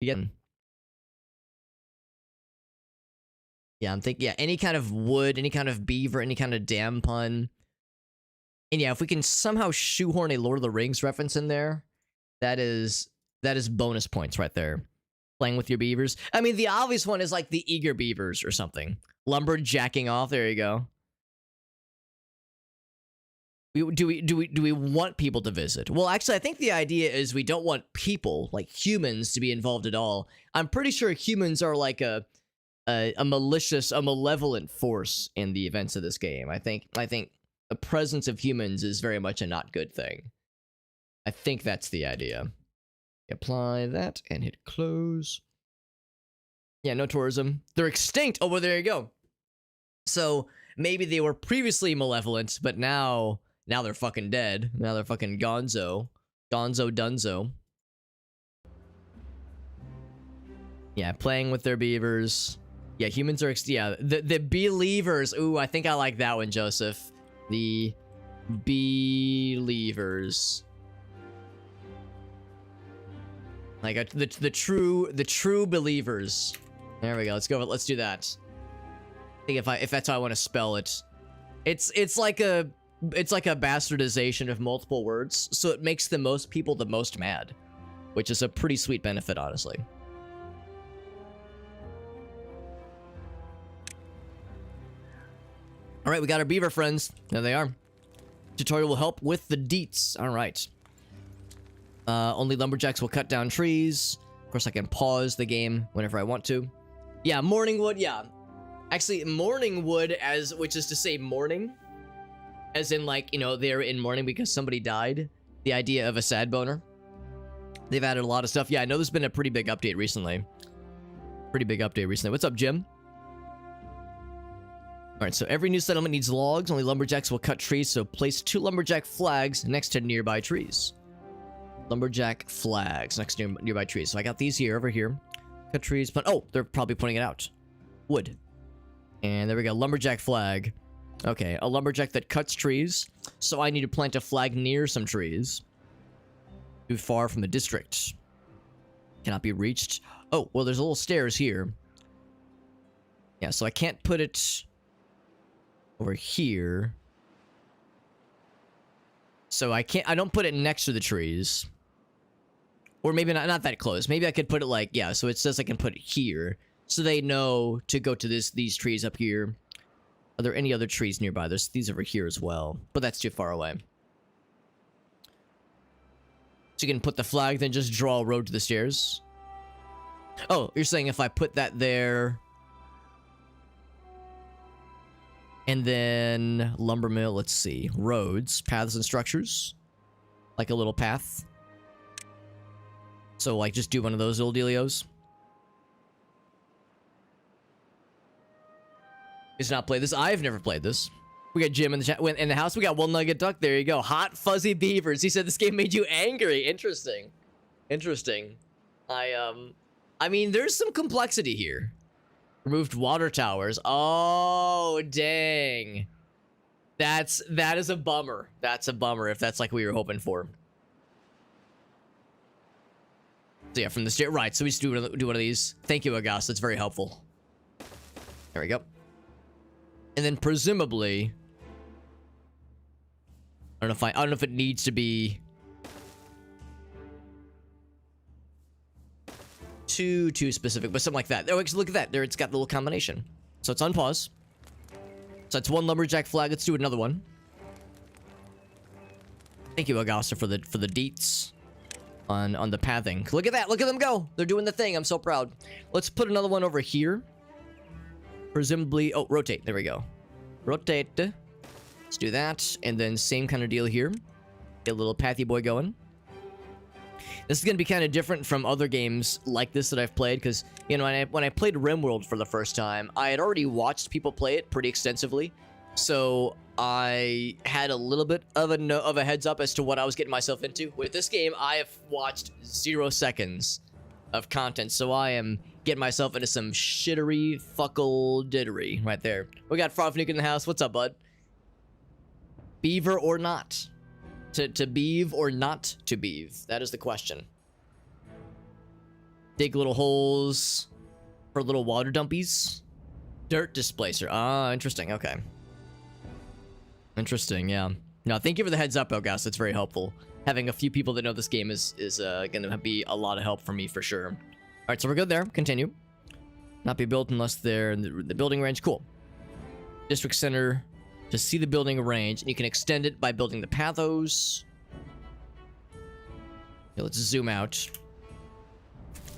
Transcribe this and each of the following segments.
Again. Yeah, I'm thinking, yeah, any kind of wood, any kind of beaver, any kind of dam pun. And yeah, if we can somehow shoehorn a Lord of the Rings reference in there, that is bonus points right there. Playing with your beavers. I mean, the obvious one is like the eager beavers or something. Lumberjacking off. There you go. Do we want people to visit? Well, actually, I think the idea is we don't want people, like humans, to be involved at all. I'm pretty sure humans are like a malicious, a malevolent force in the events of this game. I think the presence of humans is very much a not good thing. I think that's the idea. Apply that and hit close. Yeah, no tourism. They're extinct. Oh, well, there you go. So maybe they were previously malevolent, but now they're fucking dead. Now they're fucking gonzo. Gonzo dunzo. Yeah, playing with their beavers. Yeah, humans are, yeah, the believers. Ooh, I think I like that one, Joseph. The believers. Like the true believers. There we go. Let's go. Let's do that. I think if that's how I want to spell it. It's like a bastardization of multiple words, so it makes the most people the most mad, which is a pretty sweet benefit, honestly. All right, we got our beaver friends. There they are. Tutorial will help with the deets. All right. Only lumberjacks will cut down trees. Of course, I can pause the game whenever I want to. Yeah, morning wood, yeah. Actually, morning wood, which is to say mourning. As in, like, you know, they're in mourning because somebody died. The idea of a sad boner. They've added a lot of stuff. Yeah, I know there's been a pretty big update recently. What's up, Jim? Alright, so every new settlement needs logs. Only lumberjacks will cut trees, so place 2 lumberjack flags next to nearby trees. Lumberjack flags next to nearby trees. So I got these here, over here. Cut trees, but oh, they're probably putting it out. Wood. And there we go, lumberjack flag. Okay, a lumberjack that cuts trees. So I need to plant a flag near some trees. Too far from the district. Cannot be reached. Oh, well, there's a little stairs here. Yeah, so I can't put it over here. So I don't put it next to the trees. Or maybe not that close. Maybe I could put it like, yeah, so it says I can put it here. So they know to go to these trees up here. Are there any other trees nearby? There's these over here as well. But that's too far away. So you can put the flag, then just draw a road to the stairs. Oh, you're saying if I put that there... And then lumber mill, let's see. Roads, paths, and structures. Like a little path. So, like, just do one of those little dealios. It's not played this. I've never played this. We got Jim in the chat. In the house, we got One Nugget Duck. There you go. Hot Fuzzy Beavers. He said this game made you angry. Interesting. Interesting. I mean, there's some complexity here. Removed water towers. Oh, dang. That is a bummer. That's a bummer if that's like we were hoping for. So yeah, from the stair. Right, so we just do one of these. Thank you, August. That's very helpful. There we go. And then presumably, I don't know if it needs to be too specific, but something like that. Oh, look at that. There, it's got the little combination. So it's on pause. So that's one lumberjack flag. Let's do another one. Thank you, Augusta, for the deets on the pathing. Look at that. Look at them go. They're doing the thing. I'm so proud. Let's put another one over here. Presumably, oh, rotate. There we go. Rotate. Let's do that. And then same kind of deal here. Get a little pathy boy going. This is going to be kind of different from other games like this that I've played, because, you know, when I played RimWorld for the first time, I had already watched people play it pretty extensively, so I had a little bit of a heads up as to what I was getting myself into. With this game, I have watched 0 seconds of content, so I am getting myself into some shittery fuckle dittery right there. We got Frognuke in the house. What's up, bud? Beaver or not? To beave or not to beave? That is the question. Dig little holes for little water dumpies. Dirt displacer. Ah, interesting. Okay. Interesting, yeah. No, thank you for the heads up, Elgas. It's very helpful. Having a few people that know this game is going to be a lot of help for me for sure. All right, so we're good there. Continue. Not be built unless they're in the building range. Cool. District center to see the building range, and you can extend it by building the pathos. Okay, let's zoom out.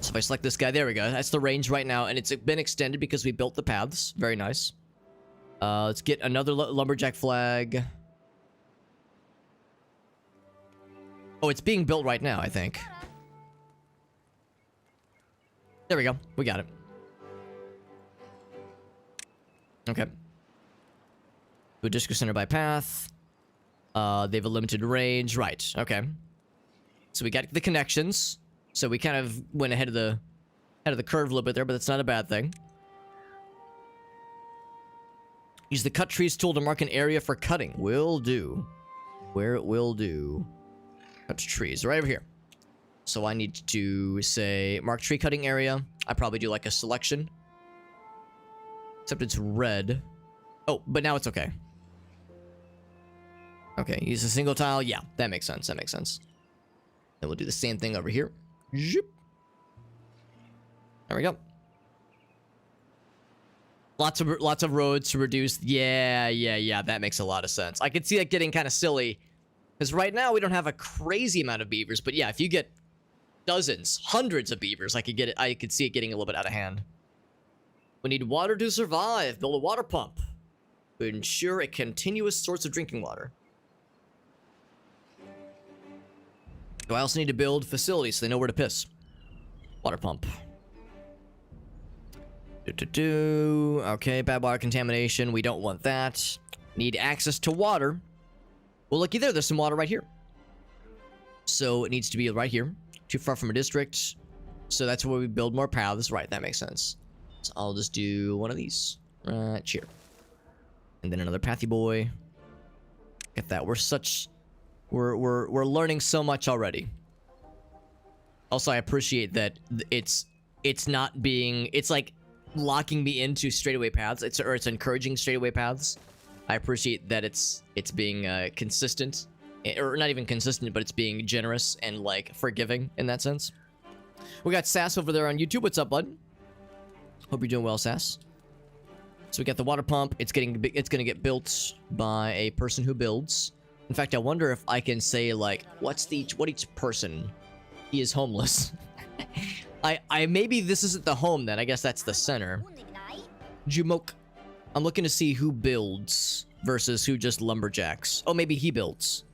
So if I select this guy, there we go. That's the range right now, and it's been extended because we built the paths. Very nice. Let's get another lumberjack flag. Oh, it's being built right now, I think. There we go. We got it. Okay. Do a district center by path. They have a limited range. Right. Okay. So we got the connections. So we kind of went ahead of the curve a little bit there, but that's not a bad thing. Use the cut trees tool to mark an area for cutting. Will do. Where it will do. Cut trees right over here. So I need to say mark tree cutting area. I probably do like a selection. Except it's red. Oh, but now it's okay. Okay, use a single tile. Yeah, that makes sense. That makes sense. Then we'll do the same thing over here. Zoop. There we go. Lots of roads to reduce. Yeah. That makes a lot of sense. I could see that getting kind of silly, because right now we don't have a crazy amount of beavers. But yeah, if you get dozens, hundreds of beavers, I could see it getting a little bit out of hand. We need water to survive. Build a water pump to ensure a continuous source of drinking water. So I also need to build facilities so they know where to piss. Water pump. Okay, bad water contamination. We don't want that. Need access to water. Well, looky there. There's some water right here. So it needs to be right here. Too far from a district. So that's where we build more paths. Right, that makes sense. So I'll just do one of these. Right here. And then another pathy boy. Get that. We're learning so much already. Also, I appreciate that it's not being... It's like locking me into straightaway paths. It's encouraging straightaway paths. I appreciate that it's being consistent, or not even consistent, but it's being generous and like forgiving in that sense. We got Sass over there on YouTube. What's up, bud? Hope you're doing well, Sass. So we got the water pump. It's gonna get built by a person who builds. In fact, I wonder if I can say like what each person. He is homeless. I maybe this isn't the home then. I guess that's the center. Jumok. I'm looking to see who builds versus who just lumberjacks. Oh, maybe he builds.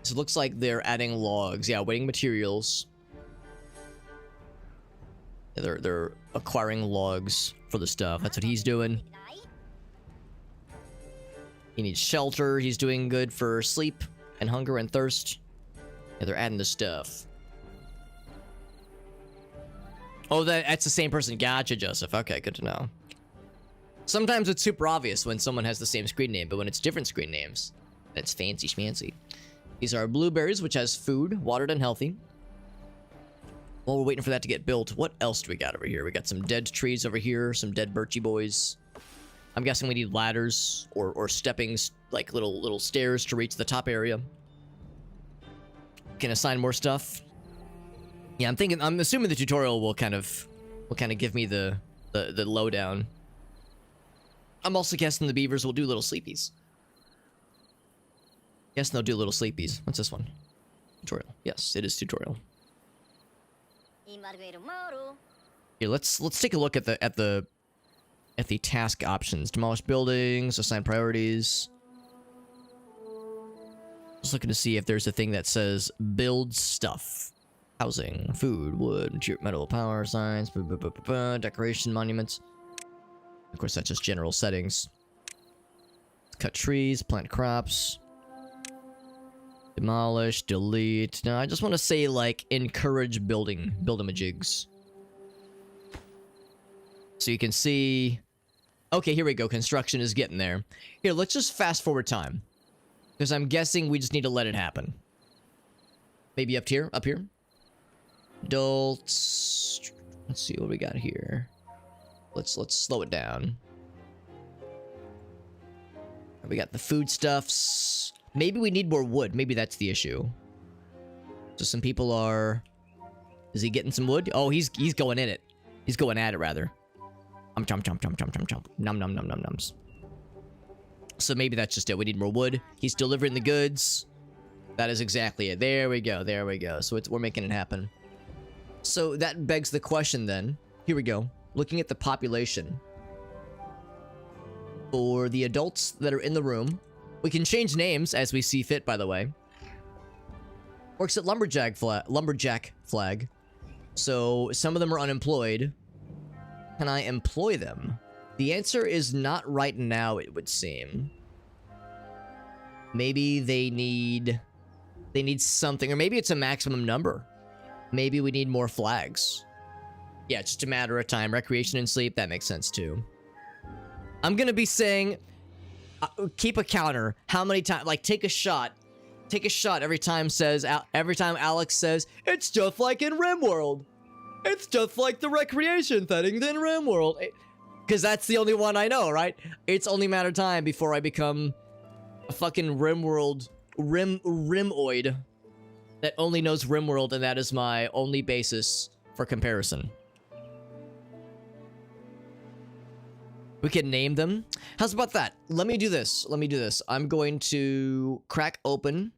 So it looks like they're adding logs. Yeah, waiting materials. Yeah, they're acquiring logs for the stuff. That's what he's doing. He needs shelter. He's doing good for sleep and hunger and thirst. Yeah, they're adding the stuff. Oh, that's the same person. Gotcha, Joseph. Okay, good to know. Sometimes it's super obvious when someone has the same screen name, but when it's different screen names, that's fancy schmancy. These are blueberries, which has food, watered and healthy. While we're waiting for that to get built, what else do we got over here? We got some dead trees over here, some dead birchy boys. I'm guessing we need ladders or stepping, like little stairs to reach the top area. Can assign more stuff. Yeah, I'm assuming the tutorial will kind of give me the lowdown. I'm also guessing the beavers will do little sleepies. Guessing they'll do little sleepies. What's this one? Tutorial. Yes, it is tutorial. Here, let's take a look at the task options. Demolish buildings, assign priorities. Just looking to see if there's a thing that says build stuff. Housing, food, wood, metal, power, science, decoration, monuments. Of course, that's just general settings. Cut trees, plant crops. Demolish, delete. No, I just want to say, like, encourage building. Build-a-majigs. So you can see... Okay, here we go. Construction is getting there. Here, let's just fast forward time. Because I'm guessing we just need to let it happen. Maybe up here? Up here? Adults. Let's see what we got here. Let's slow it down. We got the foodstuffs. Maybe we need more wood. Maybe that's the issue. So some people are... Is he getting some wood? Oh, he's going in it. He's going at it, rather. Chomp, chomp, chomp, chomp, chomp, chomp. Nom, nom, nom, nom, noms. So maybe that's just it. We need more wood. He's delivering the goods. That is exactly it. There we go. There we go. So we're making it happen. So that begs the question then. Here we go. Looking at the population. For the adults that are in the room. We can change names as we see fit, by the way. Works at lumberjack flag. So some of them are unemployed. Can I employ them? The answer is not right now, it would seem. Maybe they need something, or maybe it's a maximum number. Maybe we need more flags. Yeah, it's just a matter of time. Recreation and sleep, that makes sense too. I'm gonna be saying, keep a counter. How many times? Like, take a shot. Take a shot every time Alex says, it's just like in RimWorld. It's just like the recreation setting in RimWorld. Because that's the only one I know, right? It's only a matter of time before I become a fucking RimWorld Rimoid that only knows RimWorld, and that is my only basis for comparison. We can name them. How's about that? Let me do this. I'm going to crack open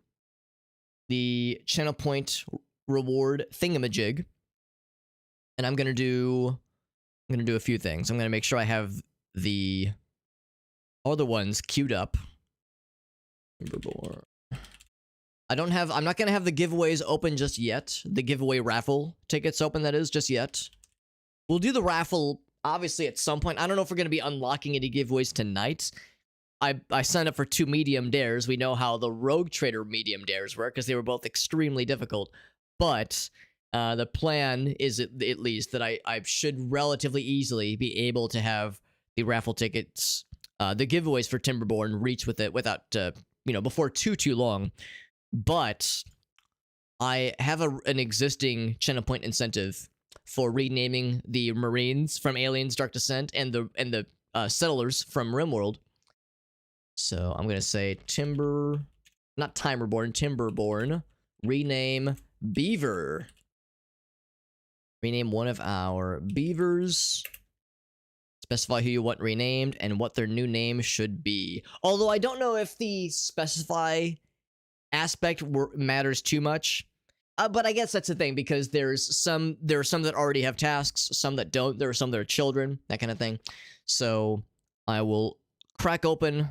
the channel point reward thingamajig. And I'm gonna do a few things. I'm gonna make sure I have the other ones queued up. I'm not gonna have the giveaways open just yet. The giveaway raffle tickets open, that is, just yet. We'll do the raffle, obviously, at some point. I don't know if we're gonna be unlocking any giveaways tonight. I signed up for 2 medium dares. We know how the Rogue Trader medium dares work, because they were both extremely difficult. But the plan is at least that I should relatively easily be able to have the raffle tickets, the giveaways for Timberborn reach with it without, before too long. But I have an existing channel point incentive for renaming the Marines from Aliens Dark Descent and the settlers from RimWorld. So I'm gonna say Timberborn, rename Beaver. Rename one of our beavers. Specify who you want renamed and what their new name should be. Although I don't know if the specify aspect matters too much. But I guess that's the thing, because there are some that already have tasks, some that don't. There are some that are children, that kind of thing. So I will crack open.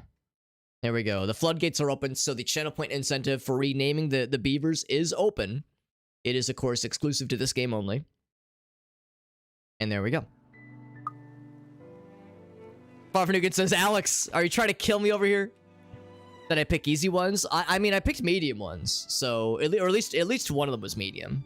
There we go. The floodgates are open, so the channel point incentive for renaming the beavers is open. It is, of course, exclusive to this game only. And there we go. Far from Nugget says, Alex, are you trying to kill me over here? Did I pick easy ones? I mean, I picked medium ones, so at least one of them was medium.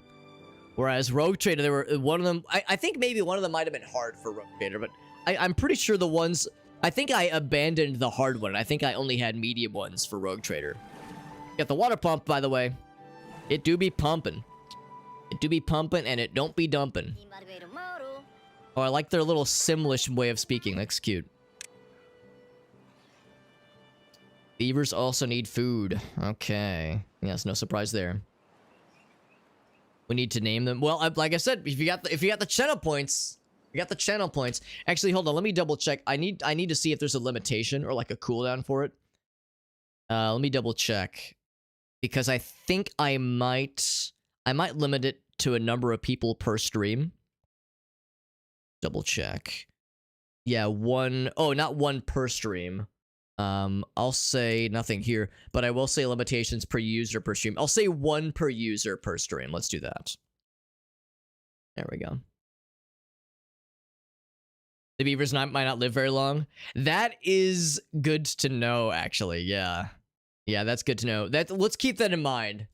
Whereas Rogue Trader, there were one of them. I think maybe one of them might have been hard for Rogue Trader, but I'm pretty sure the ones. I think I abandoned the hard one. I think I only had medium ones for Rogue Trader. Got the water pump, by the way. It do be pumping. It do be pumping, and it don't be dumping. Oh, I like their little Simlish way of speaking. That's cute. Beavers also need food. Okay. Yes, no surprise there. We need to name them. Well, like I said, if you got the channel points, you got the channel points. Actually, hold on. Let me double check. I need to see if there's a limitation or like a cooldown for it. Let me double check, because I think I might limit it to a number of people per stream. Double check. Yeah, one. Oh, not one per stream. I'll say nothing here, but I will say limitations per user per stream. I'll say 1 per user per stream. Let's do that. There we go. The beavers might not live very long. That is good to know, actually. Yeah. Yeah, that's good to know. Let's keep that in mind.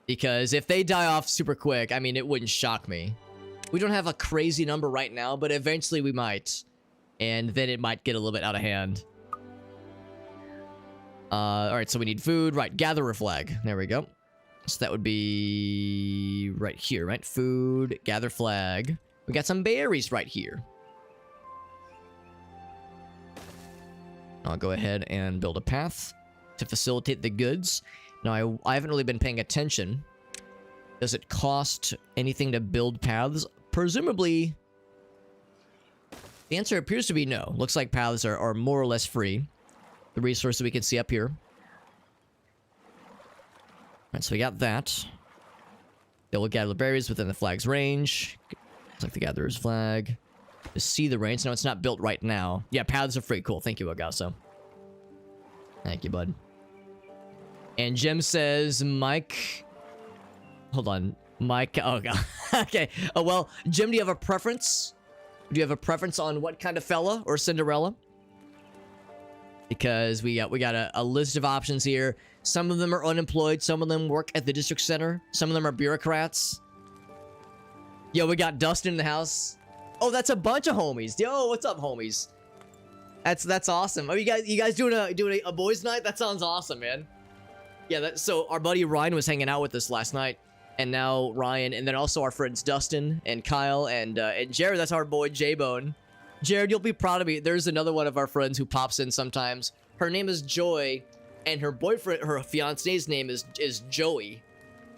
Because if they die off super quick, I mean, it wouldn't shock me. We don't have a crazy number right now, but eventually we might. And then it might get a little bit out of hand. Alright, so we need food. Right, gatherer flag. There we go. So that would be right here, right? Food, gather flag. We got some berries right here. I'll go ahead and build a path to facilitate the goods. Now, I haven't really been paying attention. Does it cost anything to build paths? Presumably, the answer appears to be no. Looks like paths are more or less free. The resource that we can see up here. Alright, so we got that. They will gather the berries within the flag's range. Looks like the gatherer's flag. To see the range. No, it's not built right now. Yeah, paths are free. Cool. Thank you, Agasso. Thank you, bud. And Jim says, Mike... Hold on. Mike... Oh, God. Okay. Oh, well, Jim, do you have a preference? Do you have a preference on what kind of fella or Cinderella? Because we got a list of options here. Some of them are unemployed. Some of them work at the district center. Some of them are bureaucrats. Yo, we got Dustin in the house. Oh, that's a bunch of homies. Yo, what's up, homies? That's awesome. Oh, you guys doing a boys' night? That sounds awesome, man. Yeah, so our buddy Ryan was hanging out with us last night, and now Ryan, and then also our friends Dustin and Kyle and Jared. That's our boy J-Bone. Jared, you'll be proud of me. There's another one of our friends who pops in sometimes. Her name is Joy, and her boyfriend, her fiance's name is Joey.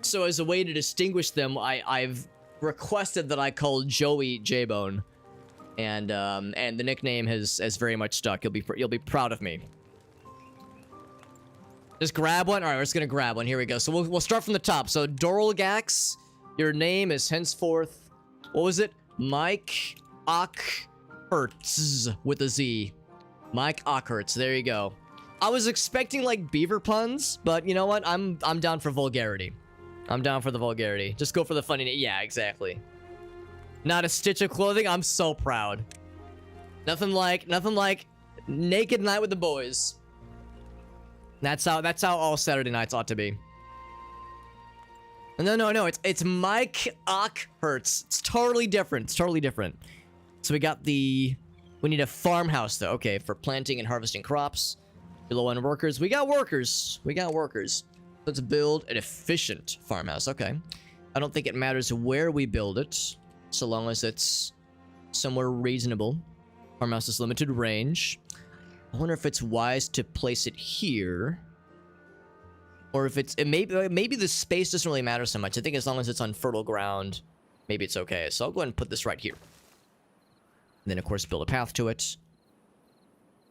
So as a way to distinguish them, I've requested that I call Joey J-Bone, and the nickname has very much stuck. You'll be proud of me. Just grab one. All right, we're just gonna grab one. Here we go. So we'll start from the top. So Doralgax, your name is henceforth, what was it? Mike Ockhertz with a Z. Mike Ockhertz. There you go. I was expecting like beaver puns, but you know what? I'm down for vulgarity. I'm down for the vulgarity. Just go for the funny. Yeah, exactly. Not a stitch of clothing. I'm so proud. Nothing like naked night with the boys. That's how all Saturday nights ought to be. No. It's Mike Ockhertz. It's totally different. It's totally different. So we need a farmhouse though. Okay, for planting and harvesting crops. Below on workers. We got workers. Let's build an efficient farmhouse. Okay. I don't think it matters where we build it, so long as it's somewhere reasonable. Farmhouse is limited range. I wonder if it's wise to place it here, or if maybe the space doesn't really matter so much. I think as long as it's on fertile ground, maybe it's okay. So I'll go ahead and put this right here. And then of course build a path to it.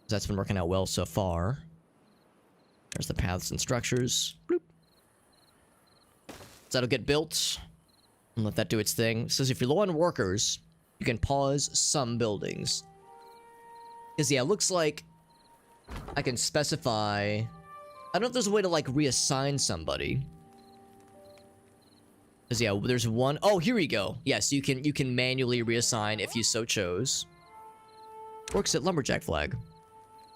That's been working out well so far. There's the paths and structures. Bloop. So that'll get built. And let that do its thing. It says if you're low on workers, you can pause some buildings. Because yeah, it looks like I can specify... I don't know if there's a way to like reassign somebody. Because yeah, there's one... Oh, here we go. Yes, you can manually reassign if you so chose. Works at Lumberjack Flag.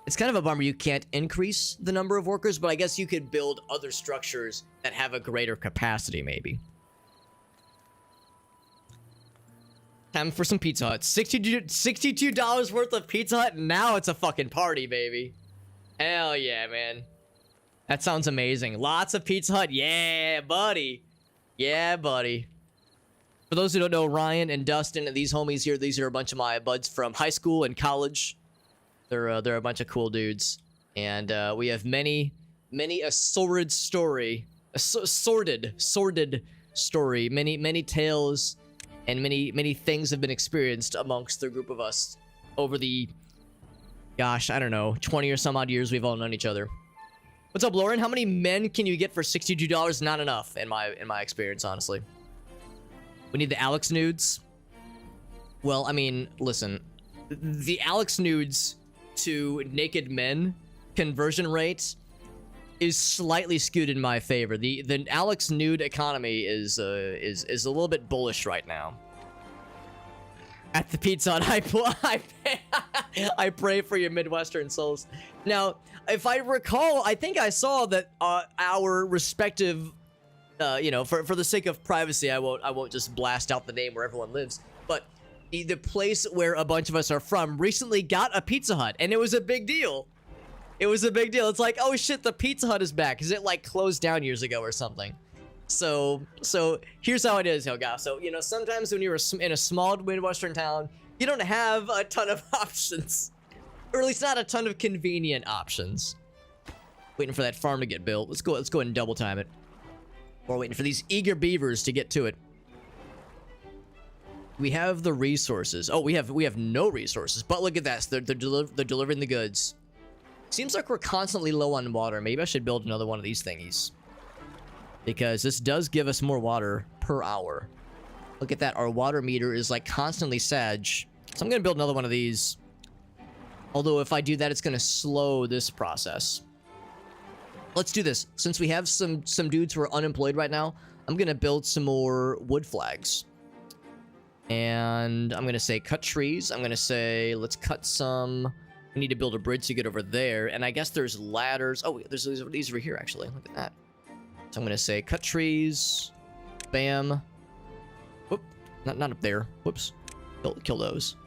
It's kind of a bummer you can't increase the number of workers, but I guess you could build other structures that have a greater capacity, maybe. Time for some Pizza Hut. $62 worth of Pizza Hut. Now it's a fucking party, baby. Hell yeah, man. That sounds amazing. Lots of Pizza Hut. Yeah, buddy. Yeah, buddy. For those who don't know, Ryan and Dustin and these homies here, these are a bunch of my buds from high school and college. They're a bunch of cool dudes, and we have many a sordid story, sordid story. Many tales, and many things have been experienced amongst the group of us over the, gosh, I don't know, 20 or some odd years we've all known each other. What's up, Lauren? How many men can you get for $62? Not enough, in my experience, honestly. We need the Alex nudes. Well, I mean, listen, the Alex nudes to naked men conversion rate is slightly skewed in my favor. The Alex nude economy is a little bit bullish right now. At the Pizza Hut, I pray for your Midwestern souls. Now, if I recall, I think I saw that our respective, you know, for the sake of privacy, I won't just blast out the name where everyone lives, but the place where a bunch of us are from recently got a Pizza Hut, and it was a big deal. It was a big deal. It's like, oh shit, the Pizza Hut is back, because it like closed down years ago or something. So here's how it is, Helga. So, you know, sometimes when you're in a small Midwestern town, you don't have a ton of options. Or at least not a ton of convenient options. Waiting for that farm to get built. Let's go ahead and double time it. We're waiting for these eager beavers to get to it. We have the resources. Oh, we have no resources. But look at that. They're delivering the goods. Seems like we're constantly low on water. Maybe I should build another one of these thingies. Because this does give us more water per hour. Look at that. Our water meter is like constantly sag. So I'm going to build another one of these. Although if I do that, it's going to slow this process. Let's do this. Since we have some dudes who are unemployed right now, I'm going to build some more wood flags. And I'm going to say cut trees. I'm going to say let's cut some. We need to build a bridge to get over there. And I guess there's ladders. Oh, there's these over here, actually. Look at that. So I'm going to say cut trees. Bam. Whoop. Not up there. Whoops. Kill those.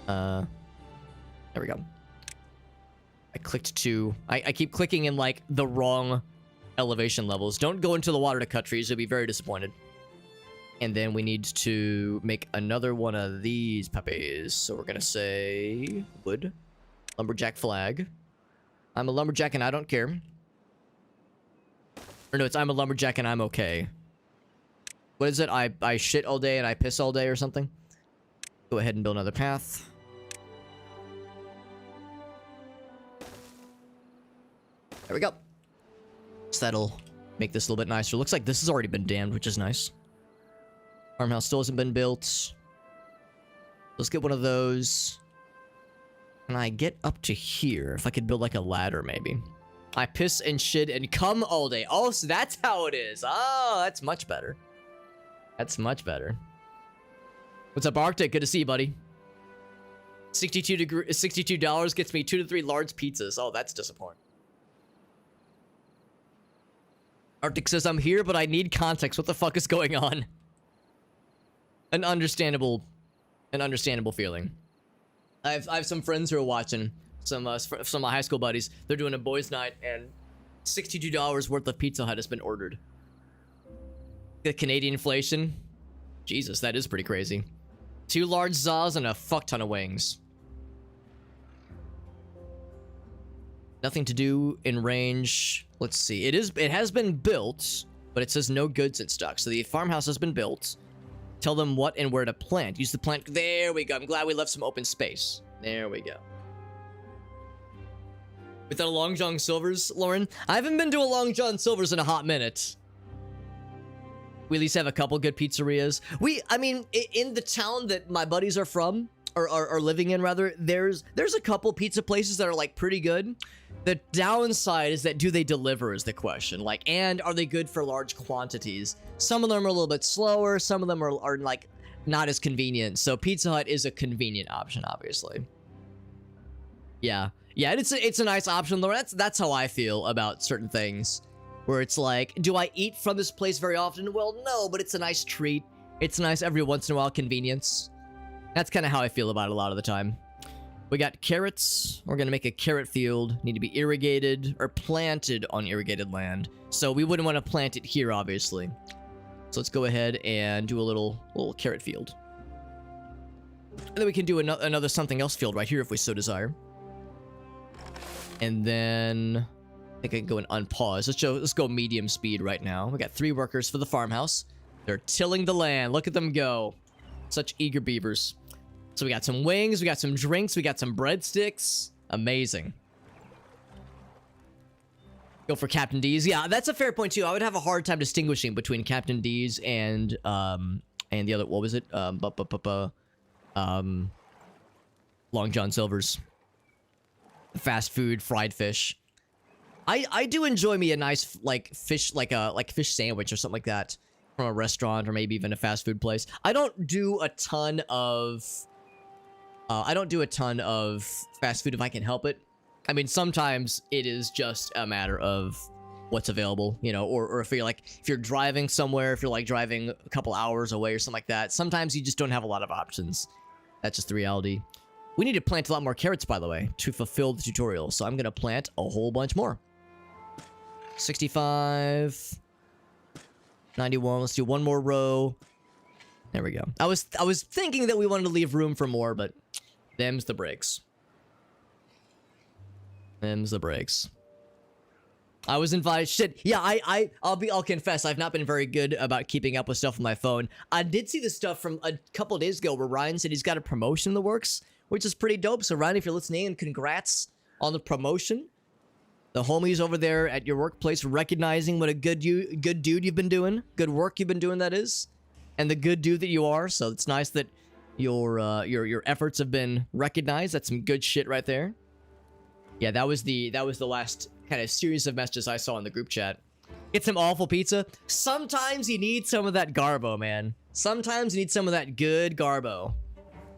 There we go. I clicked to... I keep clicking in, like, the wrong elevation levels. Don't go into the water to cut trees. You'll be very disappointed. And then we need to make another one of these puppies. So we're going to say... wood. Lumberjack flag. I'm a lumberjack and I don't care. Or no, it's I'm a lumberjack and I'm okay. What is it? I shit all day and I piss all day or something? Go ahead and build another path. There we go. So that'll make this a little bit nicer. Looks like this has already been dammed, which is nice. Farmhouse still hasn't been built. Let's get one of those. Can I get up to here? If I could build like a ladder, maybe. I piss and shit and come all day. Oh, so that's how it is. Oh, that's much better. That's much better. What's up, Arctic? Good to see you, buddy. $62 gets me 2 to 3 large pizzas. Oh, that's disappointing. Arctic says, I'm here, but I need context. What the fuck is going on? An understandable feeling. I have some friends who are watching. Some of my high school buddies. They're doing a boys' night, and $62 worth of Pizza Hut has been ordered. The Canadian inflation. Jesus, that is pretty crazy. 2 large zaws and a fuck ton of wings. Nothing to do in range. Let's see. It has been built, but it says no goods in stock. So the farmhouse has been built. Tell them what and where to plant. Use the plant. There we go. I'm glad we left some open space. There we go. Without a Long John Silver's, Lauren? I haven't been to a Long John Silver's in a hot minute. We at least have a couple good pizzerias. I mean, in the town that my buddies are from, or are living in, rather, there's a couple pizza places that are, like, pretty good. The downside is that do they deliver is the question. Like, and are they good for large quantities? Some of them are a little bit slower. Some of them are like, not as convenient. So Pizza Hut is a convenient option, obviously. Yeah. Yeah, it's a nice option, Lauren. That's how I feel about certain things. Where it's like, do I eat from this place very often? Well, no, but it's a nice treat. It's nice every once in a while convenience. That's kind of how I feel about it a lot of the time. We got carrots. We're going to make a carrot field. Need to be irrigated or planted on irrigated land. So we wouldn't want to plant it here, obviously. So let's go ahead and do a little carrot field. And then we can do another something else field right here if we so desire. And then I think I can go and unpause. Let's go medium speed right now. We got 3 workers for the farmhouse. They're tilling the land. Look at them go. Such eager beavers. So we got some wings, we got some drinks, we got some breadsticks. Amazing. Go for Captain D's. Yeah, that's a fair point too. I would have a hard time distinguishing between Captain D's and the other, what was it? Long John Silver's. Fast food, fried fish. I do enjoy me a nice fish fish sandwich or something like that from a restaurant or maybe even a fast food place. I don't do a ton of fast food if I can help it. I mean, sometimes it is just a matter of what's available, you know, or if you're driving somewhere, if you're like driving a couple hours away or something like that, sometimes you just don't have a lot of options. That's just the reality. We need to plant a lot more carrots, by the way, to fulfill the tutorial. So I'm going to plant a whole bunch more. 65. 91. Let's do one more row. There we go. I was thinking that we wanted to leave room for more, but them's the breaks. Them's the breaks. I was invited. Shit. Yeah, I'll confess, I've not been very good about keeping up with stuff on my phone. I did see the stuff from a couple days ago where Ryan said he's got a promotion in the works, which is pretty dope. So Ryan, if you're listening, congrats on the promotion. The homies over there at your workplace recognizing what a good dude you've been doing, good work you've been doing, that is, and the good dude that you are. So it's nice that your efforts have been recognized. That's some good shit right there. Yeah, that was the last kind of series of messages I saw in the group chat. Get some awful pizza. Sometimes you need some of that garbo, man. Sometimes you need some of that good garbo.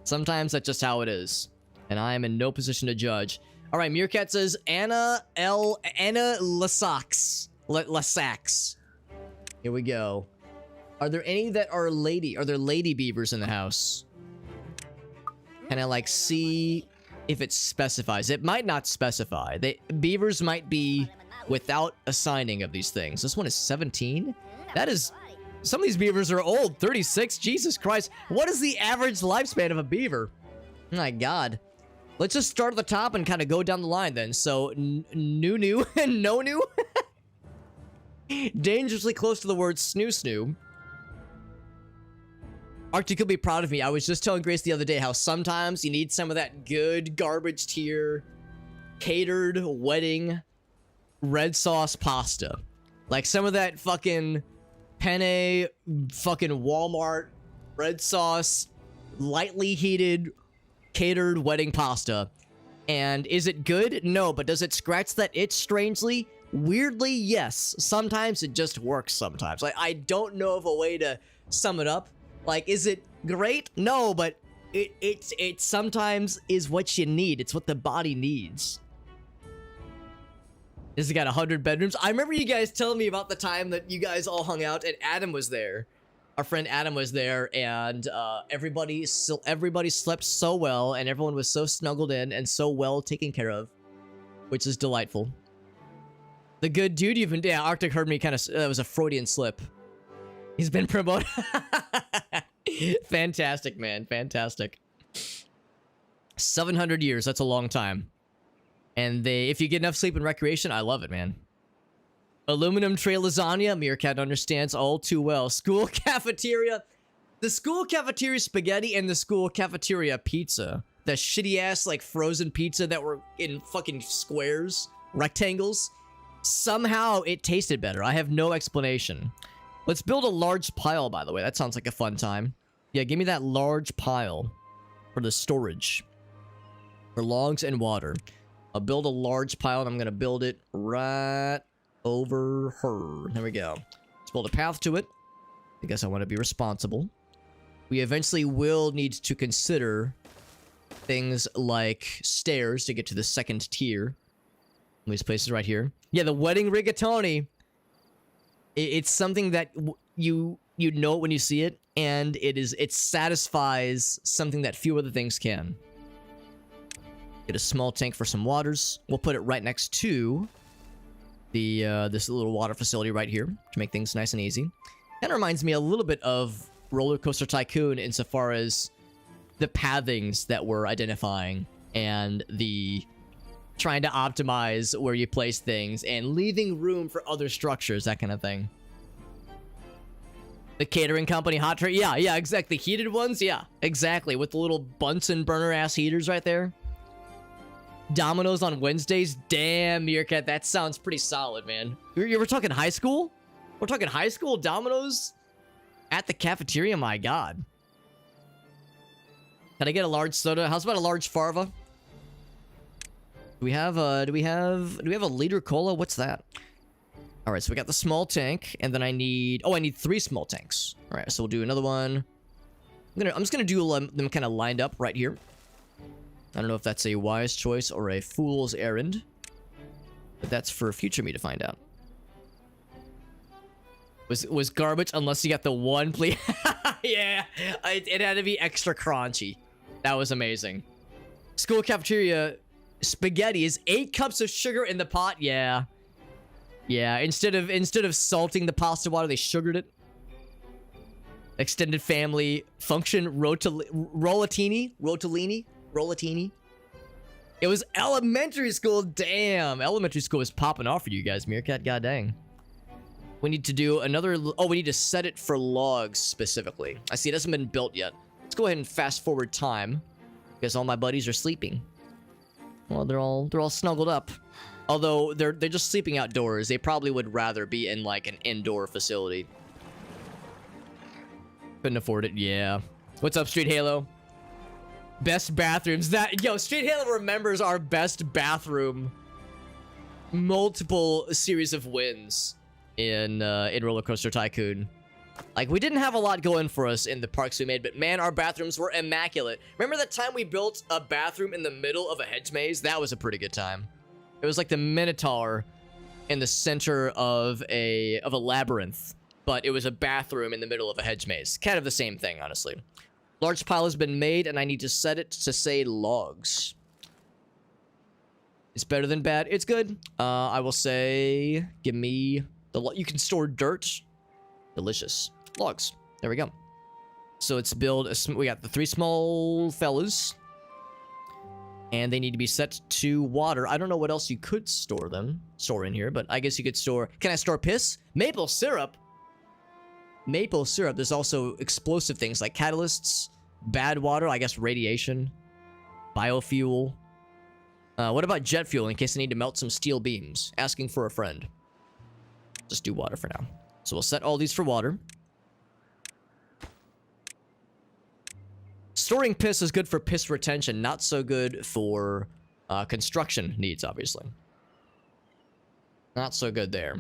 Sometimes that's just how it is, and I am in no position to judge. All right, Meerkat says Anna Lasax. Here we go. Are there any that are Are there lady beavers in the house? Can I like see if it specifies? It might not specify. Beavers might be without a signing of these things. This one is 17. That is. Some of these beavers are old. 36. Jesus Christ. What is the average lifespan of a beaver? My God. Let's just start at the top and kind of go down the line then. So, new and no new. Dangerously close to the word snoo. Arctic will be proud of me. I was just telling Grace the other day how sometimes you need some of that good garbage tier, catered wedding, red sauce pasta. Like some of that fucking penne, fucking Walmart, red sauce, lightly heated, catered wedding pasta. And is it good? No, but does it scratch that itch strangely? Weirdly, yes. Sometimes it just works sometimes. Like, I don't know of a way to sum it up. Like, is it great? No, but it sometimes is what you need. It's what the body needs. This has got 100 bedrooms. I remember you guys telling me about the time that you guys all hung out and Adam was there. Our friend Adam was there, and everybody slept so well, and everyone was so snuggled in and so well taken care of, which is delightful. The good dude you've been... Yeah, Arctic heard me kind of... That was a Freudian slip. He's been promoted. Fantastic, man. Fantastic. 700 years. That's a long time. And if you get enough sleep and recreation, I love it, man. Aluminum tray lasagna. Meerkat understands all too well. School cafeteria. The school cafeteria spaghetti and the school cafeteria pizza. The shitty ass, like, frozen pizza that were in fucking squares, rectangles. Somehow it tasted better. I have no explanation. Let's build a large pile, by the way. That sounds like a fun time. Yeah, give me that large pile for the storage. For logs and water. I'll build a large pile, and I'm going to build it right over her. There we go. Let's build a path to it. I guess I want to be responsible. We eventually will need to consider things like stairs to get to the second tier. These places right here. Yeah, the wedding rigatoni. It's something that you know it when you see it, and it satisfies something that few other things can. Get a small tank for some waters. We'll put it right next to the this little water facility right here to make things nice and easy. Kind of reminds me a little bit of Roller Coaster Tycoon insofar as the pathings that we're identifying and the trying to optimize where you place things and leaving room for other structures, that kind of thing. The catering company hot tray. Yeah, exactly. Heated ones, yeah, exactly. With the little Bunsen burner ass heaters right there. Domino's on Wednesdays. Damn, Meerkat, that sounds pretty solid, man. We're talking high school? We're talking high school Domino's at the cafeteria? My God. Can I get a large soda? How's about a large farva? Do we have a liter cola? What's that? All right, so we got the small tank, and then I need 3 small tanks. All right, so we'll do another one. I'm just gonna do them kind of lined up right here. I don't know if that's a wise choice or a fool's errand, but that's for future me to find out. Was garbage unless you got the one, please. Yeah, it had to be extra crunchy. That was amazing. School cafeteria spaghetti is 8 cups of sugar in the pot. Yeah. Instead of salting the pasta water, they sugared it. Extended family function rollatini. It was elementary school. Damn, elementary school is popping off for you guys, Meerkat. God dang. We need to do another. Oh, we need to set it for logs specifically. I see it hasn't been built yet. Let's go ahead and fast forward time because all my buddies are sleeping. Well, they're all snuggled up. Although they're just sleeping outdoors. They probably would rather be in like an indoor facility. Couldn't afford it. Yeah. What's up, Street Halo? Best bathrooms. Yo, Street Halo remembers our best bathroom. Multiple series of wins in Roller Coaster Tycoon. Like, we didn't have a lot going for us in the parks we made, but man, our bathrooms were immaculate. Remember that time we built a bathroom in the middle of a hedge maze? That was a pretty good time. It was like the Minotaur in the center of a labyrinth, but it was a bathroom in the middle of a hedge maze. Kind of the same thing, honestly. Large pile has been made, and I need to set it to say logs. It's better than bad. It's good. I will say, give me the... You can store dirt. Delicious. Logs. There we go. So it's build... We got the 3 small fellas. And they need to be set to water. I don't know what else you could store in here, but I guess you could store... Can I store piss? Maple syrup? Maple syrup. There's also explosive things like catalysts, bad water, I guess radiation, biofuel. What about jet fuel in case I need to melt some steel beams? Asking for a friend. Just do water for now. So we'll set all these for water. Storing piss is good for piss retention, not so good for construction needs, obviously. Not so good there.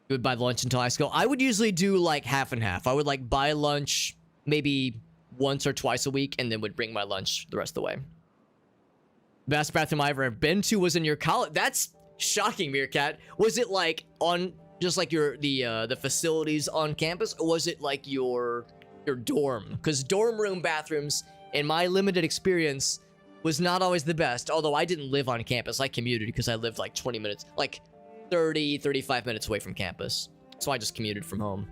You would buy lunch until high school. I would usually do like half and half. I would like buy lunch maybe once or twice a week and then would bring my lunch the rest of the way. Best bathroom I ever been to was in your college. That's shocking, Meerkat. Was it like on just like the facilities on campus, or was it like your dorm? Because dorm room bathrooms, in my limited experience, was not always the best. Although I didn't live on campus, I commuted because I lived like 20 minutes, like 35 minutes away from campus. So I just commuted from home.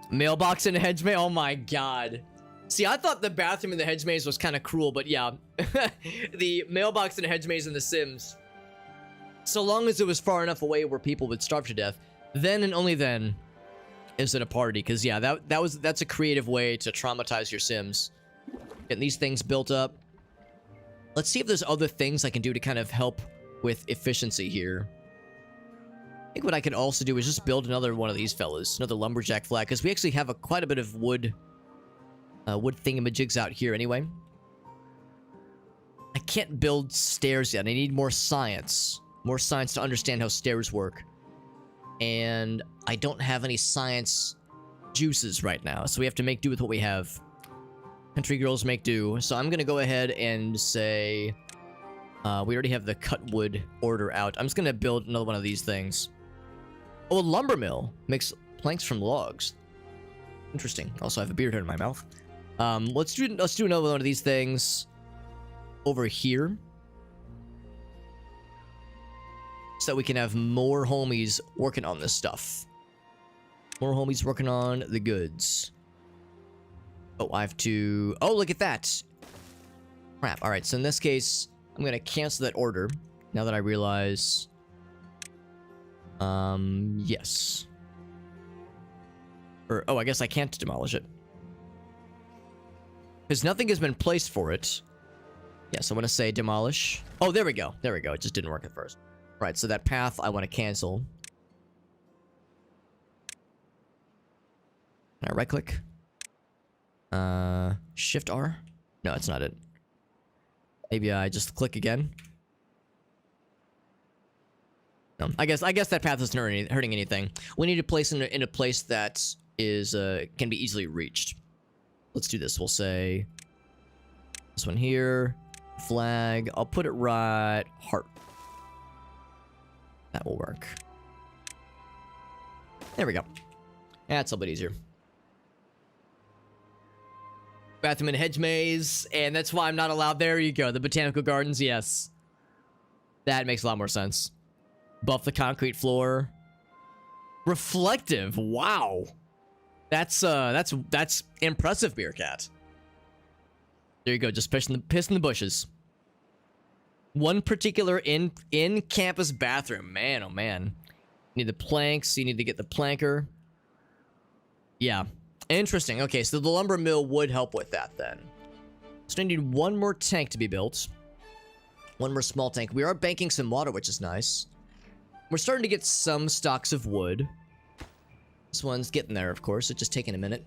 Mailbox in a hedge maze. Oh my god. See, I thought the bathroom in the hedge maze was kind of cruel, but yeah. The mailbox in a hedge maze in The Sims. So long as it was far enough away where people would starve to death, then and only then is it a party. Because yeah, that's a creative way to traumatize your Sims. Getting these things built up. Let's see if there's other things I can do to kind of help with efficiency here. I think what I could also do is just build another one of these fellas, another lumberjack flag, because we actually have quite a bit of wood thingamajigs out here anyway. I can't build stairs yet. I need more science to understand how stairs work, and I don't have any science juices right now, so we have to make do with what we have. Country girls make do. So I'm gonna go ahead and say we already have the cut wood order out. I'm just gonna build another one of these things. Oh, a lumber mill makes planks from logs. Interesting. Also, I have a beard head in my mouth. Let's do another one of these things over here, so that we can have more homies working on this stuff. More homies working on the goods. Oh, I have to... Oh, look at that. Crap. All right, so in this case, I'm going to cancel that order now that I realize... yes. Or, oh, I guess I can't demolish it. Because nothing has been placed for it. Yes, I want to say demolish. Oh, there we go. There we go. It just didn't work at first. Right, so that path I want to cancel. Can I right-click? Shift R? No, it's not it. Maybe I just click again. No, I guess that path isn't hurting anything. We need to place it in a place that is can be easily reached. Let's do this. We'll say this one here. Flag. I'll put it right heart. That will work. There we go. That's a little bit easier. Bathroom and hedge maze, and that's why I'm not allowed. There you go. The botanical gardens, yes. That makes a lot more sense. Buff the concrete floor. Reflective. Wow. That's impressive, Bearcat. There you go, just piss in the bushes. One particular in-campus bathroom. Man, oh man. You need the planks, you need to get the planker. Yeah. Interesting. Okay, so the lumber mill would help with that then. So I need one more tank to be built. One more small tank. We are banking some water, which is nice. We're starting to get some stocks of wood. This one's getting there, of course. It's just taking a minute.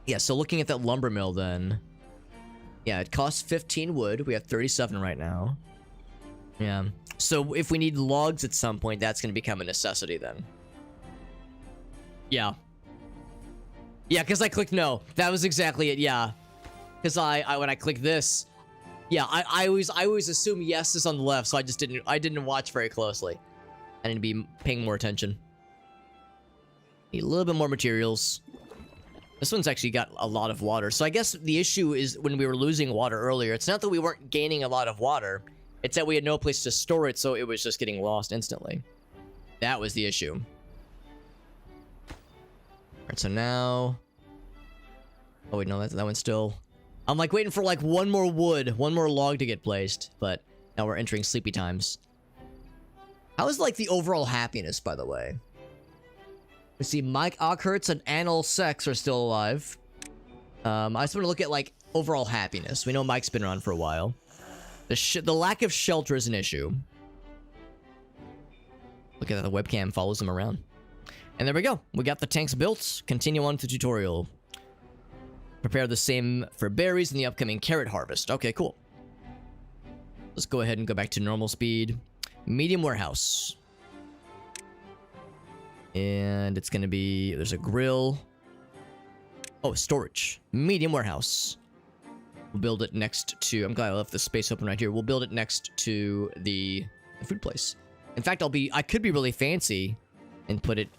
Yeah, so looking at that lumber mill then. Yeah, it costs 15 wood. We have 37 right now. Yeah. So if we need logs at some point, that's going to become a necessity then. Yeah. Yeah, because I clicked no. That was exactly it, yeah. Because I when I click this, yeah, I always assume yes is on the left, so I didn't watch very closely. I need to be paying more attention. Need a little bit more materials. This one's actually got a lot of water. So I guess the issue is when we were losing water earlier, it's not that we weren't gaining a lot of water. It's that we had no place to store it, so it was just getting lost instantly. That was the issue. Alright, so now... Oh wait, no, that one's still... I'm like waiting for like one more wood, one more log to get placed. But now we're entering sleepy times. How is like the overall happiness, by the way? We see Mike Ockhertz and Anal Sex are still alive. I just want to look at like overall happiness. We know Mike's been around for a while. The lack of shelter is an issue. Look at that, the webcam follows him around. And there we go. We got the tanks built. Continue on with the tutorial. Prepare the same for berries in the upcoming carrot harvest. Okay, cool. Let's go ahead and go back to normal speed. Medium warehouse. And it's gonna be... There's a grill. Oh, storage. Medium warehouse. We'll build it next to... I'm glad I left the space open right here. We'll build it next to the food place. In fact, I could be really fancy and put it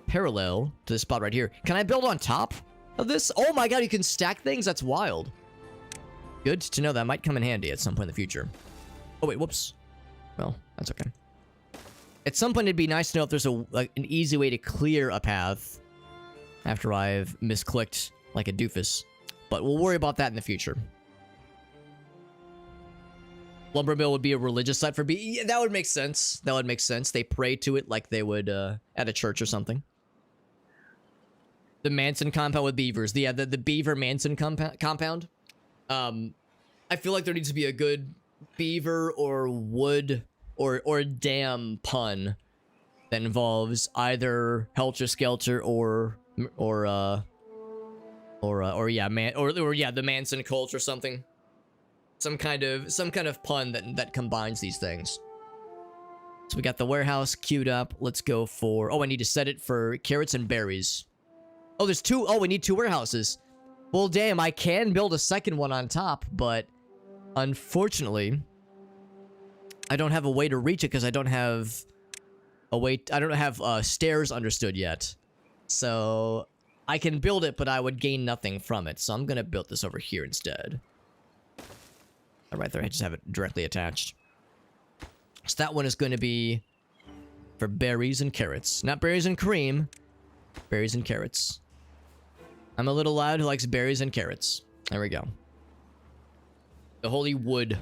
parallel to the spot right here. Can I build on top of this? Oh my god, you can stack things? That's wild. Good to know. That might come in handy at some point in the future. Oh wait, whoops. Well, that's okay. At some point, it'd be nice to know if there's an easy way to clear a path after I've misclicked like a doofus. But we'll worry about that in the future. Lumber mill would be a religious site for bee. Yeah, that would make sense. That would make sense. They pray to it like they would at a church or something. The Manson compound with beavers. Yeah, the beaver Manson compound. I feel like there needs to be a good beaver or wood or dam pun that involves either Helter Skelter or the Manson cult or something. Some kind of pun that combines these things. So we got the warehouse queued up. Let's go for... Oh, I need to set it for carrots and berries. Oh, there's two... Oh, we need two warehouses. Well, damn, I can build a second one on top, but unfortunately, I don't have a way to reach it because I don't have a way... I don't have stairs understood yet. So I can build it, but I would gain nothing from it. So I'm going to build this over here instead. Right there, I just have it directly attached. So that one is going to be for berries and carrots. Not berries and cream. Berries and carrots. I'm a little lad who likes berries and carrots. There we go. The holy wood.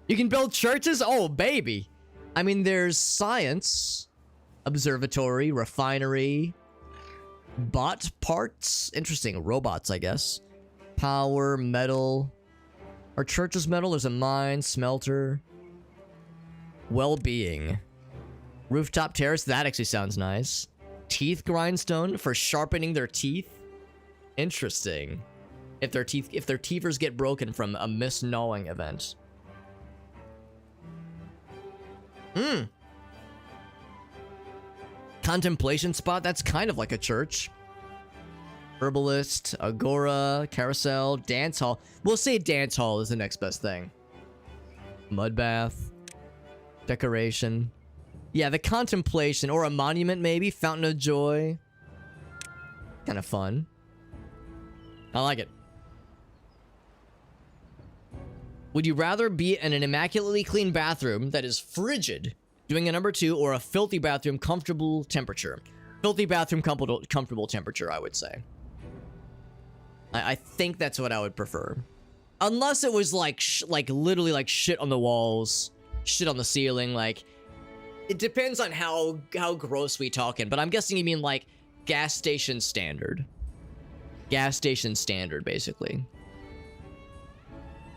You can build churches? Oh, baby. I mean, there's science. Observatory. Refinery. Bot parts. Interesting. Robots, I guess. Power. Metal. Are churches metal? There's a mine, smelter. Well-being. Rooftop terrace, that actually sounds nice. Teeth grindstone for sharpening their teeth. Interesting. If their teethers get broken from a mis-gnawing event. Contemplation spot, that's kind of like a church. Herbalist, Agora, Carousel, Dance Hall. We'll say Dance Hall is the next best thing. Mud bath. Decoration. Yeah, the Contemplation. Or a monument, maybe. Fountain of Joy. Kind of fun. I like it. Would you rather be in an immaculately clean bathroom that is frigid Doing a number 2 or a filthy bathroom, comfortable temperature. Filthy bathroom, comfortable temperature, I would say. I think that's what I would prefer. Unless it was like literally like shit on the walls, shit on the ceiling, like it depends on how gross we talking, but I'm guessing you mean like gas station standard. Gas station standard, basically.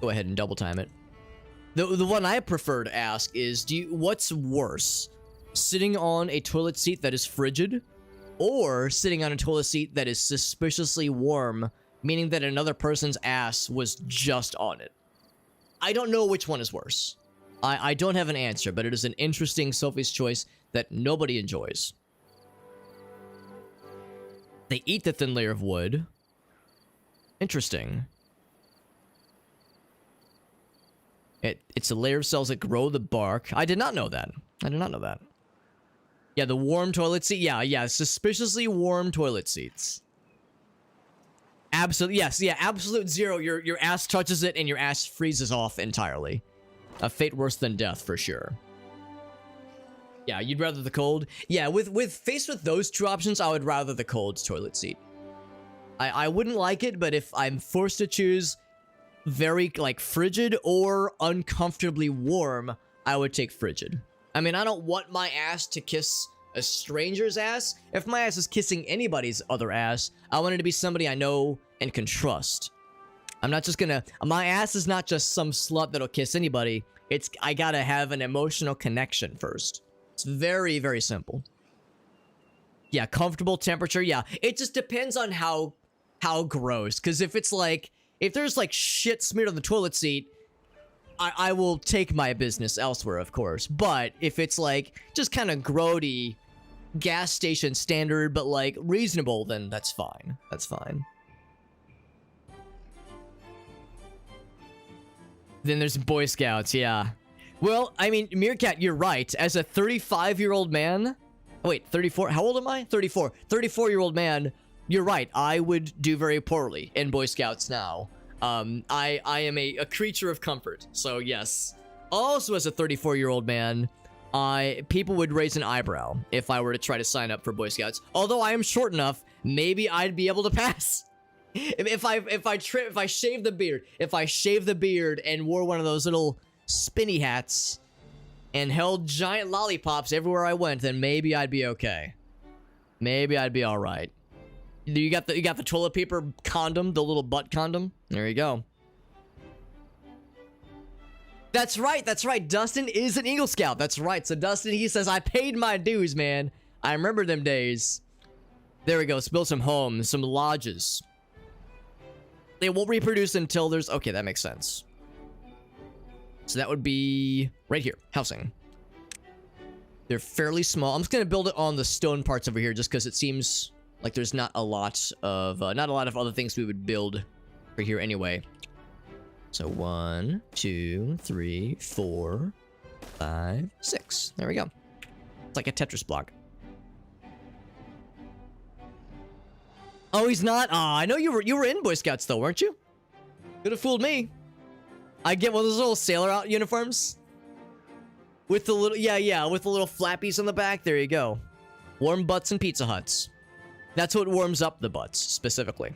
Go ahead and double time it. The one I prefer to ask is, what's worse? Sitting on a toilet seat that is frigid, or sitting on a toilet seat that is suspiciously warm, meaning that another person's ass was just on it? I don't know which one is worse. I don't have an answer, but it is an interesting Sophie's choice that nobody enjoys. They eat the thin layer of wood. Interesting. It's a layer of cells that grow the bark. I did not know that. I did not know that. Yeah, the warm toilet seat. Yeah, suspiciously warm toilet seats. Absolute, yes, yeah, absolute zero. Your ass touches it and your ass freezes off entirely. A fate worse than death for sure. Yeah, you'd rather the cold? Yeah, faced with those two options, I would rather the cold toilet seat. I wouldn't like it, but if I'm forced to choose very, like, frigid or uncomfortably warm, I would take frigid. I mean, I don't want my ass to kiss a stranger's ass. If my ass is kissing anybody's other ass, I want it to be somebody I know and can trust. I'm not just gonna... My ass is not just some slut that'll kiss anybody. I gotta have an emotional connection first. It's very, very simple. Yeah, comfortable temperature. Yeah, it just depends on how gross. Because if it's like... If there's like shit smeared on the toilet seat, I will take my business elsewhere, of course. But if it's like just kind of grody, gas station standard, but like reasonable, then that's fine. That's fine. Then there's Boy Scouts, yeah. Well, I mean, Meerkat, you're right. As a 35-year-old man... Wait, 34? How old am I? 34. 34-year-old man... You're right, I would do very poorly in Boy Scouts now. I am a creature of comfort, so yes. Also, as a 34-year-old man, people would raise an eyebrow if I were to try to sign up for Boy Scouts. Although I am short enough, maybe I'd be able to pass. If I shave the beard and wore one of those little spinny hats and held giant lollipops everywhere I went, then maybe I'd be okay. Maybe I'd be all right. You got the toilet paper condom, the little butt condom. There you go. That's right. That's right. Dustin is an Eagle Scout. That's right. So Dustin, he says, I paid my dues, man. I remember them days. There we go. Let's build some homes, some lodges. They won't reproduce until there's... Okay, that makes sense. So that would be right here. Housing. They're fairly small. I'm just going to build it on the stone parts over here just because it seems... like there's not a lot of other things we would build for here anyway. So 1, 2, 3, 4, 5, 6. There we go. It's like a Tetris block. Oh, he's not. Ah, I know you were in Boy Scouts though, weren't you? Could have fooled me. I get one of those little sailor out uniforms with the little with the little flappies on the back. There you go. Warm butts and Pizza Huts. That's what warms up the butts, specifically.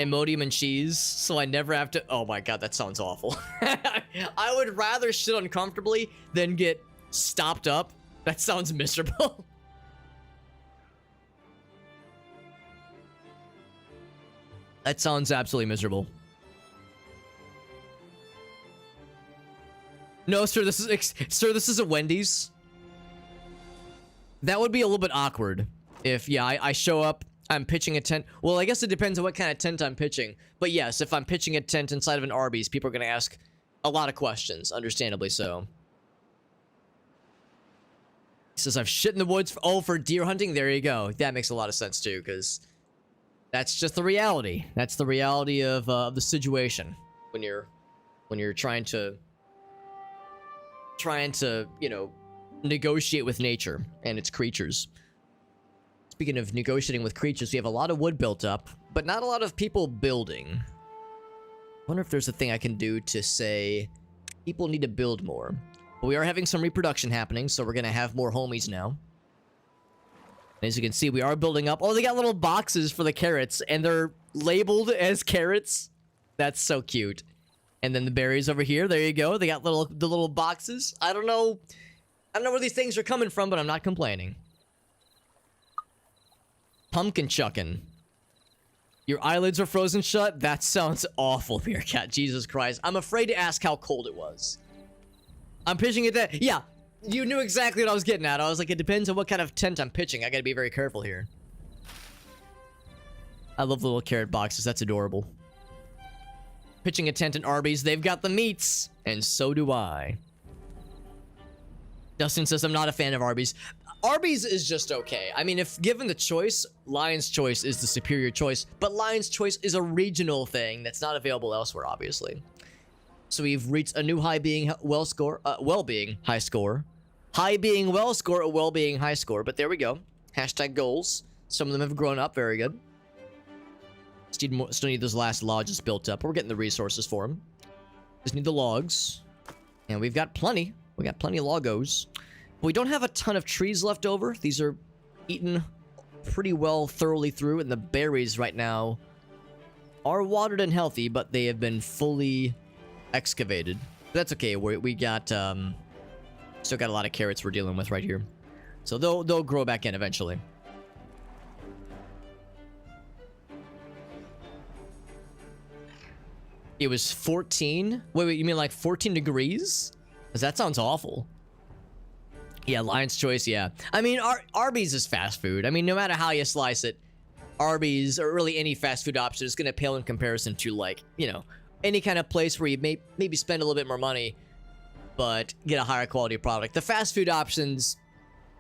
Imodium and cheese, so I never have to... Oh my god, that sounds awful. I would rather shit uncomfortably than get stopped up. That sounds miserable. That sounds absolutely miserable. No, sir, this is a Wendy's. That would be a little bit awkward if, yeah, I show up, I'm pitching a tent. Well, I guess it depends on what kind of tent I'm pitching. But yes, if I'm pitching a tent inside of an Arby's, people are going to ask a lot of questions, understandably so. He says, I've shit in the woods for deer hunting. There you go. That makes a lot of sense, too, because that's just the reality. That's the reality of the situation when you're trying to, you know, negotiate with nature and its creatures. Speaking of negotiating with creatures, we have a lot of wood built up, but not a lot of people building. I wonder if there's a thing I can do to say people need to build more. But we are having some reproduction happening, so we're gonna have more homies now. As you can see, we are building up. Oh, they got little boxes for the carrots, and they're labeled as carrots. That's so cute. And then the berries over here, there you go. They got the little boxes. I don't know where these things are coming from, but I'm not complaining. Pumpkin chucking. Your eyelids are frozen shut? That sounds awful, Meerkat. Jesus Christ. I'm afraid to ask how cold it was. I'm pitching it that... Yeah, you knew exactly what I was getting at. I was like, it depends on what kind of tent I'm pitching. I gotta be very careful here. I love the little carrot boxes. That's adorable. Pitching a tent in Arby's. They've got the meats. And so do I. Dustin says, I'm not a fan of Arby's. Arby's is just okay. I mean, if given the choice, Lion's Choice is the superior choice. But Lion's Choice is a regional thing that's not available elsewhere, obviously. So we've reached a new well-being high score. High being well score, a well-being high score. But there we go. Hashtag goals. Some of them have grown up. Very good. Still need those last lodges built up. We're getting the resources for them. Just need the logs. And we've got plenty. We got plenty of loggos. But we don't have a ton of trees left over. These are eaten pretty well thoroughly through. And the berries right now are watered and healthy, but they have been fully excavated. But that's okay. We got... still got a lot of carrots we're dealing with right here. So they'll grow back in eventually. It was 14? Wait, you mean like 14 degrees? Because that sounds awful. Yeah, Lion's Choice, yeah. I mean, Arby's is fast food. I mean, no matter how you slice it, Arby's, or really any fast food option, is going to pale in comparison to, like, you know, any kind of place where you maybe spend a little bit more money, but get a higher quality product. The fast food options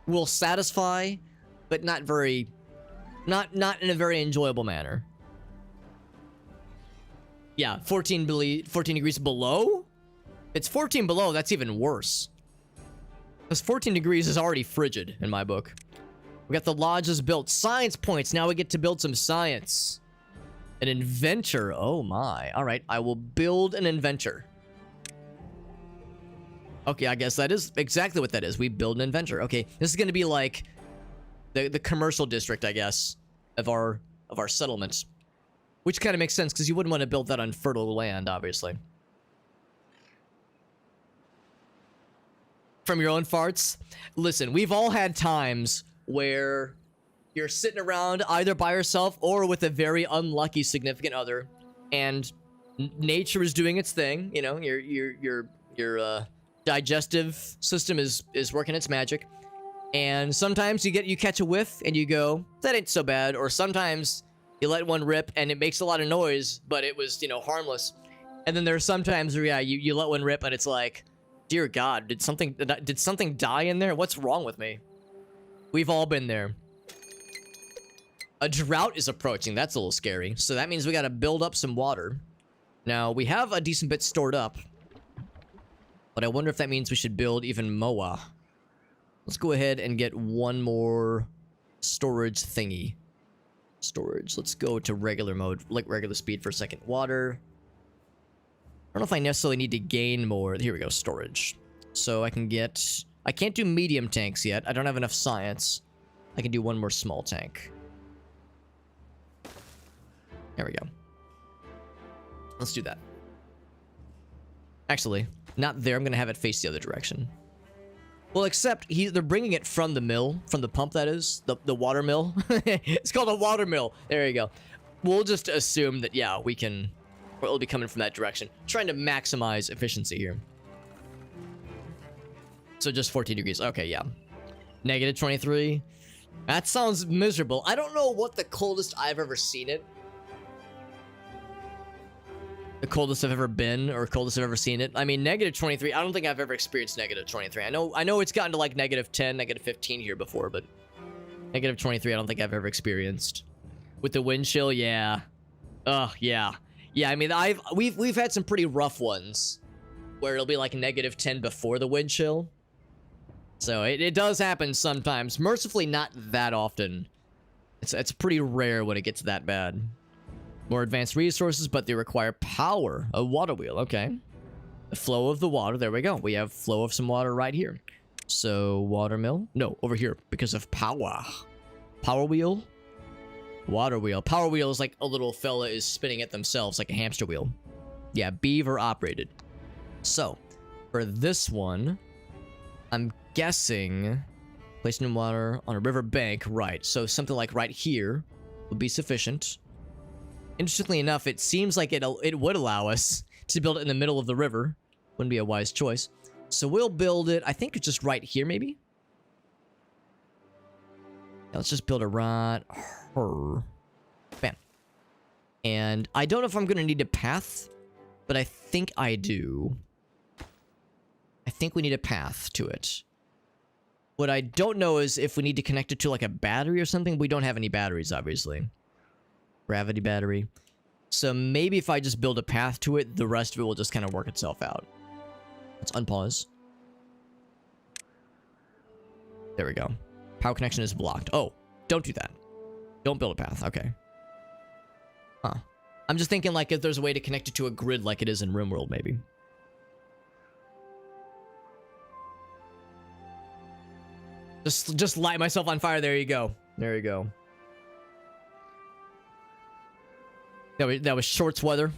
will satisfy, but not in a very enjoyable manner. Yeah, 14 degrees below? It's 14 below, that's even worse. Because 14 degrees is already frigid in my book. We got the lodges built. Science points. Now we get to build some science. An inventor. Oh my. Alright, I will build an inventor. Okay, I guess that is exactly what that is. We build an inventor. Okay, this is going to be like the commercial district, I guess, of our settlement. Which kind of makes sense, because you wouldn't want to build that on fertile land, obviously. From your own farts? Listen, we've all had times where you're sitting around either by yourself or with a very unlucky significant other, and nature is doing its thing. You know, your digestive system is working its magic, and sometimes you catch a whiff and you go, that ain't so bad, or sometimes you let one rip and it makes a lot of noise, but it was, you know, harmless. And then there's sometimes where, yeah, you let one rip and it's like, dear God, did something die in there? What's wrong with me? We've all been there. A drought is approaching. That's a little scary. So that means we gotta build up some water. Now, we have a decent bit stored up, but I wonder if that means we should build even Moa. Let's go ahead and get one more storage thingy. Storage. Let's go to regular mode, like regular speed for a second. Water. I don't know if I necessarily need to gain more. Here we go, storage. So I can get... I can't do medium tanks yet. I don't have enough science. I can do one more small tank. There we go. Let's do that. Actually, not there. I'm going to have it face the other direction. Well, except they're bringing it from the mill, from the pump, that is. The water mill. It's called a water mill. There you go. We'll just assume that, yeah, we can... Or it'll be coming from that direction. Trying to maximize efficiency here. So just 14 degrees. Okay, yeah. Negative 23. That sounds miserable. I don't know what the coldest I've ever seen it. The coldest I've ever been, or coldest I've ever seen it. I mean, negative 23. I don't think I've ever experienced negative 23. I know it's gotten to like negative 10, negative 15 here before, but negative 23 I don't think I've ever experienced. With the wind chill, yeah. Yeah. Yeah, I mean, we've had some pretty rough ones where it'll be like negative 10 before the wind chill. So it does happen sometimes. Mercifully, not that often. It's pretty rare when it gets that bad. More advanced resources, but they require power. A water wheel, okay. The flow of the water. There we go. We have flow of some water right here. So water mill. No, over here because of power. Power wheel. Water wheel. Power wheel is like a little fella is spinning it themselves like a hamster wheel. Yeah, beaver operated. So for this one, I'm guessing placing in water on a river bank. Right. So something like right here would be sufficient. Interestingly enough, it seems like it would allow us to build it in the middle of the river. Wouldn't be a wise choice. So we'll build it, I think it's just right here, maybe? Yeah, let's just build it right here. Bam. And I don't know if I'm going to need a path, but I think I do. I think we need a path to it. What I don't know is if we need to connect it to like a battery or something. We don't have any batteries, obviously. Gravity battery. So maybe if I just build a path to it, the rest of it will just kind of work itself out. Let's unpause. There we go. Power connection is blocked. Oh, don't do that. Don't build a path. Okay. Huh. I'm just thinking like if there's a way to connect it to a grid like it is in RimWorld, maybe. Just light myself on fire. There you go. There you go. That was shorts weather.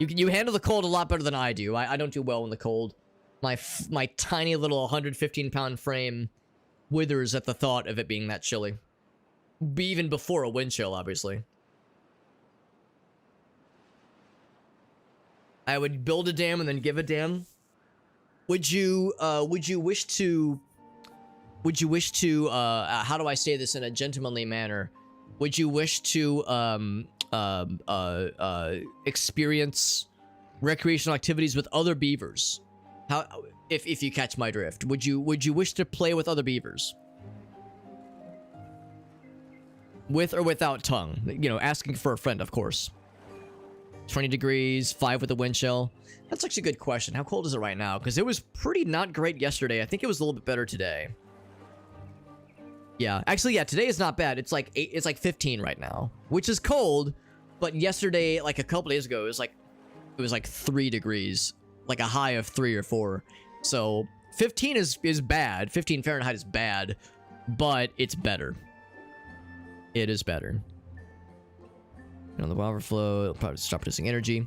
You handle the cold a lot better than I do. I don't do well in the cold. My tiny little 115-pound frame withers at the thought of it being that chilly. Even before a wind chill, obviously. I would build a dam and then give a dam. Would you wish to how do I say this in a gentlemanly manner? Would you wish to experience recreational activities with other beavers? How, if you catch my drift, would you wish to play with other beavers? With or without tongue? You know, asking for a friend, of course. 20 degrees, 5 with a wind chill. That's actually a good question. How cold is it right now? Because it was pretty not great yesterday. I think it was a little bit better today. Yeah, actually, yeah, today is not bad. It's like 15 right now, which is cold. But yesterday, like a couple days ago, it was like 3 degrees, like a high of 3 or 4. So 15 is bad. 15 Fahrenheit is bad, but it's better. It is better. You know, the water flow, it'll probably stop producing energy.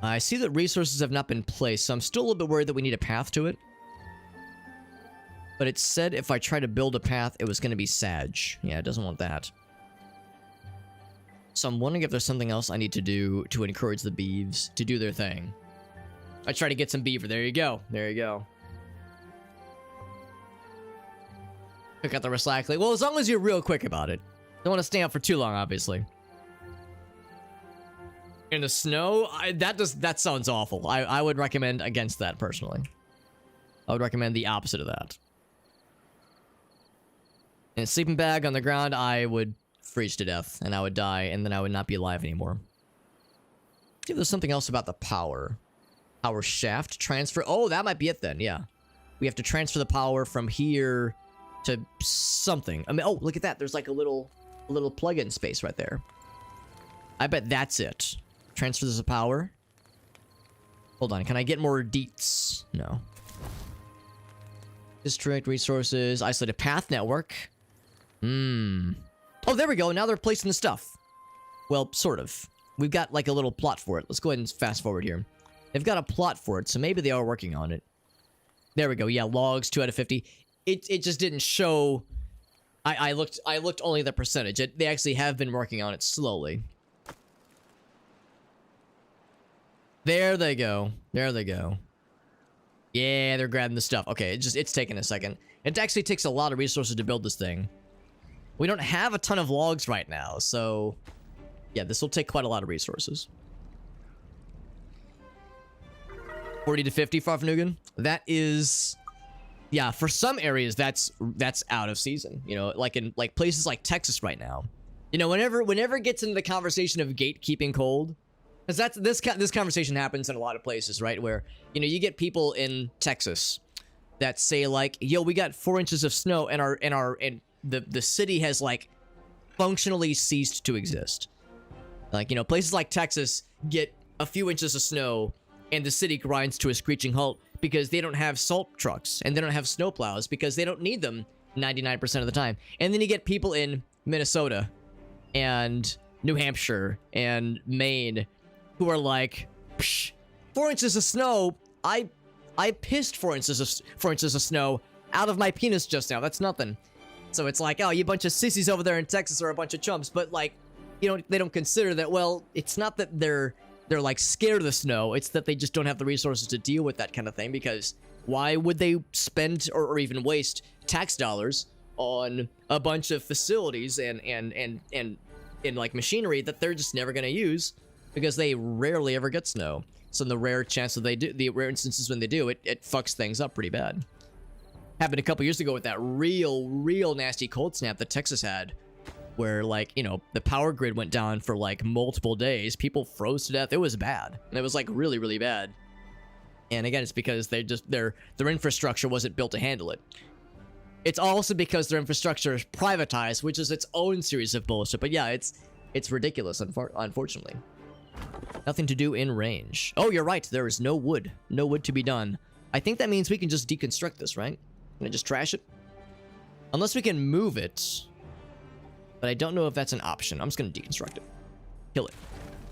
I see that resources have not been placed, so I'm still a little bit worried that we need a path to it. But it said if I try to build a path, it was going to be Sag. Yeah, it doesn't want that. So I'm wondering if there's something else I need to do to encourage the beeves to do their thing. I try to get some beaver. There you go. There you go. Pick out the recycling. Well, as long as you're real quick about it. Don't want to stay out for too long, obviously. In the snow? That sounds awful. I would recommend against that, personally. I would recommend the opposite of that. In a sleeping bag on the ground, I would freeze to death, and I would die, and then I would not be alive anymore. See if there's something else about the power. Power shaft transfer. Oh, that might be it then, yeah. We have to transfer the power from here to something. I mean, oh, look at that. There's like a little plug-in space right there. I bet that's it. Transfer the power. Hold on, can I get more deets? No. District resources, isolated path network. Oh, there we go. Now they're placing the stuff. Well, sort of. We've got like a little plot for it. Let's go ahead and fast forward here. They've got a plot for it, so maybe they are working on it. There we go. Yeah, logs 2 out of 50. It just didn't show. I looked only at the percentage. They actually have been working on it slowly. There they go. There they go. Yeah, they're grabbing the stuff. Okay, it's taking a second. It actually takes a lot of resources to build this thing. We don't have a ton of logs right now, so yeah, this will take quite a lot of resources. 40 to 50 Farfnugan. That is, yeah, for some areas that's out of season. You know, like in places like Texas right now. You know, whenever it gets into the conversation of gatekeeping cold, because this conversation happens in a lot of places, right? Where, you know, you get people in Texas that say like, yo, we got 4 inches of snow and the city has like functionally ceased to exist. Like, you know, places like Texas get a few inches of snow and the city grinds to a screeching halt because they don't have salt trucks and they don't have snowplows because they don't need them 99% of the time. And then you get people in Minnesota and New Hampshire and Maine who are like, psh, 4 inches of snow. I pissed 4 inches of snow out of my penis just now. That's nothing. So it's like, oh, you bunch of sissies over there in Texas are a bunch of chumps. But like, you know, they don't consider that. Well, it's not that they're like scared of the snow. It's that they just don't have the resources to deal with that kind of thing. Because why would they spend or even waste tax dollars on a bunch of facilities and like machinery that they're just never gonna use because they rarely ever get snow. So in the rare chance that they do, the rare instances when they do, it fucks things up pretty bad. Happened a couple years ago with that real nasty cold snap that Texas had, where like, you know, the power grid went down for like multiple days. People froze to death. It was bad. And it was like really bad. And again, it's because they just their infrastructure wasn't built to handle it. It's also because their infrastructure is privatized, which is its own series of bullshit. But yeah, it's ridiculous, unfortunately. Nothing to do in range. Oh, you're right. There is no wood. No wood to be done. I think that means we can just deconstruct this, right? Can I just trash it? Unless we can move it. But I don't know if that's an option. I'm just going to deconstruct it. Kill it.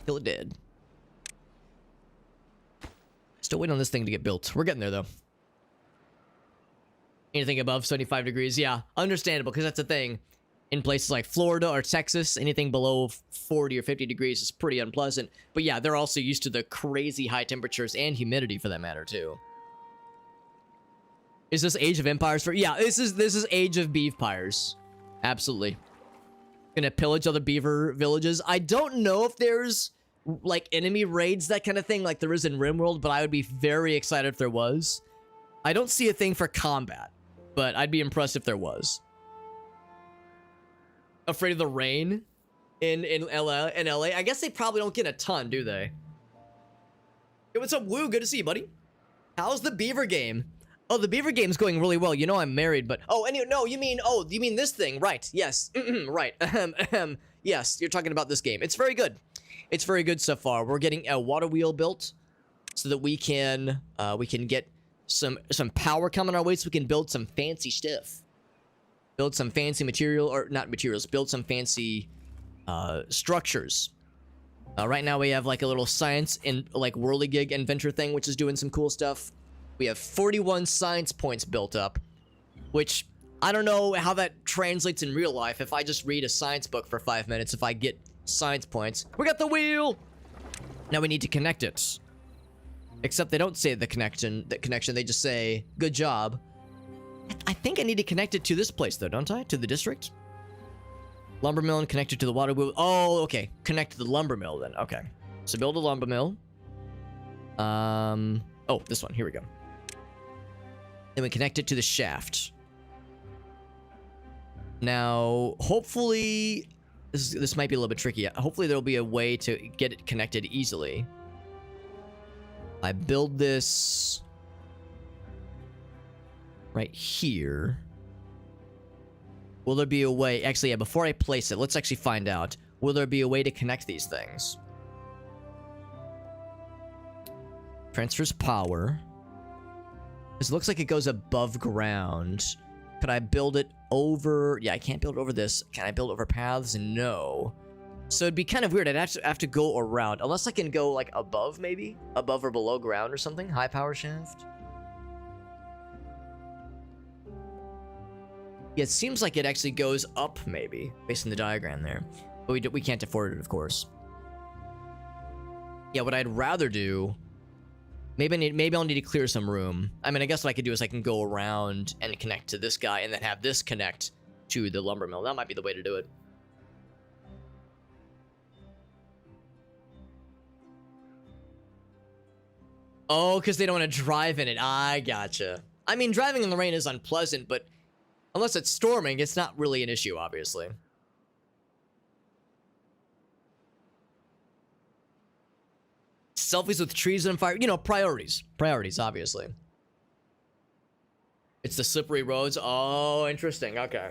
Kill it dead. Still waiting on this thing to get built. We're getting there, though. Anything above 75 degrees? Yeah, understandable, because that's the thing. In places like Florida or Texas, anything below 40 or 50 degrees is pretty unpleasant. But yeah, they're also used to the crazy high temperatures and humidity for that matter, too. Is this Age of Empires for? Yeah, this is Age of Beefpires. Absolutely. Gonna pillage other beaver villages. I don't know if there's like enemy raids, that kind of thing, like there is in RimWorld, but I would be very excited if there was. I don't see a thing for combat, but I'd be impressed if there was. Afraid of the rain in LA? I guess they probably don't get a ton, do they? Hey, what's up, Woo? Good to see you, buddy. How's the beaver game? Oh, the beaver game's going really well. You know I'm married, but... Oh, no, you mean this thing. Right, yes. Right. Yes, you're talking about this game. It's very good. It's very good so far. We're getting a water wheel built so that we can get some power coming our way so we can build some fancy stuff. Build some fancy material, or not materials, build some fancy structures. Right now we have like a little science and like whirligig inventor thing, which is doing some cool stuff. We have 41 science points built up, which I don't know how that translates in real life. If I just read a science book for 5 minutes, if I get science points. We got the wheel! Now we need to connect it. Except they don't say the connection, they just say, good job. I think I need to connect it to this place though, don't I? To the district? Lumber mill and connect it to the water wheel. Oh, okay. Connect to the lumber mill then. Okay. So build a lumber mill. Oh, this one. Here we go. Then we connect it to the shaft. Now, hopefully, this might be a little bit tricky. Hopefully, there'll be a way to get it connected easily. I build this right here. Will there be a way? Actually, yeah, before I place it, let's actually find out. Will there be a way to connect these things? Transfers power. This looks like it goes above ground. Could I build it over? Yeah, I can't build over this. Can I build over paths? No. So it'd be kind of weird. I'd have to go around. Unless I can go like above, maybe? Above or below ground or something? High power shaft? Yeah, it seems like it actually goes up, maybe, based on the diagram there. But we can't afford it, of course. Yeah, what I'd rather do... Maybe I'll need to clear some room. I mean, I guess what I could do is I can go around and connect to this guy and then have this connect to the lumber mill. That might be the way to do it. Oh, because they don't want to drive in it. I gotcha. I mean, driving in the rain is unpleasant, but unless it's storming, it's not really an issue, obviously. Selfies with trees on fire. You know, priorities. Priorities, obviously. It's the slippery roads. Oh, interesting. Okay.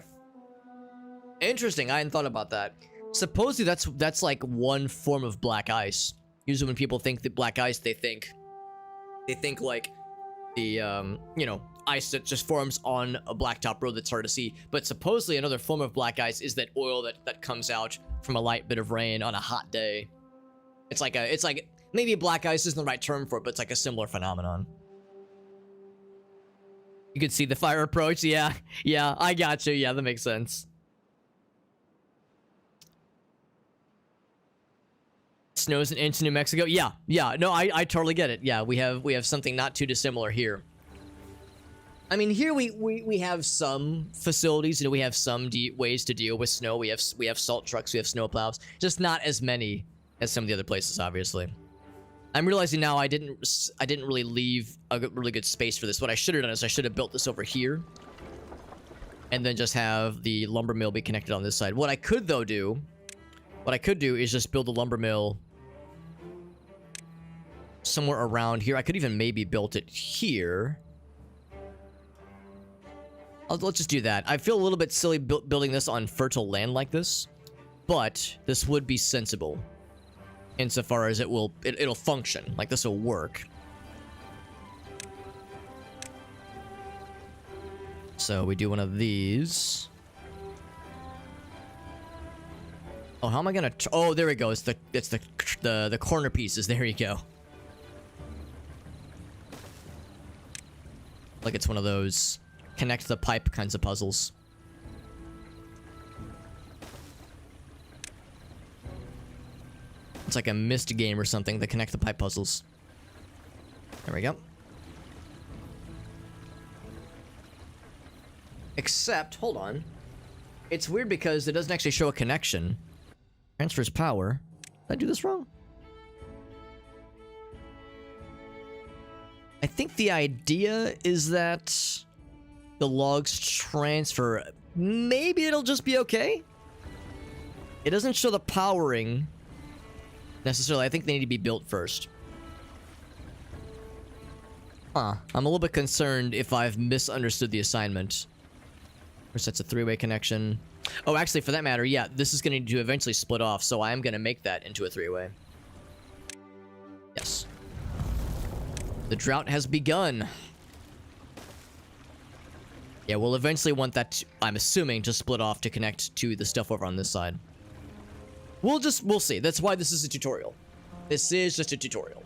Interesting. I hadn't thought about that. Supposedly, that's like one form of black ice. Usually when people think that black ice, they think They think like the you know, ice that just forms on a blacktop road that's hard to see. But supposedly another form of black ice is that oil that comes out from a light bit of rain on a hot day. It's like maybe black ice isn't the right term for it, but it's like a similar phenomenon. You can see the fire approach. Yeah, I got you. Yeah, that makes sense. Snows an inch in New Mexico. Yeah. No, I totally get it. Yeah, we have something not too dissimilar here. I mean, here we have some facilities. You know, we have some ways to deal with snow. We have salt trucks. We have snow plows. Just not as many as some of the other places, obviously. I'm realizing now I didn't really leave a really good space for this. What I should have done is I should have built this over here, and then just have the lumber mill be connected on this side. What I could do is just build the lumber mill somewhere around here. I could even maybe build it here. Let's just do that. I feel a little bit silly building this on fertile land like this, but this would be sensible insofar as it'll function. Like, this will work. So we do one of these. Oh, how am I gonna? Oh, there we go. It's the corner pieces. There you go. Like it's one of those connect the pipe kinds of puzzles. It's like a missed game or something. The connect the pipe puzzles. There we go. Except, hold on. It's weird because it doesn't actually show a connection. Transfers power. Did I do this wrong? I think the idea is that the logs transfer. Maybe it'll just be okay. It doesn't show the powering necessarily. I think they need to be built first. Huh. I'm a little bit concerned if I've misunderstood the assignment. Of course, that's a three-way connection. Oh, actually, for that matter, yeah, this is going to need to eventually split off, so I am going to make that into a three-way. Yes. The drought has begun. Yeah, we'll eventually want that, I'm assuming, to split off to connect to the stuff over on this side. We'll see. That's why this is a tutorial. This is just a tutorial.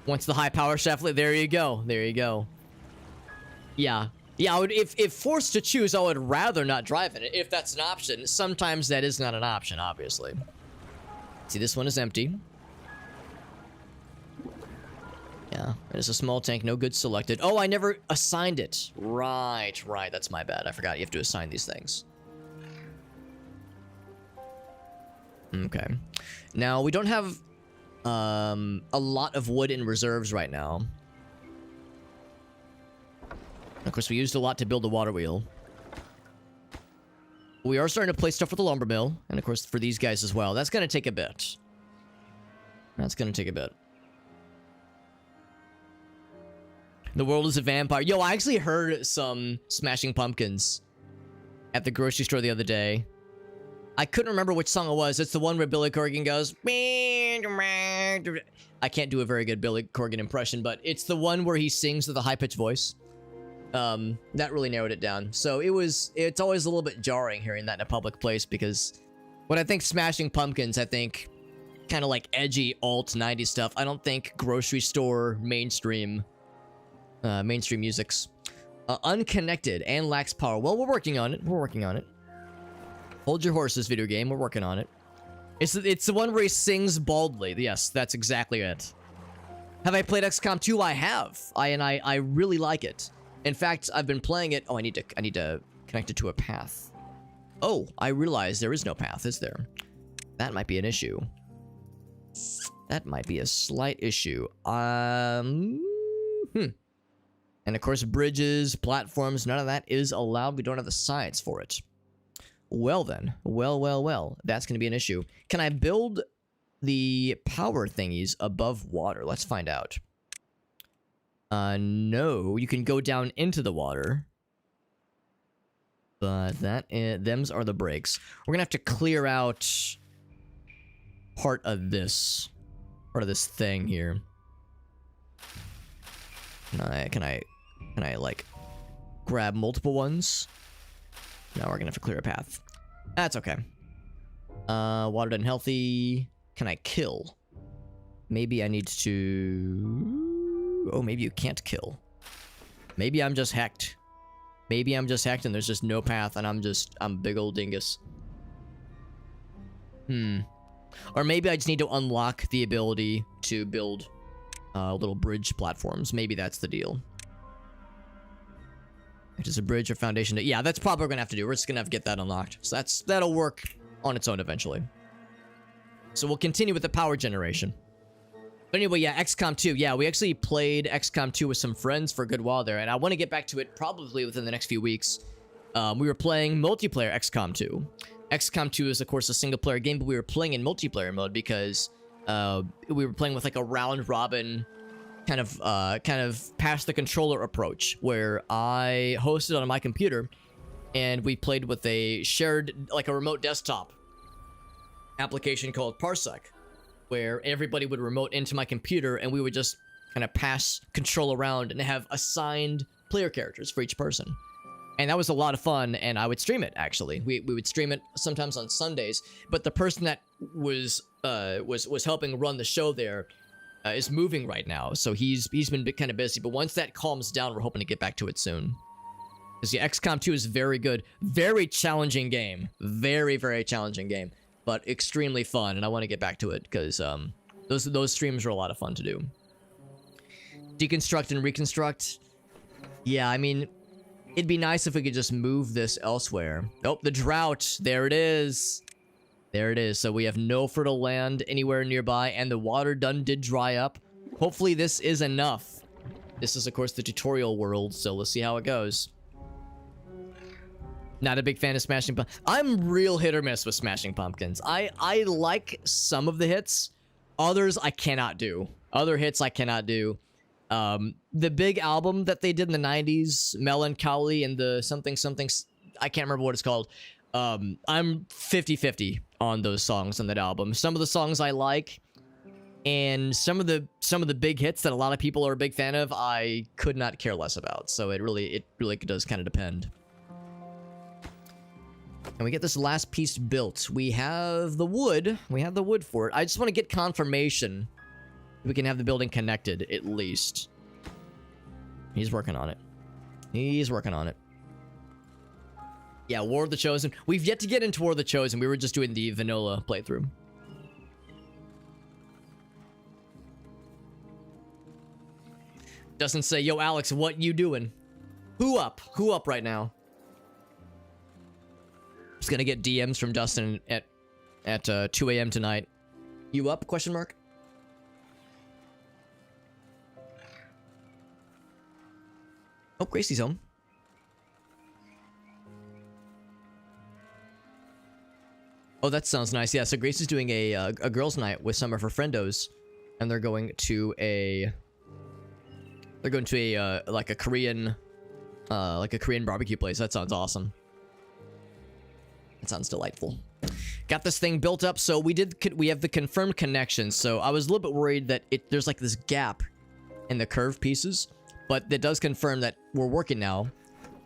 Once the high power shaft, there you go. There you go. Yeah. Yeah, I would, if forced to choose, I would rather not drive in it, if that's an option. Sometimes that is not an option, obviously. See, this one is empty. Yeah, there's a small tank, no goods selected. Oh, I never assigned it. Right, that's my bad. I forgot you have to assign these things. Okay. Now, we don't have a lot of wood in reserves right now. Of course, we used a lot to build the water wheel. We are starting to place stuff for the lumber mill, and of course for these guys as well. That's going to take a bit. That's going to take a bit. The world is a vampire. Yo, I actually heard some Smashing Pumpkins at the grocery store the other day. I couldn't remember which song it was. It's the one where Billy Corgan goes... I can't do a very good Billy Corgan impression, but it's the one where he sings with a high-pitched voice. That really narrowed it down. So it's always a little bit jarring hearing that in a public place, because when I think Smashing Pumpkins, I think kind of like edgy alt 90s stuff. I don't think grocery store mainstream musics. Unconnected and lacks power. Well, we're working on it. We're working on it. Hold your horses, video game. We're working on it. It's the one where he sings baldly. Yes, that's exactly it. Have I played XCOM 2? I have. I really like it. In fact, I've been playing it. Oh, I need to connect it to a path. Oh, I realize there is no path, is there? That might be an issue. That might be a slight issue. And of course, bridges, platforms, none of that is allowed. We don't have the science for it. Well then. Well. That's going to be an issue. Can I build the power thingies above water? Let's find out. No. You can go down into the water. But thems are the breaks. We're going to have to clear out part of this. part of this thing here. Can I like grab multiple ones? No, we're gonna have to clear a path. That's okay. Watered and healthy. Can I kill? Maybe I need to... Oh, maybe you can't kill. Maybe I'm just hacked. Maybe I'm just hacked and there's just no path and I'm big old dingus. Or maybe I just need to unlock the ability to build little bridge platforms. Maybe that's the deal. It is a bridge or foundation. Yeah, that's probably what we're gonna have to do. We're just gonna have to get that unlocked. So that'll work on its own eventually. So we'll continue with the power generation. But anyway, yeah, XCOM 2. Yeah, we actually played XCOM 2 with some friends for a good while there, and I want to get back to it probably within the next few weeks. We were playing multiplayer XCOM 2. XCOM 2 is, of course, a single-player game, but we were playing in multiplayer mode because we were playing with like a round-robin kind of pass the controller approach, where I hosted on my computer, and we played with a shared, like a remote desktop application called Parsec, where everybody would remote into my computer and we would just kind of pass control around and have assigned player characters for each person. And that was a lot of fun, and I would stream it, actually. We would stream it sometimes on Sundays, but the person that was helping run the show there is moving right now, so he's been kind of busy, but once that calms down, we're hoping to get back to it soon. Because yeah, XCOM 2 is very good. Very challenging game. Very, very challenging game. But extremely fun, and I want to get back to it because those streams are a lot of fun to do. Deconstruct and reconstruct. Yeah, I mean, it'd be nice if we could just move this elsewhere. Oh, the drought. There it is. There it is. So we have no fertile land anywhere nearby, and the water did dry up. Hopefully this is enough. This is, of course, the tutorial world, so let's see how it goes. Not a big fan of Smashing Pumpkins. I'm real hit or miss with Smashing Pumpkins. I like some of the hits. Others I cannot do. Other hits I cannot do. The big album that they did in the 90s, Melancholy and the something, I can't remember what it's called. I'm 50-50 on those songs on that album. Some of the songs I like, and some of the big hits that a lot of people are a big fan of, I could not care less about. So it really does kind of depend. And we get this last piece built. We have the wood. We have the wood for it. I just want to get confirmation we can have the building connected, at least. He's working on it. He's working on it. Yeah, War of the Chosen. We've yet to get into War of the Chosen. We were just doing the vanilla playthrough. Doesn't say, yo, Alex, what you doing? Who up? Who up right now? Just gonna get DMs from Dustin at 2 a.m. tonight. You up? Question mark. Oh, Gracie's home. Oh, that sounds nice. Yeah, so Gracie's doing a girls' night with some of her friendos, and they're going to a like a Korean barbecue place. That sounds awesome. That sounds delightful. Got this thing built up, so we have the confirmed connection. So I was a little bit worried that there's like this gap in the curved pieces, but that does confirm that we're working now.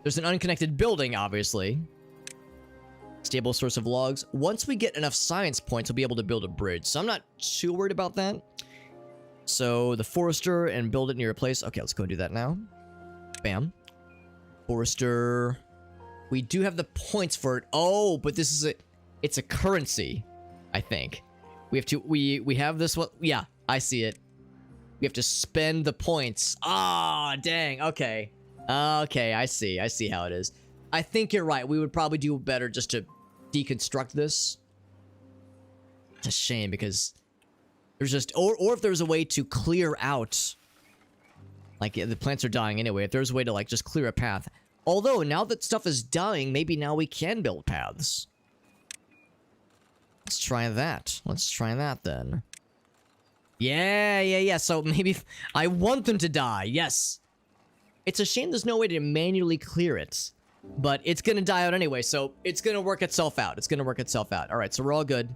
There's an unconnected building, obviously. Stable source of logs. Once we get enough science points, we'll be able to build a bridge. So I'm not too worried about that. So the forester and build it near a place. Okay, let's go do that now. Bam. Forester. We do have the points for it. Oh, but this is it's a currency, I think. We have to, we have this one. Yeah, I see it. We have to spend the points. Ah, dang. Okay. Okay, I see how it is. I think you're right. We would probably do better just to deconstruct this. It's a shame because there's just, or if there's a way to clear out, like the plants are dying anyway. If there's a way to like just clear a path. Although, now that stuff is dying, maybe now we can build paths. Let's try that. Let's try that, then. Yeah. So, maybe... I want them to die, yes. It's a shame there's no way to manually clear it. But it's gonna die out anyway, so it's gonna work itself out. It's gonna work itself out. Alright, so we're all good.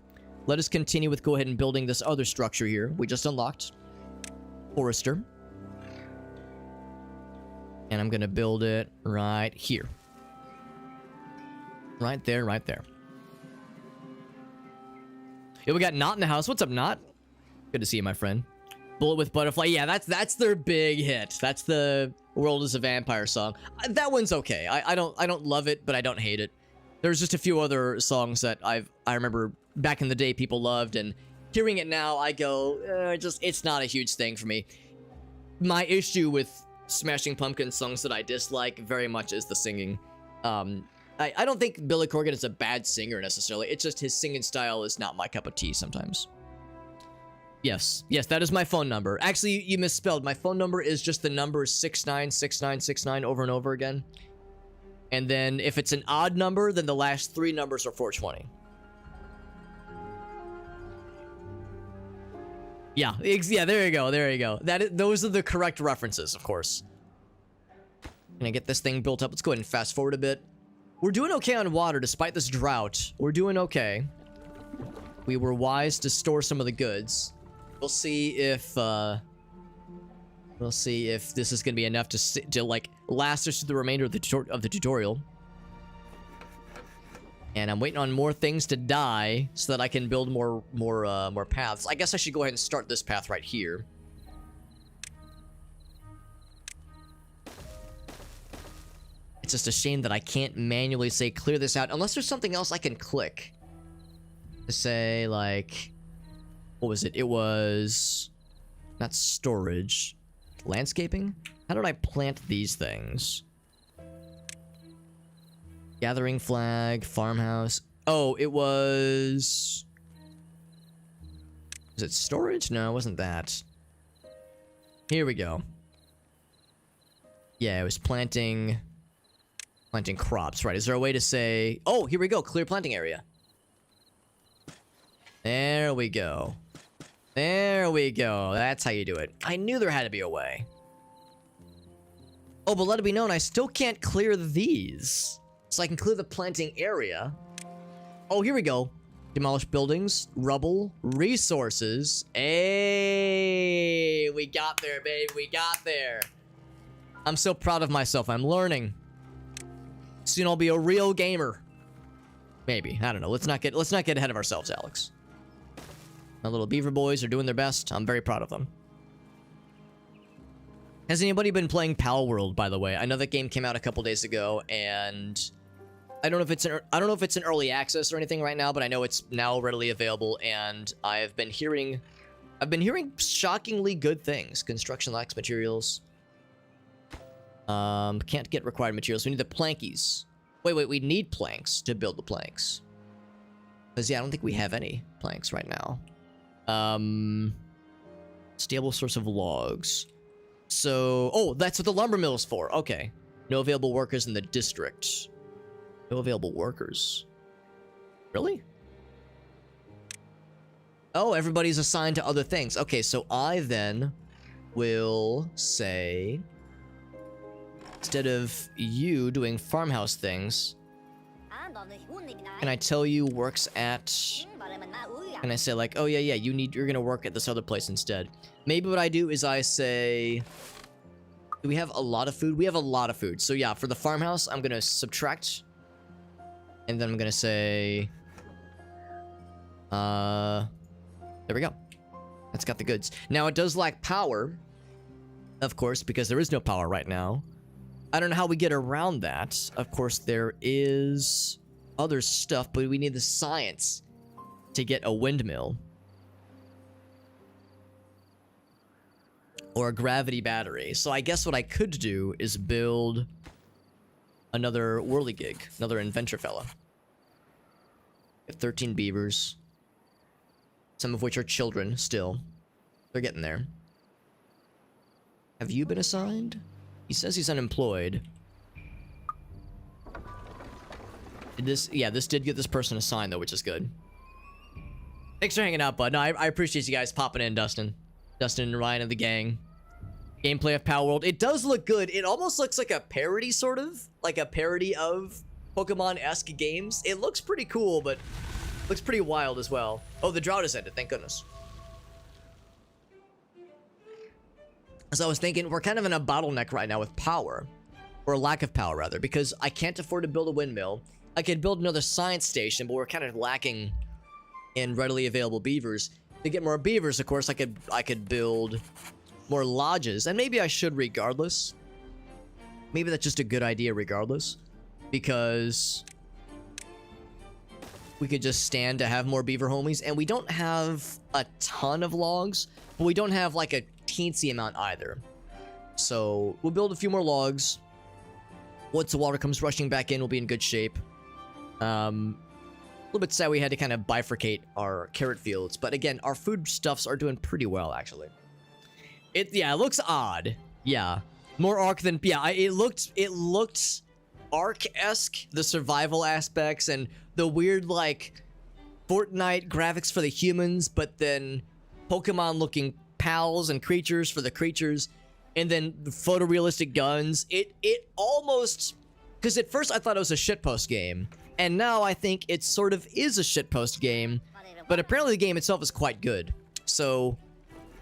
let us continue with go ahead and building this other structure here. We just unlocked Forester. And I'm going to build it right here. Right there, right there. Yeah, we got Knot in the house. What's up, Knot? Good to see you, my friend. Bullet with Butterfly. Yeah, that's their big hit. That's the World is a Vampire song. That one's okay. I don't love it, but I don't hate it. There's just a few other songs that I remember back in the day people loved, and hearing it now, I go, it's not a huge thing for me. My issue with Smashing Pumpkins songs that I dislike very much is the singing. I don't think Billy Corgan is a bad singer necessarily. It's just his singing style is not my cup of tea sometimes. Yes, that is my phone number. Actually, you misspelled. My phone number is just the number 696969 over and over again. And then if it's an odd number, then the last 3 numbers are 420. Yeah, there you go. Those are the correct references, of course. Can I get this thing built up? Let's go ahead and fast forward a bit. We're doing okay on water despite this drought. We're doing okay. We were wise to store some of the goods. We'll see if this is gonna be enough to like last us through the remainder of the tutorial. And I'm waiting on more things to die so that I can build more paths. I guess I should go ahead and start this path right here. It's just a shame that I can't manually say clear this out unless there's something else I can click to say, like, what was it? It was not storage, landscaping. How did I plant these things? Gathering flag, farmhouse. Oh, it was it storage? No, it wasn't that. Here we go. Yeah, it was planting crops, right? Is there a way to say, oh, here we go, clear planting area. There we go. There we go. That's how you do it. I knew there had to be a way. Oh, but let it be known, I still can't clear these. So I can clear the planting area. Oh, here we go. Demolish buildings, rubble, resources. Hey, we got there, babe. We got there. I'm so proud of myself. I'm learning. Soon I'll be a real gamer. Maybe. I don't know. Let's not get ahead of ourselves, Alex. My little beaver boys are doing their best. I'm very proud of them. Has anybody been playing Pal World, by the way? I know that game came out a couple days ago, and I don't know if it's an early access or anything right now, but I know it's now readily available, and I've been hearing shockingly good things. Construction lacks materials. Can't get required materials. We need the plankies. Wait, we need planks to build the planks. Because, yeah, I don't think we have any planks right now. Stable source of logs. So, oh, that's what the lumber mill is for. Okay. No available workers in the district. No available workers. Really? Oh, everybody's assigned to other things. Okay, so I then will say, instead of you doing farmhouse things, can I tell you works at, and I say like, oh yeah, you're gonna work at this other place instead. Maybe what I do is I say, do we have a lot of food? We have a lot of food. So yeah, for the farmhouse, I'm gonna subtract, and then I'm gonna say, there we go. That's got the goods. Now it does lack power, of course, because there is no power right now. I don't know how we get around that. Of course, there is other stuff, but we need the science to get a windmill. Or a gravity battery. So I guess what I could do is build another whirligig, another inventor fella. We have 13 beavers. Some of which are children still. They're getting there. Have you been assigned? He says he's unemployed. This did get this person assigned though, which is good. Thanks for hanging out, bud. No, I appreciate you guys popping in, Dustin. Dustin and Ryan and the gang. Gameplay of Pal World. It does look good. It almost looks like a parody, sort of. Like a parody of Pokemon-esque games. It looks pretty cool, but Looks pretty wild as well. Oh, the drought has ended, thank goodness. So I was thinking, we're kind of in a bottleneck right now with power. Or lack of power, rather, because I can't afford to build a windmill. I could build another science station, but we're kind of lacking in readily available beavers. To get more beavers, of course, I could build more lodges, and maybe I should regardless. Maybe that's just a good idea regardless, because we could just stand to have more beaver homies, and we don't have a ton of logs, but we don't have like a teensy amount either. So we'll build a few more logs. Once the water comes rushing back in, we'll be in good shape. A little bit sad we had to kind of bifurcate our carrot fields, but again, our foodstuffs are doing pretty well actually. It looks odd. Yeah, more Ark than it looked Ark-esque, the survival aspects and the weird like Fortnite graphics for the humans, but then Pokemon looking pals and creatures for the creatures. And then the photorealistic guns. It almost... Because at first I thought it was a shitpost game. And now I think it sort of is a shitpost game. But apparently the game itself is quite good. So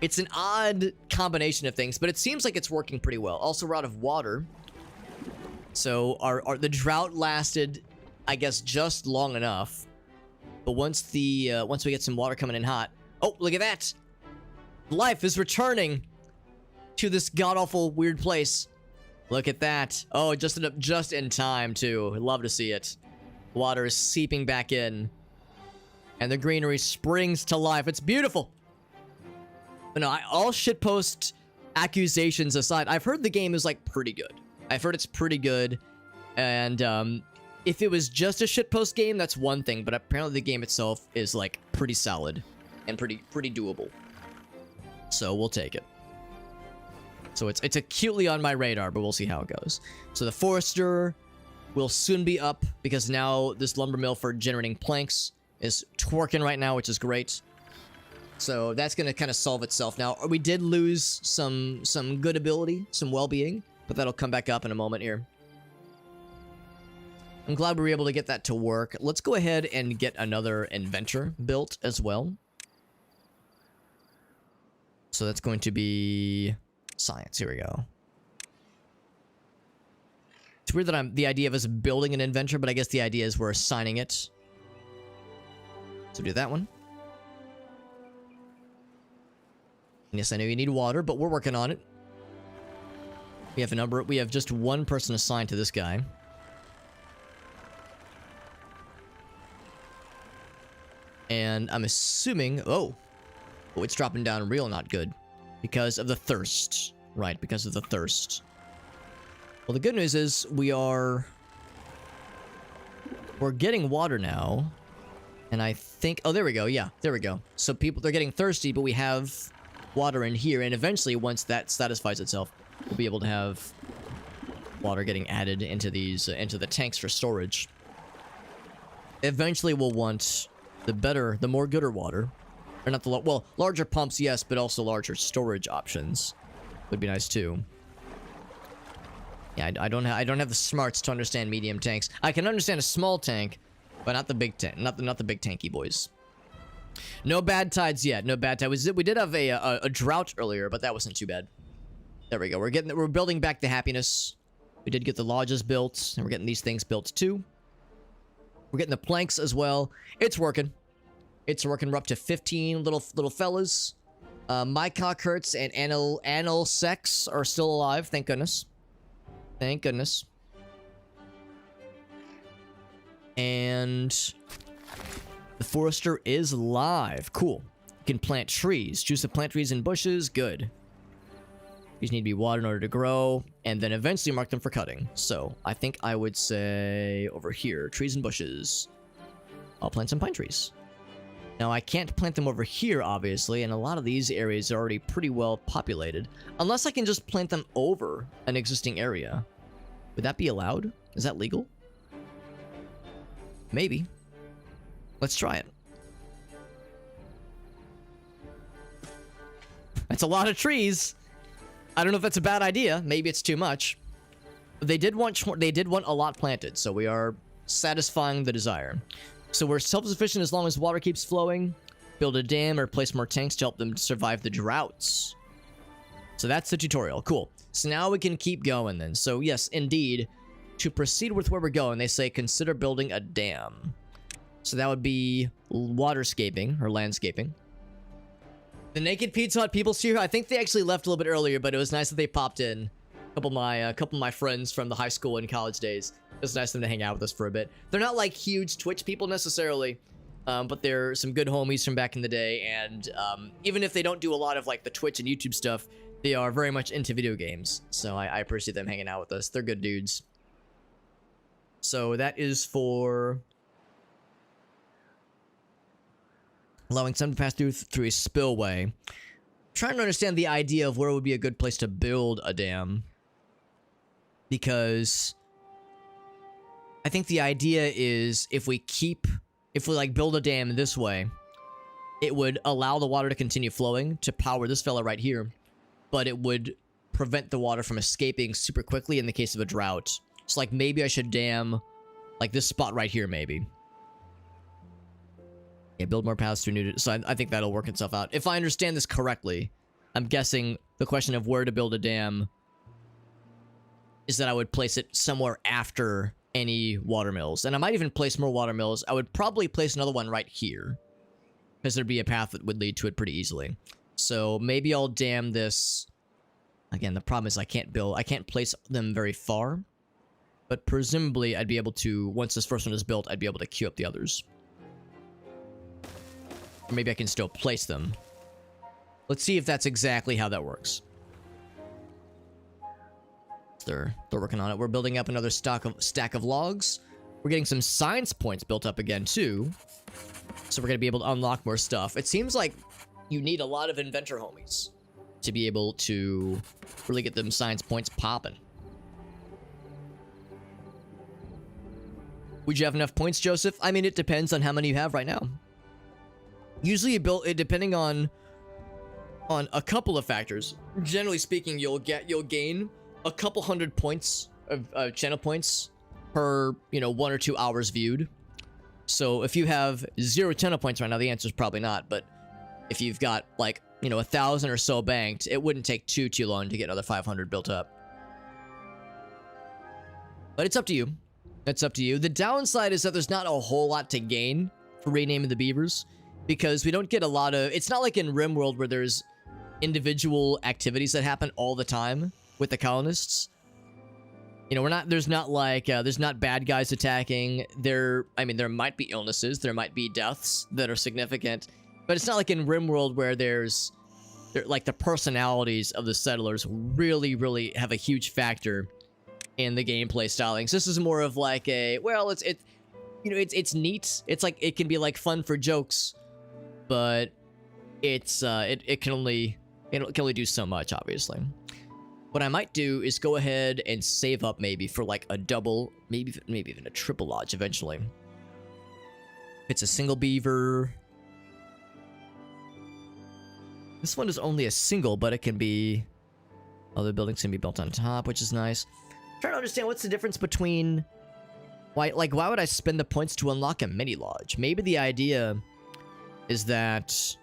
it's an odd combination of things. But it seems like it's working pretty well. Also, we're out of water. So the drought lasted, I guess, just long enough. But once we get some water coming in hot... Oh, look at that! Life is returning to this god-awful weird place. Look at that. Oh, it just ended up just in time, too. Love to see it. Water is seeping back in. And the greenery springs to life. It's beautiful. But no, all shitpost accusations aside, I've heard the game is, like, pretty good. I've heard it's pretty good. And, if it was just a shitpost game, that's one thing. But apparently the game itself is, like, pretty solid. And pretty doable. So, we'll take it. So it's acutely on my radar, but we'll see how it goes. So the forester will soon be up because now this lumber mill for generating planks is twerking right now, which is great. So that's going to kind of solve itself. Now, we did lose some good ability, some well-being, but that'll come back up in a moment here. I'm glad we were able to get that to work. Let's go ahead and get another inventor built as well. So that's going to be... science. Here we go. It's weird that the idea of us building an inventor, but I guess the idea is we're assigning it. So do that one. Yes, I know you need water, but we're working on it. We have just one person assigned to this guy. And I'm assuming, oh, it's dropping down real not good. Because of the thirst. Right, because of the thirst. Well, the good news is we're getting water now. And I think... Oh, there we go. Yeah, there we go. So they're getting thirsty, but we have water in here. And eventually, once that satisfies itself, we'll be able to have water getting added into into the tanks for storage. Eventually, we'll want the more gooder water. Or not the larger pumps, yes, but also larger storage options would be nice too. Yeah, I don't have the smarts to understand medium tanks. I can understand a small tank, but not the big tank, not the big tanky boys. No bad tides yet. No bad tides. We did have a drought earlier, but that wasn't too bad. There we go. We're building back the happiness. We did get the lodges built, and we're getting these things built too. We're getting the planks as well. It's working. It's working. We're up to 15 little fellas. My cock hurts and anal sex are still alive. Thank goodness. Thank goodness. And the forester is live. Cool. You can plant trees. Choose to plant trees and bushes. Good. These need to be watered in order to grow, and then eventually mark them for cutting. So I think I would say over here, trees and bushes. I'll plant some pine trees. Now, I can't plant them over here, obviously, and a lot of these areas are already pretty well populated. Unless I can just plant them over an existing area. Would that be allowed? Is that legal? Maybe. Let's try it. That's a lot of trees. I don't know if that's a bad idea. Maybe it's too much. They did want a lot planted, so we are satisfying the desire. So we're self-sufficient as long as water keeps flowing. Build a dam or place more tanks to help them survive the droughts. So that's the tutorial. Cool. So now we can keep going then. So yes, indeed, to proceed with where we're going, they say consider building a dam. So that would be waterscaping or landscaping. The Naked Pizza Hut people see here. I think they actually left a little bit earlier, but it was nice that they popped in. A couple of my friends from the high school and college days. It was nice of them to hang out with us for a bit. They're not like huge Twitch people necessarily, but they're some good homies from back in the day. And even if they don't do a lot of like the Twitch and YouTube stuff, they are very much into video games. So I appreciate them hanging out with us. They're good dudes. So that is for allowing some to pass through a spillway. I'm trying to understand the idea of where would be a good place to build a dam. Because I think the idea is if we like build a dam this way, it would allow the water to continue flowing to power this fella right here, but it would prevent the water from escaping super quickly in the case of a drought. So like maybe I should dam like this spot right here maybe. Yeah, build more paths through new... So I think that'll work itself out. If I understand this correctly, I'm guessing the question of where to build a dam is that I would place it somewhere after any water mills. And I might even place more water mills. I would probably place another one right here, because there'd be a path that would lead to it pretty easily. So maybe I'll dam this. Again, the problem is I can't place them very far. But presumably I'd be able to, once this first one is built, I'd be able to queue up the others. Or maybe I can still place them. Let's see if that's exactly how that works. They're working on it. We're building up another stack of logs. We're getting some science points built up again too. So we're gonna be able to unlock more stuff. It seems like you need a lot of inventor homies to be able to really get them science points popping. Would you have enough points, Joseph? I mean, it depends on how many you have right now. Usually you build it depending on a couple of factors. Generally speaking, you'll gain a couple hundred points of channel points per, 1 or 2 hours viewed. So if you have 0 channel points right now, the answer is probably not. But if you've got like, 1,000 or so banked, it wouldn't take too long to get another 500 built up. But it's up to you. It's up to you. The downside is that there's not a whole lot to gain for renaming the beavers, because we don't get a lot of... It's not like in RimWorld where there's individual activities that happen all the time with the colonists. There's not bad guys attacking. There might be illnesses, there might be deaths that are significant, but it's not like in RimWorld where like the personalities of the settlers really have a huge factor in the gameplay stylings. This is more of like it's neat. It's like, it can be like fun for jokes, but it can only do so much, obviously. What I might do is go ahead and save up maybe for like a double, maybe even a triple lodge eventually. It's a single beaver. This one is only a single, but it can be... Other buildings can be built on top, which is nice. I'm trying to understand what's the difference between... Why would I spend the points to unlock a mini lodge? Maybe the idea is that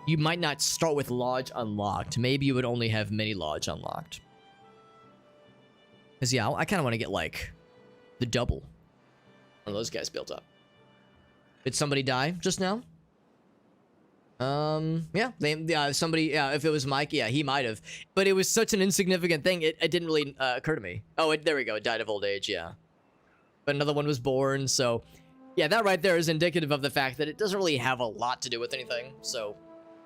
you might not start with lodge unlocked. Maybe you would only have mini lodge unlocked. Because, yeah, I kind of want to get, like, the double. One of those guys built up. Did somebody die just now? Yeah, somebody, yeah, if it was Mike, yeah, he might have. But it was such an insignificant thing, it didn't really occur to me. Oh, there we go, it died of old age, yeah. But another one was born, so... Yeah, that right there is indicative of the fact that it doesn't really have a lot to do with anything, so...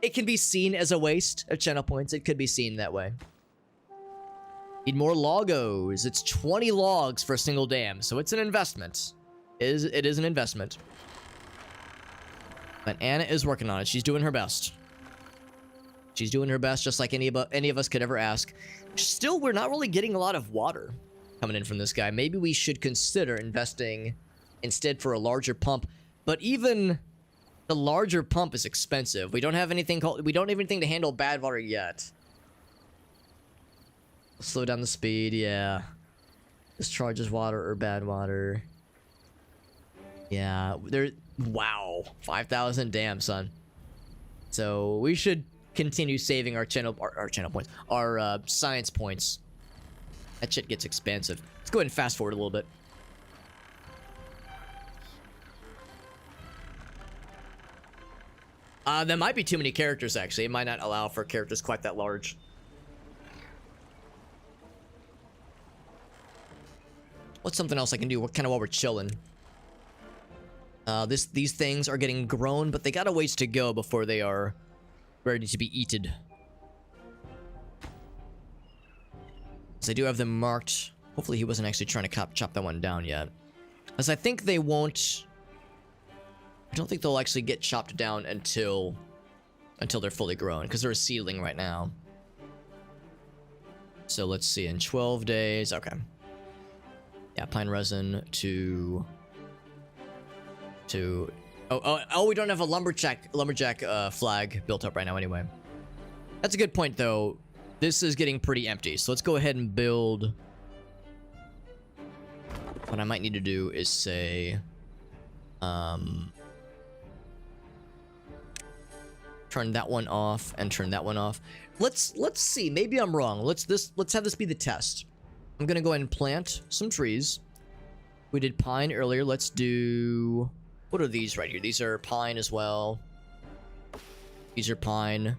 It can be seen as a waste of channel points. It could be seen that way. Need more logos. It's 20 logs for a single dam, so it's an investment. It is an investment. But Anna is working on it. She's doing her best. She's doing her best, just like any of us could ever ask. Still, we're not really getting a lot of water coming in from this guy. Maybe we should consider investing instead for a larger pump. But even... the larger pump is expensive. We don't have anything to handle bad water yet. Slow down the speed, yeah. Discharges water or bad water. Yeah, there. Wow, 5,000. Damn, son. So we should continue saving our channel points, our science points. That shit gets expensive. Let's go ahead and fast forward a little bit. There might be too many characters, actually. It might not allow for characters quite that large. What's something else I can do? What kind of while we're chilling? These things are getting grown, but they got a ways to go before they are ready to be eaten. So I do have them marked. Hopefully he wasn't actually trying to chop that one down yet. As I think they won't... I don't think they'll actually get chopped down until they're fully grown, because they're a seedling right now. So let's see, in 12 days, okay. Yeah, pine resin to oh, we don't have a lumberjack flag built up right now anyway. That's a good point though. This is getting pretty empty, so let's go ahead and build. What I might need to do is say turn that one off and turn that one off. Let's see, maybe I'm wrong. Let's have this be the test. I'm gonna go ahead and plant some trees. We did pine earlier. Let's do... What are these right here? These are pine as well. These are pine.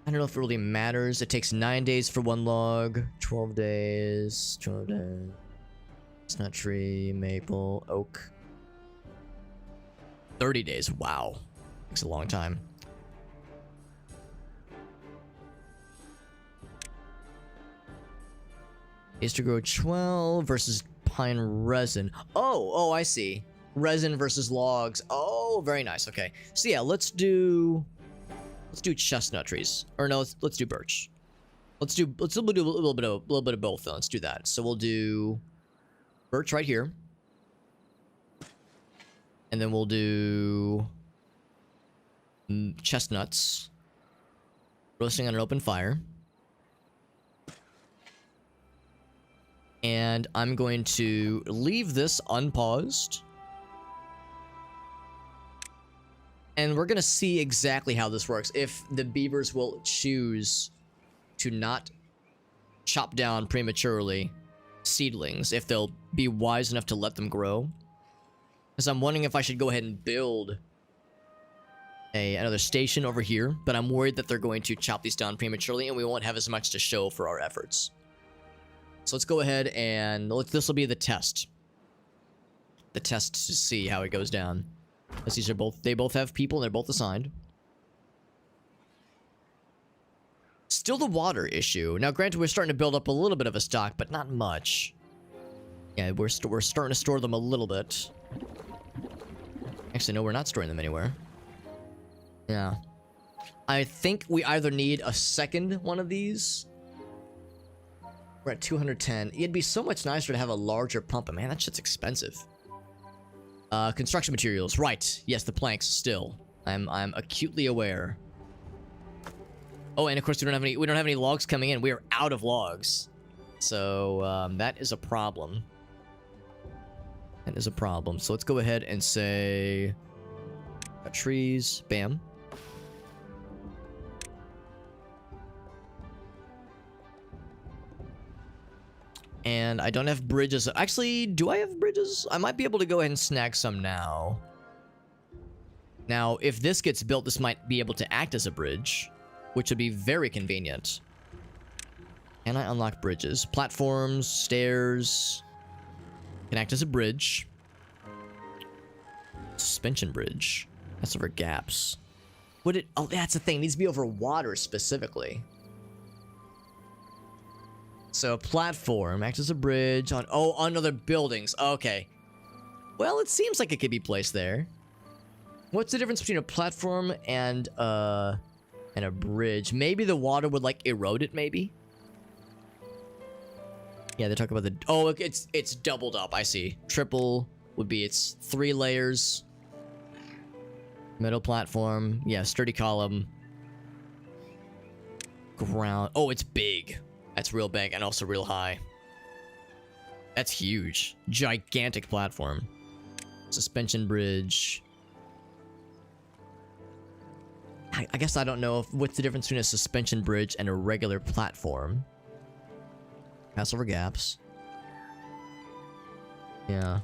I don't know if it really matters. It takes 9 days for one log. 12 days. 12 days. Chestnut tree, maple, oak. 30 days. Wow. Takes a long time. Is to grow 12 versus pine resin. Oh, I see. Resin versus logs. Oh, very nice. Okay. So yeah, let's do chestnut trees. Or no, let's do birch. Let's do a little bit of both though. Let's do that. So we'll do birch right here. And then we'll do chestnuts. Roasting on an open fire. And I'm going to leave this unpaused. And we're going to see exactly how this works. If the beavers will choose to not chop down prematurely seedlings. If they'll be wise enough to let them grow. Because I'm wondering if I should go ahead and build another station over here. But I'm worried that they're going to chop these down prematurely. And we won't have as much to show for our efforts. So let's go ahead and this will be the test. The test to see how it goes down. Because they both have people and they're both assigned. Still the water issue. Now granted we're starting to build up a little bit of a stock, but not much. Yeah, we're starting to store them a little bit. Actually no, we're not storing them anywhere. Yeah. I think we either need a second one of these. We're at 210. It'd be so much nicer to have a larger pump, but man, that shit's expensive. Construction materials, right? Yes, the planks still. I'm acutely aware. Oh, and of course we don't have any logs coming in. We are out of logs, so that is a problem. That is a problem. So let's go ahead and say trees. Bam. And I don't have bridges. Actually, do I have bridges? I might be able to go ahead and snag some now. Now, if this gets built, this might be able to act as a bridge, which would be very convenient. Can I unlock bridges? Platforms, stairs. Can act as a bridge. Suspension bridge. That's over gaps. Would it... Oh, that's the thing. It needs to be over water specifically. So, platform acts as a bridge on... Oh, on other buildings. Okay. Well, it seems like it could be placed there. What's the difference between a platform and a bridge? Maybe the water would, like, erode it, maybe? Yeah, they talk about the... Oh, it's doubled up. I see. Triple would be its 3 layers. Metal platform. Yeah, sturdy column. Ground. Oh, it's big. That's real big and also real high. That's huge. Gigantic platform. Suspension bridge. I guess I don't know what's the difference between a suspension bridge and a regular platform. Pass over gaps. Yeah.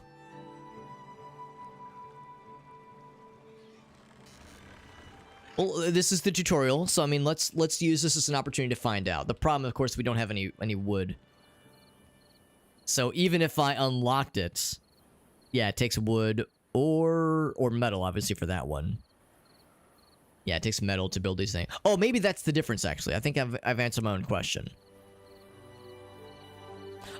Well, this is the tutorial, so I mean, let's use this as an opportunity to find out. The problem, of course, we don't have any wood. So even if I unlocked it, yeah, it takes wood or metal, obviously, for that one. Yeah, it takes metal to build these things. Oh, maybe that's the difference, actually. I think I've answered my own question.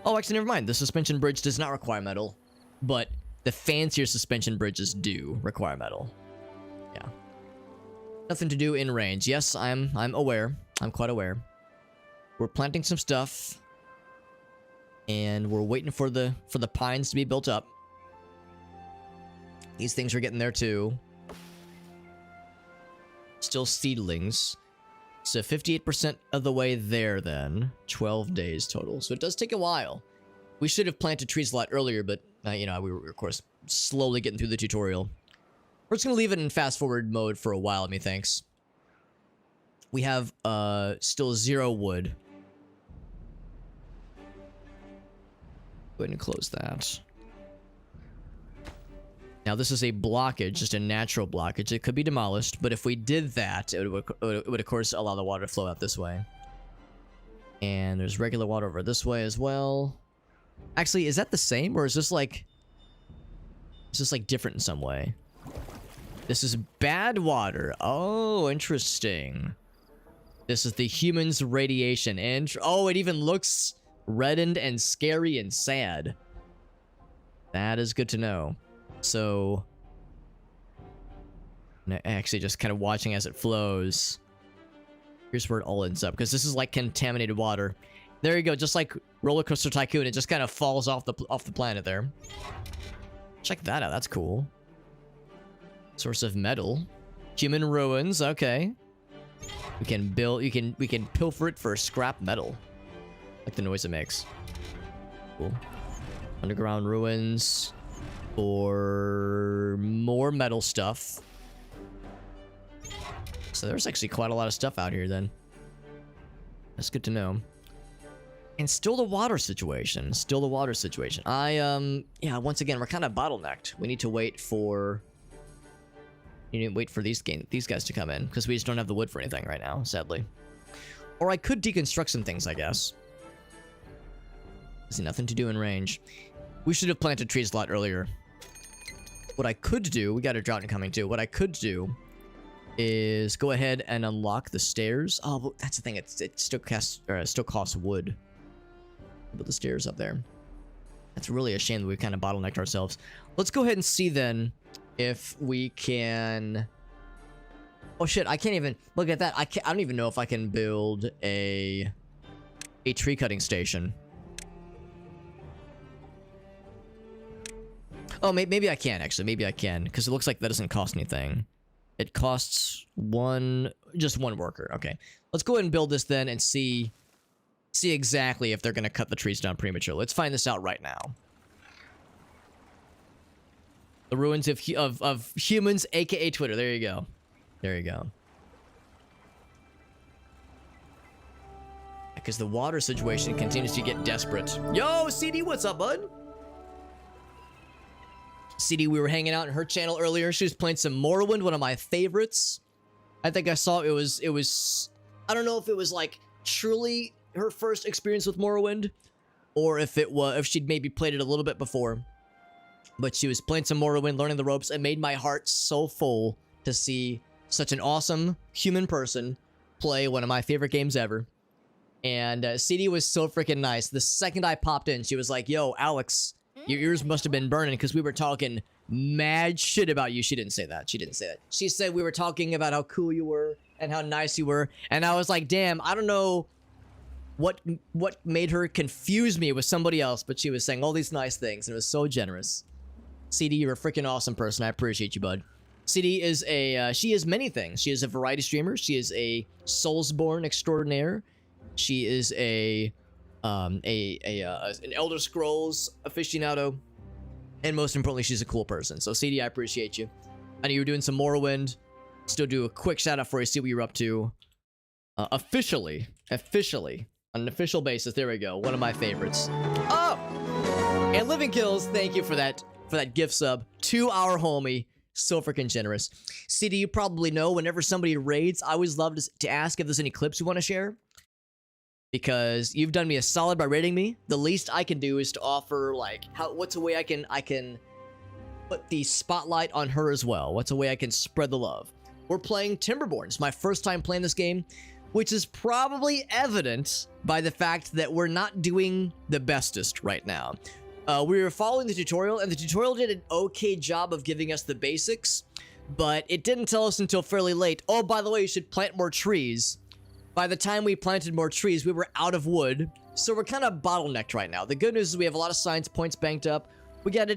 Oh, actually, never mind. The suspension bridge does not require metal, but the fancier suspension bridges do require metal. Yeah. Nothing to do in range. Yes, I'm aware. I'm quite aware. We're planting some stuff, and we're waiting for the pines to be built up. These things are getting there too. Still seedlings. So 58% of the way there then. 12 days total. So it does take a while. We should have planted trees a lot earlier, but, you know, we were, of course, slowly getting through the tutorial. We're just going to leave it in fast forward mode for a while, methinks. We have, still 0 wood. Go ahead and close that. Now, this is a blockage, just a natural blockage. It could be demolished, but if we did that, it would, of course, allow the water to flow out this way. And there's regular water over this way as well. Actually, is that the same, or is this like... Is this, like, different in some way? This is bad water. Oh, interesting. This is the human's radiation. And oh, it even looks reddened and scary and sad. That is good to know. So, actually just kind of watching as it flows. Here's where it all ends up, because this is like contaminated water. There you go, just like Roller Coaster Tycoon, it just kind of falls off the planet there. Check that out, that's cool. Source of metal. Human ruins, okay. We can build, we can pilfer it for scrap metal. Like the noise it makes. Cool. Underground ruins. For more metal stuff. So there's actually quite a lot of stuff out here then. That's good to know. And still the water situation. Still the water situation. Yeah, once again, we're kind of bottlenecked. We need to wait for... You need to wait for these guys to come in, because we just don't have the wood for anything right now, sadly. Or I could deconstruct some things, I guess. There's nothing to do in range. We should have planted trees a lot earlier. What I could do, we got a drought incoming too. What I could do is go ahead and unlock the stairs. Oh, but that's the thing. It still costs wood. Put the stairs up there. That's really a shame that we kind of bottlenecked ourselves. Let's go ahead and see then if we can. Oh shit! I can't even look at that. I don't even know if I can build a tree cutting station. Oh, maybe I can, actually. Maybe I can, because it looks like that doesn't cost anything. It costs just one worker. Okay. Let's go ahead and build this then and see exactly if they're going to cut the trees down prematurely. Let's find this out right now. The ruins of humans, aka Twitter. There you go. There you go. Because the water situation continues to get desperate. Yo, CD, what's up, bud? CD, we were hanging out in her channel earlier. She was playing some Morrowind, one of my favorites. I think I saw it was I don't know if it was like truly her first experience with Morrowind, or if she'd maybe played it a little bit before. But she was playing some Morrowind, learning the ropes. It made my heart so full to see such an awesome human person play one of my favorite games ever. And CD was so freaking nice. The second I popped in, she was like, yo, Alex, your ears must have been burning because we were talking mad shit about you. She didn't say that. She didn't say that. She said we were talking about how cool you were and how nice you were. And I was like, damn, I don't know what made her confuse me with somebody else, but she was saying all these nice things and it was so generous. CD, you're a freaking awesome person. I appreciate you, bud. CD is she is many things. She is a variety streamer. She is a Soulsborne extraordinaire. She is a an Elder Scrolls aficionado, and most importantly, she's a cool person. So CD, I appreciate you. I know you were doing some Morrowind. Still do a quick shout out for you, see what you're up to. Officially, on an official basis. There we go. One of my favorites. Oh, and Living Kills. Thank you for that gift sub to our homie. So freaking generous. CD, you probably know whenever somebody raids, I always love to ask if there's any clips you want to share. Because you've done me a solid by rating me. The least I can do is to offer, like, what's a way I can put the spotlight on her as well. What's a way I can spread the love? We're playing Timberborn. It's my first time playing this game, which is probably evident by the fact that we're not doing the bestest right now. We were following the tutorial, and the tutorial did an okay job of giving us the basics, but it didn't tell us until fairly late, oh, by the way, you should plant more trees. By the time we planted more trees, we were out of wood, so we're kind of bottlenecked right now. The good news is we have a lot of science points banked up. We got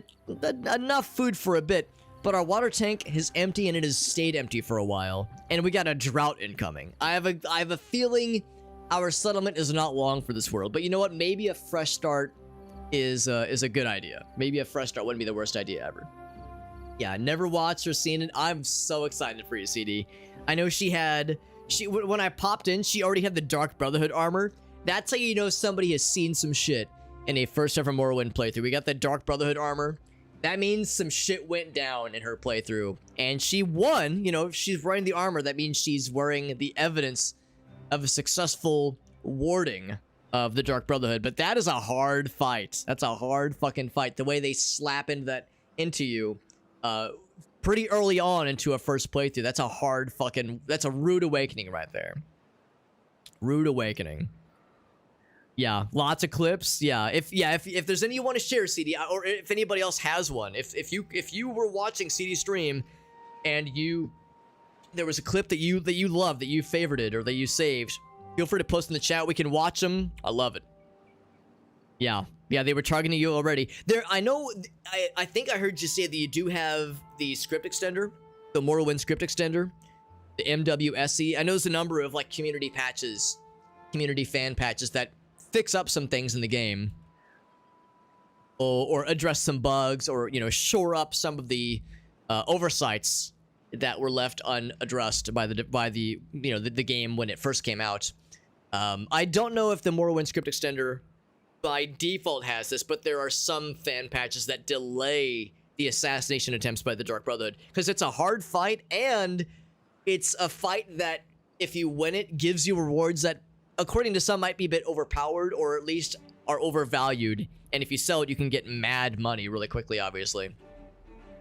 enough food for a bit, but our water tank is empty, and it has stayed empty for a while, and we got a drought incoming. I have a feeling our settlement is not long for this world, but you know what? Maybe a fresh start is a good idea. Maybe a fresh start wouldn't be the worst idea ever. Yeah, never watched or seen it. I'm so excited for you, CD. I know when I popped in, she already had the Dark Brotherhood armor. That's how you know somebody has seen some shit in a first ever Morrowind playthrough. We got the Dark Brotherhood armor. That means some shit went down in her playthrough. And she won. You know, if she's wearing the armor, that means she's wearing the evidence of a successful warding of the Dark Brotherhood. But that is a hard fight. That's a hard fucking fight. The way they slap into you pretty early on into a first playthrough. That's a rude awakening right there. Rude awakening. Yeah, lots of clips. Yeah, if there's any you want to share, CD, or if anybody else has one, if you were watching CD stream and there was a clip that you loved, that you favorited, or that you saved, feel free to post in the chat. We can watch them. I love it. Yeah, they were targeting you already. I think I heard you say that you do have the script extender, the Morrowind script extender, the MWSE. I know there's a number of like community fan patches that fix up some things in the game, or address some bugs, or shore up some of the oversights that were left unaddressed by the game when it first came out. I don't know if the Morrowind script extender by default has this, but there are some fan patches that delay the assassination attempts by the Dark Brotherhood, because it's a hard fight, and it's a fight that, if you win it, gives you rewards that, according to some, might be a bit overpowered, or at least are overvalued. And if you sell it, you can get mad money really quickly, obviously.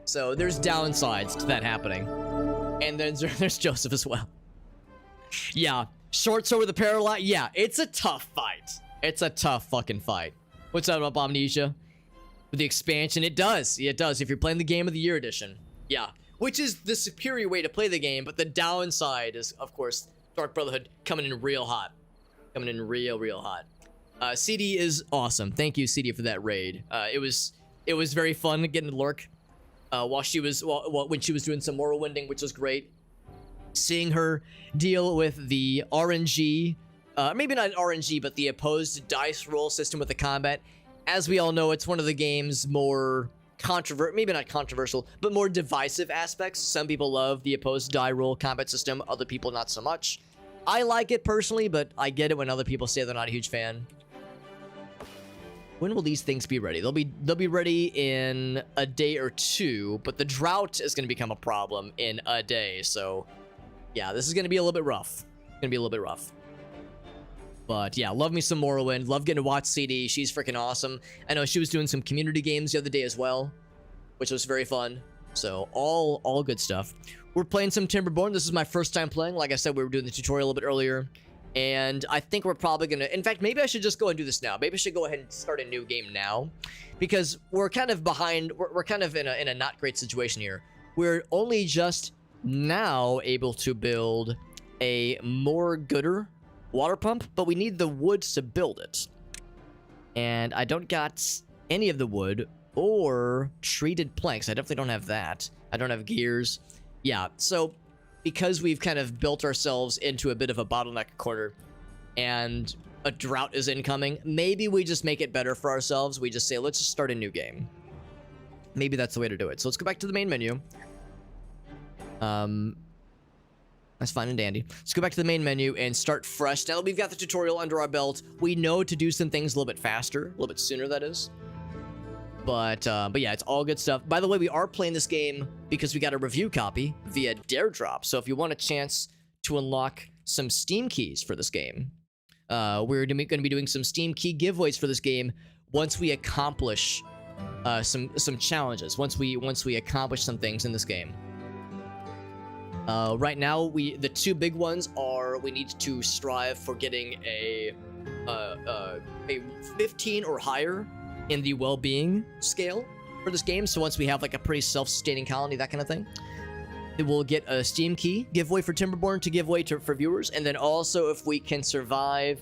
So there's downsides to that happening. And then there's Joseph as well. Yeah, short sword with a paralyze. Yeah, it's a tough fight. It's a tough fucking fight. What's up, Amnesia? With the expansion, it does. If you're playing the Game of the Year edition. Yeah, which is the superior way to play the game, but the downside is, of course, Dark Brotherhood coming in real hot. Coming in real hot. CD is awesome. Thank you, CD, for that raid. It was very fun getting to lurk when she was doing some Morrowinding, which was great. Seeing her deal with the RNG, maybe not RNG, but the opposed dice roll system with the combat. As we all know, it's one of the game's more maybe not controversial, but more divisive aspects. Some people love the opposed die roll combat system, other people not so much. I like it personally, but I get it when other people say they're not a huge fan. When will these things be ready? They'll be ready in a day or two, but the drought is going to become a problem in a day. So, yeah, this is going to be a little bit rough. But yeah, love me some Morrowind. Love getting to watch CD. She's freaking awesome. I know she was doing some community games the other day as well, which was very fun. So all good stuff. We're playing some Timberborn. This is my first time playing. Like I said, we were doing the tutorial a bit earlier. And I think we're probably going to... In fact, maybe I should just go and do this now. Maybe I should go ahead and start a new game now. Because we're kind of behind... We're kind of in a not great situation here. We're only just now able to build a more gooder water pump. But we need the wood to build it. And I don't got any of the wood or treated planks. I definitely don't have that. I don't have gears. Yeah, so because we've kind of built ourselves into a bit of a bottleneck corner, and a drought is incoming, maybe we just make it better for ourselves. We just say, let's just start a new game. Maybe that's the way to do it. So let's go back to the main menu. That's fine and dandy. Let's go back to the main menu and start fresh. Now that we've got the tutorial under our belt, we know to do some things a little bit faster, a little bit sooner, that is. But yeah, it's all good stuff. By the way, we are playing this game because we got a review copy via Dare Drop. So if you want a chance to unlock some Steam keys for this game, we're going to be doing some Steam key giveaways for this game once we accomplish some challenges. Once we accomplish some things in this game. Right now, the two big ones are we need to strive for getting a 15 or higher in the well-being scale for this game. So once we have like a pretty self-sustaining colony, that kind of thing, it will get a Steam key giveaway for Timberborn to give away for viewers. And then also if we can survive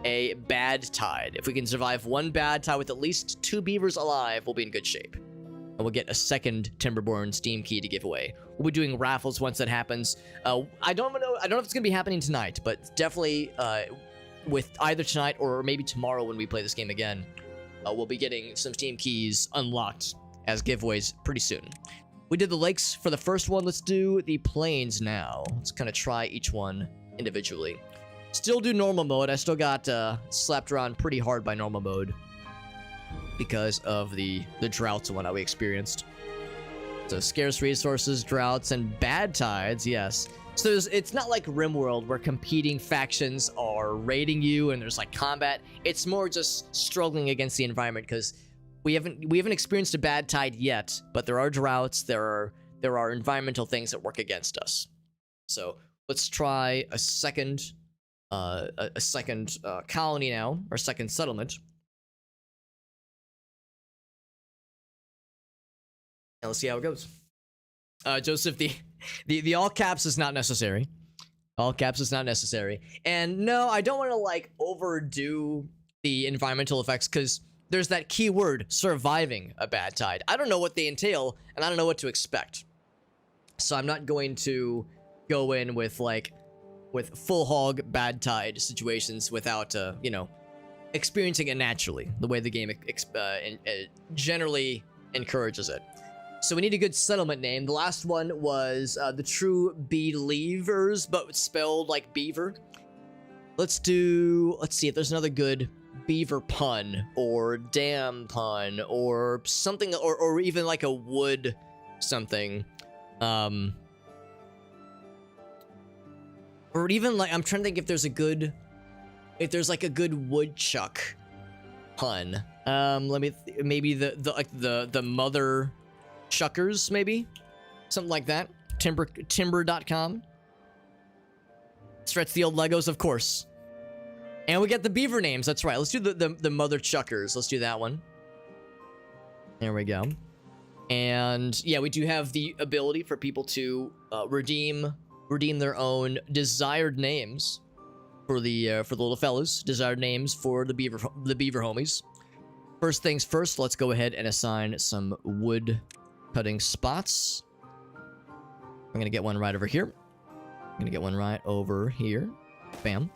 a bad tide, if we can survive one bad tide with at least 2 beavers alive, we'll be in good shape. And we'll get a second Timberborn Steam key to give away. We'll be doing raffles once that happens. I don't know if it's gonna be happening tonight, but definitely with either tonight or maybe tomorrow when we play this game again, we'll be getting some Steam keys unlocked as giveaways pretty soon. We did the lakes for the first one. Let's do the plains now. Let's kind of try each one individually. Still do normal mode. I still got slapped around pretty hard by normal mode because of the droughts and whatnot we experienced. So scarce resources, droughts, and bad tides, yes. So it's not like RimWorld where competing factions are raiding you and there's like combat. It's more just struggling against the environment because we haven't experienced a bad tide yet, but there are droughts, there are environmental things that work against us. So let's try a second colony now, or second settlement. And let's see how it goes. Joseph, the all caps is not necessary. All caps is not necessary. And no, I don't want to like overdo the environmental effects because there's that key word, surviving a bad tide. I don't know what they entail, and I don't know what to expect. So I'm not going to go in with full hog bad tide situations without, you know, experiencing it naturally, the way the game generally encourages it. So we need a good settlement name. The last one was the True Believers, but spelled like beaver. Let's see if there's another good beaver pun or dam pun or something, or even like a wood something. Or even like, I'm trying to think if there's like a good woodchuck pun. Maybe the mother chuckers, maybe something like that. Timber.com. Stretch the old Legos, of course. And we get the beaver names. That's right. Let's do the mother chuckers. Let's do that one. There we go. And yeah, we do have the ability for people to redeem their own desired names for the little fellas. Desired names for the beaver homies. First things first, let's go ahead and assign some wood cutting spots. I'm gonna get one right over here. I'm gonna get one right over here. Bam.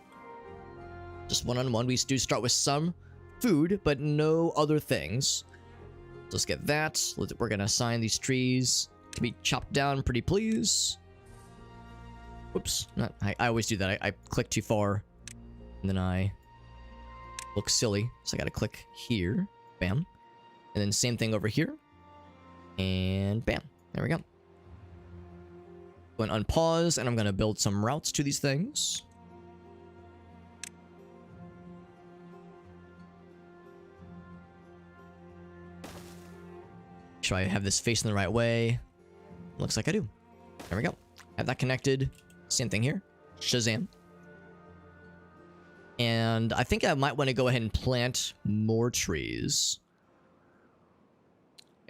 Just one-on-one. We do start with some food, but no other things. Let's get that. We're gonna assign these trees to be chopped down, pretty please. Whoops. I always do that. I click too far, and then I look silly. So I gotta click here. Bam. And then same thing over here. And bam. There we go. Go and unpause, and I'm gonna build some routes to these things. Make sure I have this facing the right way. Looks like I do. There we go. Have that connected. Same thing here. Shazam. And I think I might want to go ahead and plant more trees.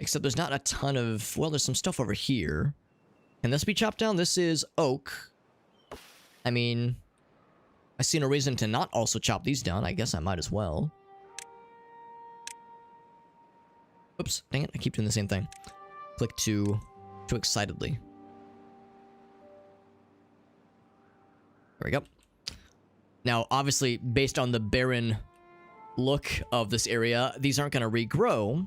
Except there's not a ton of... Well, there's some stuff over here. Can this be chopped down? This is oak. I mean, I see no reason to not also chop these down. I guess I might as well. Oops, dang it. I keep doing the same thing. Click too excitedly. There we go. Now, obviously, based on the barren look of this area, these aren't going to regrow.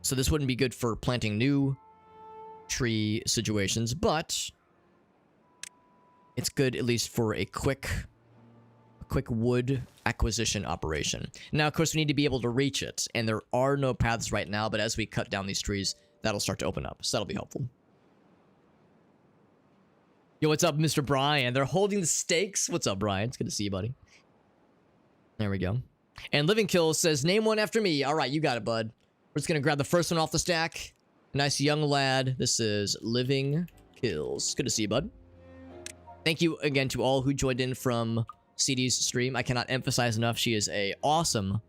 So this wouldn't be good for planting new tree situations, but it's good at least for a quick wood acquisition operation. Now, of course, we need to be able to reach it, and there are no paths right now, but as we cut down these trees, that'll start to open up, so that'll be helpful. Yo, what's up, Mr. Brian? They're holding the stakes. What's up, Brian? It's good to see you, buddy. There we go. And Living Kill says, name one after me. All right, you got it, bud. We're just going to grab the first one off the stack. Nice young lad. This is Living Kills. Good to see you, bud. Thank you again to all who joined in from CD's stream. I cannot emphasize enough. She is a awesome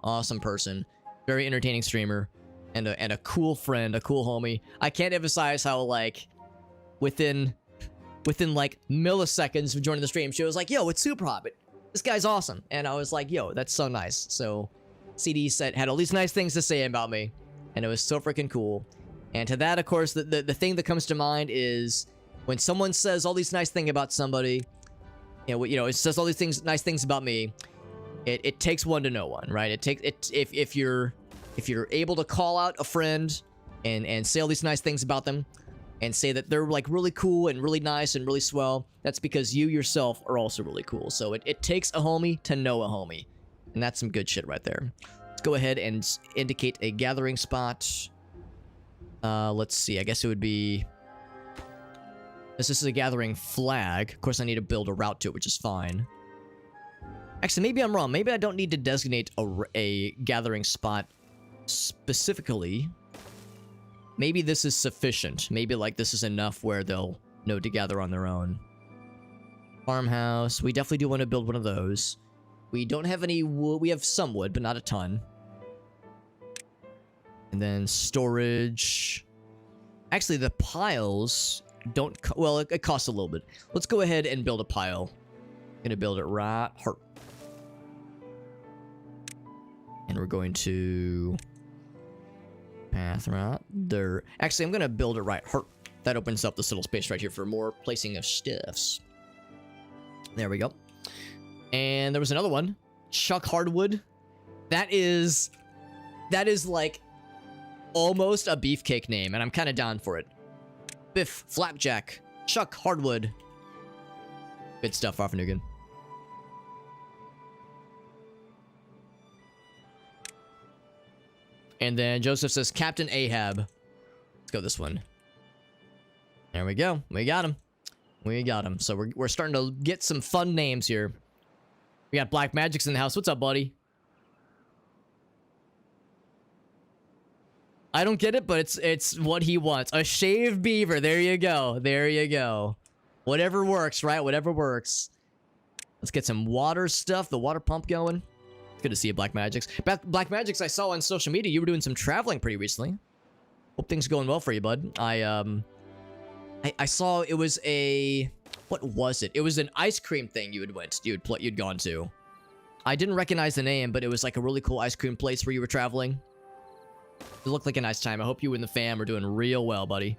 person. Very entertaining streamer. And a cool friend, a cool homie. I can't emphasize how, like, within like milliseconds of joining the stream, she was like, yo, it's Super Hobbit. This guy's awesome. And I was like, yo, that's so nice. So CD had all these nice things to say about me. And it was so freaking cool. And to that, of course, the thing that comes to mind is when someone says all these nice things about somebody, it says all these nice things about me, it takes one to know one, right? It takes it if you're able to call out a friend and say all these nice things about them, and say that they're like really cool and really nice and really swell, that's because you yourself are also really cool. So it takes a homie to know a homie. And that's some good shit right there. Let's go ahead and indicate a gathering spot. Let's see. I guess it would be... This is a gathering flag. Of course, I need to build a route to it, which is fine. Actually, maybe I'm wrong. Maybe I don't need to designate a gathering spot specifically. Maybe this is sufficient. Maybe, like, this is enough where they'll know to gather on their own. Farmhouse. We definitely do want to build one of those. We don't have any wood. We have some wood, but not a ton. And then storage. Actually, the piles don't... Well, it costs a little bit. Let's go ahead and build a pile. Gonna build it right here. And we're going to... path right there. Actually, I'm gonna build it right here. That opens up this little space right here for more placing of stuffs. There we go. And there was another one. Chuck Hardwood. That is like almost a beefcake name, and I'm kind of down for it. Biff Flapjack. Chuck Hardwood. Good stuff, Farfanugan. And then Joseph says, Captain Ahab. Let's go this one. There we go. We got him. We got him. So we're starting to get some fun names here. We got Black Magic's in the house. What's up, buddy? I don't get it, but it's what he wants. A shaved beaver. There you go. There you go. Whatever works, right? Whatever works. Let's get some water stuff. The water pump going. Good to see you, Black Magic's. Black Magic's, I saw on social media you were doing some traveling pretty recently. Hope things are going well for you, bud. I saw it was a... What was it? It was an ice cream thing you'd gone to. I didn't recognize the name, but it was like a really cool ice cream place where you were traveling. It looked like a nice time. I hope you and the fam are doing real well, buddy.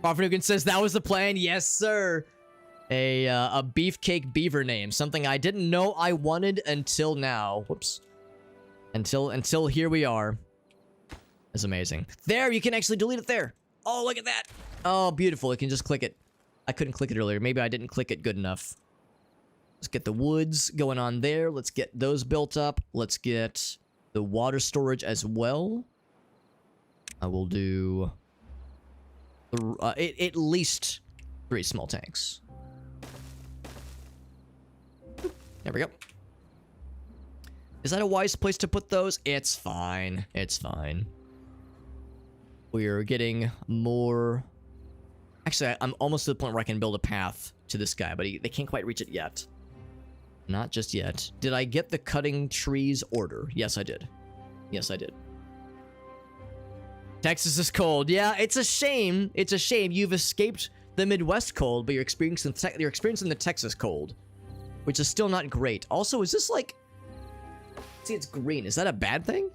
Farfanugan says that was the plan. Yes, sir. A beefcake beaver name. Something I didn't know I wanted until now. Whoops. Until here we are. It's amazing. There, you can actually delete it there. Oh, look at that. Oh, beautiful. You can just click it. I couldn't click it earlier. Maybe I didn't click it good enough. Let's get the woods going on there. Let's get those built up. Let's get the water storage as well. I will do at least 3 small tanks. There we go. Is that a wise place to put those? It's fine. It's fine. We're getting more... Actually, I'm almost to the point where I can build a path to this guy, but they can't quite reach it yet. Not just yet. Did I get the cutting trees order? Yes, I did. Yes, I did. Texas is cold. Yeah, it's a shame. It's a shame. You've escaped the Midwest cold, but you're experiencing the Texas cold, which is still not great. Also, is this like... See, it's green. Is that a bad thing?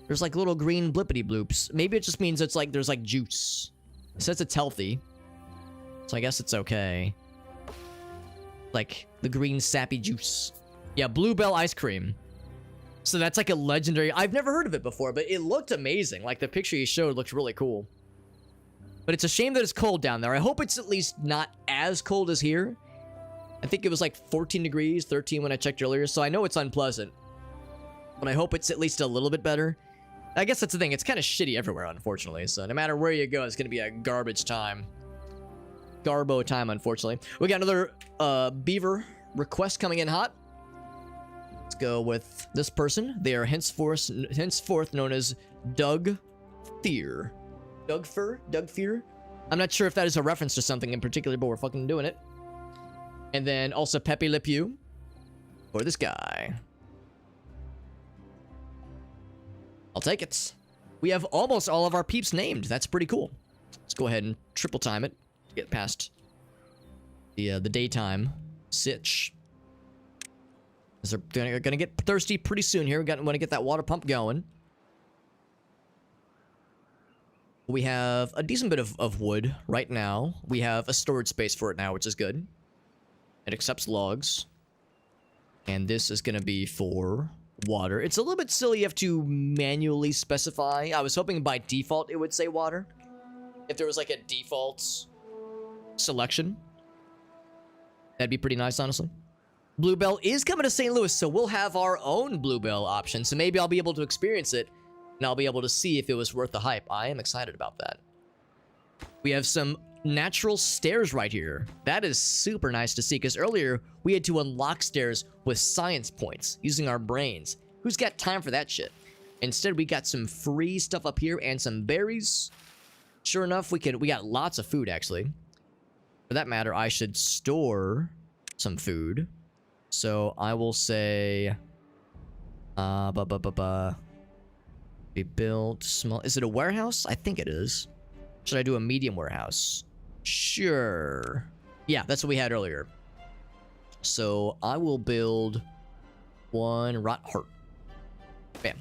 There's like little green blippity bloops. Maybe it just means it's like there's like juice. It says it's healthy, so I guess it's okay. Like the green sappy juice. Yeah, Bluebell ice cream. So that's like a legendary. I've never heard of it before, but it looked amazing. Like the picture you showed looked really cool. But it's a shame that it's cold down there. I hope it's at least not as cold as here. I think it was like 14 degrees, 13 when I checked earlier. So I know it's unpleasant. But I hope it's at least a little bit better. I guess that's the thing. It's kind of shitty everywhere, unfortunately. So no matter where you go, it's going to be a garbage time. Garbo time, unfortunately. We got another beaver request coming in hot. Let's go with this person. They are henceforth known as Doug Fear. Doug Fear? I'm not sure if that is a reference to something in particular, but we're fucking doing it. And then also Pepe Le Pew. Or this guy. I'll take it. We have almost all of our peeps named. That's pretty cool. Let's go ahead and triple time it. Get past the daytime sitch. They're gonna get thirsty pretty soon here. We want to get that water pump going. We have a decent bit of wood right now. We have a storage space for it now, which is good. It accepts logs. And this is gonna be for water. It's a little bit silly you have to manually specify. I was hoping by default it would say water. If there was like a default selection, that'd be pretty nice, honestly. Bluebell is coming to St. Louis, so we'll have our own Bluebell option. So maybe I'll be able to experience it, and I'll be able to see if it was worth the hype. I am excited about that. We have some natural stairs right here. That is super nice to see, because earlier we had to unlock stairs with science points, using our brains. Who's got time for that shit? Instead, we got some free stuff up here and some berries. Sure enough, we got lots of food, actually. For that matter, I should store some food. So I will say, we built small. Is it a warehouse? I think it is. Should I do a medium warehouse? Sure. Yeah, that's what we had earlier. So I will build one rot heart. Bam.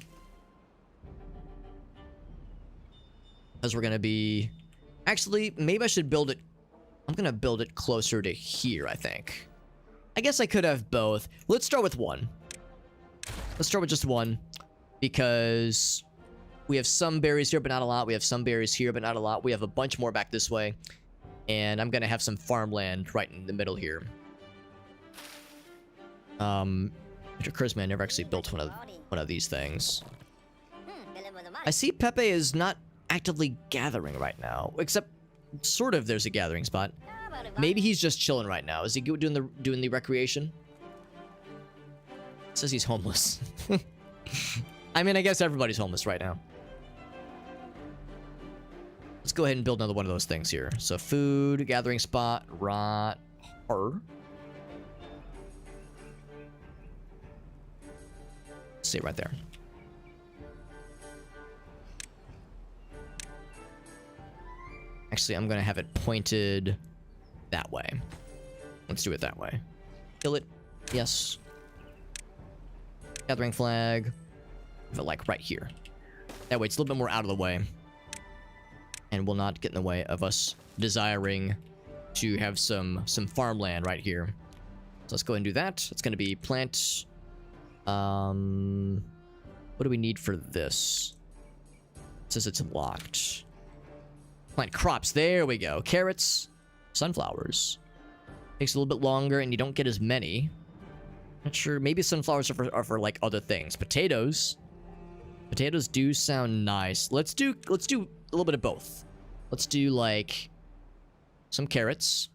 Because we're gonna be. Actually, maybe I should build it. I'm gonna build it closer to here, I think. I guess I could have both. Let's start with one. Let's start with just one. Because we have some berries here, but not a lot. We have some berries here, but not a lot. We have a bunch more back this way. And I'm gonna have some farmland right in the middle here. Mr. Charisma never actually built one of these things. I see Pepe is not actively gathering right now. Except, sort of there's a gathering spot. Maybe he's just chilling right now. Is he doing the recreation? It says he's homeless. I mean, I guess everybody's homeless right now. Let's go ahead and build another one of those things here. So food, gathering spot, rot, her. See right there. Actually, I'm gonna have it pointed that way. Let's do it that way. Kill it. Yes. Gathering flag. Have it like right here. That way it's a little bit more out of the way. And will not get in the way of us desiring to have some farmland right here. So let's go ahead and do that. It's gonna be plant. What do we need for this? It says it's locked. Plant crops. There we go. Carrots. Sunflowers. Takes a little bit longer and you don't get as many. Not sure. Maybe sunflowers are for like other things. Potatoes. Potatoes do sound nice. Let's do a little bit of both. Let's do like some carrots.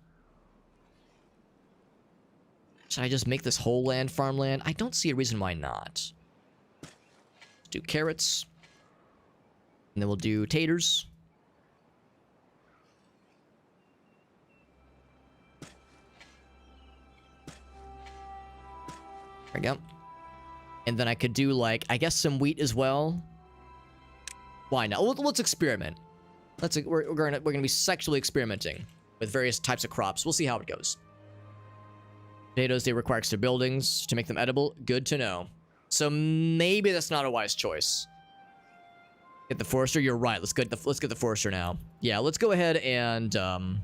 Should I just make this whole land farmland? I don't see a reason why not. Let's do carrots. And then we'll do taters. There we go. And then I could do like, I guess some wheat as well. Why not? Let's experiment. We're gonna be sexually experimenting with various types of crops. We'll see how it goes. Potatoes, they require extra buildings to make them edible. Good to know. So maybe that's not a wise choice. Get the forester. You're right. Let's get the forester now. Yeah, let's go ahead and I'm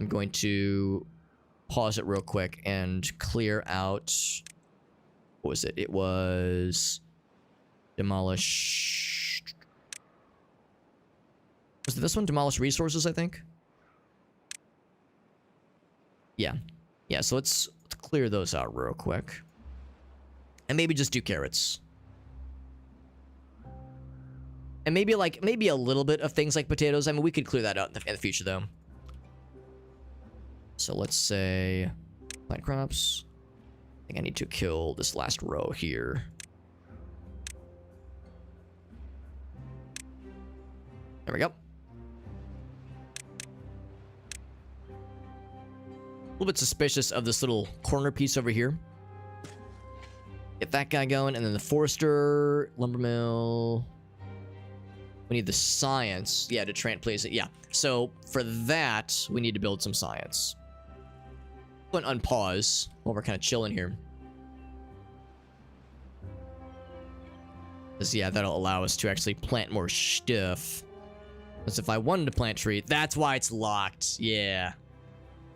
going to pause it real quick and clear out. What was it? It was demolish. Was it this one? Demolish resources, I think. Yeah. Yeah, so let's clear those out real quick. And maybe just do carrots. And maybe a little bit of things like potatoes. I mean, we could clear that out in the future, though. So let's say plant crops. I think I need to kill this last row here. There we go. A little bit suspicious of this little corner piece over here. Get that guy going, and then the forester, lumber mill. We need the science, yeah, to place it. Yeah, so for that, we need to build some science. Go and unpause while we're kind of chilling here. Because, yeah, that'll allow us to actually plant more stuff. Because if I wanted to plant tree, that's why it's locked. Yeah,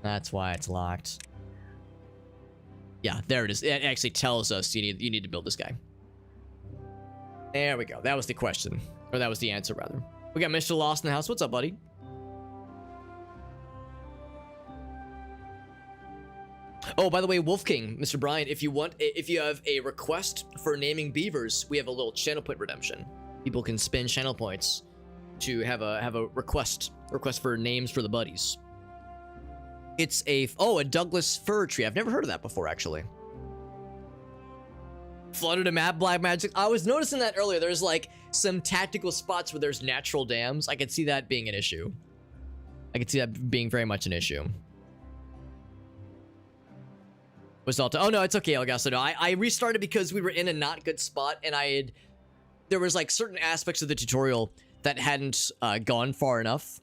that's why it's locked. Yeah, there it is. It actually tells us you need to build this guy. There we go. That was the question. Or that was the answer, rather. We got Mr. Lost in the house. What's up, buddy? Oh, by the way, Wolf King, Mr. Brian, if you have a request for naming beavers, we have a little channel point redemption. People can spend channel points to have a request for names for the buddies. It's a Douglas fir tree. I've never heard of that before, actually. Flooded a map, black magic. I was noticing that earlier. There's like some tactical spots where there's natural dams. I could see that being an issue. I could see that being very much an issue. Oh no, it's okay, Elgaso. No, I restarted because we were in a not good spot, and there was like certain aspects of the tutorial that hadn't gone far enough.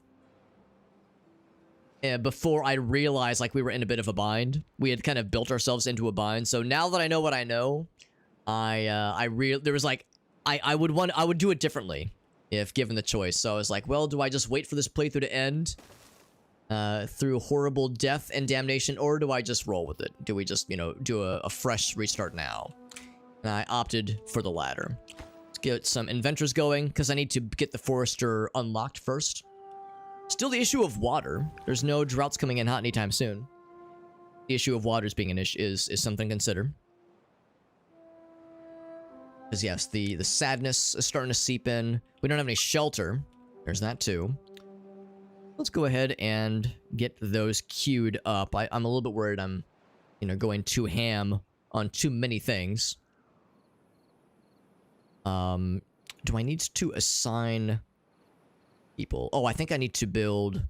Before I realized like we were in a bit of a bind. We had kind of built ourselves into a bind. So now that I know what I know, I would do it differently if given the choice. So I was like, well, do I just wait for this playthrough to end through horrible death and damnation, or do I just roll with it? Do we just, do a fresh restart now? And I opted for the latter. Let's get some inventors going, because I need to get the forester unlocked first. Still the issue of water. There's no droughts coming in hot anytime soon. The issue of water being an issue is something to consider. Because yes, the sadness is starting to seep in. We don't have any shelter. There's that too. Let's go ahead and get those queued up. I'm a little bit worried I'm, going too ham on too many things. Do I need to assign people? Oh, I think I need to build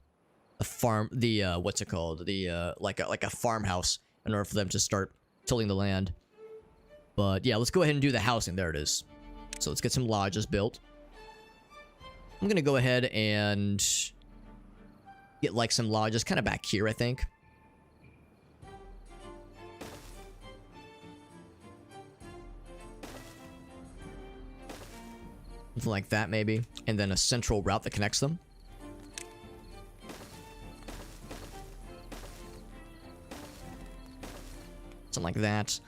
a farm, what's it called? Like a farmhouse in order for them to start tilling the land. But yeah, let's go ahead and do the housing. There it is. So let's get some lodges built. I'm gonna go ahead and get like some lodges kind of back here, I think. Something like that, maybe. And then a central route that connects them. Something like that.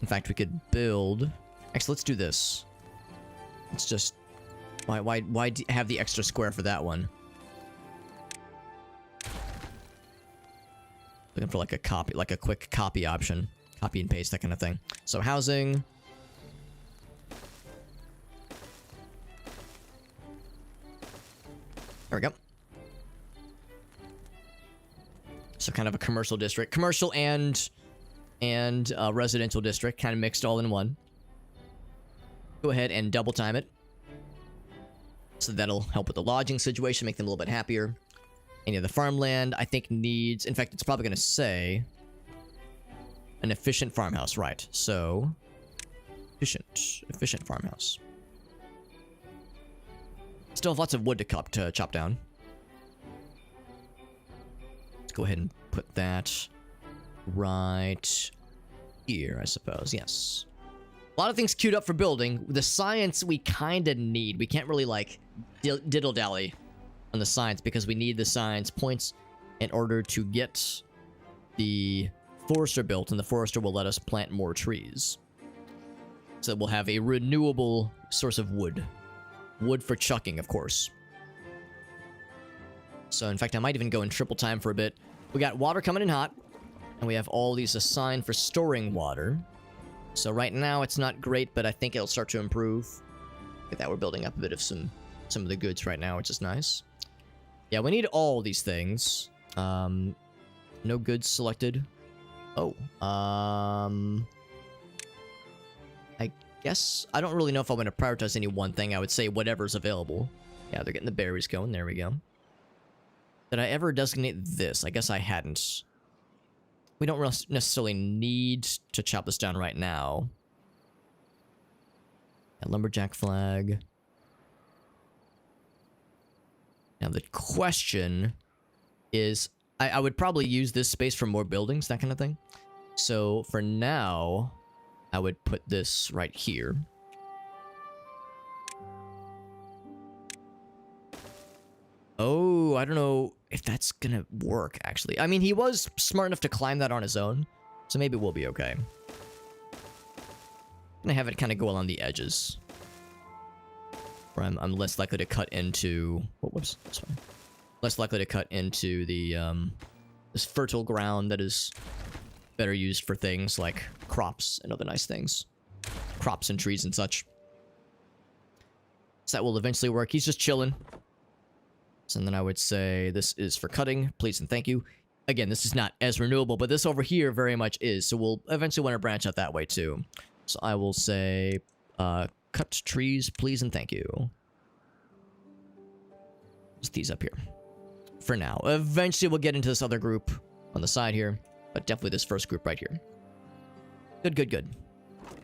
In fact, we could build... Actually, let's do this. Let's just... Why have the extra square for that one? Looking for like a copy, like a quick copy option. Copy and paste, that kind of thing. So housing... There we go. So kind of a commercial district. Commercial and residential district, kind of mixed all in one. Go ahead and double time it. So that'll help with the lodging situation, make them a little bit happier. And yeah, the farmland, I think needs... In fact, it's probably going to say... an efficient farmhouse, right. So... Efficient farmhouse. Still have lots of wood to chop down. Let's go ahead and put that right here, I suppose. Yes. A lot of things queued up for building. The science we kind of need. We can't really, like, diddle-dally on the science because we need the science points in order to get the forester built, and the forester will let us plant more trees. So that we'll have a renewable source of wood. Wood for chucking, of course. So, in fact, I might even go in triple time for a bit. We got water coming in hot, and we have all these assigned for storing water. So right now, it's not great, but I think it'll start to improve. Look at that, we're building up a bit of some of the goods right now, which is nice. Yeah, we need all these things. No goods selected. Oh, I guess I don't really know if I'm going to prioritize any one thing. I would say whatever's available. Yeah, they're getting the berries going. There we go. Did I ever designate this? I guess I hadn't. We don't necessarily need to chop this down right now. A lumberjack flag. Now the question is, I would probably use this space for more buildings, that kind of thing. So for now, I would put this right here. Oh, I don't know if that's gonna work, actually. I mean, he was smart enough to climb that on his own, so maybe we'll be okay. Gonna have it kind of go along the edges, where I'm less likely to cut into... Oh, whoops, that's fine. Less likely to cut into the, this fertile ground that is better used for things like crops and other nice things. Crops and trees and such. So that will eventually work. He's just chilling. So then I would say this is for cutting, please and thank you. Again, this is not as renewable, but this over here very much is. So we'll eventually want to branch out that way too. So I will say, cut trees, please and thank you. Just these up here. For now. Eventually we'll get into this other group on the side here, but definitely this first group right here. Good, good, good.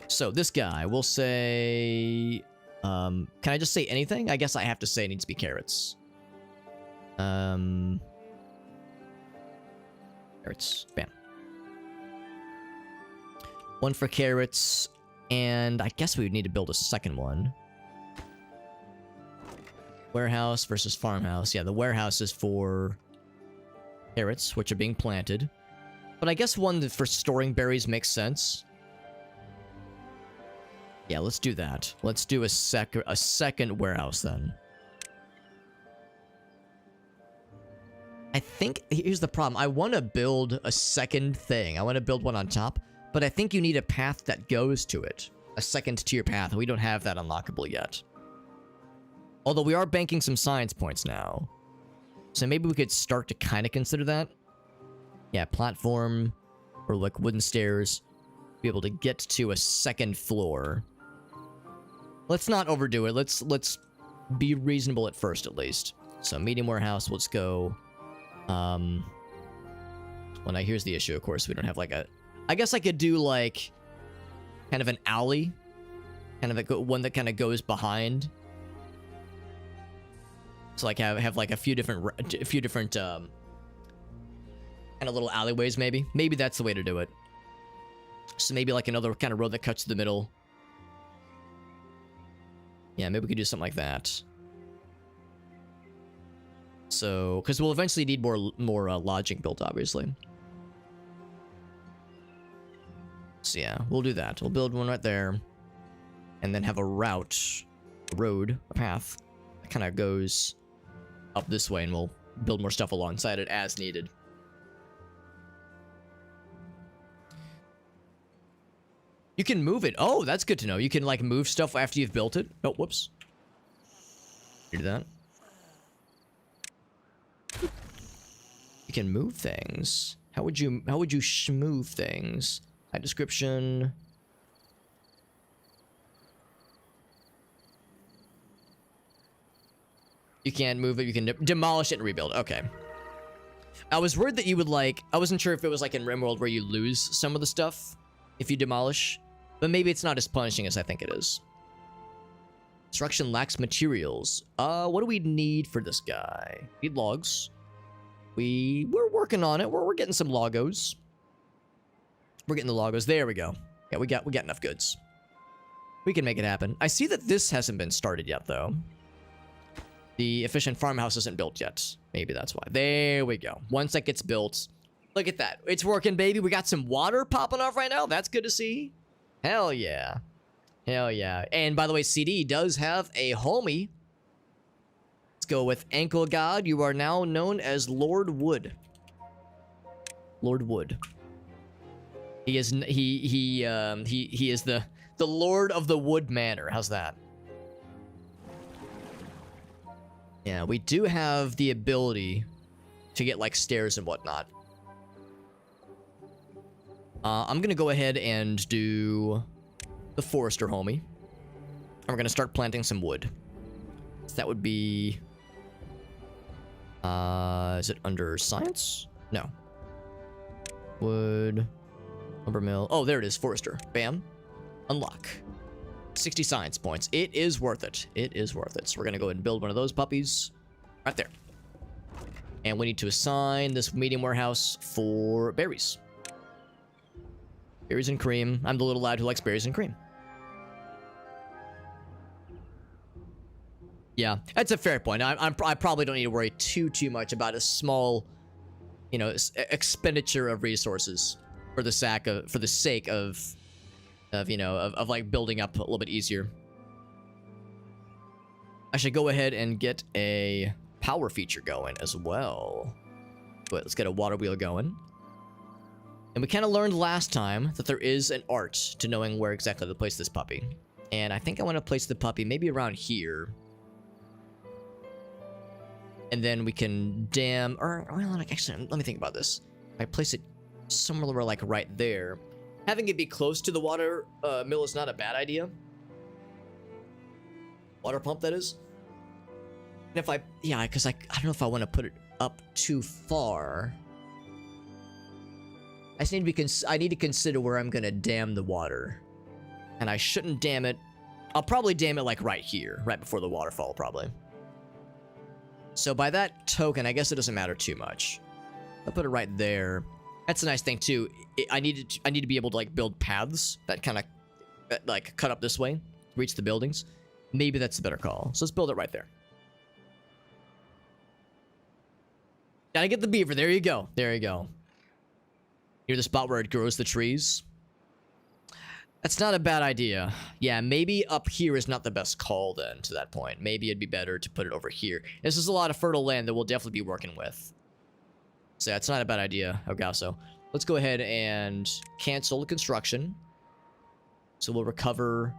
So this guy, we'll say... can I just say anything? I guess I have to say it needs to be carrots. Carrots. Bam. One for carrots, and I guess we would need to build a second one. Warehouse versus farmhouse. Yeah, the warehouse is for carrots, which are being planted. But I guess one for storing berries makes sense. Yeah, let's do that. Let's do a second warehouse then. I think, here's the problem. I want to build a second thing. I want to build one on top, but I think you need a path that goes to it. A second tier path. We don't have that unlockable yet. Although we are banking some science points now. So maybe we could start to kind of consider that. Yeah, platform or like wooden stairs. Be able to get to a second floor. Let's not overdo it. Let's be reasonable at first, at least. So medium warehouse, let's go. Well, now here's the issue, of course. We don't have like a... I guess I could do like kind of an alley. Kind of one that kind of goes behind. So like have like a few different kind of little alleyways maybe. Maybe that's the way to do it. So maybe like another kind of road that cuts to the middle. Yeah, maybe we could do something like that. So, because we'll eventually need more lodging built, obviously. So yeah, we'll do that. We'll build one right there. And then have a route, a road, a path that kind of goes up this way, and we'll build more stuff alongside it as needed. You can move it. Oh, that's good to know. You can like move stuff after you've built it. Oh, whoops. You do that. You can move things. How would you schmove things? High description. You can't move it. You can demolish it and rebuild. Okay. I was worried that you would like... I wasn't sure if it was like in RimWorld where you lose some of the stuff if you demolish. But maybe it's not as punishing as I think it is. Construction lacks materials. What do we need for this guy? Need logs. We're working on it. We're getting some logos. We're getting the logos. There we go. Yeah, we got enough goods. We can make it happen. I see that this hasn't been started yet, though. The efficient farmhouse isn't built yet. Maybe that's why. There we go. Once that gets built, look at that. It's working, baby. We got some water popping off right now. That's good to see. Hell yeah. Hell yeah. And by the way, CD does have a homie. Let's go with Ankle God. You are now known as Lord Wood. Lord Wood. He is he is the Lord of the Wood Manor. How's that? Yeah, we do have the ability to get like stairs and whatnot. I'm gonna go ahead and do the Forester homie. And we're gonna start planting some wood. So that would be... is it under science? No. Wood. Lumber mill. Oh, there it is, Forester. Bam. Unlock. 60 science points. It is worth it. It is worth it. So we're gonna go ahead and build one of those puppies. Right there. And we need to assign this medium warehouse for berries. Berries and cream. I'm the little lad who likes berries and cream. Yeah, that's a fair point. I probably don't need to worry too much about a small, you know, expenditure of resources for the sake of you know, of like building up a little bit easier. I should go ahead and get a power feature going as well. But let's get a water wheel going. And we kind of learned last time that there is an art to knowing where exactly to place this puppy. And I think I want to place the puppy maybe around here. And then we can dam, or well, actually, let me think about this. If I place it somewhere like right there, having it be close to the water mill is not a bad idea. Water pump, that is. And if yeah, because I don't know if I want to put it up too far. I just need to I need to consider where I'm gonna dam the water, and I shouldn't dam it. I'll probably dam it like right here, right before the waterfall, probably. So by that token, I guess it doesn't matter too much. I'll put it right there. That's a nice thing too. I need to be able to like build paths that kind of like cut up this way, reach the buildings. Maybe that's a better call. So let's build it right there. Gotta get the beaver. There you go. There you go. Near the spot where it grows the trees. That's not a bad idea. Yeah, maybe up here is not the best call then to that point. Maybe it'd be better to put it over here. This is a lot of fertile land that we'll definitely be working with. So that's not a bad idea, Ogasso. Let's go ahead and cancel the construction. So we'll recover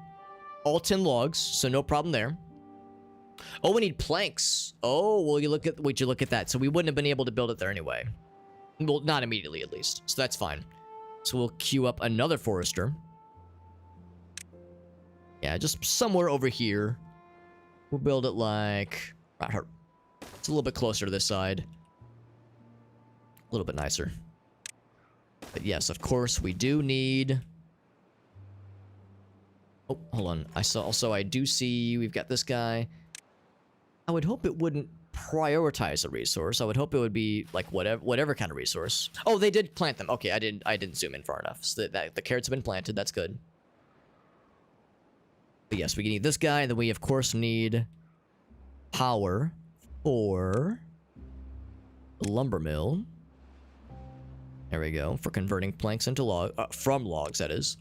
all 10 logs, so no problem there. Oh, we need planks. Oh, well, would you look at that? So we wouldn't have been able to build it there anyway. Well, not immediately, at least. So that's fine. So we'll queue up another forester. Yeah, just somewhere over here. We'll build it like... It's a little bit closer to this side. A little bit nicer. But yes, of course, we do need... Oh, hold on. I do see we've got this guy. I would hope it wouldn't prioritize a resource. I would hope it would be like whatever kind of resource. Oh, they did plant them. Okay, I didn't zoom in far enough. So that the carrots have been planted. That's good. But yes, we need this guy, and then we of course need power for the lumber mill. There we go, for converting planks into from logs, that is.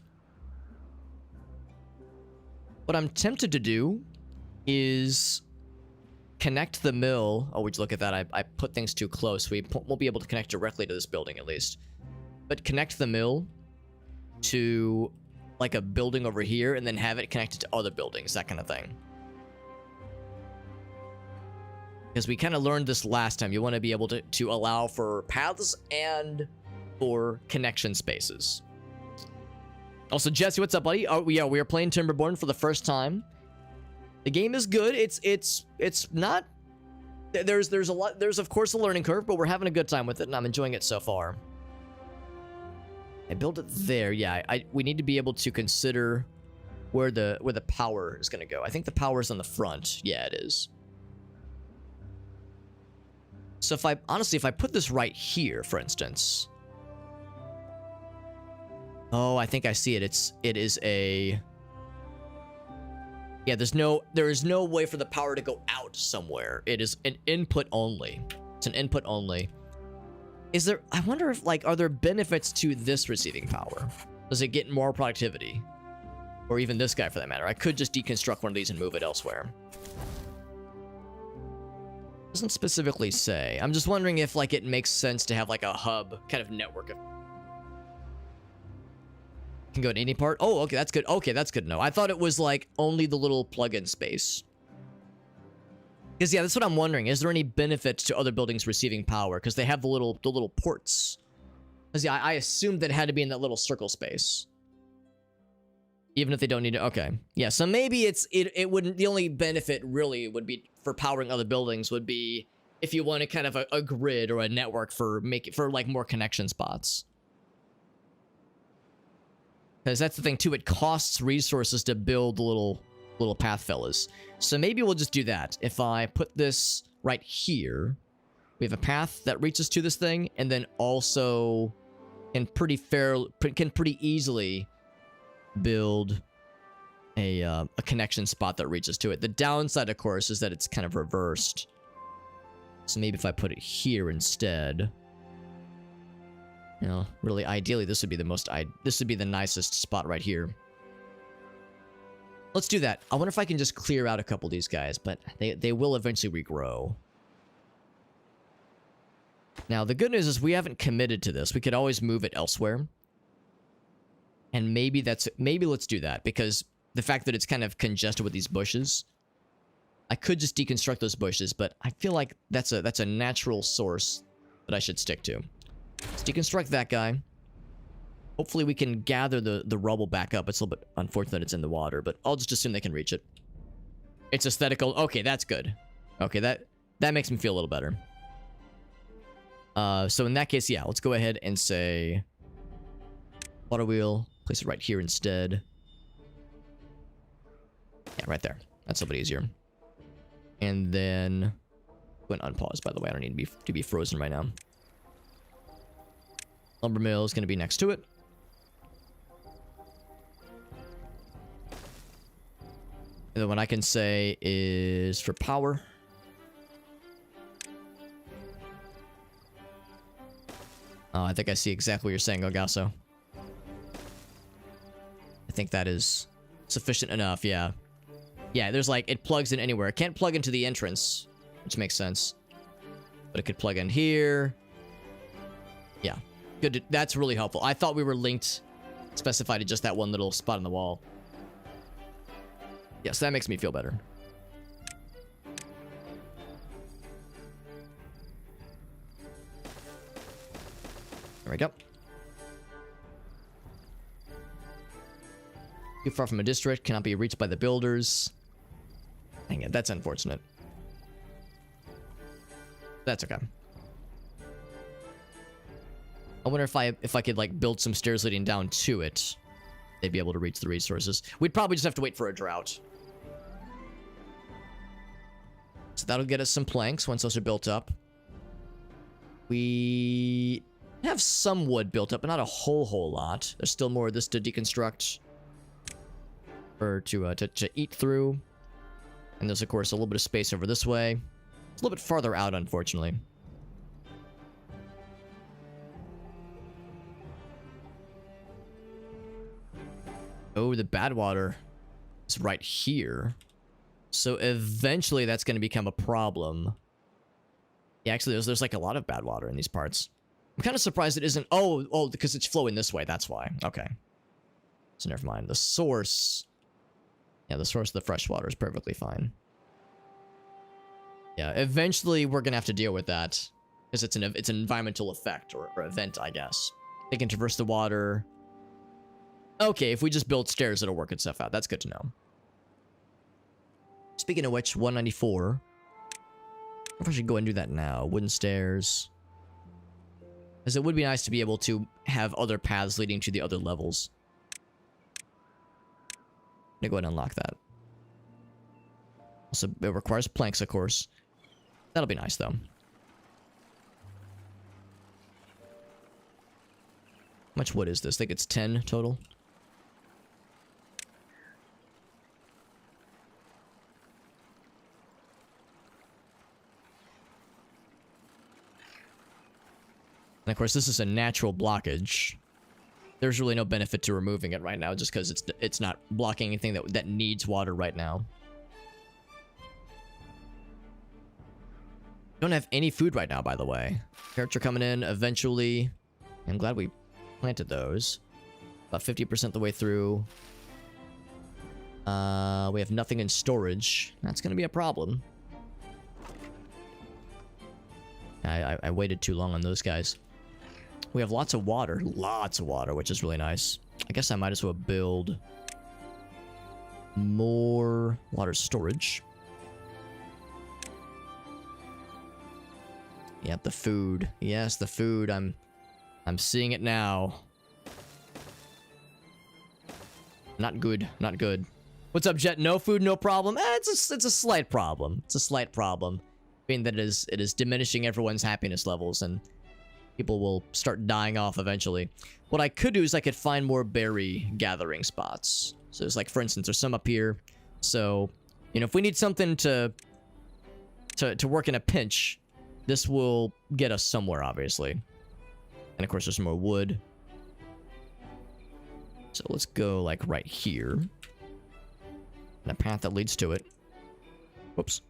What I'm tempted to do is connect the mill. Oh, would you look at that? I put things too close. We won't be able to connect directly to this building, at least. But connect the mill to like a building over here, and then have it connected to other buildings, that kind of thing. Because we kind of learned this last time. You want to be able to allow for paths and for connection spaces. Also, Jesse, what's up, buddy? Oh, yeah, we are playing Timberborn for the first time. The game is good. It's not... There's a lot... There's, of course, a learning curve, but we're having a good time with it, and I'm enjoying it so far. I built it there. Yeah, we need to be able to consider where the power is going to go. I think the power is on the front. Yeah, it is. So if I... Honestly, if I put this right here, for instance... Oh, I think I see it. It is a... Yeah, there is no way for the power to go out somewhere. It is an input only. It's an input only. I wonder if, like, are there benefits to this receiving power? Does it get more productivity? Or even this guy for that matter. I could just deconstruct one of these and move it elsewhere. Doesn't specifically say. I'm just wondering if, like, it makes sense to have, like, a hub kind of network of... Can go to any part? Oh, okay, that's good. Okay, that's good to know. I thought it was, like, only the little plug-in space. Because, yeah, that's what I'm wondering. Is there any benefits to other buildings receiving power? Because they have the little ports. Because, yeah, I assumed that it had to be in that little circle space. Even if they don't need it. Okay. Yeah, so maybe it wouldn't... The only benefit, really, would be for powering other buildings would be if you wanted kind of a grid or a network for like, more connection spots. Because that's the thing, too. It costs resources to build the little path fellas. So maybe we'll just do that. If I put this right here, we have a path that reaches to this thing, and then also can pretty easily build a connection spot that reaches to it. The downside, of course, is that it's kind of reversed. So maybe if I put it here instead... You know, really, ideally, this would be the nicest spot right here. Let's do that. I wonder if I can just clear out a couple of these guys, but they will eventually regrow. Now, the good news is we haven't committed to this. We could always move it elsewhere. And maybe let's do that, because the fact that it's kind of congested with these bushes, I could just deconstruct those bushes, but I feel like that's a natural source that I should stick to. Let's deconstruct that guy. Hopefully we can gather the rubble back up. It's a little bit unfortunate it's in the water, but I'll just assume they can reach it. It's aesthetical. Okay, that's good. Okay, that makes me feel a little better. So in that case, yeah, let's go ahead and say water wheel. Place it right here instead. Yeah, right there. That's a little bit easier. And then go and unpause, by the way. I don't need to be frozen right now. Lumber mill is going to be next to it. And then what I can say is for power. Oh, I think I see exactly what you're saying, Ogasso. I think that is sufficient enough, yeah. Yeah, there's like, it plugs in anywhere. It can't plug into the entrance, which makes sense. But it could plug in here. Yeah. Good. That's really helpful. I thought we were linked, specified to just that one little spot on the wall. Yes, that makes me feel better. There we go. Too far from a district, cannot be reached by the builders. Dang it, that's unfortunate. That's okay. I wonder if I could like build some stairs leading down to it. They'd be able to reach the resources. We'd probably just have to wait for a drought. So that'll get us some planks once those are built up. We have some wood built up, but not a whole lot. There's still more of this to deconstruct. Or to eat through. And there's, of course, a little bit of space over this way. It's a little bit farther out, unfortunately. Oh, the bad water is right here. So eventually that's going to become a problem. Yeah, actually, there's like a lot of bad water in these parts. I'm kind of surprised it isn't... Oh, because it's flowing this way. That's why. Okay. So never mind. The source... Yeah, the source of the fresh water is perfectly fine. Yeah, eventually we're going to have to deal with that. Because it's an environmental effect or event, I guess. They can traverse the water... Okay, if we just build stairs, it'll work itself out. That's good to know. Speaking of which, 194. I wonder if I should go and do that now. Wooden stairs. Because it would be nice to be able to have other paths leading to the other levels. I'm gonna go ahead and unlock that. Also, it requires planks, of course. That'll be nice, though. How much wood is this? I think it's 10 total. of course, this is a natural blockage. There's really no benefit to removing it right now, just because it's not blocking anything that needs water right now. Don't have any food right now, by the way. Carrots are coming in eventually. I'm glad we planted those. About 50% the way through. We have nothing in storage. That's going to be a problem. I waited too long on those guys. We have lots of water, which is really nice. I guess I might as well build more water storage. Yep, the food. Yes, the food. I'm seeing it now. Not good. Not good. What's up, Jet? No food, no problem. It's a slight problem. It's a slight problem, being that it is diminishing everyone's happiness levels, and people will start dying off eventually. What I could do is I could find more berry gathering spots. So it's like, for instance, there's some up here. So, you know, if we need something to work in a pinch, this will get us somewhere, obviously. And of course, there's some more wood. So let's go like right here. And a path that leads to it. Whoops.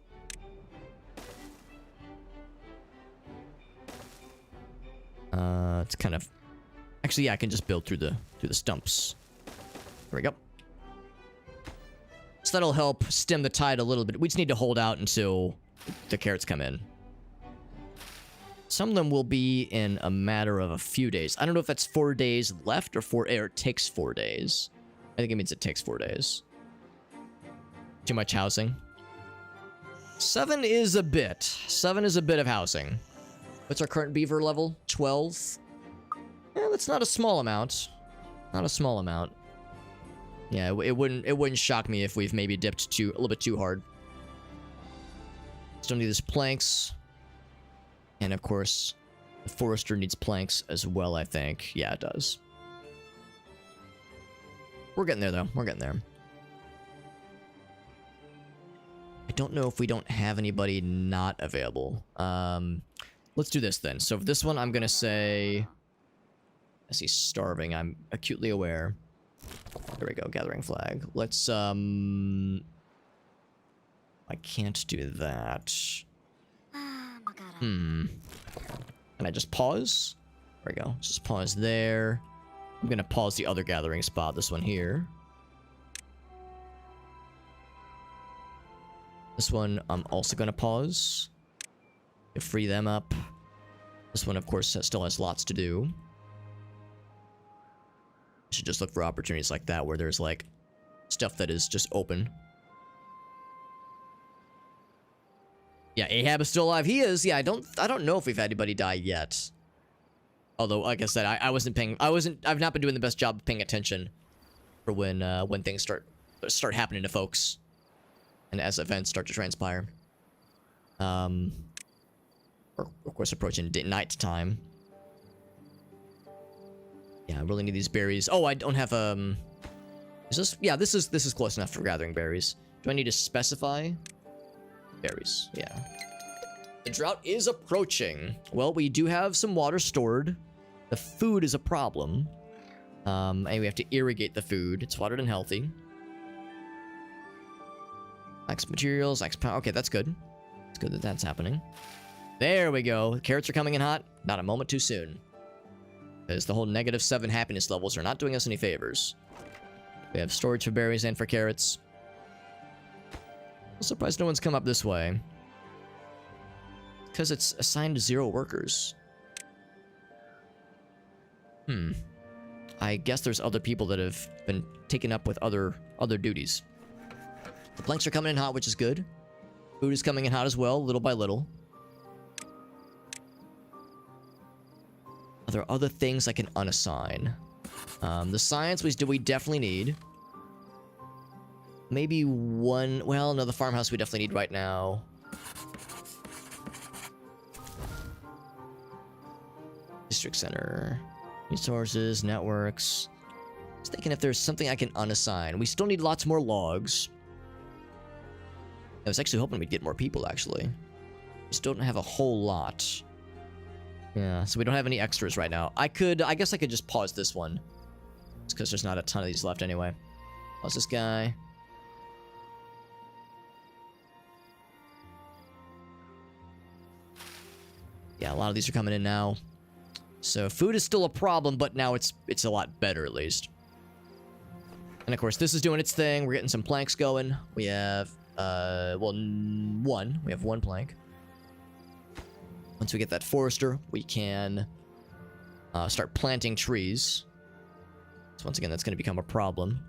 It's kind of... Actually, yeah, I can just build through the stumps. There we go. So that'll help stem the tide a little bit. We just need to hold out until the carrots come in. Some of them will be in a matter of a few days. I don't know if that's 4 days left or it takes 4 days. I think it means it takes 4 days. Too much housing. 7 is a bit. 7 is a bit of housing. What's our current beaver level? 12? Yeah, that's not a small amount. Not a small amount. Yeah, it wouldn't shock me if we've maybe dipped a little bit too hard. Still need these planks. And of course, the forester needs planks as well, I think. Yeah, it does. We're getting there, though. We're getting there. I don't know if we don't have anybody not available. Let's do this then. So for this one, I'm going to say... I see starving. I'm acutely aware. There we go. Gathering flag. Let's, I can't do that. Can I just pause? There we go. Just pause there. I'm going to pause the other gathering spot. This one here. This one, I'm also going to pause. To free them up. This one, of course, still has lots to do. Should just look for opportunities like that where there's like stuff that is just open. Yeah, Ahab is still alive. He is. Yeah, I don't know if we've had anybody die yet. Although, like I said, I've not been doing the best job of paying attention for when things start happening to folks, and as events start to transpire. We're of course approaching night time. Yeah, I really need these berries. Oh, I don't have is this? Yeah, this is close enough for gathering berries. Do I need to specify? Berries, yeah. The drought is approaching. Well, we do have some water stored. The food is a problem. And we have to irrigate the food. It's watered and healthy. X materials, X power. Okay, that's good. It's good that that's happening. There we go. Carrots are coming in hot. Not a moment too soon. Because the whole -7 happiness levels are not doing us any favors. We have storage for berries and for carrots. I'm surprised no one's come up this way. Because it's assigned to 0 workers. I guess there's other people that have been taken up with other duties. The planks are coming in hot, which is good. Food is coming in hot as well, little by little. Are there other things I can unassign? The science we definitely need. Maybe one... Well, no, the farmhouse we definitely need right now. District center. Resources, networks. I was thinking if there's something I can unassign. We still need lots more logs. I was actually hoping we'd get more people, actually. We still don't have a whole lot. Yeah, so we don't have any extras right now. I guess I could just pause this one. It's because there's not a ton of these left anyway. Pause this guy. Yeah, a lot of these are coming in now. So food is still a problem, but now it's a lot better at least. And of course, this is doing its thing. We're getting some planks going. We have, well, one. We have one plank. Once we get that forester, we can start planting trees. So once again, that's going to become a problem.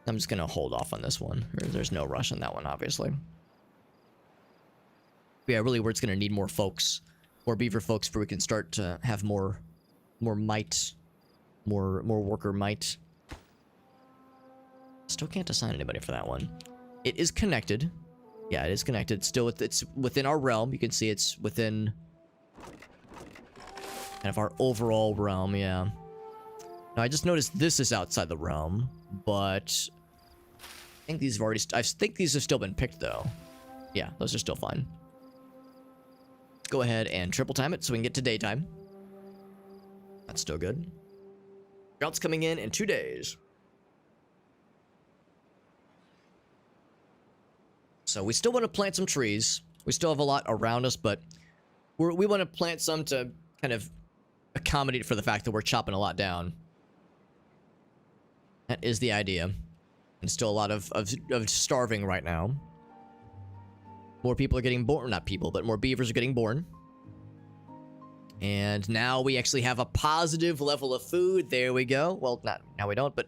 I'm just going to hold off on this one. There's no rush on that one, obviously. But yeah, really, we're just going to need more folks. More beaver folks before we can start to have more might. More worker might. Still can't assign anybody for that one. It is connected. Yeah, it is connected. Still, it's within our realm. You can see it's within kind of our overall realm, yeah. Now, I just noticed this is outside the realm, but I think these have already... I think these have still been picked, though. Yeah, those are still fine. Let's go ahead and triple time it so we can get to daytime. That's still good. Drought's coming in 2 days. So we still want to plant some trees. We still have a lot around us, but we want to plant some to kind of accommodate for the fact that we're chopping a lot down. That is the idea. And still a lot of starving right now. More people are getting born. Not people, but more beavers are getting born. And now we actually have a positive level of food. There we go. Well, not now we don't, but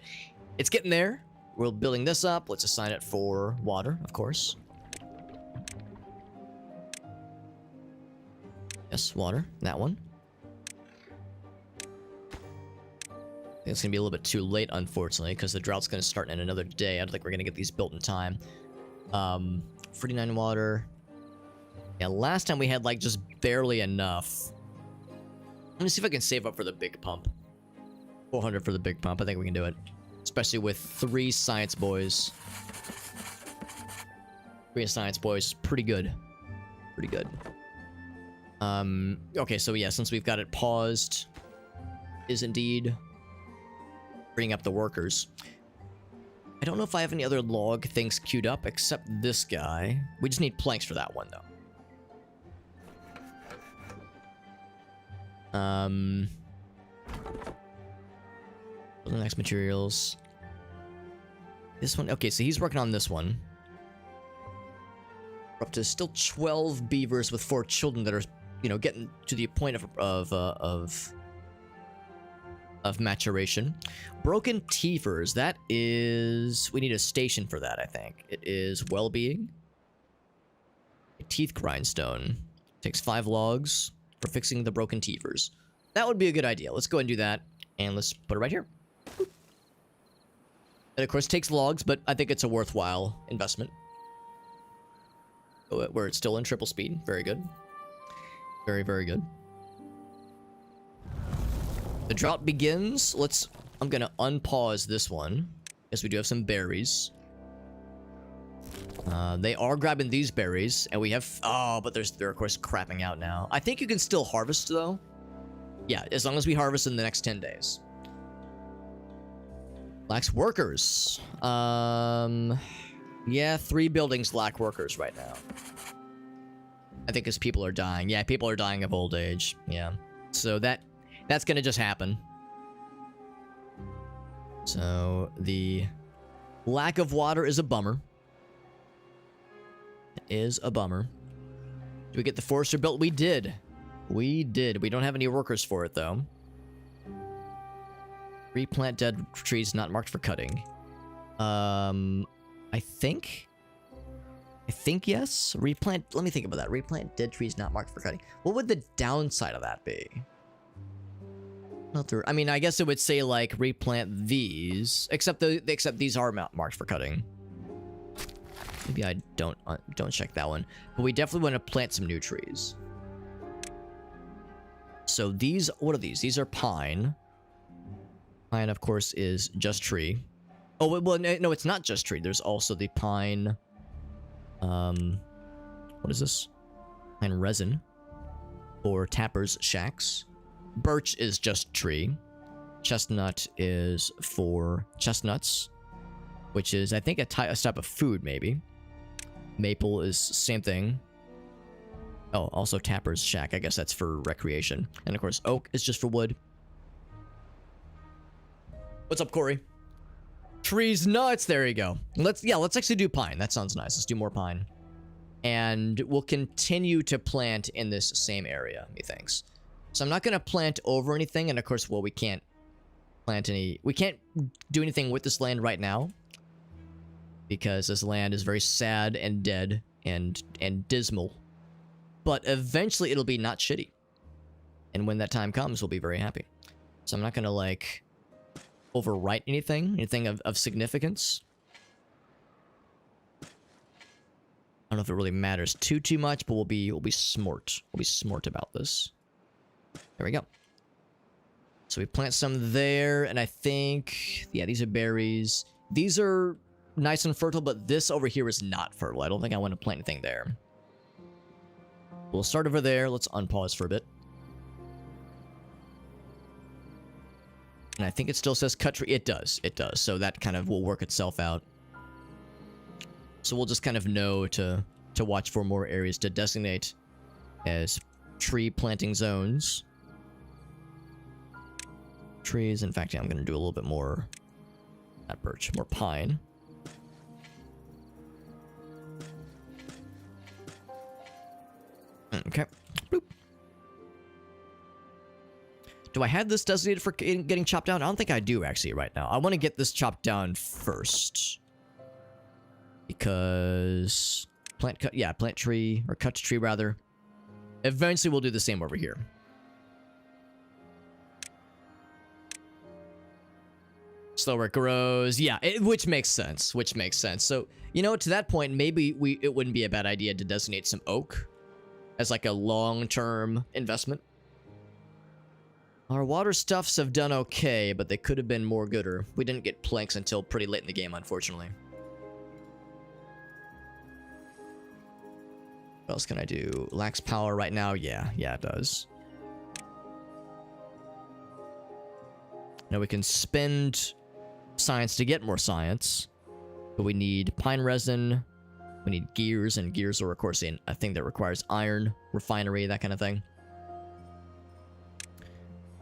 it's getting there. We're building this up. Let's assign it for water, of course. Yes, water. That one. I think it's going to be a little bit too late, unfortunately, because the drought's going to start in another day. I don't think we're going to get these built in time. 49 water. Yeah, last time we had, like, just barely enough. Let me see if I can save up for the big pump. 400 for the big pump. I think we can do it. Especially with 3 science boys. 3 science boys. Pretty good. Pretty good. Okay, so yeah, since we've got it paused, is indeed bringing up the workers. I don't know if I have any other log things queued up except this guy. We just need planks for that one, though. The next materials. This one, okay, so he's working on this one. We're up to still 12 beavers with 4 children that are, you know, getting to the point of maturation. Broken teethers, that is... We need a station for that, I think. It is well-being. A teeth grindstone. Takes 5 logs for fixing the broken teethers. That would be a good idea. Let's go ahead and do that. And let's put it right here. It, of course, takes logs, but I think it's a worthwhile investment. Where it's still in triple speed. Very good. Very, very good. The drought begins. I'm gonna unpause this one, as we do have some berries. They are grabbing these berries, and we have... Oh, but they're of course crapping out now. I think you can still harvest, though. Yeah, as long as we harvest in the next 10 days. Lacks workers. Yeah, 3 buildings lack workers right now. I think because people are dying. Yeah, people are dying of old age. Yeah. So that's gonna just happen. So the lack of water is a bummer. It is a bummer. Did we get the forester built? We did. We did. We don't have any workers for it, though. Replant dead trees not marked for cutting. I think yes. Replant. Let me think about that. Replant dead trees not marked for cutting. What would the downside of that be? I mean, I guess it would say like replant these, except these are marked for cutting. Maybe I don't check that one, but we definitely want to plant some new trees. So these, what are these? These are pine. Pine, of course, is just tree. Oh, well, no, it's not just tree. There's also the pine. What is this? Pine resin. for tappers' shacks. Birch is just tree. Chestnut is for chestnuts, which is, I think, a type of food, maybe. Maple is same thing. Oh, also tapper's shack. I guess that's for recreation. And of course, oak is just for wood. What's up, Corey? Trees nuts. There you go. Let's actually do pine. That sounds nice. Let's do more pine. And we'll continue to plant in this same area, methinks. So I'm not going to plant over anything. And of course, well, we can't plant any... We can't do anything with this land right now. Because this land is very sad and dead and dismal. But eventually it'll be not shitty. And when that time comes, we'll be very happy. So I'm not going to, like, overwrite anything of significance. I don't know if it really matters too much, but we'll be smart. We'll be smart about this. There we go. So we plant some there, and I think, yeah, these are berries. These are nice and fertile, but this over here is not fertile. I don't think I want to plant anything there. We'll start over there. Let's unpause for a bit. And I think it still says cut tree. It does. It does. So that kind of will work itself out. So we'll just kind of know to watch for more areas to designate as tree planting zones. Trees. In fact, yeah, I'm going to do a little bit more, not birch, more pine. Okay. Boop. Do I have this designated for getting chopped down? I don't think I do, actually, right now. I want to get this chopped down first. Because... plant tree, or cut tree, rather. Eventually, we'll do the same over here. Slower it grows. Yeah, which makes sense. Which makes sense. So, you know, to that point, maybe it wouldn't be a bad idea to designate some oak as like a long-term investment. Our water stuffs have done okay, but they could have been more gooder. We didn't get planks until pretty late in the game, unfortunately. What else can I do? Lacks power right now? Yeah, it does. Now we can spend science to get more science, but we need pine resin. We need gears, and gears are, of course, a thing that requires iron, refinery, that kind of thing.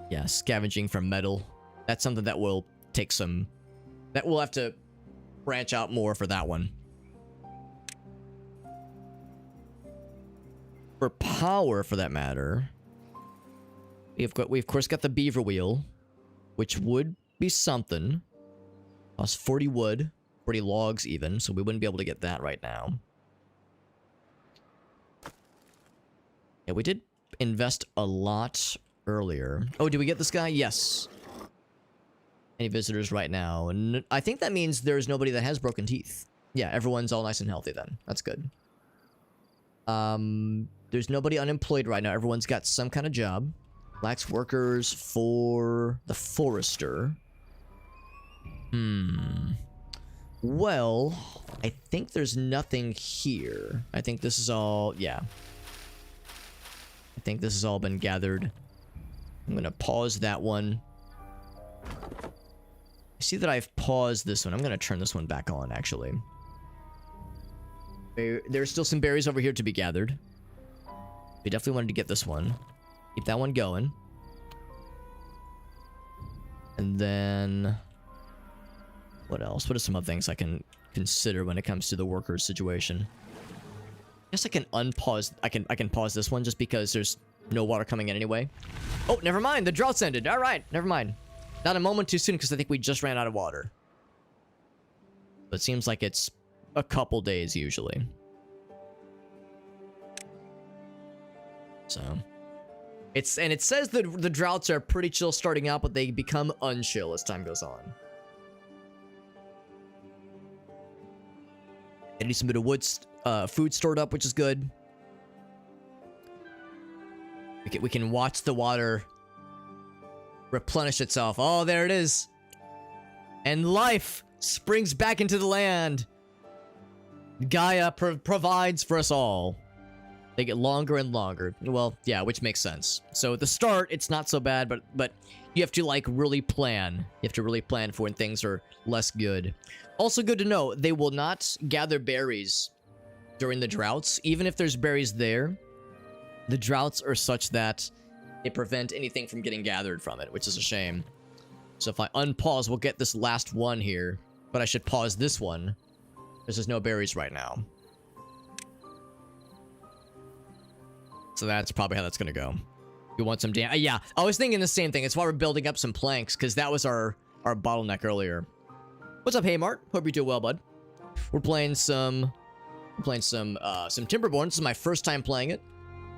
Yeah, scavenging for metal. That's something that will take some... that we'll have to branch out more for that one. For power, for that matter, we of course got the beaver wheel, which would be something. Cost 40 wood. 40 logs even, so we wouldn't be able to get that right now. Yeah, we did invest a lot earlier. Oh, did we get this guy? Yes. Any visitors right now? And I think that means there's nobody that has broken teeth. Yeah, everyone's all nice and healthy then. That's good. There's nobody unemployed right now. Everyone's got some kind of job. Lacks workers for the forester. Well, I think there's nothing here. I think this is all... yeah. I think this has all been gathered. I'm gonna pause that one. I see that I've paused this one. I'm gonna turn this one back on, actually. There's still some berries over here to be gathered. We definitely wanted to get this one. Keep that one going. And then... what else? What are some other things I can consider when it comes to the workers situation? I guess I can unpause... I can pause this one just because there's no water coming in anyway. Oh, never mind. The drought's ended. All right. Never mind. Not a moment too soon because I think we just ran out of water. But it seems like it's a couple days usually. So... it says that the droughts are pretty chill starting out, but they become unchill as time goes on. I need some bit of wood, food stored up, which is good. We can watch the water replenish itself. Oh, there it is. And life springs back into the land. Gaia provides for us all. They get longer and longer. Well, yeah, which makes sense. So at the start, it's not so bad, but you have to like really plan. You have to really plan for when things are less good. Also good to know, they will not gather berries during the droughts. Even if there's berries there, the droughts are such that they prevent anything from getting gathered from it, which is a shame. So if I unpause, we'll get this last one here. But I should pause this one, because there's no berries right now. So that's probably how that's going to go. You want some damn... yeah, I was thinking the same thing. It's why we're building up some planks, because that was our bottleneck earlier. What's up, Hey Mart? Hope you do well, bud. We're playing some Timberborn. This is my first time playing it.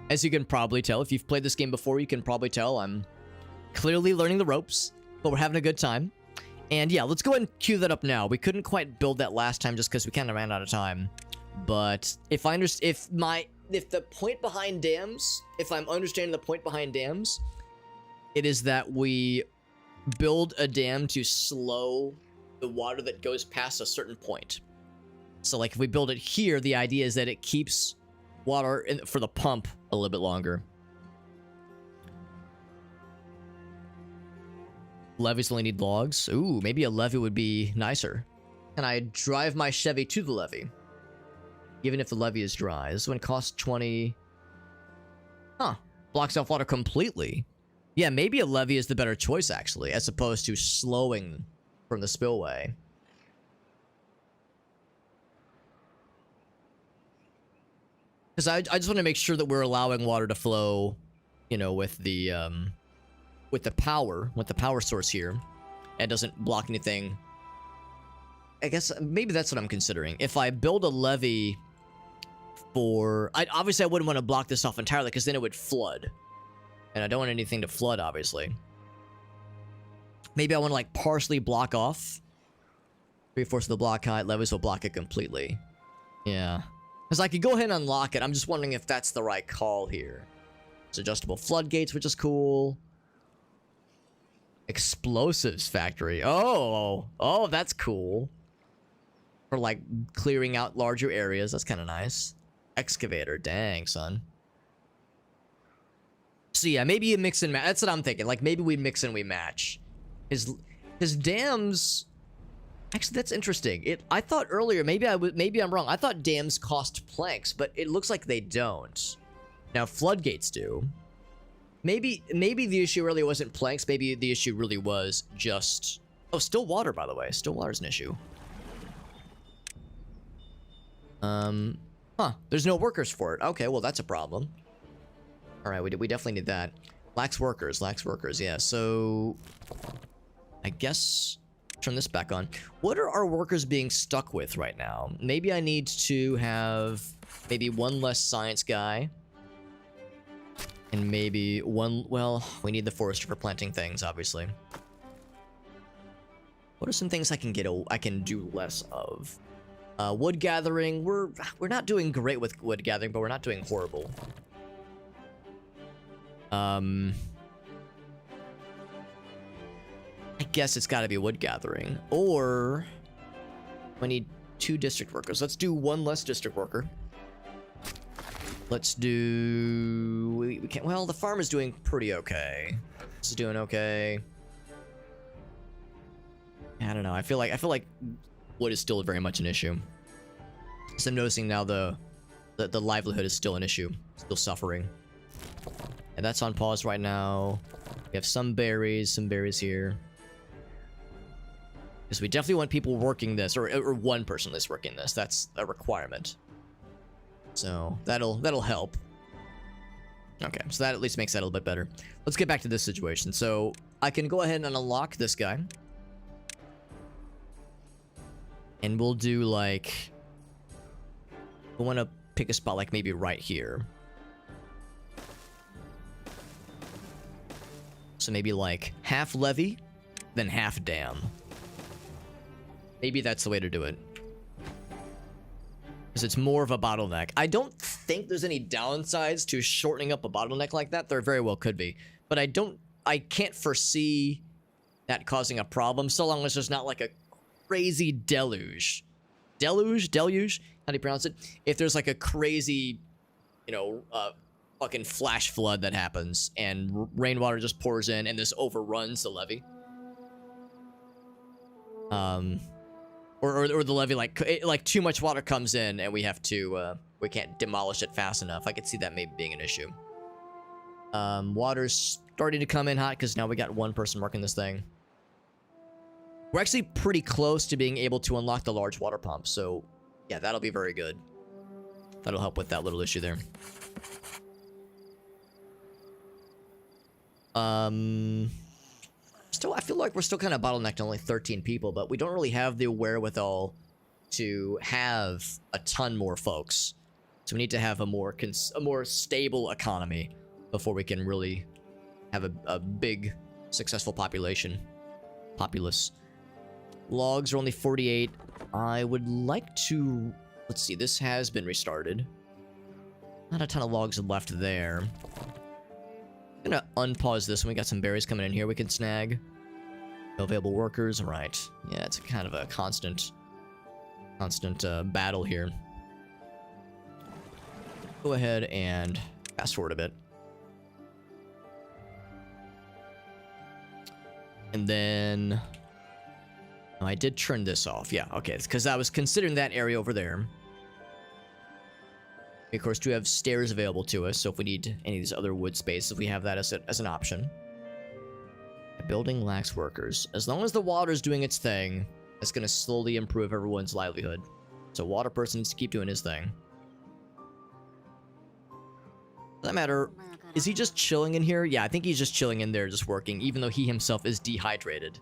As you can probably tell, if you've played this game before, you can probably tell I'm clearly learning the ropes, but we're having a good time. And yeah, let's go ahead and queue that up now. We couldn't quite build that last time just because we kind of ran out of time. But if the point behind dams, if I'm understanding the point behind dams, it is that we build a dam to slow the water that goes past a certain point. So like if we build it here, the idea is that it keeps water for the pump a little bit longer. Levees only need logs. Ooh, maybe a levee would be nicer. Can I drive my Chevy to the levee? Even if the levee is dry. This one costs 20. Huh. Blocks off water completely. Yeah, maybe a levee is the better choice, actually, as opposed to slowing from the spillway. Because I just want to make sure that we're allowing water to flow, you know, with the power source here. And doesn't block anything. I guess maybe that's what I'm considering. If I build a levee obviously I wouldn't want to block this off entirely because then it would flood. And I don't want anything to flood, obviously. Maybe I want to like partially block off. 3/4 of the block height, levees will block it completely. Yeah. Because I could go ahead and unlock it. I'm just wondering if that's the right call here. It's adjustable floodgates, which is cool. Explosives factory. Oh, that's cool. For like clearing out larger areas. That's kind of nice. Excavator. Dang, son. So yeah, maybe you mix and match. That's what I'm thinking. Like maybe we mix and we match. His dams. Actually, that's interesting. I thought earlier, maybe I'm wrong. I thought dams cost planks, but it looks like they don't. Now floodgates do. Maybe the issue really wasn't planks. Maybe the issue really was just... oh, still water, by the way. Still water's an issue. Huh. There's no workers for it. Okay, well, that's a problem. Alright, we definitely need that. Lacks workers, yeah. So... I guess... turn this back on. What are our workers being stuck with right now? Maybe I need to have... maybe one less science guy. And maybe one... well, we need the forester for planting things, obviously. What are some things I can do less of? Wood gathering. We're not doing great with wood gathering, but we're not doing horrible. I guess it's got to be wood gathering. Or... we need 2 district workers. Let's do 1 less district worker. Let's do... we can't... well, the farm is doing pretty okay. This is doing okay. I don't know. I feel like wood is still very much an issue. So I'm noticing now the livelihood is still an issue. Still suffering. And that's on pause right now. We have some berries here. Because we definitely want people working this, or one person that's working this. That's a requirement. So that'll help. Okay, so that at least makes that a little bit better. Let's get back to this situation. So I can go ahead and unlock this guy. And we'll do like... we want to pick a spot like maybe right here. So maybe like half levee, then half dam. Maybe that's the way to do it. Because it's more of a bottleneck. I don't think there's any downsides to shortening up a bottleneck like that. There very well could be. But I can't foresee that causing a problem so long as there's not like a crazy deluge. Deluge? How do you pronounce it? If there's like a crazy you know, fucking flash flood that happens, and rainwater just pours in, and this overruns the levee. Or the levee, like too much water comes in, and we have to, we can't demolish it fast enough. I could see that maybe being an issue. Water's starting to come in hot, because now we got one person working this thing. We're actually pretty close to being able to unlock the large water pump, so yeah, that'll be very good. That'll help with that little issue there. Still, I feel like we're still kind of bottlenecked to only 13 people, but we don't really have the wherewithal to have a ton more folks. So we need to have a more stable economy before we can really have a big, successful populace. Logs are only 48. I would like to... Let's see, this has been restarted. Not a ton of logs left there. I'm gonna unpause this, and we got some berries coming in here we can snag. No available workers, right. Yeah, it's kind of a constant battle here. Go ahead and fast forward a bit. And then... Oh, I did turn this off. Yeah, okay. It's because I was considering that area over there. We, of course, do have stairs available to us, so if we need any of these other wood spaces, we have that as an option. The building lacks workers. As long as the water's doing its thing, it's going to slowly improve everyone's livelihood. So water person needs to keep doing his thing. For that matter, is he just chilling in here? Yeah, I think he's just chilling in there, just working, even though he himself is dehydrated.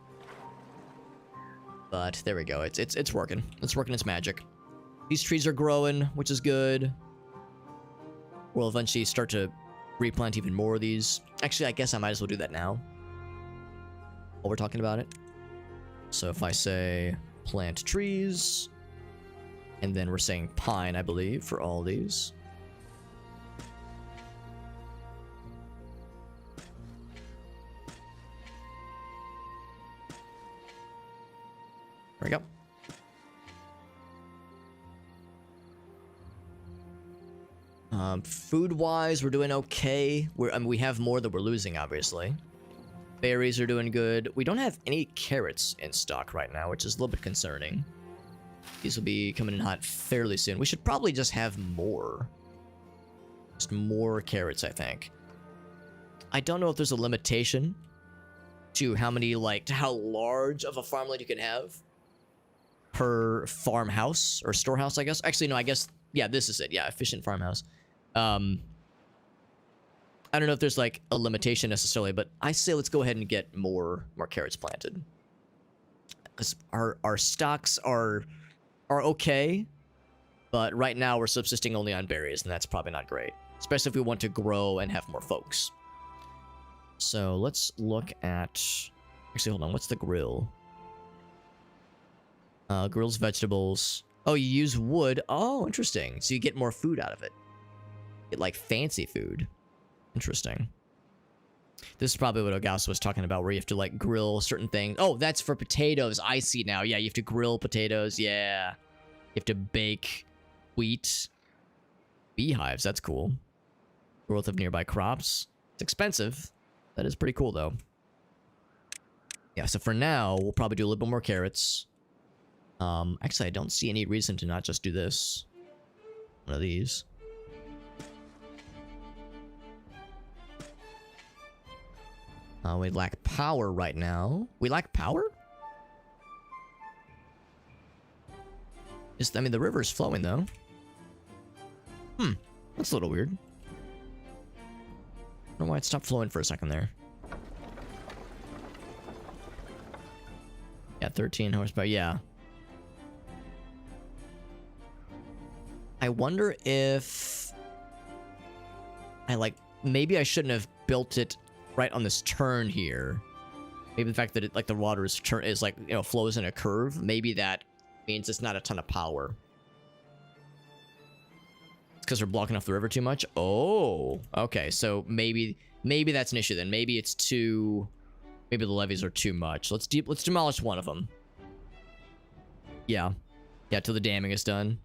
But there we go. It's working. It's working its magic. These trees are growing, which is good. We'll eventually start to replant even more of these. Actually, I guess I might as well do that now, while we're talking about it. So if I say plant trees, and then we're saying pine, I believe, for all these. There we go. Food-wise, we're doing okay. We have more that we're losing, obviously. Berries are doing good. We don't have any carrots in stock right now, which is a little bit concerning. These will be coming in hot fairly soon. We should probably just have more. Just more carrots, I think. I don't know if there's a limitation to how many, to how large of a farmland you can have per farmhouse or storehouse, I guess. Actually, no, I guess, yeah, this is it. Yeah, efficient farmhouse. I don't know if there's a limitation necessarily, but I say let's go ahead and get more carrots planted. Because our stocks are okay, but right now we're subsisting only on berries, and that's probably not great. Especially if we want to grow and have more folks. So let's look at... Actually, hold on. What's the grill? Grills vegetables. Oh, you use wood. Oh, interesting. So you get more food out of it. Get fancy food. Interesting. This is probably what Ogasu was talking about, where you have to grill certain things. Oh, that's for potatoes. I see now. Yeah, you have to grill potatoes. Yeah. You have to bake wheat. Beehives. That's cool. Growth of nearby crops. It's expensive. That is pretty cool, though. Yeah, so for now, we'll probably do a little bit more carrots. Actually, I don't see any reason to not just do this. One of these. We lack power right now. We lack power? I mean, the river's flowing, though. That's a little weird. I don't know why it stopped flowing for a second there. Yeah, 13 horsepower, yeah. I wonder if... maybe I shouldn't have built it right on this turn here. Maybe the fact that the water is flows in a curve, maybe that means it's not a ton of power. It's because we're blocking off the river too much. Oh, okay. So maybe that's an issue then. Maybe it's too. Maybe the levees are too much. Let's demolish one of them. Yeah, till the damming is done.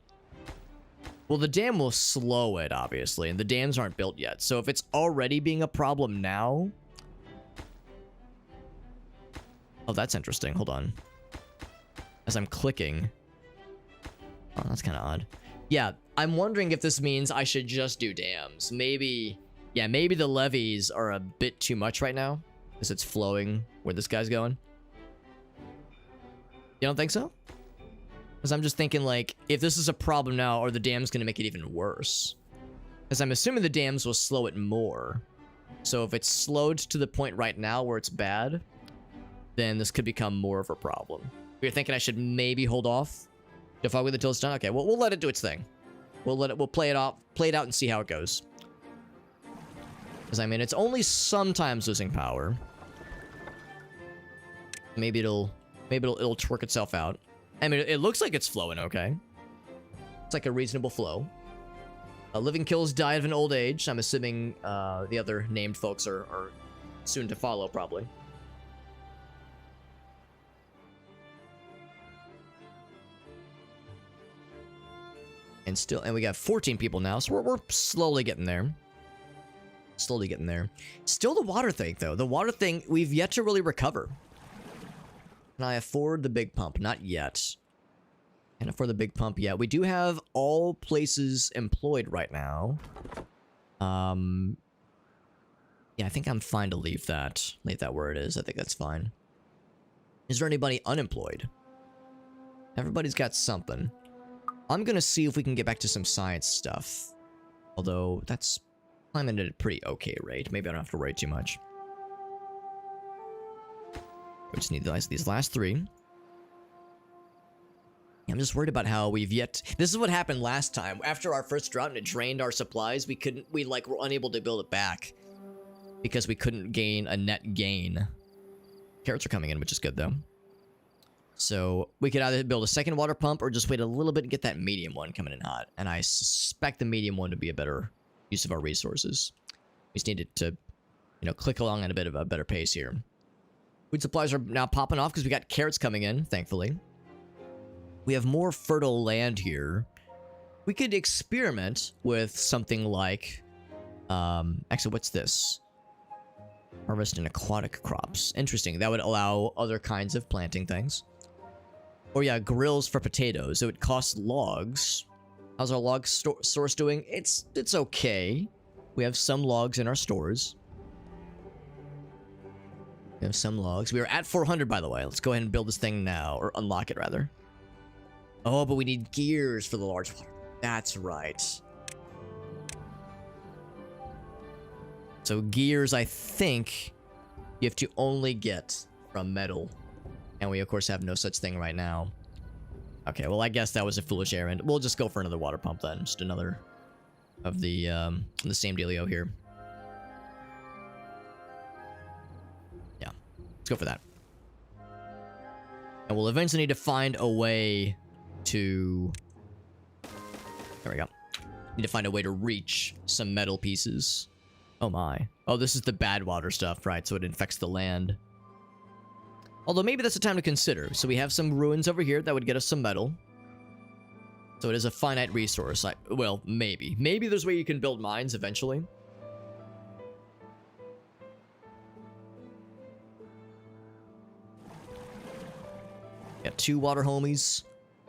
Well, the dam will slow it, obviously, and the dams aren't built yet. So if it's already being a problem now... Oh, that's interesting. Hold on. As I'm clicking... Oh, that's kind of odd. Yeah, I'm wondering if this means I should just do dams. Maybe... Yeah, maybe the levees are a bit too much right now. Because it's flowing where this guy's going. You don't think so? Because I'm just thinking, like, if this is a problem now, are the dams going to make it even worse? Because I'm assuming the dams will slow it more. So if it's slowed to the point right now where it's bad, then this could become more of a problem. You're thinking I should maybe hold off? Defog with it until it's done? Okay, well, we'll let it do its thing. We'll play it out and see how it goes. Because, I mean, it's only sometimes losing power. Maybe it'll twerk itself out. I mean, it looks like it's flowing okay. It's like a reasonable flow. Living Kills died of an old age. I'm assuming the other named folks are soon to follow, probably. And we got 14 people now, so we're slowly getting there. Slowly getting there. Still the water thing, though. The water thing, we've yet to really recover. Can I afford the big pump? Not yet. Can't afford the big pump yet. We do have all places employed right now. Yeah, I think I'm fine to leave that. Leave that where it is. I think that's fine. Is there anybody unemployed? Everybody's got something. I'm gonna see if we can get back to some science stuff. Although, that's climbing at a pretty okay rate. Maybe I don't have to worry too much. We just need these last 3. I'm just worried about how we've yet... This is what happened last time. After our first drought and it drained our supplies, we were unable to build it back. Because we couldn't gain a net gain. Carrots are coming in, which is good, though. So, we could either build a second water pump or just wait a little bit and get that medium one coming in hot. And I suspect the medium one to be a better use of our resources. We just needed to, click along at a bit of a better pace here. Food supplies are now popping off because we got carrots coming in, thankfully. We have more fertile land here. We could experiment with something like... actually, what's this? Harvest and aquatic crops. Interesting. That would allow other kinds of planting things. Or yeah, grills for potatoes. It would cost logs. How's our log source doing? It's okay. We have some logs in our stores. We have some logs. We are at 400, by the way. Let's go ahead and build this thing now. Or unlock it, rather. Oh, but we need gears for the large water. That's right. So gears, I think, you have to only get from metal. And we, of course, have no such thing right now. Okay, well, I guess that was a foolish errand. We'll just go for another water pump then. Just another of the same dealio here. Yeah, let's go for that. And we'll eventually need to find a way to... There we go. Need to find a way to reach some metal pieces. Oh my. Oh, this is the bad water stuff, right? So it infects the land. Although maybe that's a time to consider. So we have some ruins over here that would get us some metal. So it is a finite resource. Well, maybe. Maybe there's a way you can build mines eventually. Got 2 water homies.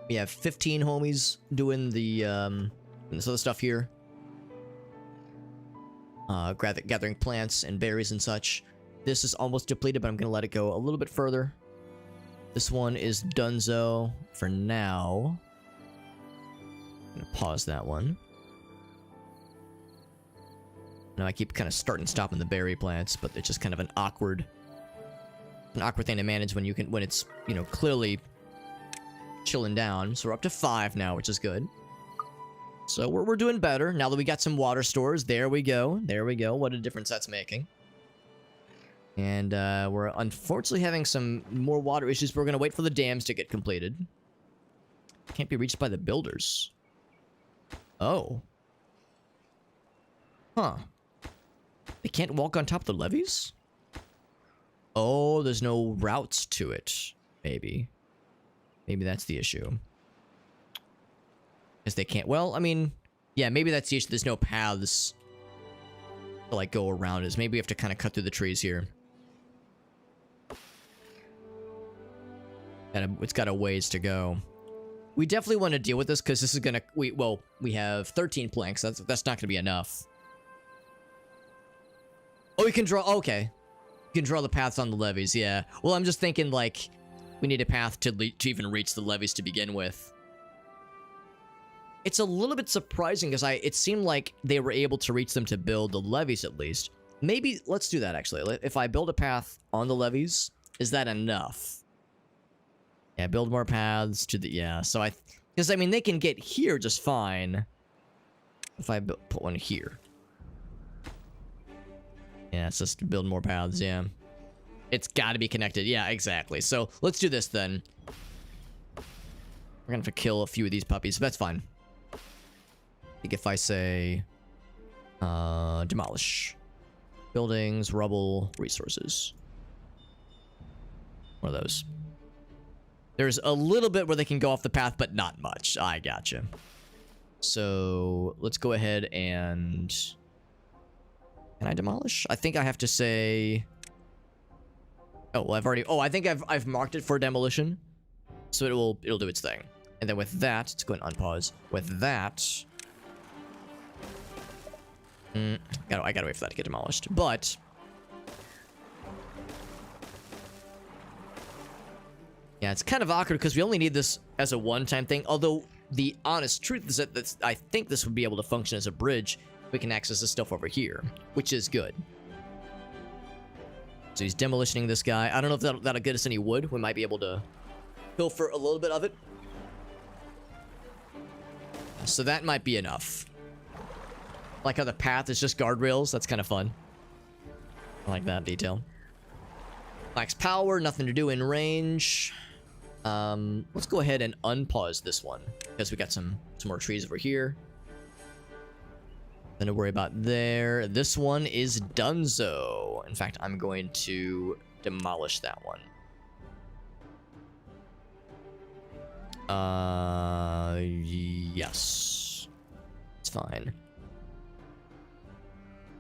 We have 15 homies doing this other stuff here. Gathering plants and berries and such. This is almost depleted, but I'm going to let it go a little bit further. This one is donezo for now. I'm going to pause that one. Now I keep kind of starting and stopping the berry plants, but it's just kind of an awkward thing to manage when it's, clearly chilling down. So we're up to 5 now, which is good. So we're doing better now that we got some water stores. There we go. There we go. What a difference that's making. And we're unfortunately having some more water issues, but we're going to wait for the dams to get completed. Can't be reached by the builders. Oh. Huh. They can't walk on top of the levees? Oh, there's no routes to it. Maybe. Maybe that's the issue. Because they can't... Well, I mean... Yeah, maybe that's the issue. There's no paths to, like, go around us. Maybe we have to kind of cut through the trees here. And it's got a ways to go. We definitely want to deal with this because this is gonna... we have 13 planks. That's not gonna be enough. Oh, you can draw... Okay. You can draw the paths on the levees, yeah. Well, I'm just thinking, like, we need a path to even reach the levees to begin with. It's a little bit surprising because it seemed like they were able to reach them to build the levees at least. Maybe, let's do that actually. If I build a path on the levees, is that enough? Yeah, build more paths to the... Yeah, so because, I mean, they can get here just fine. If I put one here. Yeah, it's just build more paths, yeah. It's got to be connected. Yeah, exactly. So, let's do this then. We're gonna have to kill a few of these puppies, but that's fine. I think if I say... demolish. Buildings, rubble, resources. What are those? There's a little bit where they can go off the path, but not much. I gotcha. So, let's go ahead and... Can I demolish? I think I have to say... Oh, well, I've already... Oh, I think I've marked it for demolition. So it'll do its thing. And then with that... Let's go ahead and unpause. With that... I gotta wait for that to get demolished. But... Yeah, it's kind of awkward because we only need this as a one-time thing. Although, the honest truth is that I think this would be able to function as a bridge. We can access this stuff over here, which is good. So he's demolishing this guy. I don't know if that'll get us any wood. We might be able to pilfer a little bit of it. So that might be enough. Like how the path is just guardrails. That's kind of fun. I like that detail. Max power, nothing to do in range. Let's go ahead and unpause this one because we got some more trees over here. Nothing to worry about there. This one is donezo. In fact, I'm going to demolish that one. Yes. It's fine.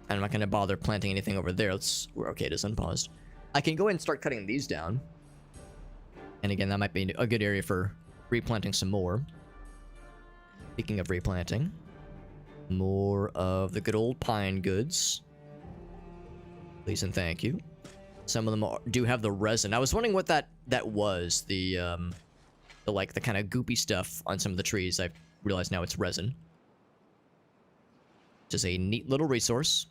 I'm not going to bother planting anything over there. We're okay, it is unpaused. I can go ahead and start cutting these down. And again, that might be a good area for replanting some more. Speaking of replanting, more of the good old pine goods. Please and thank you. Some of them do have the resin. I was wondering what that was. The kind of goopy stuff on some of the trees. I realize now it's resin. Just a neat little resource.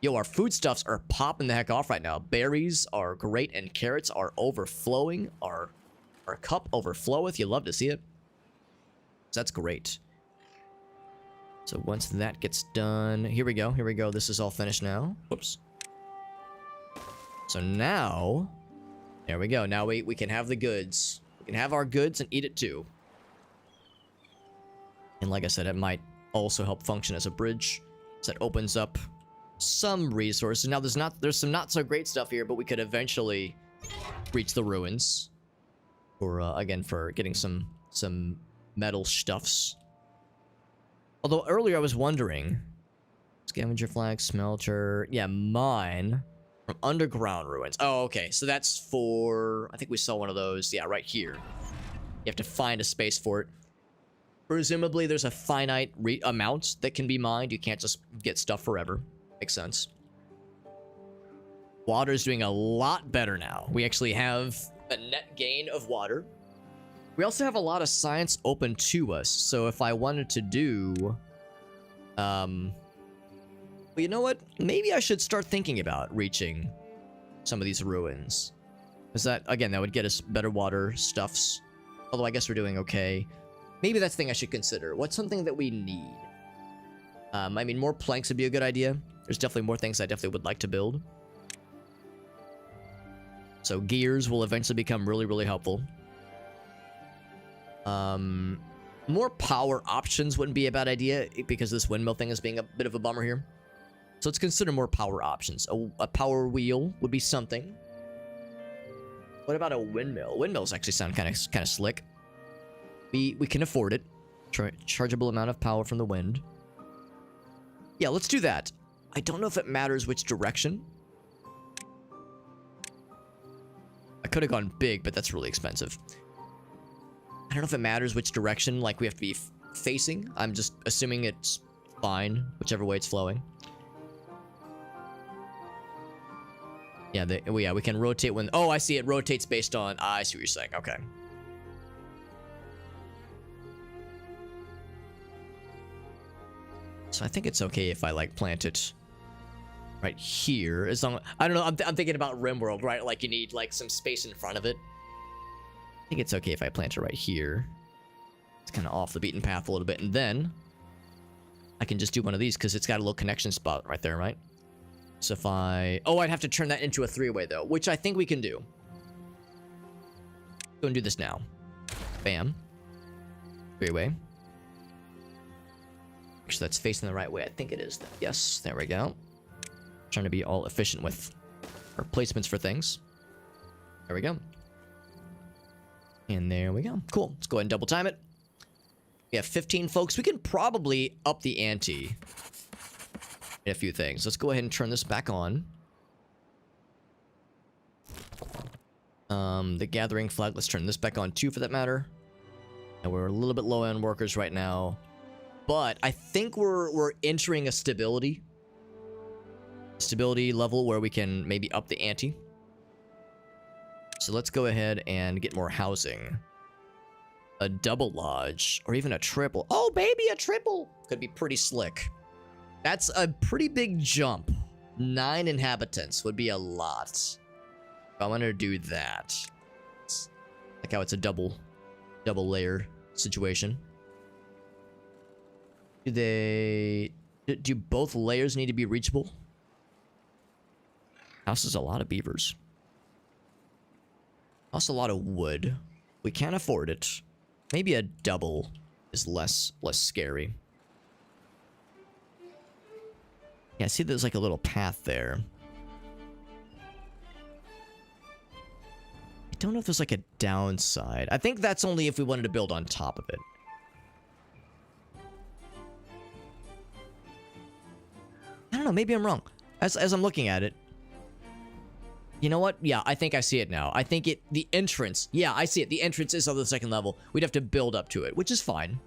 Yo, our foodstuffs are popping the heck off right now. Berries are great and carrots are overflowing. Our cup overfloweth. You love to see it. So that's great. So once that gets done, here we go. Here we go. This is all finished now. Whoops. So now, there we go. Now we can have the goods. We can have our goods and eat it too. And like I said, it might also help function as a bridge. So that opens up some resources. Now there's some not so great stuff here, but we could eventually reach the ruins. Or again, for getting some metal stuffs. Although earlier I was wondering, scavenger flag, smelter, yeah, mine from underground ruins. Oh, okay, so that's for, I think we saw one of those, yeah, right here. You have to find a space for it. Presumably there's a finite amount that can be mined. You can't just get stuff forever. Makes sense. Water's doing a lot better now. We actually have a net gain of water. We also have a lot of science open to us. So if I wanted to do... well, you know what? Maybe I should start thinking about reaching some of these ruins. Because that, again, that would get us better water stuffs. Although I guess we're doing okay. Maybe that's the thing I should consider. What's something that we need? I mean, more planks would be a good idea. There's definitely more things I definitely would like to build. So gears will eventually become really, really helpful. More power options wouldn't be a bad idea because this windmill thing is being a bit of a bummer here. So let's consider more power options. A power wheel would be something. What about a windmill? Windmills actually sound kind of slick. We can afford it. Chargeable amount of power from the wind. Yeah, let's do that. I don't know if it matters which direction. I could have gone big, but that's really expensive. I don't know if it matters which direction, like, we have to be facing. I'm just assuming it's fine, whichever way it's flowing. Yeah, yeah, we can rotate when... Oh, I see. It rotates based on... I see what you're saying. Okay. So I think it's okay if I, like, plant it right here. As long... I don't know. I'm thinking about RimWorld, right? Like, you need, like, some space in front of it. I think it's okay if I plant it right here. It's kind of off the beaten path a little bit. And then I can just do one of these because it's got a little connection spot right there, right? So if I... Oh, I'd have to turn that into a three-way, though, which I think we can do. Go and do this now. Bam. Three-way. Make sure that's facing the right way. I think it is. Yes, there we go. Trying to be all efficient with our placements for things. There we go. And there we go. Cool. Let's go ahead and double time it. We have 15 folks. We can probably up the ante in a few things. Let's go ahead and turn this back on. The gathering flag. Let's turn this back on too, for that matter. And we're a little bit low on workers right now, but I think we're entering a stability level where we can maybe up the ante. So let's go ahead and get more housing. A double lodge, or even a triple. Oh, baby, a triple! Could be pretty slick. That's a pretty big jump. 9 inhabitants would be a lot. I want to do that. Like how it's a double layer situation. Do both layers need to be reachable? House is a lot of beavers. Also a lot of wood. We can't afford it. Maybe a double is less scary. Yeah, see there's like a little path there. I don't know if there's like a downside. I think that's only if we wanted to build on top of it. I don't know, maybe I'm wrong. As I'm looking at it. You know what? Yeah, I think I see it now. I think the entrance. Yeah, I see it. The entrance is on the second level. We'd have to build up to it, which is fine.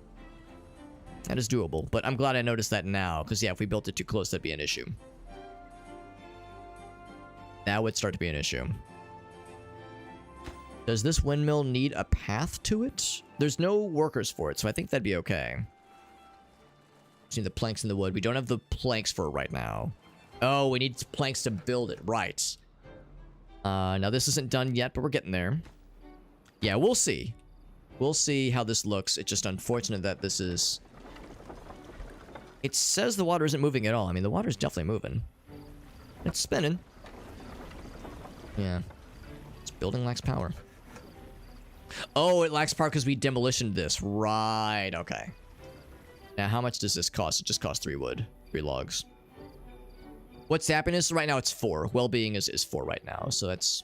That is doable, but I'm glad I noticed that now, because yeah, if we built it too close, that'd be an issue. That would start to be an issue. Does this windmill need a path to it? There's no workers for it, so I think that'd be okay. See the planks in the wood. We don't have the planks for it right now. Oh, we need planks to build it. Right. Now this isn't done yet, but we're getting there. Yeah, we'll see. We'll see how this looks. It's just unfortunate that this is... It says the water isn't moving at all. I mean, the water's definitely moving. It's spinning. Yeah. This building lacks power. Oh, it lacks power because we demolitioned this. Right, okay. Now, how much does this cost? It just costs 3 wood. 3 logs. What's happiness? Right now, it's 4. Well-being is 4 right now. So that's,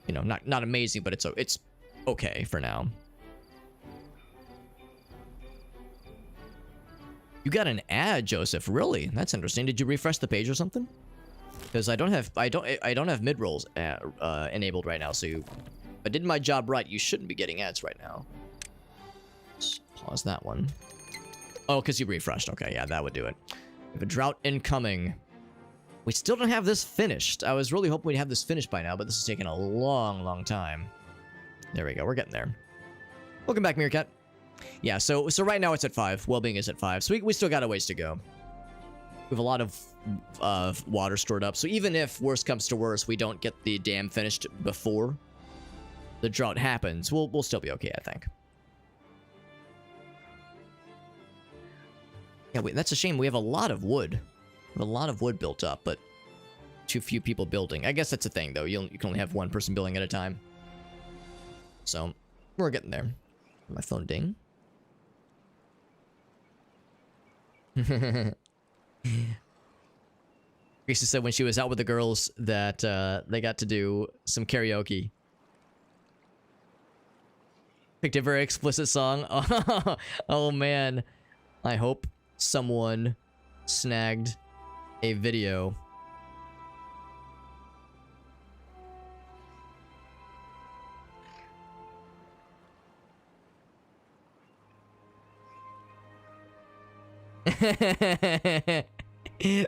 you know, not amazing, but it's okay for now. You got an ad, Joseph. Really? That's interesting. Did you refresh the page or something? Because I don't have mid-rolls enabled right now. So if I did my job right, you shouldn't be getting ads right now. Let's pause that one. Oh, because you refreshed. Okay, yeah, that would do it. We have a drought incoming. We still don't have this finished. I was really hoping we'd have this finished by now, but this is taking a long, long time. There we go. We're getting there. Welcome back, Meerkat. Yeah, so right now it's at 5. Well-being is at 5. So we still got a ways to go. We have a lot of water stored up. So even if worst comes to worst, we don't get the dam finished before the drought happens, we'll still be okay, I think. Yeah, that's a shame. We have a lot of wood. We have a lot of wood built up, but too few people building. I guess that's a thing, though. You can only have one person building at a time. So, we're getting there. My phone ding. Gracie said when she was out with the girls that they got to do some karaoke. Picked a very explicit song. Oh man. I hope someone snagged a video.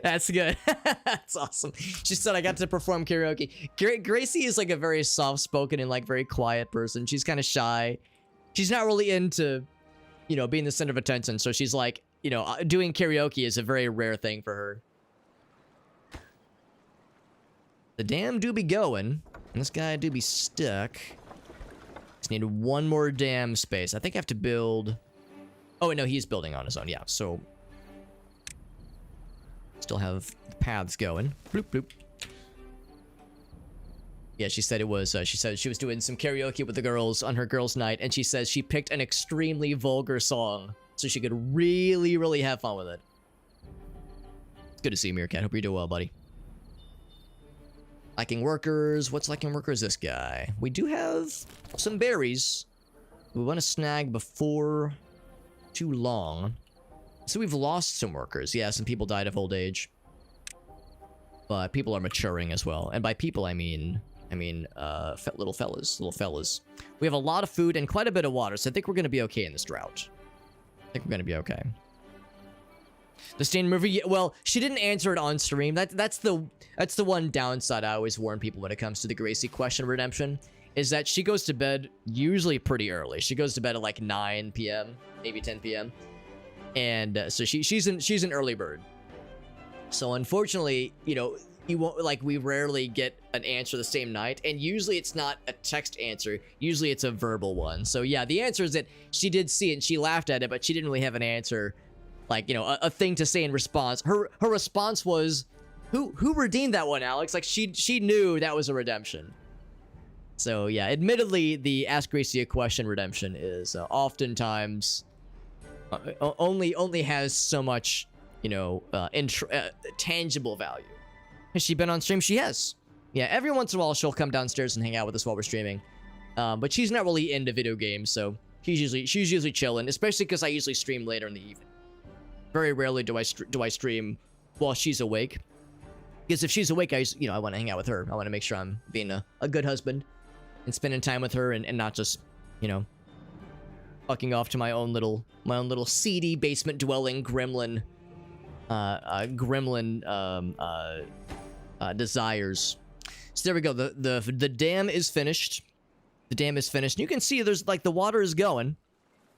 That's good. That's awesome. She said I got to perform karaoke. Gracie is like a very soft-spoken and like very quiet person. She's kind of shy. She's not really into, you know, being the center of attention. So she's like, you know, doing karaoke is a very rare thing for her. The dam do be going. And this guy do be stuck. Just need one more dam space. I think I have to build... Oh, no, he's building on his own. Yeah, so... Still have paths going. Bloop, bloop. Yeah, she said it was, she said she was doing some karaoke with the girls on her girls' night, and she says she picked an extremely vulgar song so she could really, really have fun with it. It's good to see you, Meerkat. Hope you're doing well, buddy. Lacking workers. What's lacking workers? This guy. We do have some berries we want to snag before too long. So we've lost some workers. Yeah, some people died of old age. But people are maturing as well. And by people, I mean, little fellas. We have a lot of food and quite a bit of water, so I think we're going to be okay in this drought. I think we're going to be okay. The Stain movie, well, she didn't answer it on stream. That's the one downside I always warn people when it comes to the Gracie question redemption, is that she goes to bed usually pretty early. She goes to bed at like 9 p.m., maybe 10 p.m. And so she's an early bird. So unfortunately, you know, you won't, like, we rarely get an answer the same night, and usually it's not a text answer. Usually it's a verbal one. So yeah, the answer is that she did see it and she laughed at it, but she didn't really have an answer, like, you know, a thing to say in response. Her response was, who redeemed that one, Alex? Like, she knew that was a redemption. So yeah, admittedly, the Ask Gracie a Question redemption is oftentimes only has so much, you know, tangible value. Has she been on stream? She has. Yeah, every once in a while she'll come downstairs and hang out with us while we're streaming. But she's not really into video games, so she's usually chilling, especially because I usually stream later in the evening. Very rarely do I stream while she's awake. Because if she's awake, I want to hang out with her. I want to make sure I'm being a good husband and spending time with her and not just, you know, fucking off to my own little seedy basement dwelling gremlin desires. So there we go. The dam is finished. The dam is finished. You can see there's like the water is going,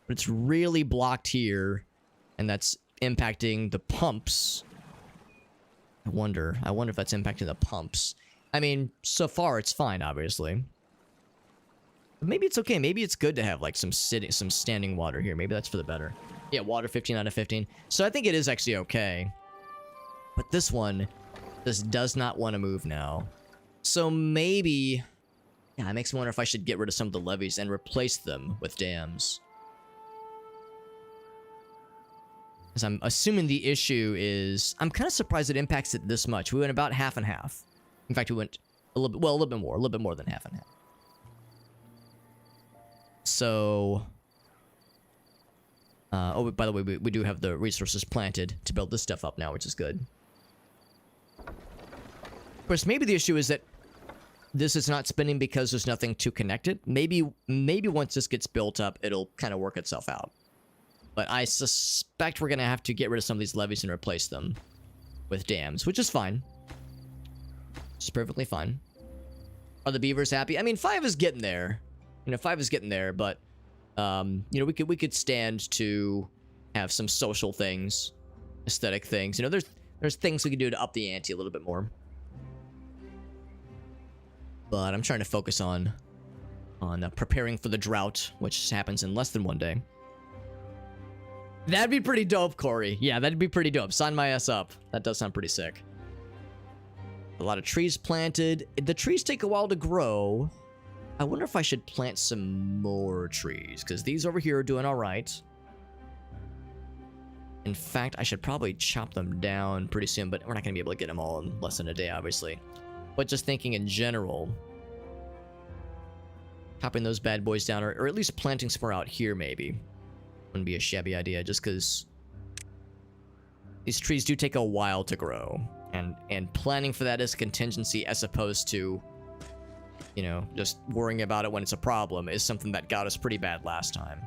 but it's really blocked here, and that's impacting the pumps. I wonder if that's impacting the pumps. I mean, so far it's fine, obviously. But maybe it's okay. Maybe it's good to have like some standing water here. Maybe that's for the better. Yeah, water 15 out of 15. So I think it is actually okay. But this one just does not want to move now. So maybe... Yeah, it makes me wonder if I should get rid of some of the levees and replace them with dams. Because I'm assuming the issue is... I'm kind of surprised it impacts it this much. We went about half and half. In fact, we went a little bit more than half and half. So... oh, by the way, we do have the resources planted to build this stuff up now, which is good. Of course, maybe the issue is that this is not spinning because there's nothing to connect it. Maybe once this gets built up, it'll kind of work itself out. But I suspect we're going to have to get rid of some of these levees and replace them with dams, which is fine. It's perfectly fine. Are the beavers happy? I mean, 5 is getting there. You know, 5 is getting there, but... you know, we could stand to have some social things, aesthetic things. You know, there's things we can do to up the ante a little bit more. But I'm trying to focus on preparing for the drought, which happens in less than 1 day. That'd be pretty dope, Corey. Yeah, that'd be pretty dope. Sign my ass up. That does sound pretty sick. A lot of trees planted. The trees take a while to grow. I wonder if I should plant some more trees, because these over here are doing all right. In fact, I should probably chop them down pretty soon, but we're not going to be able to get them all in less than a day, obviously. But just thinking in general, chopping those bad boys down, or at least planting some more out here, maybe. Wouldn't be a shabby idea, just because these trees do take a while to grow. And planning for that as a contingency as opposed to, you know, just worrying about it when it's a problem is something that got us pretty bad last time.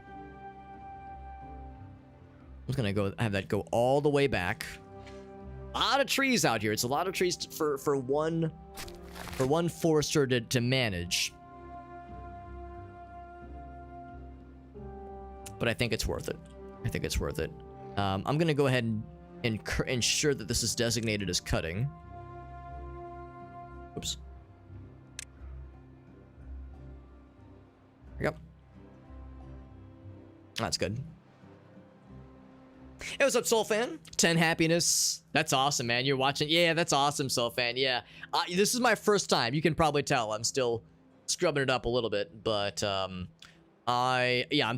I'm just gonna go have that go all the way back. A lot of trees out here. It's a lot of trees for one forester to manage. But I think it's worth it. I think it's worth it. I'm gonna go ahead and ensure that this is designated as cutting. Oops. There we go. That's good. Hey, what's up, Soul Fan? 10 happiness. That's awesome, man. You're watching. Yeah, that's awesome, Soul Fan. Yeah. This is my first time. You can probably tell. I'm still scrubbing it up a little bit, but I'm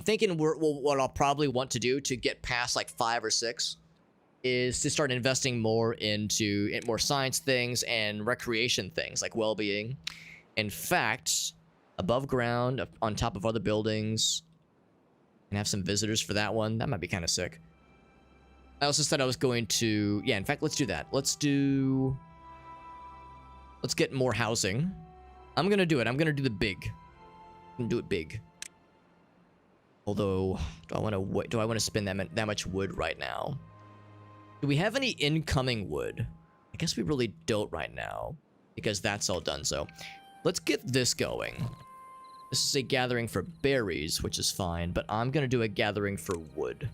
thinking what I'll probably want to do to get past like 5 or 6 is to start investing more into more science things and recreation things like well-being. In fact, above ground, on top of other buildings, and have some visitors for that one. That might be kind of sick. I also said I was going to, yeah, in fact, let's do that. Let's get more housing. I'm gonna do it. I'm gonna do the big. I'm gonna do it big. Although, do I want to spend that much wood right now? Do we have any incoming wood? I guess we really don't right now, because that's all done. So, let's get this going. This is a gathering for berries, which is fine, but I'm gonna do a gathering for wood.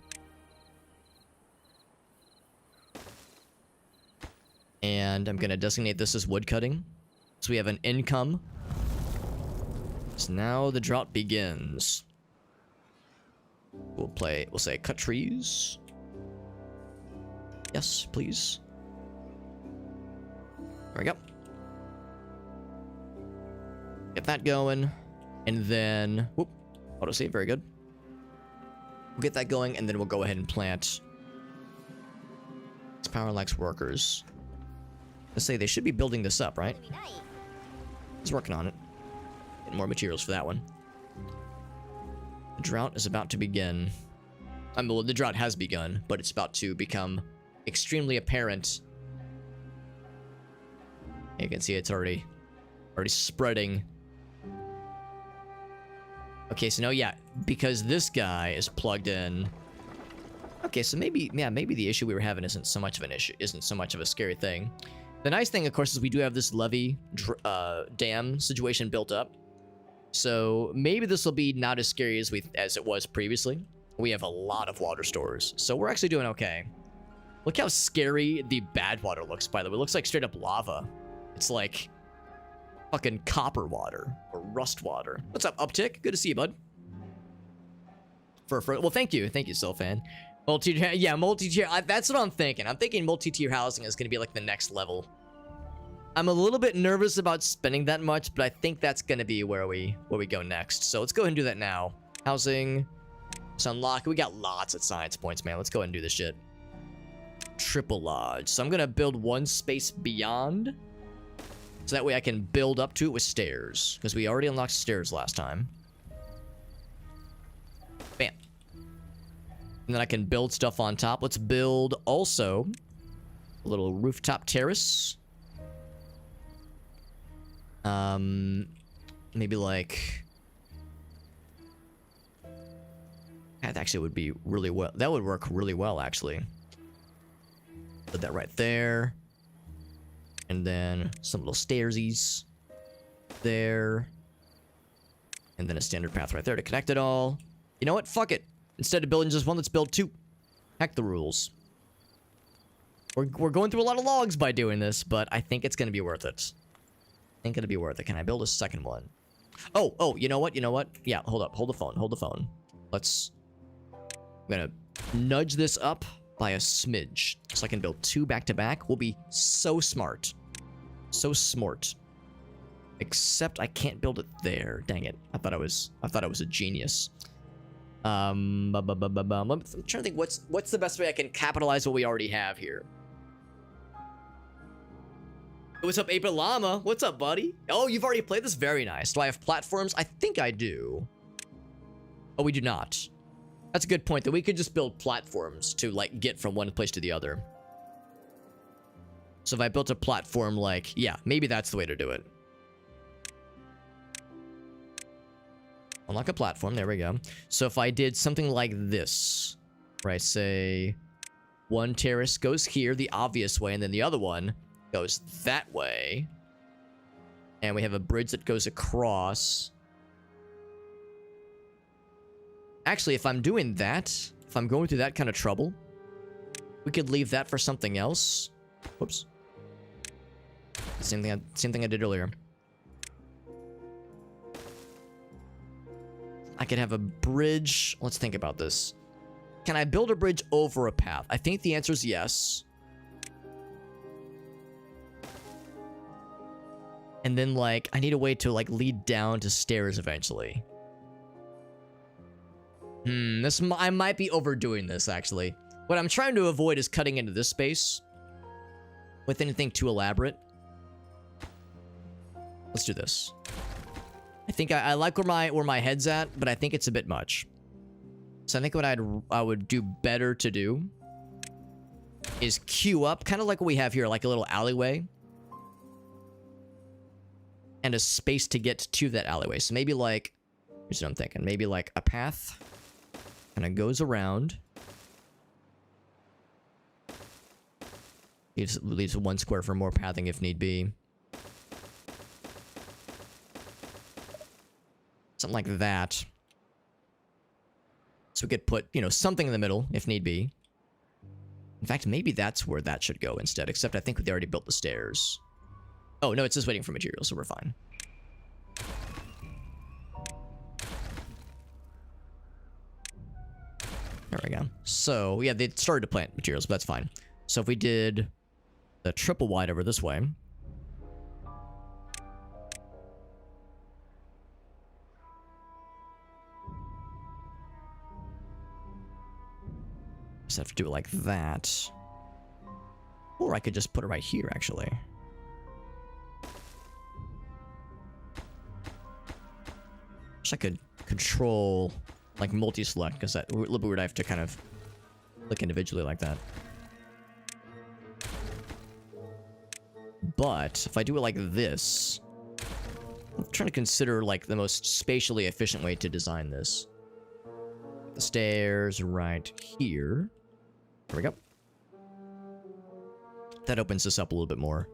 And I'm gonna designate this as wood cutting. So we have an income. So now the drought begins. We'll say cut trees. Yes, please. There we go. Get that going. And then, whoop, autosave, very good. We'll get that going, and then we'll go ahead and plant. This power lacks workers. Let's say they should be building this up, right? He's working on it. Getting more materials for that one. The drought is about to begin. Well, the drought has begun, but it's about to become extremely apparent. You can see it's already spreading. Okay, so no, yeah, because this guy is plugged in. Okay, so maybe the issue we were having isn't so much of an issue, isn't so much of a scary thing. The nice thing, of course, is we do have this levee dam situation built up. So maybe this will be not as scary as it was previously. We have a lot of water stores, so we're actually doing okay. Look how scary the bad water looks, by the way. It looks like straight up lava. It's like fucking copper water or rust water. What's up, Uptick? Good to see you, bud. Well, thank you, Soulfan. Multi-tier, yeah, multi-tier. That's what I'm thinking. I'm thinking multi-tier housing is going to be like the next level. I'm a little bit nervous about spending that much, but I think that's going to be where we go next. So let's go ahead and do that now. Housing. Let's unlock. We got lots of science points, man. Let's go ahead and do this shit. Triple lodge. So I'm going to build one space beyond. So that way I can build up to it with stairs. Because we already unlocked stairs last time. Bam. And then I can build stuff on top. Let's build also a little rooftop terrace. Maybe like... That actually would be really well. That would work really well, actually. Put that right there. And then some little stairsies there. And then a standard path right there to connect it all. You know what? Fuck it. Instead of building just one, let's build two. Heck the rules. We're going through a lot of logs by doing this, but I think it's going to be worth it. I think it'll be worth it. Can I build a second one? Oh, you know what? Yeah, hold up. Hold the phone. I'm going to nudge this up by a smidge. So I can build two back to back. We'll be so smart. So smart. Except I can't build it there. Dang it. I thought I was a genius. I'm trying to think what's the best way I can capitalize what we already have here. What's up, Ape Llama? What's up, buddy? Oh, you've already played this? Very nice. Do I have platforms? I think I do. Oh, we do not. That's a good point, that we could just build platforms to, like, get from one place to the other. So if I built a platform like, yeah, maybe that's the way to do it. Unlock a platform, there we go. So if I did something like this, where I say one terrace goes here, the obvious way, and then the other one goes that way. And we have a bridge that goes across. Actually, if I'm doing that, if I'm going through that kind of trouble, we could leave that for something else. Whoops. Same thing I did earlier. I could have a bridge. Let's think about this. Can I build a bridge over a path? I think the answer is yes. And then, like, I need a way to, like, lead down to stairs eventually. I might be overdoing this, actually. What I'm trying to avoid is cutting into this space with anything too elaborate. Let's do this. I think I like where my head's at, but I think it's a bit much. So I think what I would do better to do is queue up, kind of like what we have here, like a little alleyway. And a space to get to that alleyway. So maybe like, here's what I'm thinking. Maybe like a path kind of goes around. Leaves 1 square for more pathing if need be. Something like that. So we could put, you know, something in the middle if need be. In fact, maybe that's where that should go instead. Except I think they already built the stairs. Oh, no, it's just waiting for materials, so we're fine. There we go. So, yeah, they started to plant materials, but that's fine. So if we did the triple wide over this way. Just have to do it like that. Or I could just put it right here, actually. Wish I could control, like, multi-select, because that would be weird. I have to kind of click individually like that. But if I do it like this, I'm trying to consider, like, the most spatially efficient way to design this. The stairs right here. There we go. That opens this up a little bit more.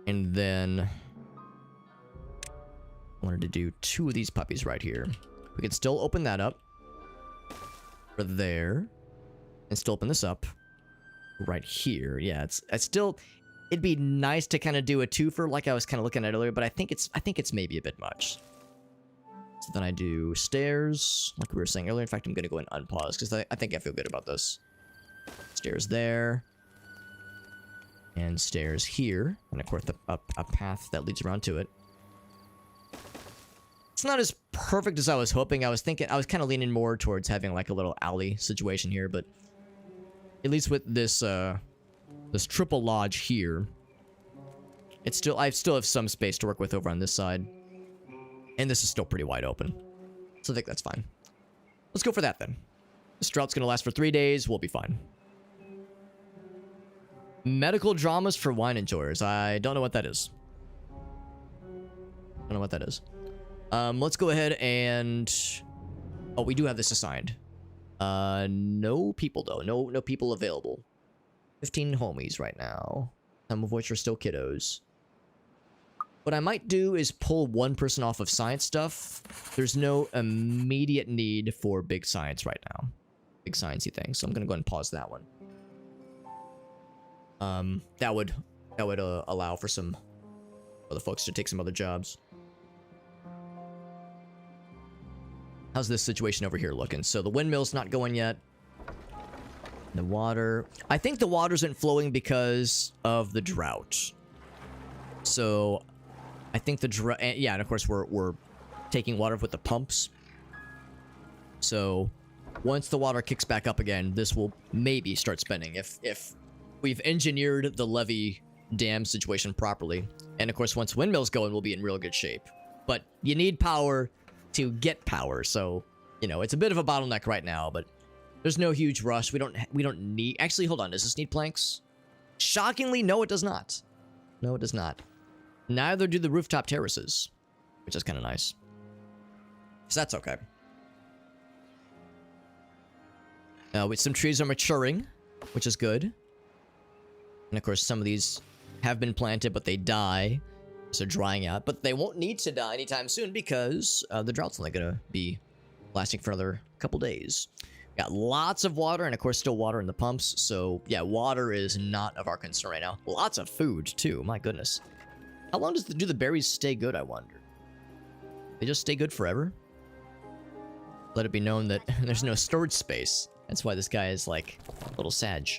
And then I wanted to do 2 of these puppies right here. We could still open that up for there, and still open this up right here. Yeah, it's still, it'd be nice to kind of do a twofer like I was kind of looking at earlier, but I think it's maybe a bit much. So then I do stairs like we were saying earlier. In fact, I'm gonna go and unpause because I think I feel good about this. Stairs there. And stairs here, and of course a path that leads around to it. It's not as perfect as I was hoping. I was kind of leaning more towards having like a little alley situation here, but at least with this this triple lodge here, I still have some space to work with over on this side, and this is still pretty wide open, so I think that's fine. Let's go for that then. This drought's gonna last for 3 days. We'll be fine. Medical dramas for wine enjoyers. I don't know what that is. Don't know what that is. Let's go ahead and... Oh, we do have this assigned. No people, though. No people available. 15 homies right now. Some of which are still kiddos. What I might do is pull 1 person off of science stuff. There's no immediate need for big science right now. Big sciencey things. So I'm going to go ahead and pause that one. That would allow for some other folks to take some other jobs. How's this situation over here looking? So the windmill's not going yet. The water, I think the water isn't flowing because of the drought. So I think the drought, yeah, and of course we're taking water with the pumps. So once the water kicks back up again, this will maybe start spinning if we've engineered the levee dam situation properly. And of course, once windmills going, we'll be in real good shape. But you need power to get power. So, you know, it's a bit of a bottleneck right now, but There's no huge rush. We don't need... Actually, hold on. Does this need planks? Shockingly, no, it does not. No, it does not. Neither do the rooftop terraces, which is kind of nice. So that's okay. Some trees are maturing, which is good. And of course, some of these have been planted, but they die. So they're drying out. But they won't need to die anytime soon because the drought's only going to be lasting for another couple days. Got lots of water and, of course, still water in the pumps. So, yeah, water is not of our concern right now. Lots of food, too. My goodness. How long do the berries stay good, I wonder? They just stay good forever? Let it be known that there's no storage space. That's why this guy is, like, a little sag.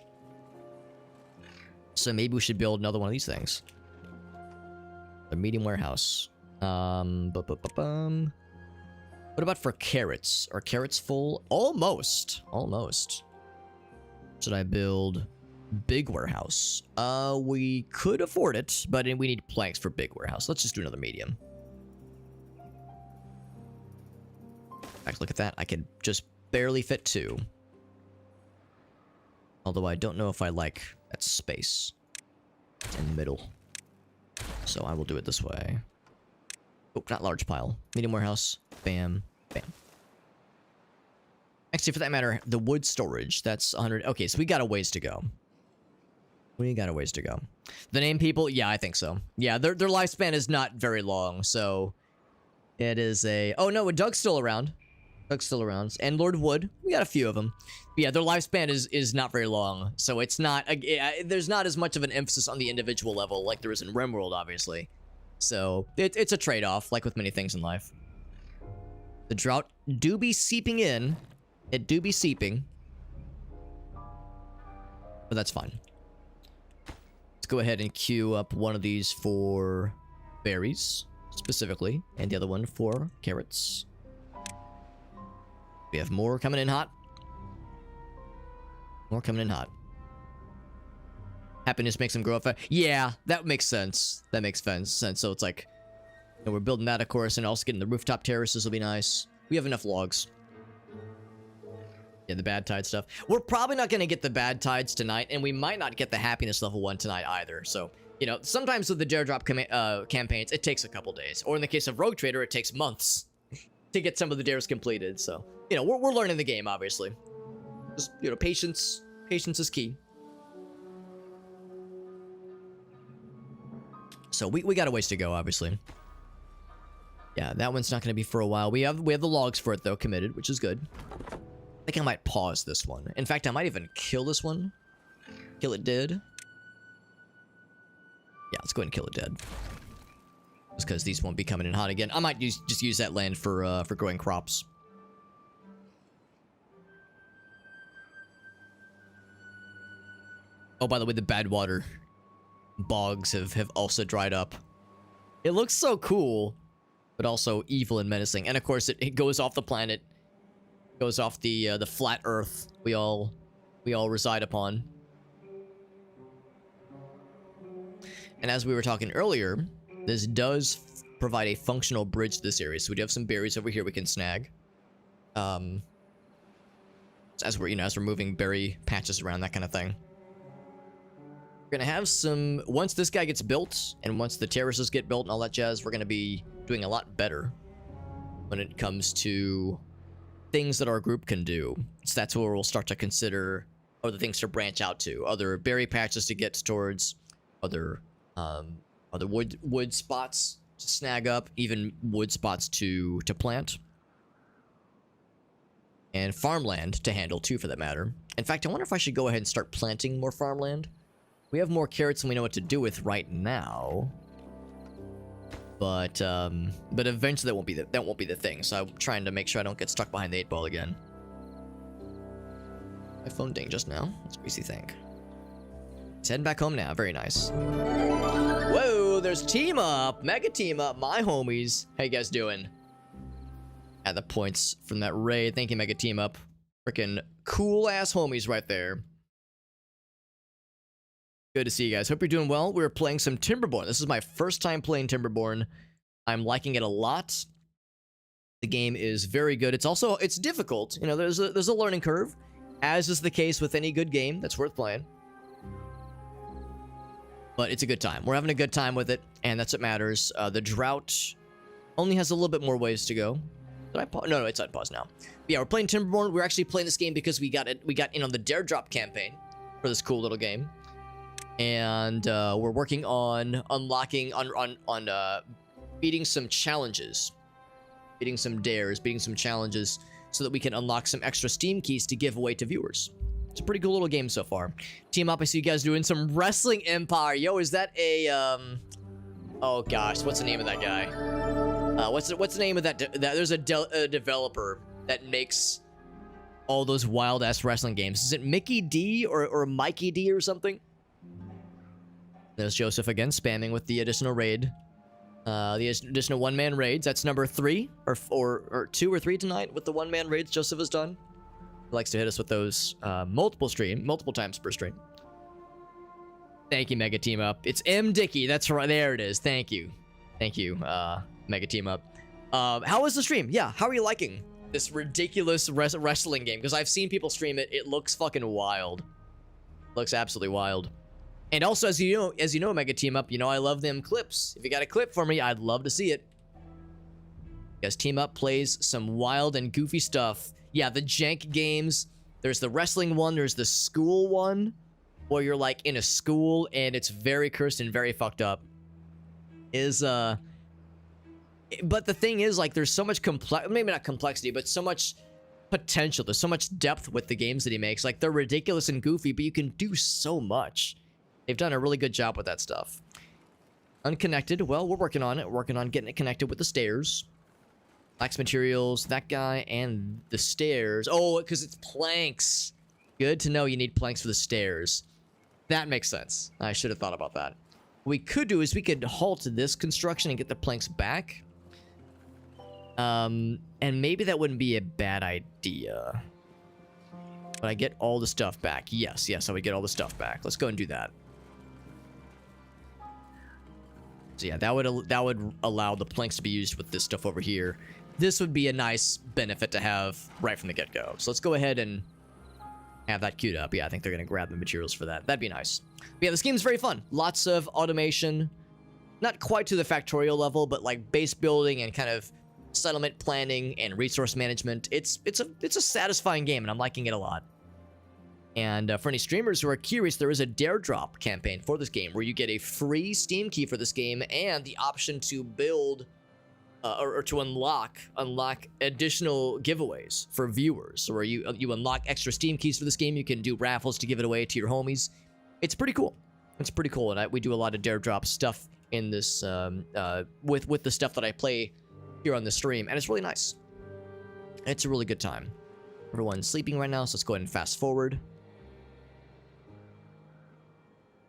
So maybe we should build another one of these things. A medium warehouse. What about for carrots? Are carrots full? Almost. Almost. Should I build big warehouse? We could afford it, but we need planks for big warehouse. Let's just do another medium. In fact, look at that. I could just barely fit 2. Although I don't know if I like that space in the middle. So I will do it this way. Oh, not large pile. Medium warehouse. Bam. Bam. Actually, for that matter, the wood storage, that's 100. Okay, so we got a ways to go. We got a ways to go. The name people? Yeah, I think so. Yeah, their lifespan is not very long, so it is a... Oh, no, Doug's still around. Doug's still around. And Lord Wood. We got a few of them. But yeah, their lifespan is not very long, so it's not... there's not as much of an emphasis on the individual level like there is in RimWorld, obviously. So, it's a trade-off, like with many things in life. The drought do be seeping in. It do be seeping. But that's fine. Let's go ahead and queue up one of these for berries, specifically, and the other one for carrots. We have more coming in hot. More coming in hot. Happiness makes them grow up fast. Yeah, that makes sense. That makes sense. So it's like, you know, we're building that, of course, and also getting the rooftop terraces will be nice. We have enough logs. Yeah, the bad tide stuff. We're probably not going to get the bad tides tonight, and we might not get the happiness level 1 tonight either. So, you know, sometimes with the dare drop campaigns, it takes a couple days. Or in the case of Rogue Trader, it takes months to get some of the dares completed. So, you know, we're learning the game, obviously. Just, you know, patience. Patience is key. So we got a ways to go, obviously. Yeah, that one's not going to be for a while. We have the logs for it, though, committed, which is good. I think I might pause this one. In fact, I might even kill this one. Kill it dead. Yeah, let's go ahead and kill it dead. Just because these won't be coming in hot again. I might just use that land for growing crops. Oh, by the way, the bad water bogs have also dried up. It looks so cool, but also evil and menacing. And of course, it goes off the planet. Goes off the flat Earth we all reside upon. And as we were talking earlier, this does provide a functional bridge to this area. So we do have some berries over here we can snag. As we're moving berry patches around, that kind of thing. We're gonna have some, once this guy gets built, and once the terraces get built and all that jazz, we're gonna be doing a lot better when it comes to things that our group can do. So that's where we'll start to consider other things to branch out to, other berry patches to get towards, other wood spots to snag up, even wood spots to plant, and farmland to handle too, for that matter. In fact, I wonder if I should go ahead and start planting more farmland. We have more carrots than we know what to do with right now, but eventually that won't be the thing. So I'm trying to make sure I don't get stuck behind the 8-ball again. My phone dinged just now. What's Greasy think? He's heading back home now. Very nice. Whoa, there's team up, mega team up, my homies. How you guys doing? At the points from that raid. Thank you, mega team up. Freaking cool ass homies right there. Good to see you guys. Hope you're doing well. We're playing some Timberborn. This is my first time playing Timberborn. I'm liking it a lot. The game is very good. It's difficult. You know, there's a learning curve. as is the case with any good game that's worth playing. But it's a good time. We're having a good time with it, and that's what matters. The drought only has a little bit more ways to go. Did I pause? No, it's on pause now. But yeah, we're playing Timberborn. We're actually playing this game because we got in on the Dare Drop campaign for this cool little game. And we're working on unlocking, beating some challenges. Beating some dares, beating some challenges, so that we can unlock some extra Steam keys to give away to viewers. It's a pretty cool little game so far. Team up, I see you guys doing some Wrestling Empire. Yo, is that a, oh gosh, what's the name of that guy? What's the name of that? There's a developer that makes all those wild-ass wrestling games. Is it Mickey D or Mikey D or something? There's Joseph again, spamming with the additional raid. The additional one-man raids. That's number 3 or 2 or 3 tonight with the one-man raids Joseph has done. He likes to hit us with those multiple times per stream. Thank you, Mega Team Up. It's M. Dickey. That's right. There it is. Thank you. Thank you, Mega Team Up. How was the stream? Yeah, how are you liking this ridiculous wrestling game? Because I've seen people stream it. It looks fucking wild. Looks absolutely wild. And also, as you know, Mega Team Up, you know I love them clips. If you got a clip for me, I'd love to see it. Because Team Up plays some wild and goofy stuff. Yeah, the jank games. There's the wrestling one. There's the school one, where you're like in a school and it's very cursed and very fucked up. But the thing is, like, there's so much maybe not complexity, but so much potential. There's so much depth with the games that he makes. Like, they're ridiculous and goofy, but you can do so much. They've done a really good job with that stuff. Unconnected. Well, we're working on it. Working on getting it connected with the stairs. Lacks materials, that guy, and the stairs. Oh, because it's planks. Good to know you need planks for the stairs. That makes sense. I should have thought about that. What we could do is we could halt this construction and get the planks back. And maybe that wouldn't be a bad idea. But I get all the stuff back. Yes, I would get all the stuff back. Let's go and do that. So yeah, that would allow the planks to be used with this stuff over here. This would be a nice benefit to have right from the get-go. So let's go ahead and have that queued up. Yeah, I think they're going to grab the materials for that. That'd be nice. But yeah, this game's very fun. Lots of automation. Not quite to the factorial level, but like base building and kind of settlement planning and resource management. It's a satisfying game, and I'm liking it a lot. And for any streamers who are curious, there is a Dare Drop campaign for this game where you get a free Steam key for this game and the option to build or to unlock additional giveaways for viewers. Or you unlock extra Steam keys for this game. You can do raffles to give it away to your homies. It's pretty cool. It's pretty cool, and we do a lot of Dare Drop stuff in this with the stuff that I play here on the stream, and it's really nice. It's a really good time. Everyone's sleeping right now, so let's go ahead and fast forward.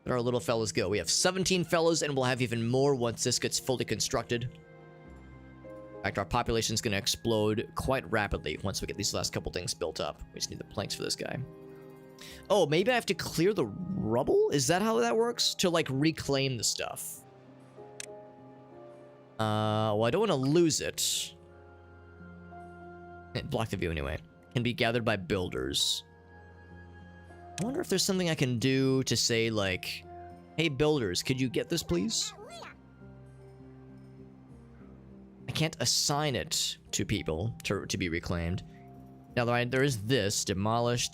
Let our little fellas go. We have 17 fellas, and we'll have even more once this gets fully constructed. In fact, our population is going to explode quite rapidly once we get these last couple things built up. We just need the planks for this guy. Oh, maybe I have to clear the rubble? Is that how that works? To, like, reclaim the stuff. Well, I don't want to lose it. Block the view anyway. Can be gathered by builders. I wonder if there's something I can do to say, like, hey, builders, could you get this, please? I can't assign it to people to be reclaimed. Now, there is this. Demolish.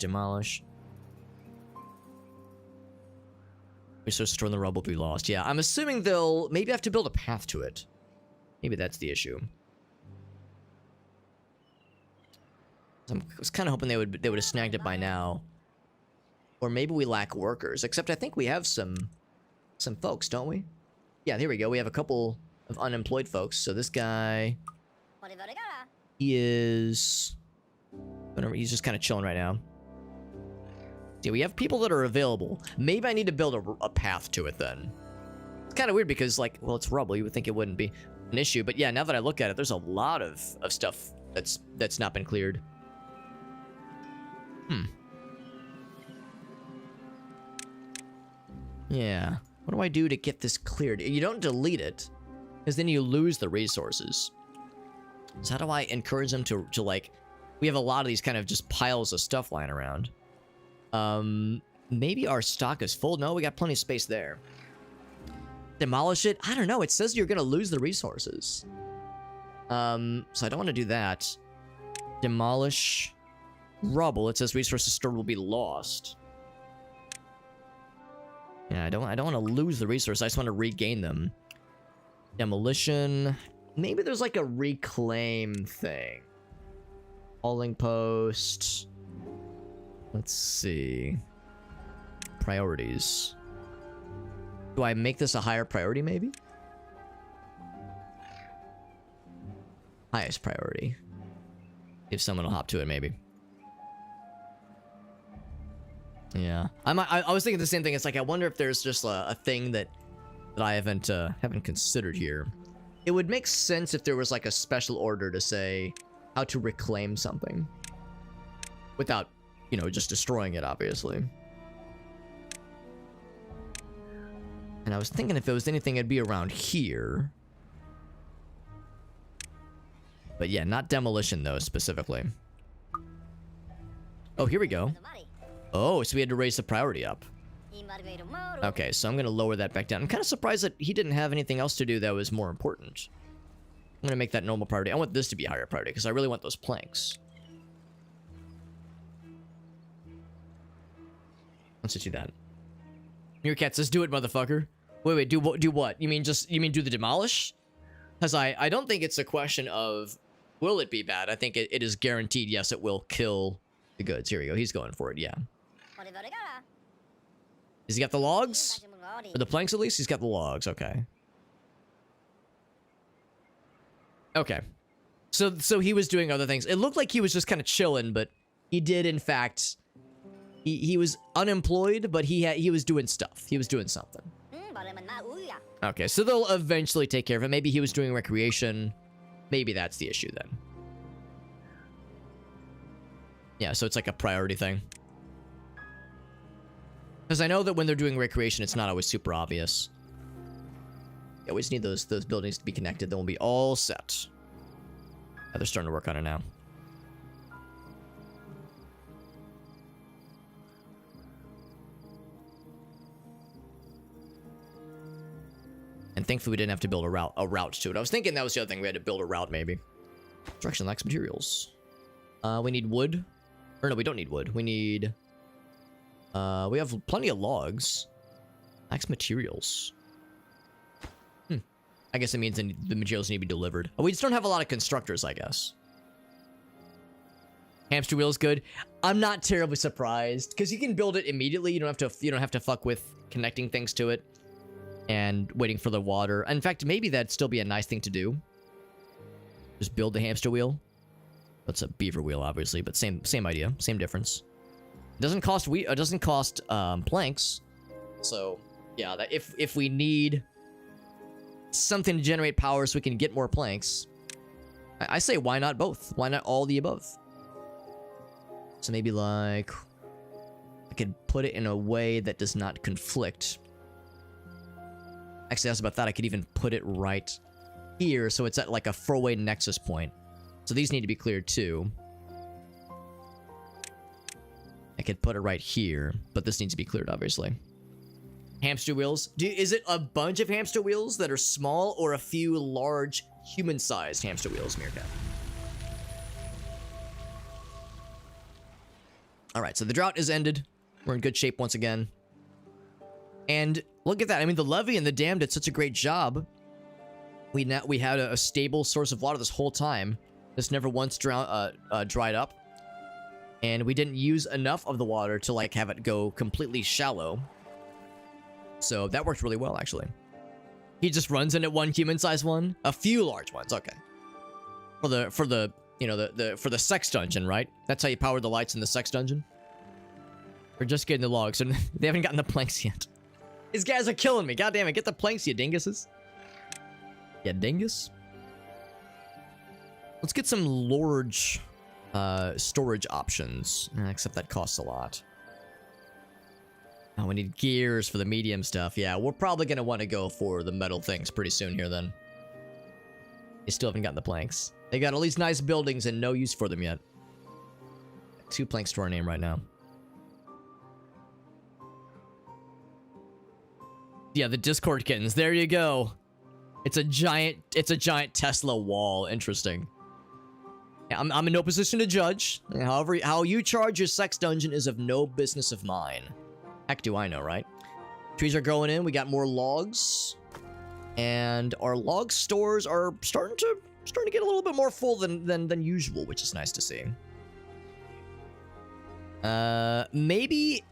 Resources stored in the rubble will be lost. Yeah, I'm assuming they'll maybe have to build a path to it. Maybe that's the issue. I was kind of hoping they would have snagged it by now. Or maybe we lack workers. Except I think we have some folks, don't we? Yeah, here we go. We have a couple of unemployed folks. So this guy, he is, he's just kind of chilling right now. Yeah, we have people that are available. Maybe I need to build a path to it then. It's kind of weird because, like, well, it's rubble. You would think it wouldn't be an issue. But yeah, now that I look at it, there's a lot of stuff that's not been cleared. Yeah. What do I do to get this cleared? You don't delete it, because then you lose the resources. So how do I encourage them to like... We have a lot of these kind of just piles of stuff lying around. Maybe our stock is full. No, we got plenty of space there. Demolish it? I don't know. It says you're gonna lose the resources. So I don't want to do that. Demolish rubble. It says resources stored will be lost. Yeah, I don't want to lose the resource. I just want to regain them. Demolition. Maybe there's like a reclaim thing. Hauling post. Let's see. Priorities. Do I make this a higher priority, maybe? Highest priority. If someone will hop to it, maybe. Yeah. I was thinking the same thing. It's like, I wonder if there's just a thing that I haven't considered here. It would make sense if there was like a special order to say how to reclaim something. Without, you know, just destroying it, obviously. And I was thinking if it was anything, it'd be around here. But yeah, not demolition, though, specifically. Oh, here we go. Oh, so we had to raise the priority up. Okay, so I'm going to lower that back down. I'm kind of surprised that he didn't have anything else to do that was more important. I'm going to make that normal priority. I want this to be a higher priority, because I really want those planks. Let's just do that. Meerkat says, do it, motherfucker. Wait, do what? You mean do the demolish? Because I don't think it's a question of, will it be bad? I think it is guaranteed, yes, it will kill the goods. Here we go. He's going for it, yeah. Has he got the logs? Or the planks, at least? He's got the logs, okay. Okay. So he was doing other things. It looked like he was just kind of chilling, but he did, in fact... He was unemployed, but he was doing stuff. He was doing something. Okay, so they'll eventually take care of it. Maybe he was doing recreation. Maybe that's the issue then. Yeah, so it's like a priority thing. Because I know that when they're doing recreation, it's not always super obvious. You always need those buildings to be connected. Then we'll be all set. Yeah, they're starting to work on it now. And thankfully, we didn't have to build a route to it. I was thinking that was the other thing. We had to build a route, maybe. Construction lacks materials. We need wood. Or no, we don't need wood. We need... we have plenty of logs. Lacks materials. I guess it means the materials need to be delivered. Oh, we just don't have a lot of constructors, I guess. Hamster wheel is good. I'm not terribly surprised. Because you can build it immediately. You don't have to fuck with connecting things to it. And waiting for the water. In fact, maybe that'd still be a nice thing to do. Just build the hamster wheel. That's a beaver wheel, obviously, but same idea, same difference. It doesn't cost planks. So yeah, that if we need something to generate power so we can get more planks, I say why not both? Why not all the above? So maybe like I could put it in a way that does not conflict. Actually, I was about that. I could even put it right here, so it's at like a 4-way nexus point. So these need to be cleared too. I could put it right here, but this needs to be cleared, obviously. Hamster wheels. Is it a bunch of hamster wheels that are small, or a few large, human-sized hamster wheels, Meerkat? Alright, so the drought is ended. We're in good shape once again. And look at that. I mean, the levee and the dam did such a great job. We had a stable source of water this whole time. This never once dried up. And we didn't use enough of the water to, like, have it go completely shallow. So that worked really well, actually. He just runs in at one human-sized one? A few large ones, okay. For the sex dungeon, right? That's how you power the lights in the sex dungeon? We're just getting the logs, and they haven't gotten the planks yet. These guys are killing me. God damn it. Get the planks, you dinguses. Yeah, dingus. Let's get some large storage options. Except that costs a lot. Oh, we need gears for the medium stuff. Yeah, we're probably going to want to go for the metal things pretty soon here then. They still haven't gotten the planks. They got all these nice buildings and no use for them yet. 2 planks to our name right now. Yeah, the Discord kittens. There you go. It's a giant Tesla wall. Interesting. Yeah, I'm in no position to judge. However, how you charge your sex dungeon is of no business of mine. Heck do I know, right? Trees are growing in. We got more logs. And our log stores are starting to get a little bit more full than usual, which is nice to see. Maybe...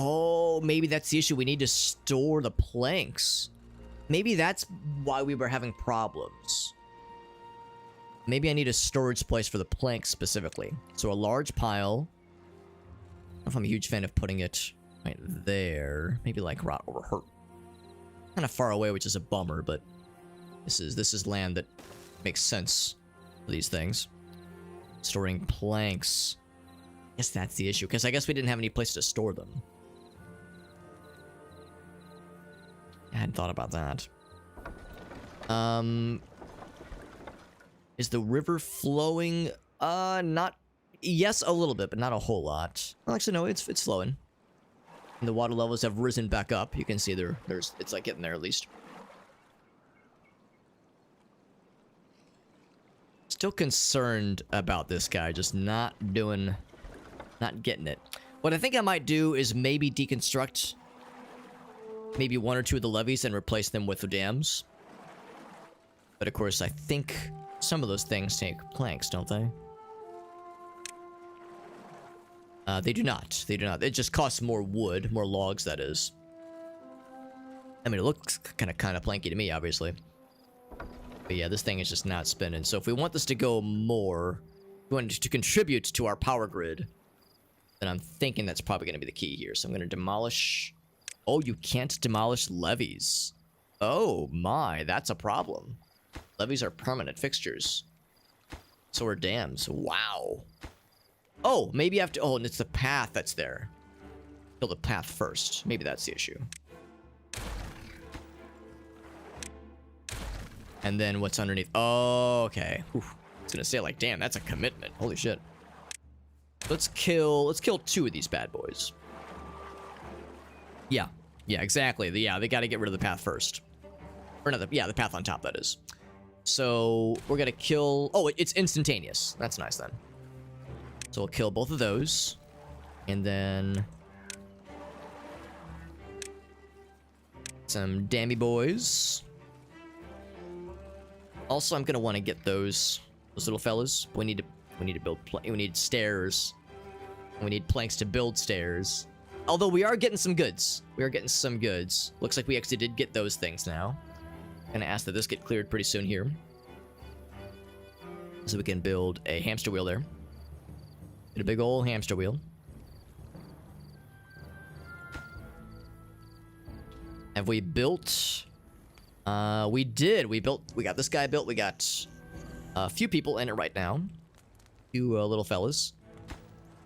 Oh, maybe that's the issue. We need to store the planks. Maybe that's why we were having problems. Maybe I need a storage place for the planks specifically. So a large pile. I don't know if I'm a huge fan of putting it right there. Maybe like right over her. Kind of far away, which is a bummer, but this is land that makes sense for these things. Storing planks. I guess that's the issue, because I guess we didn't have any place to store them. I hadn't thought about that. Is the river flowing? Not... Yes, a little bit, but not a whole lot. Well, actually, no, it's flowing. And the water levels have risen back up. You can see there's it's like getting there at least. Still concerned about this guy just not getting it. What I think I might do is maybe deconstruct maybe one or two of the levees and replace them with the dams. But of course, I think some of those things take planks, don't they? They do not. They do not. It just costs more wood, more logs, that is. I mean, it looks kind of planky to me, obviously. But yeah, this thing is just not spinning. So if we want this to go more, we want it to contribute to our power grid, then I'm thinking that's probably going to be the key here. So I'm going to demolish... Oh, you can't demolish levees. Oh my, that's a problem. Levees are permanent fixtures. So are dams. Wow. Oh, maybe I have to... Oh, and it's the path that's there. Build the path first. Maybe that's the issue. And then what's underneath? Oh, okay. Whew. I was gonna say, like, damn, that's a commitment. Holy shit. Let's kill two of these bad boys. Yeah. Yeah, exactly. They gotta get rid of the path first. Or no, the path on top, that is. So, we're gonna kill... Oh, it's instantaneous. That's nice, then. So we'll kill both of those. And then... some dammy boys. Also, I'm gonna want to get those little fellas. We need to build... we need stairs. We need planks to build stairs. Although we are getting some goods. We are getting some goods. Looks like we actually did get those things now. Gonna ask that this get cleared pretty soon here. So we can build a hamster wheel there. Get a big old hamster wheel. Have we built... we did. We got this guy built. We got a few people in it right now. Few little fellas.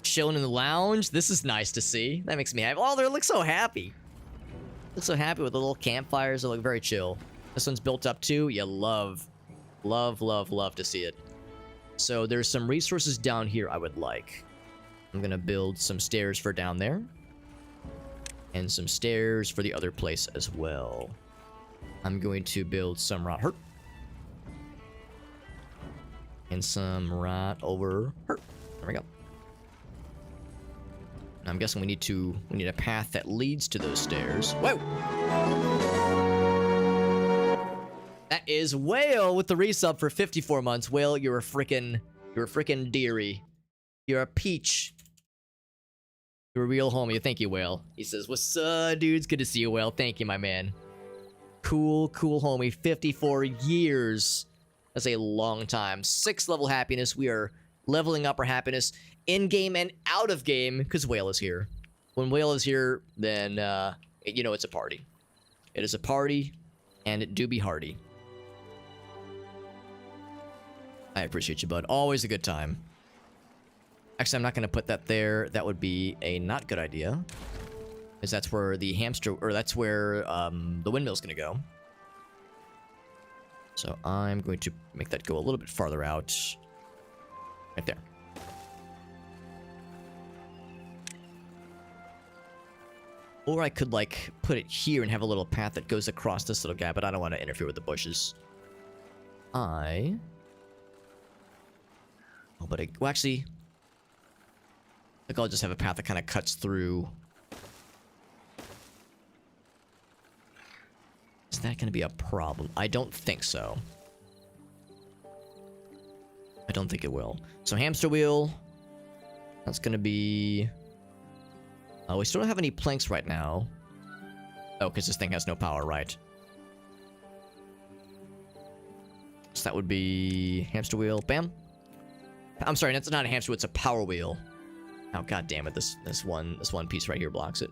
Chilling in the lounge. This is nice to see. That makes me happy. Oh, they look so happy. Look so happy with the little campfires. They look very chill. This one's built up too. You love to see it. So there's some resources down here I would like. I'm gonna build some stairs for down there. And some stairs for the other place as well. I'm going to build some right here. And some right over here. There we go. And I'm guessing we need a path that leads to those stairs. Whoa! That is Whale with the resub for 54 months. Whale, you're a freaking dearie. You're a peach. You're a real homie. Thank you, Whale. He says, what's up, dudes? Good to see you, Whale. Thank you, my man. Cool homie. 54 years. That's a long time. 6th level happiness. We are leveling up our happiness in-game and out of game because Whale is here. When Whale is here, then, you know it's a party. It is a party, and it do be hearty. I appreciate you, bud. Always a good time. Actually, I'm not going to put that there. That would be a not good idea. Because that's where the hamster... Or that's where the windmill's going to go. So I'm going to make that go a little bit farther out. Right there. Or I could, like, put it here and have a little path that goes across this little guy, but I don't want to interfere with the bushes. Oh, but well, actually, I think I'll just have a path that kind of cuts through. Is that going to be a problem? I don't think so. I don't think it will. So hamster wheel. That's going to be... we still don't have any planks right now. Oh, because this thing has no power, right? So that would be hamster wheel. Bam. I'm sorry, that's not a hamster wheel, it's a power wheel. Oh, god damn it, this one piece right here blocks it.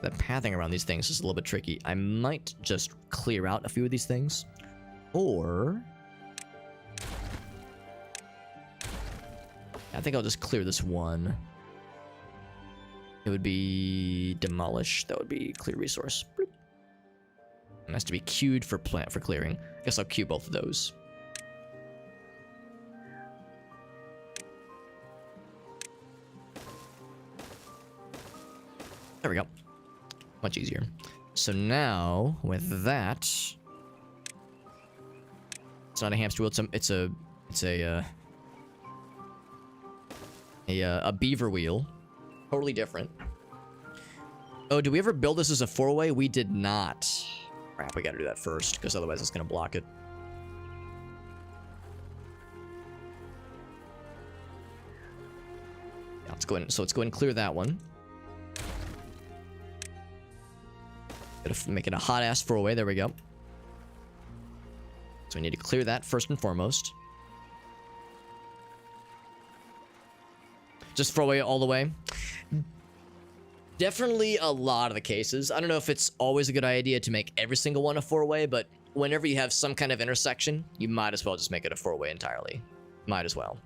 The pathing around these things is a little bit tricky. I might just clear out a few of these things. Or... I think I'll just clear this one. It would be demolish. That would be clear resource. Bloop. It has to be queued for clearing. I guess I'll queue both of those. There we go. Much easier. So now with that, it's not a hamster wheel. It's a beaver wheel. Totally different. Oh, did we ever build this as a four-way? We did not. Crap, we gotta do that first, because otherwise it's gonna block it. Yeah, let's go in. So let's go ahead and clear that one. Gotta make it a hot-ass four-way. There we go. So we need to clear that first and foremost. Just four-way all the way. Definitely a lot of the cases. I don't know if it's always a good idea to make every single one a four-way, but whenever you have some kind of intersection, you might as well just make it a four-way entirely. Might as well.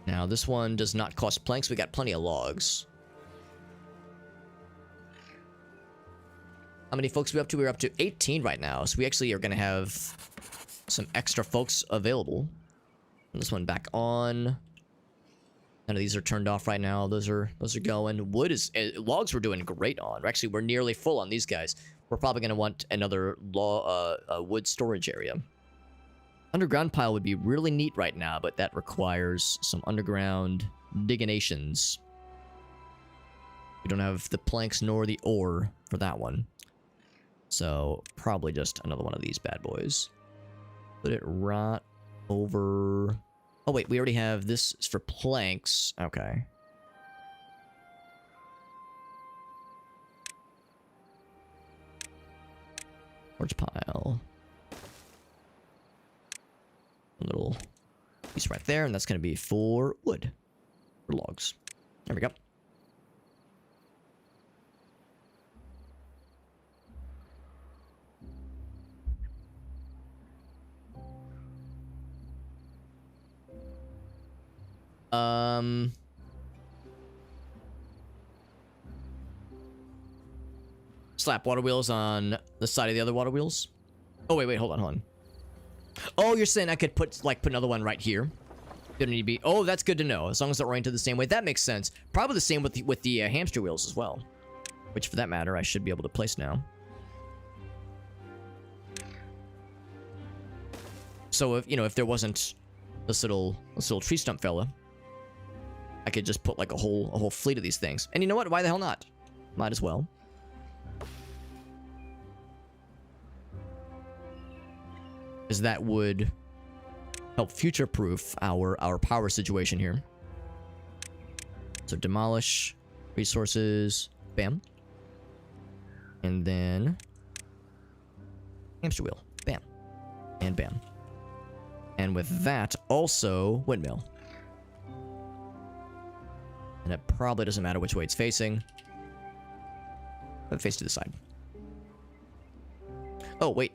Now, this one does not cost planks. We got plenty of logs. How many folks are we up to? We're up to 18 right now, so we actually are going to have some extra folks available. This one back on. None of these are turned off right now. Those are going. Wood is logs we're doing great on. Actually, we're nearly full on these guys. We're probably going to want another wood storage area. Underground pile would be really neat right now, but that requires some underground digginations. We don't have the planks nor the ore for that one. So, probably just another one of these bad boys. Put it right over... Oh, wait, we already have this for planks. Okay. Storage pile. A little piece right there, and that's going to be for wood. For logs. There we go. Slap water wheels on the side of the other water wheels. Oh, wait, hold on. Oh, you're saying I could put another one right here? Didn't need to be... Oh, that's good to know. As long as they're oriented the same way. That makes sense. Probably the same with the hamster wheels as well. Which, for that matter, I should be able to place now. So, if there wasn't this little tree stump fella, I could just put, like, a whole fleet of these things. And you know what? Why the hell not? Might as well. Because that would help future-proof our power situation here. So demolish, resources, bam. And then hamster wheel, bam. And bam. And with that, also windmill. And it probably doesn't matter which way it's facing. But face to the side. Oh, wait.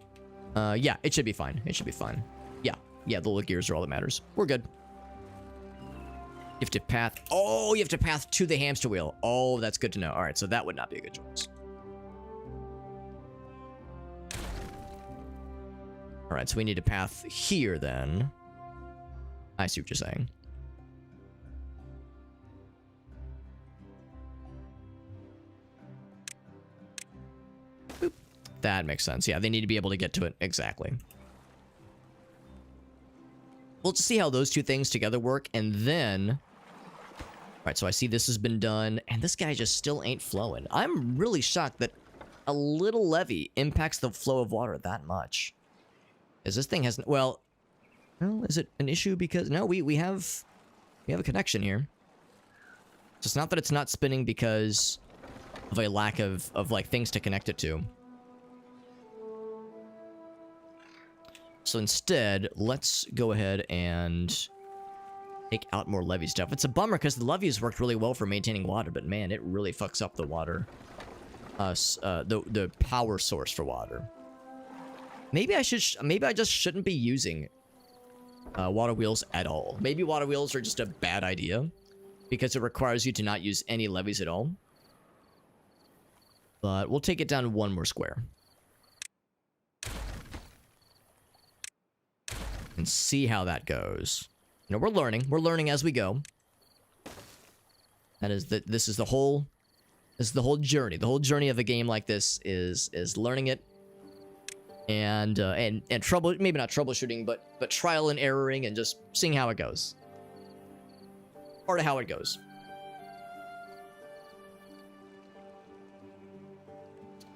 Yeah, it should be fine. It should be fine. Yeah, the little gears are all that matters. We're good. You have to path... Oh, you have to path to the hamster wheel. Oh, that's good to know. All right, so that would not be a good choice. All right, so we need a path here then. I see what you're saying. Boop. That makes sense. Yeah, they need to be able to get to it. Exactly. We'll just see how those two things together work, and then... Alright, so I see this has been done, and this guy just still ain't flowing. I'm really shocked that a little levee impacts the flow of water that much. Because this thing hasn't... Well, is it an issue because... No, we have a connection here. So it's not that it's not spinning because of a lack of like, things to connect it to. So instead, let's go ahead and take out more levee stuff. It's a bummer because the levees worked really well for maintaining water, but man, it really fucks up the water. The power source for water. Maybe I just shouldn't be using water wheels at all. Maybe water wheels are just a bad idea because it requires you to not use any levees at all. But we'll take it down one more square. And see how that goes. You know, we're learning. We're learning as we go. That is this is the whole journey. The whole journey of a game like this is learning it and trouble, maybe not troubleshooting, but trial and erroring and just seeing how it goes. Part of how it goes.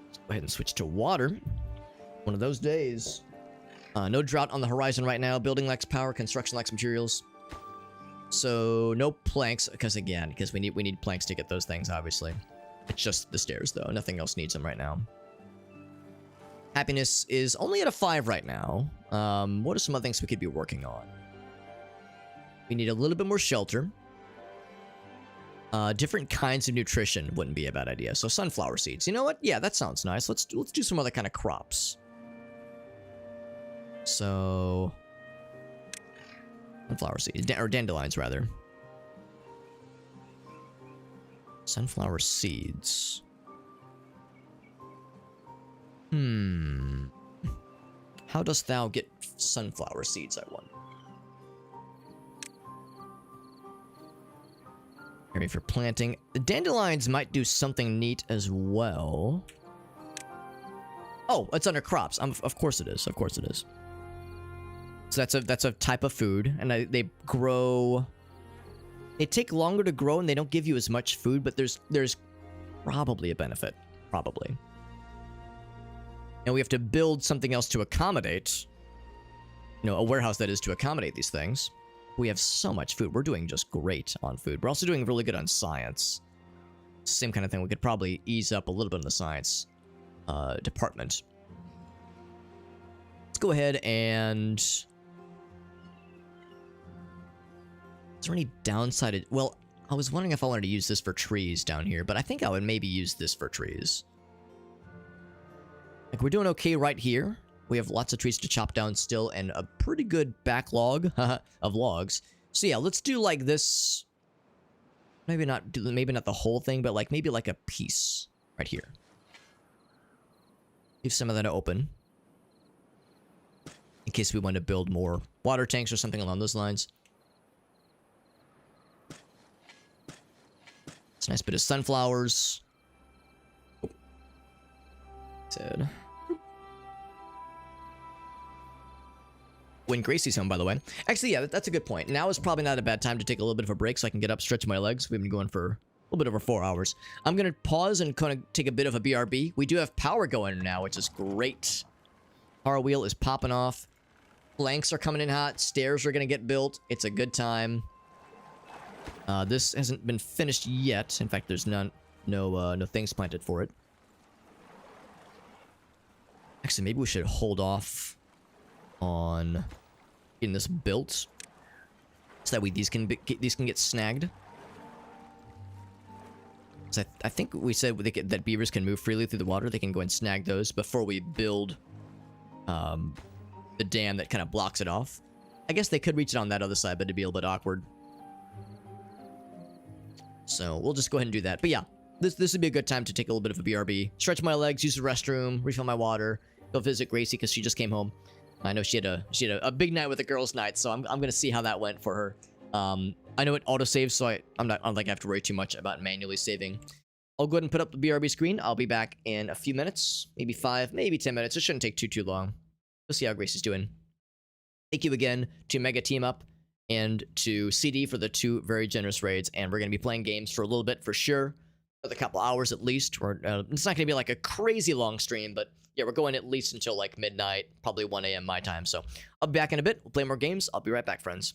Let's go ahead and switch to water. One of those days. No drought on the horizon right now. Building lacks power. Construction lacks materials. So no planks, because we need planks to get those things. Obviously, it's just the stairs though. Nothing else needs them right now. Happiness is only at a 5 right now. What are some other things we could be working on? We need a little bit more shelter. Different kinds of nutrition wouldn't be a bad idea. So sunflower seeds. You know what? Yeah, that sounds nice. Let's do some other kind of crops. So, sunflower seeds, or dandelions rather. Sunflower seeds. How dost thou get sunflower seeds, I wonder? Area for planting. The dandelions might do something neat as well. Oh, it's under crops. Of course it is. Of course it is. So that's a type of food, and they grow. They take longer to grow, and they don't give you as much food, but there's probably a benefit, probably. And we have to build something else to accommodate, you know, a warehouse that is to accommodate these things. We have so much food. We're doing just great on food. We're also doing really good on science. Same kind of thing. We could probably ease up a little bit in the science department. Let's go ahead and... Is there any downside? Well, I was wondering if I wanted to use this for trees down here, but I think I would maybe use this for trees. Like, we're doing okay right here. We have lots of trees to chop down still, and a pretty good backlog of logs. So yeah, let's do like this. Maybe not the whole thing, but like maybe like a piece right here. Leave some of that open. In case we want to build more water tanks or something along those lines. It's a nice bit of sunflowers. Oh. Said. When Gracie's home, by the way. Actually, yeah, that's a good point. Now is probably not a bad time to take a little bit of a break so I can get up, stretch my legs. We've been going for a little bit over 4 hours. I'm going to pause and kind of take a bit of a BRB. We do have power going now, which is great. Power wheel is popping off. Planks are coming in hot. Stairs are going to get built. It's a good time. This hasn't been finished yet. In fact, there's no things planted for it. Actually, maybe we should hold off on getting this built, so that way these can get snagged. So I think we said that beavers can move freely through the water. They can go and snag those before we build the dam that kind of blocks it off. I guess they could reach it on that other side, but it'd be a little bit awkward. So we'll just go ahead and do that. But yeah, this would be a good time to take a little bit of a BRB, stretch my legs, use the restroom, refill my water, go visit Gracie because she just came home. I know she had a big night with the girls' night, so I'm gonna see how that went for her. I know it autosaves, so I don't think I have to worry too much about manually saving. I'll go ahead and put up the BRB screen. I'll be back in a few minutes, maybe 5, maybe 10 minutes. It shouldn't take too long. We'll see how Grace is doing. Thank you again to Mega Team Up and to CD for the 2 very generous raids, and we're gonna be playing games for a little bit for sure, for a couple hours at least. It's not gonna be like a crazy long stream, but yeah, we're going at least until like midnight, probably 1 a.m. my time. So I'll be back in a bit. We'll play more games. I'll be right back, friends.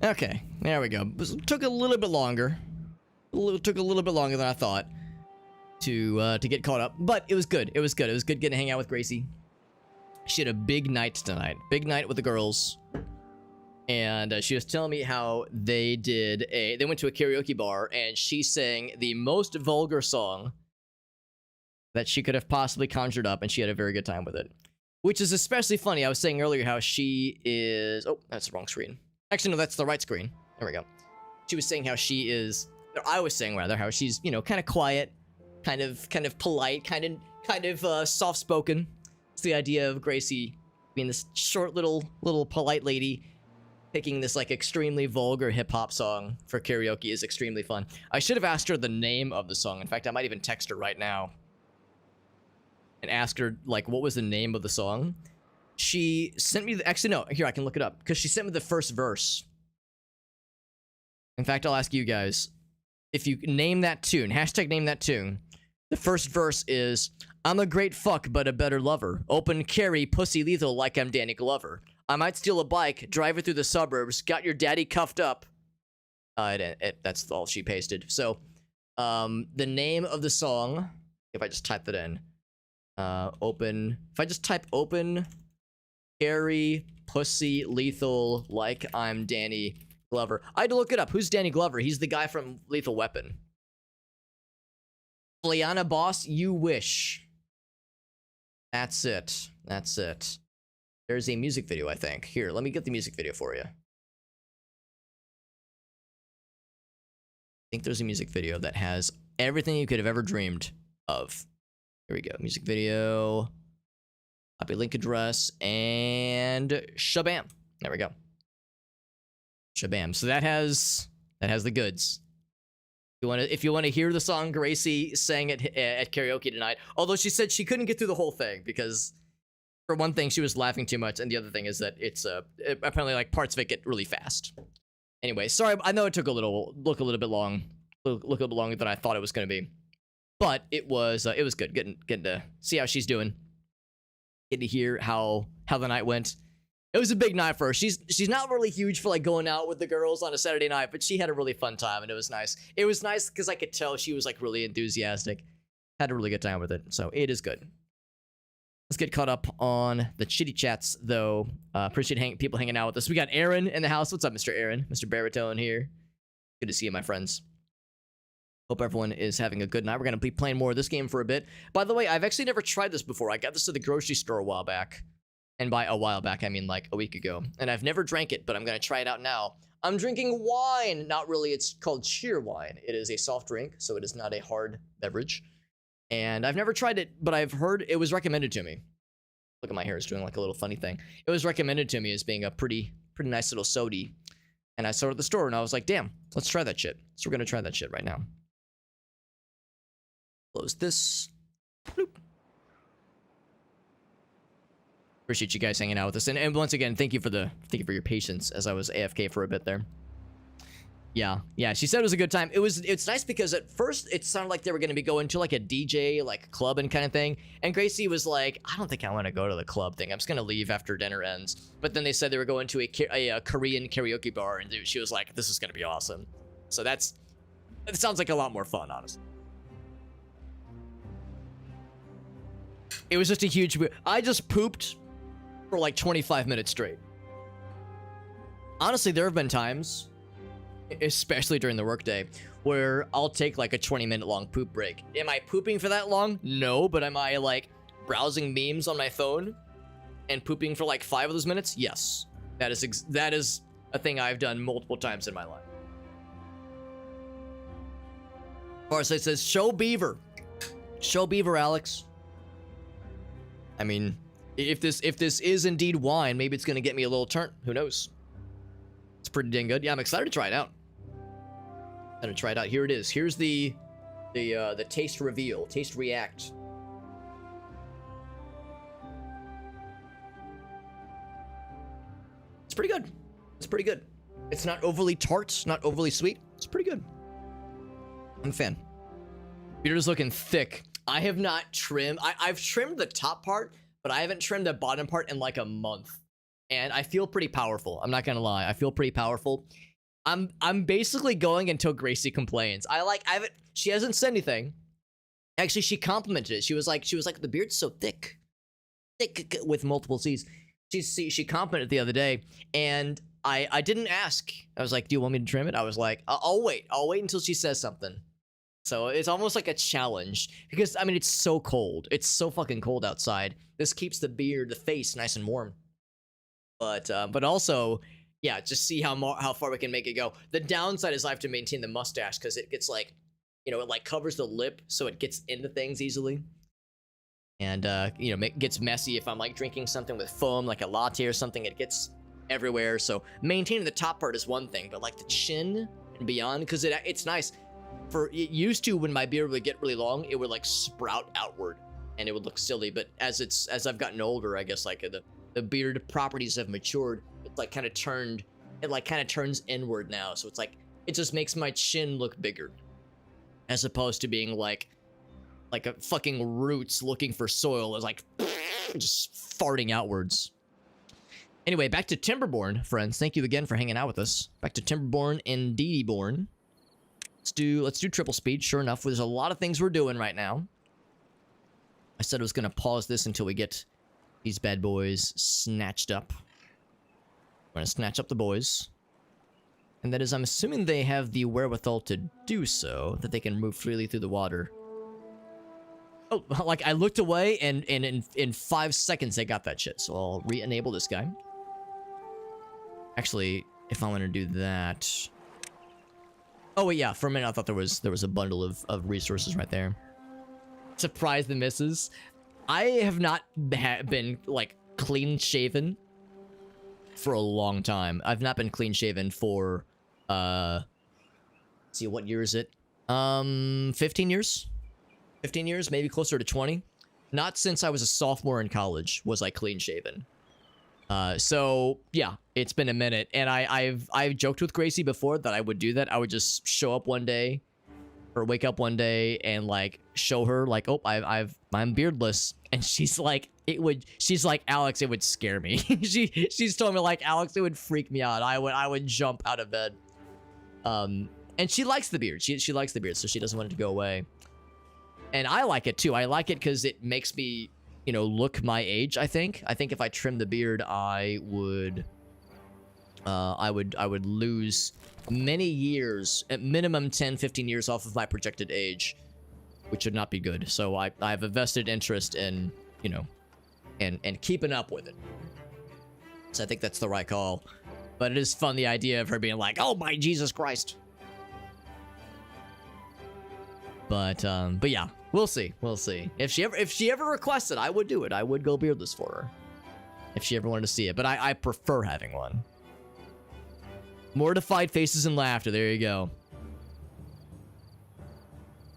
Okay, there we go. Took a little bit longer. Took a little bit longer than I thought to get caught up, but it was good. It was good. It was good getting to hang out with Gracie. She had a big night tonight. Big night with the girls. And she was telling me how they went to a karaoke bar and she sang the most vulgar song that she could have possibly conjured up, and she had a very good time with it. Which is especially funny. I was saying earlier how she is... Oh, that's the wrong screen. Actually, no, that's the right screen. There we go. She was saying how she is... Or I was saying, rather, how she's, you know, kind of quiet, kind of polite, kind of soft-spoken. It's the idea of Gracie being this short little polite lady picking this, like, extremely vulgar hip-hop song for karaoke is extremely fun. I should have asked her the name of the song. In fact, I might even text her right now and ask her, like, what was the name of the song. She sent me actually, no, here, I can look it up, because she sent me the first verse. In fact, I'll ask you guys, if you name that tune, hashtag name that tune, the first verse is, I'm a great fuck, but a better lover. Open carry, pussy lethal like I'm Danny Glover. I might steal a bike, drive it through the suburbs, got your daddy cuffed up. That's all she pasted. So, the name of the song, if I just type that in, if I just type open, carry, pussy, lethal, like I'm Danny Glover. I had to look it up. Who's Danny Glover? He's the guy from Lethal Weapon. Fliana Boss, you wish. That's it. That's it. There's a music video, I think. Here, let me get the music video for you. I think there's a music video that has everything you could have ever dreamed of. Here we go. Music video. Copy link address. And shabam. There we go. Shabam. So that has the goods. If you want to hear the song Gracie sang at karaoke tonight, although she said she couldn't get through the whole thing because, for one thing, she was laughing too much, and the other thing is that it's apparently, like, parts of it get really fast. Anyway, sorry, I know it took a little bit long, look a bit longer than I thought it was going to be, but it was good getting to see how she's doing, getting to hear how the night went. It was a big night for her. She's not really huge for, like, going out with the girls on a Saturday night, but she had a really fun time, and it was nice. It was nice because I could tell she was, like, really enthusiastic. Had a really good time with it, so it is good. Let's get caught up on the chitty chats, though. Appreciate people hanging out with us. We got Aaron in the house. What's up, Mr. Aaron? Mr. Baritone here. Good to see you, my friends. Hope everyone is having a good night. We're going to be playing more of this game for a bit. By the way, I've actually never tried this before. I got this at the grocery store a while back. And by a while back, I mean like a week ago. And I've never drank it, but I'm going to try it out now. I'm drinking wine. Not really. It's called cheer wine. It is a soft drink, so it is not a hard beverage. And I've never tried it, but I've heard it was recommended to me. Look at my hair, it's doing like a little funny thing. It was recommended to me as being a pretty nice little sody. And I saw it at the store and I was like, damn, let's try that shit. So we're gonna try that shit right now. Close this. Bloop. Appreciate you guys hanging out with us. And once again, thank you for your patience as I was AFK for a bit there. Yeah, she said it was a good time. It's nice because at first it sounded like they were going to be going to like a DJ, like club and kind of thing. And Gracie was like, I don't think I want to go to the club thing. I'm just going to leave after dinner ends. But then they said they were going to a Korean karaoke bar, and she was like, this is going to be awesome. So it sounds like a lot more fun, honestly. It was just a huge... I just pooped for like 25 minutes straight. Honestly, there have been times, especially during the workday, where I'll take like a 20-minute long poop break. Am I pooping for that long? No, but am I like browsing memes on my phone and pooping for like 5 of those minutes? Yes. That is a thing I've done multiple times in my life. Farsight says, show Beaver. Show Beaver, Alex. I mean, if this is indeed wine, maybe it's gonna get me a little turn. Who knows? It's pretty dang good. Yeah, I'm excited to try it out. Gonna try it out. Here it is. Here's the taste reveal, taste react. It's pretty good. It's pretty good. It's not overly tart, not overly sweet. It's pretty good. I'm a fan. Beater's looking thick. I have not trimmed. I've trimmed the top part, but I haven't trimmed the bottom part in like a month. And I feel pretty powerful. I'm not gonna lie. I feel pretty powerful. I'm basically going until Gracie complains. She hasn't said anything. Actually, she complimented it. She was like, the beard's so thick with multiple C's. She complimented it the other day, and I didn't ask. I was like, do you want me to trim it? I was like, I'll wait until she says something. So it's almost like a challenge, because I mean, it's so cold. It's so fucking cold outside. This keeps the face nice and warm. But also, yeah, just see how far we can make it go. The downside is I have to maintain the mustache, because it gets like, it like covers the lip, so it gets into things easily. And gets messy if I'm like drinking something with foam, like a latte or something. It gets everywhere. So maintaining the top part is one thing, but like the chin and beyond, because it's nice. It used to, when my beard would get really long, it would like sprout outward, and it would look silly. But as I've gotten older, I guess like the beard properties have matured. It like kind of turns inward now. So it's like, it just makes my chin look bigger, as opposed to being like a fucking roots looking for soil. It's like just farting outwards. Anyway, back to Timberborn, friends. Thank you again for hanging out with us. Back to Timberborn and Deedeeborn. Let's do triple speed. Sure enough, there's a lot of things we're doing right now. I said I was gonna pause this until we get these bad boys snatched up. We're gonna snatch up the boys. And that is, I'm assuming they have the wherewithal to do so, that they can move freely through the water. Oh, like I looked away, and in 5 seconds they got that shit. So I'll re-enable this guy. Actually, if I want to do that... Oh, wait, yeah, for a minute I thought there was a bundle of resources right there. Surprise the misses. I have not been, like, clean-shaven for a long time. I've not been clean-shaven for, let's see, what year is it? 15 years? 15 years, maybe closer to 20. Not since I was a sophomore in college was I clean-shaven. So yeah, it's been a minute, and I've joked with Gracie before that I would do that. I would just show up one day, or wake up one day and like show her like, oh, I'm beardless, and she's like, Alex, it would scare me. she's told me like, Alex, it would freak me out. I would jump out of bed. And she likes the beard. She likes the beard, so she doesn't want it to go away. And I like it too. I like it because it makes me, look my age, I think. I think if I trim the beard, I would lose many years, at minimum 10, 15 years off of my projected age, which would not be good. So I have a vested interest in, and keeping up with it. So I think that's the right call. But it is fun, the idea of her being like, oh my Jesus Christ. But yeah, we'll see. We'll see. If she ever requests it, I would do it. I would go beardless for her. If she ever wanted to see it. But I prefer having one. Mortified faces and laughter. There you go.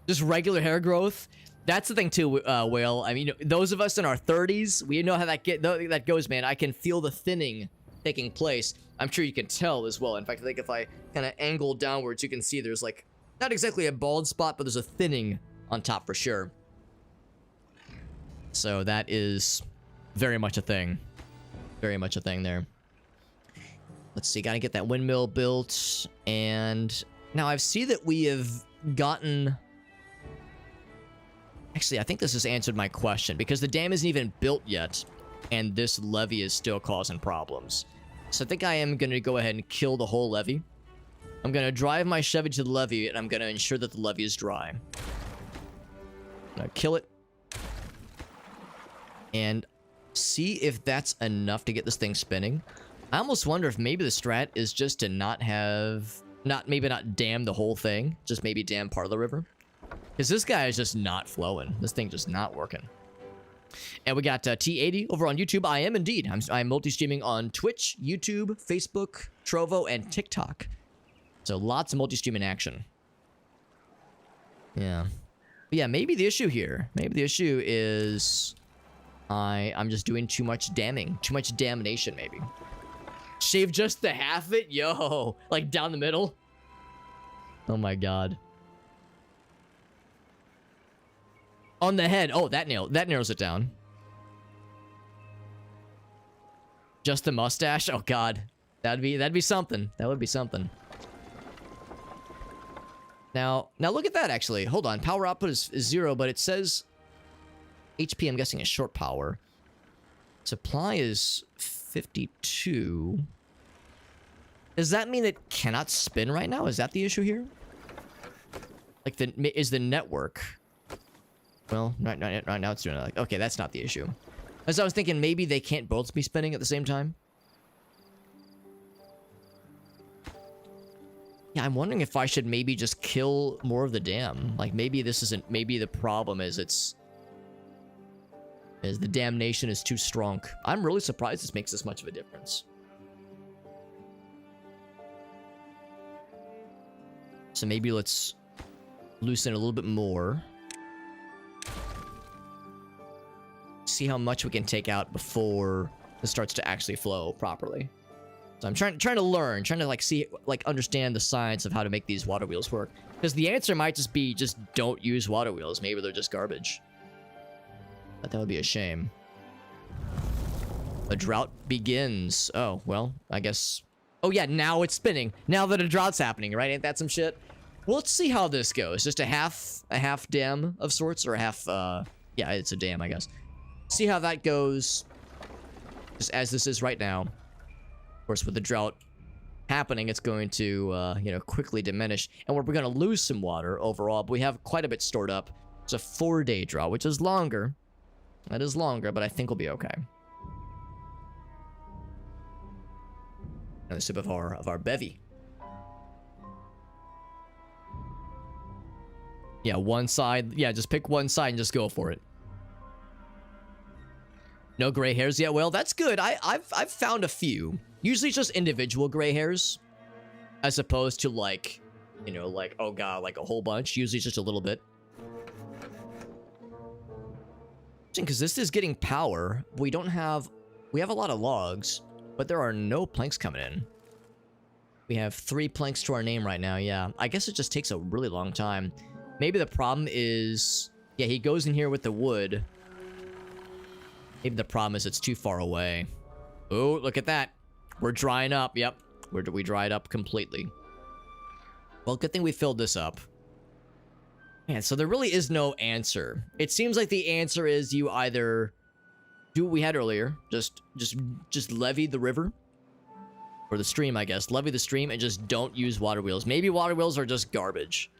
Just regular hair growth. That's the thing too, Whale. I mean, those of us in our 30s, we know how that goes, man. I can feel the thinning taking place. I'm sure you can tell as well. In fact, I think if I kind of angle downwards, you can see there's like, not exactly a bald spot, but there's a thinning on top for sure. So that is very much a thing. Very much a thing there. Let's see, gotta get that windmill built. And now I see that we have gotten... Actually, I think this has answered my question, because the dam isn't even built yet, and this levee is still causing problems. So I think I am gonna go ahead and kill the whole levee. I'm gonna drive my Chevy to the levee, and I'm gonna ensure that the levee is dry. I'm gonna kill it. And see if that's enough to get this thing spinning. I almost wonder if maybe the strat is just to not dam the whole thing. Just maybe dam part of the river. Because this guy is just not flowing. This thing just not working. And we got T80 over on YouTube. I am indeed. I'm multi-streaming on Twitch, YouTube, Facebook, Trovo, and TikTok. So lots of multi-streaming action. Yeah. But yeah, maybe the issue here. Maybe the issue is I'm just doing too much damming. Too much damnation, maybe. Shave just the half of it? Yo. Like down the middle? Oh my god. On the head. Oh, that narrows it down. Just the mustache? Oh god. That'd be something. That would be something. Now look at that, actually. Hold on. Power output is 0, but it says HP, I'm guessing, is short power. Supply is 52. Does that mean it cannot spin right now? Is that the issue here? Like, is the network... Well, right now it's doing it. Like, okay, that's not the issue. As I was thinking, maybe they can't both be spinning at the same time. Yeah, I'm wondering if I should maybe just kill more of the dam. Like, maybe this isn't... Maybe the problem is the damnation is too strong. I'm really surprised this makes this much of a difference. So maybe let's loosen a little bit more. See how much we can take out before it starts to actually flow properly. So I'm trying to learn, trying to like see, like understand the science of how to make these water wheels work. Because the answer might just be don't use water wheels. Maybe they're just garbage. But that would be a shame. A drought begins. Oh, well, I guess... Oh yeah, now it's spinning. Now that a drought's happening, right? Ain't that some shit? Well, let's see how this goes. Just a half dam of sorts, or a half, yeah, it's a dam, I guess. See how that goes, just as this is right now. Of course, with the drought happening, it's going to, you know, quickly diminish. And we're going to lose some water overall, but we have quite a bit stored up. It's a 4-day drought, which is longer. That is longer, but I think we'll be okay. Another sip of our bevy. Yeah, one side. Yeah, just pick one side and just go for it. No gray hairs yet? Well, that's good. I've found a few. Usually it's just individual gray hairs. As opposed to like, you know, like, oh god, like a whole bunch. Usually it's just a little bit. Because this is getting power. We have a lot of logs, but there are no planks coming in. We have 3 planks to our name right now, yeah. I guess it just takes a really long time. Maybe the problem is... Yeah, he goes in here with the wood. Maybe the problem is it's too far away. Oh, look at that. We're drying up, yep. We dried up completely. Well, good thing we filled this up. Man, so there really is no answer. It seems like the answer is you either do what we had earlier, just levy the river. Or the stream, I guess. Levy the stream and just don't use water wheels. Maybe water wheels are just garbage.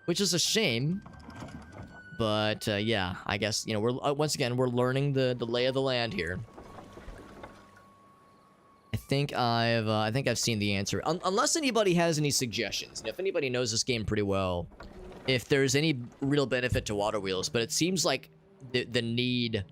Which is a shame. But, yeah, I guess, you know, we're once again, we're learning the lay of the land here. I think I've seen the answer. Unless anybody has any suggestions. And if anybody knows this game pretty well, if there's any real benefit to water wheels, but it seems like the need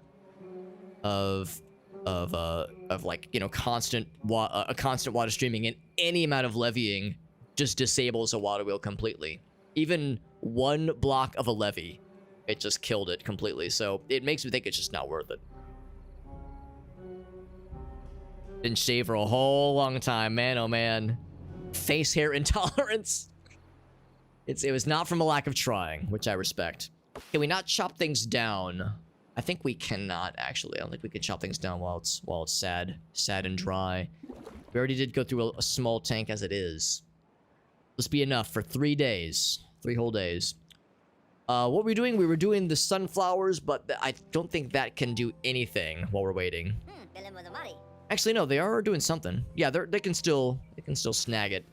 of like, you know, constant water streaming and any amount of levying just disables a water wheel completely. Even one block of a levy, it just killed it completely. So it makes me think it's just not worth it. Didn't shave for a whole long time, man. Oh man, face hair intolerance. It was not from a lack of trying, which I respect. Can we not chop things down? I think we cannot, actually. I don't think we can chop things down while it's sad and dry. We already did go through a small tank as it is. This be enough for 3 days. 3 whole days. What were we doing? We were doing the sunflowers, but I don't think that can do anything while we're waiting. Actually, no, they are doing something. Yeah, they can still snag it.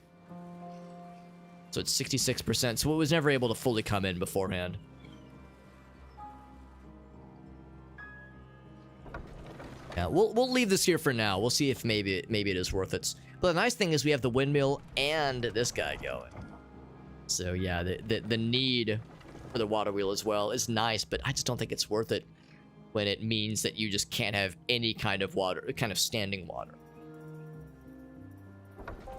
So it's 66%. So it was never able to fully come in beforehand. Yeah, we'll leave this here for now. We'll see if maybe it is worth it. But the nice thing is we have the windmill and this guy going. So yeah, the need for the water wheel as well is nice, but I just don't think it's worth it when it means that you just can't have any kind of water, kind of standing water.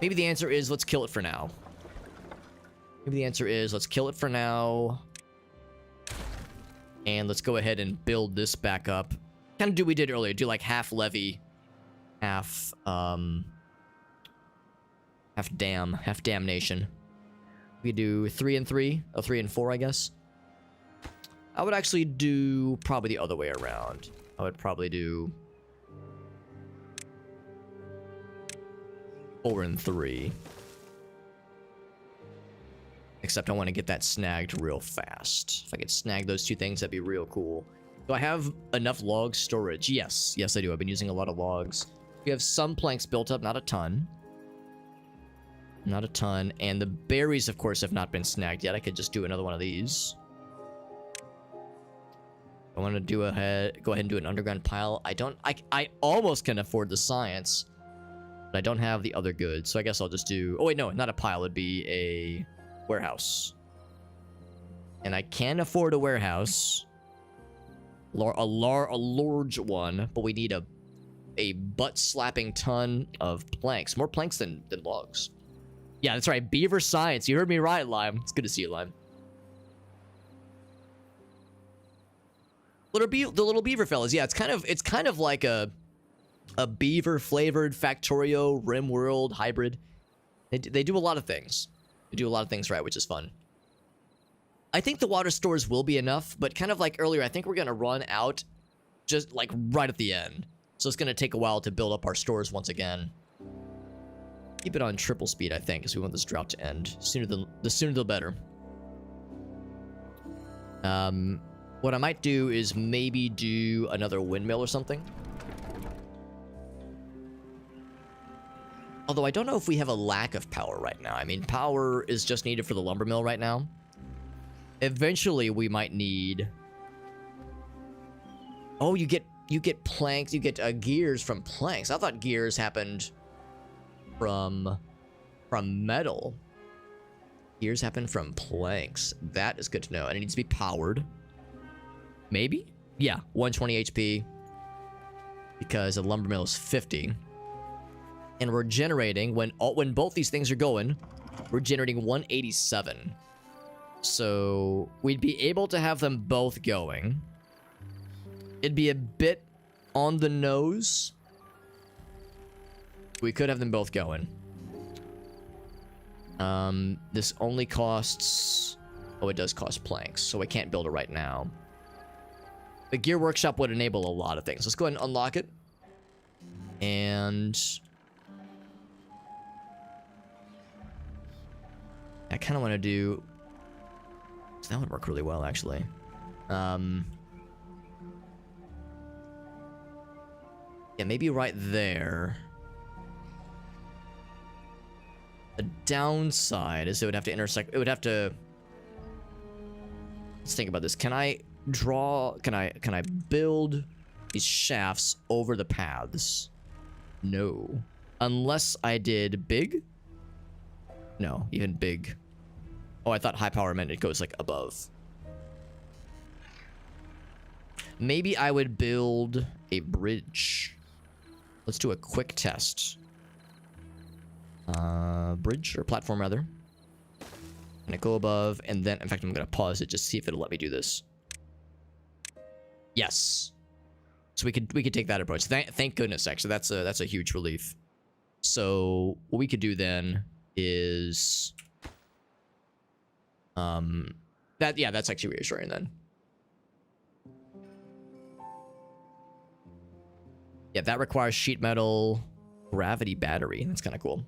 Maybe the answer is let's kill it for now. Maybe the answer is let's kill it for now. And let's go ahead and build this back up. Kind of do what we did earlier. Do like half levy, half damnation. We could do 3 and 3, or 3 and 4, I guess. I would actually do probably the other way around. I would probably do 4 and 3. Except I want to get that snagged real fast. If I could snag those two things, that'd be real cool. Do I have enough log storage? Yes. Yes, I do. I've been using a lot of logs. We have some planks built up, not a ton. Not a ton. And the berries, of course, have not been snagged yet. I could just do another one of these. I want to go ahead and do an underground pile. I almost can afford the science, but I don't have the other goods. So I guess I'll just do, oh wait, no, not a pile. It'd be a warehouse. And I can afford a warehouse. A large one, but we need a butt-slapping ton of planks. More planks than logs. Yeah, that's right. Beaver science. You heard me right, Lime. It's good to see you, Lime. The little beaver fellas. Yeah, it's kind of like a beaver flavored Factorio RimWorld hybrid. They do a lot of things. They do a lot of things right, which is fun. I think the water stores will be enough, but kind of like earlier, I think we're gonna run out just like right at the end. So it's gonna take a while to build up our stores once again. Keep it on triple speed, I think, because we want this drought to end. The sooner the better. What I might do is maybe do another windmill or something. Although I don't know if we have a lack of power right now. I mean, power is just needed for the lumber mill right now. Eventually, we might need... Oh, you get planks, you get gears from planks. I thought gears happened from metal. Gears happen from planks. That is good to know. And it needs to be powered. Maybe? Yeah, 120 HP. Because the lumber mill is 50. And we're generating, when both these things are going, we're generating 187. So we'd be able to have them both going. It'd be a bit on the nose. We could have them both going. This only costs... Oh, it does cost planks, so I can't build it right now. The Gear Workshop would enable a lot of things. Let's go ahead and unlock it. And... I kind of want to do... That would work really well, actually. Yeah, maybe right there. The downside is it would have to intersect... It would have to... Let's think about this. Can I draw... Can I build these shafts over the paths? No. Unless I did big? No, even big. Oh, I thought high power meant it goes, like, above. Maybe I would build a bridge. Let's do a quick test. Bridge, or platform, rather. I'm gonna go above, and then, in fact, I'm gonna pause it, just see if it'll let me do this. Yes. So we could take that approach. Thank goodness, actually. That's a huge relief. So, what we could do then is... that's actually reassuring then. Yeah, that requires sheet metal gravity battery. That's kind of cool.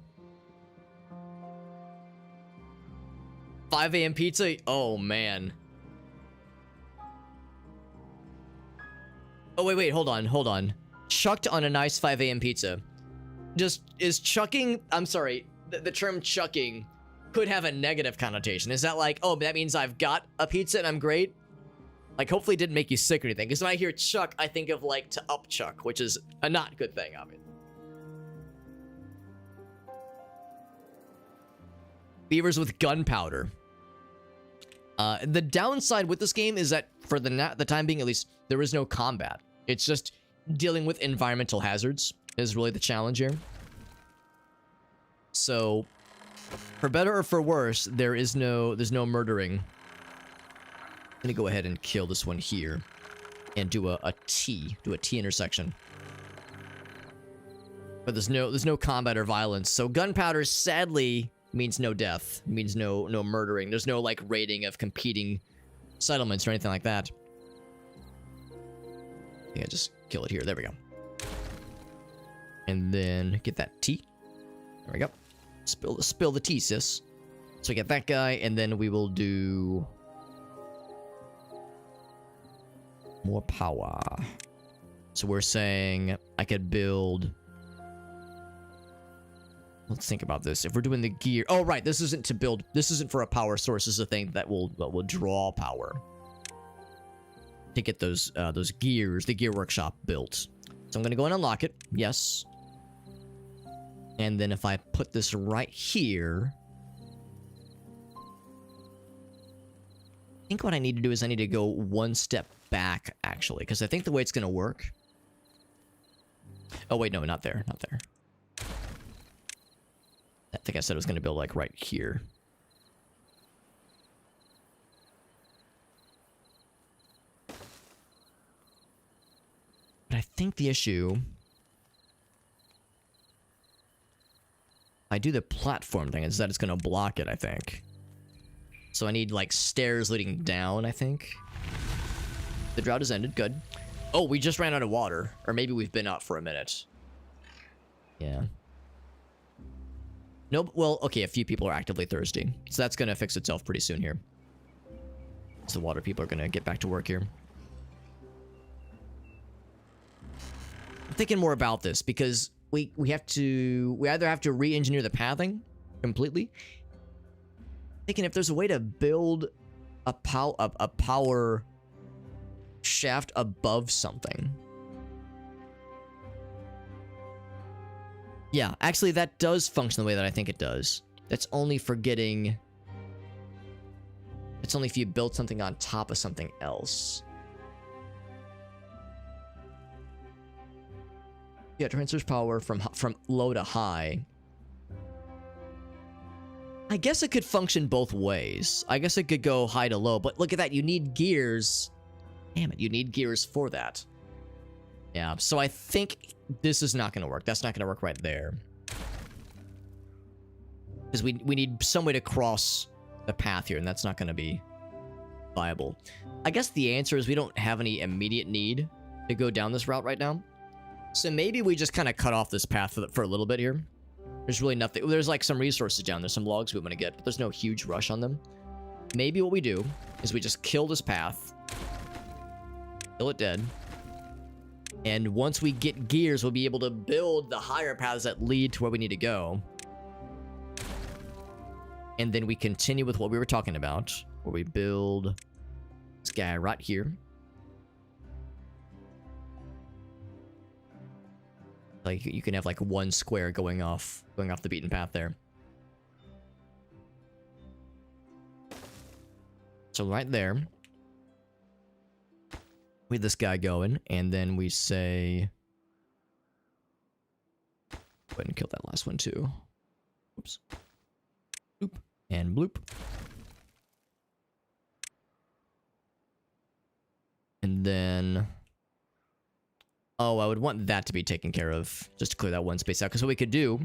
5 a.m. pizza? Oh, man. Oh, wait, hold on. Chucked on a nice 5 a.m. pizza. Just, is chucking... I'm sorry, the term chucking could have a negative connotation. Is that like, oh, that means I've got a pizza and I'm great? Like, hopefully it didn't make you sick or anything. Because when I hear chuck, I think of, like, to upchuck, which is a not good thing, obviously. Beavers with gunpowder. The downside with this game is that, for the time being at least, there is no combat. It's just dealing with environmental hazards is really the challenge here. So, for better or for worse, there's no murdering. I'm gonna go ahead and kill this one here and do a T intersection. But there's no combat or violence. So gunpowder sadly means no death, means no murdering. There's no like raiding of competing settlements or anything like that. Yeah, just kill it here. There we go. And then get that T. There we go. Spill the tea, sis. So we get that guy, and then we will do more power. So we're saying I could build... Let's think about this. If we're doing the gear... Oh, right. This isn't to build... This isn't for a power source. This is a thing that will draw power. To get those gears, the gear workshop built. So I'm going to go and unlock it. Yes. And then if I put this right here... I think what I need to do is I need to go one step back, actually. Because I think the way it's going to work... Oh, wait. No, not there. Not there. I think I said I was going to build, like, right here. But I think the issue... If I do the platform thing, is that it's going to block it, I think. So I need, like, stairs leading down, I think. The drought has ended. Good. Oh, we just ran out of water. Or maybe we've been out for a minute. Yeah. Nope. Well, okay, a few people are actively thirsty. So that's going to fix itself pretty soon here. So the water people are going to get back to work here. I'm thinking more about this because we either have to re-engineer the pathing completely. Thinking if there's a way to build a power shaft above something. Yeah, actually that does function the way that I think it does. That's only for getting... It's only if you build something on top of something else. Yeah, transfers power from low to high. I guess it could function both ways. I guess it could go high to low, but look at that. You need gears. Damn it, you need gears for that. Yeah, so I think this is not going to work. That's not going to work right there. Because we need some way to cross the path here, and that's not going to be viable. I guess the answer is we don't have any immediate need to go down this route right now. So maybe we just kind of cut off this path for a little bit here. There's really nothing. There's like some resources down there, some logs we want to get, but there's no huge rush on them. Maybe what we do is we just kill this path. Kill it dead. And once we get gears, we'll be able to build the higher paths that lead to where we need to go. And then we continue with what we were talking about, where we build this guy right here. Like you can have like one square going off the beaten path there. So right there, we have this guy going, and then we say, go ahead and kill that last one too. Oops. Bloop and bloop. And then, oh, I would want that to be taken care of, just to clear that one space out. Because what we could do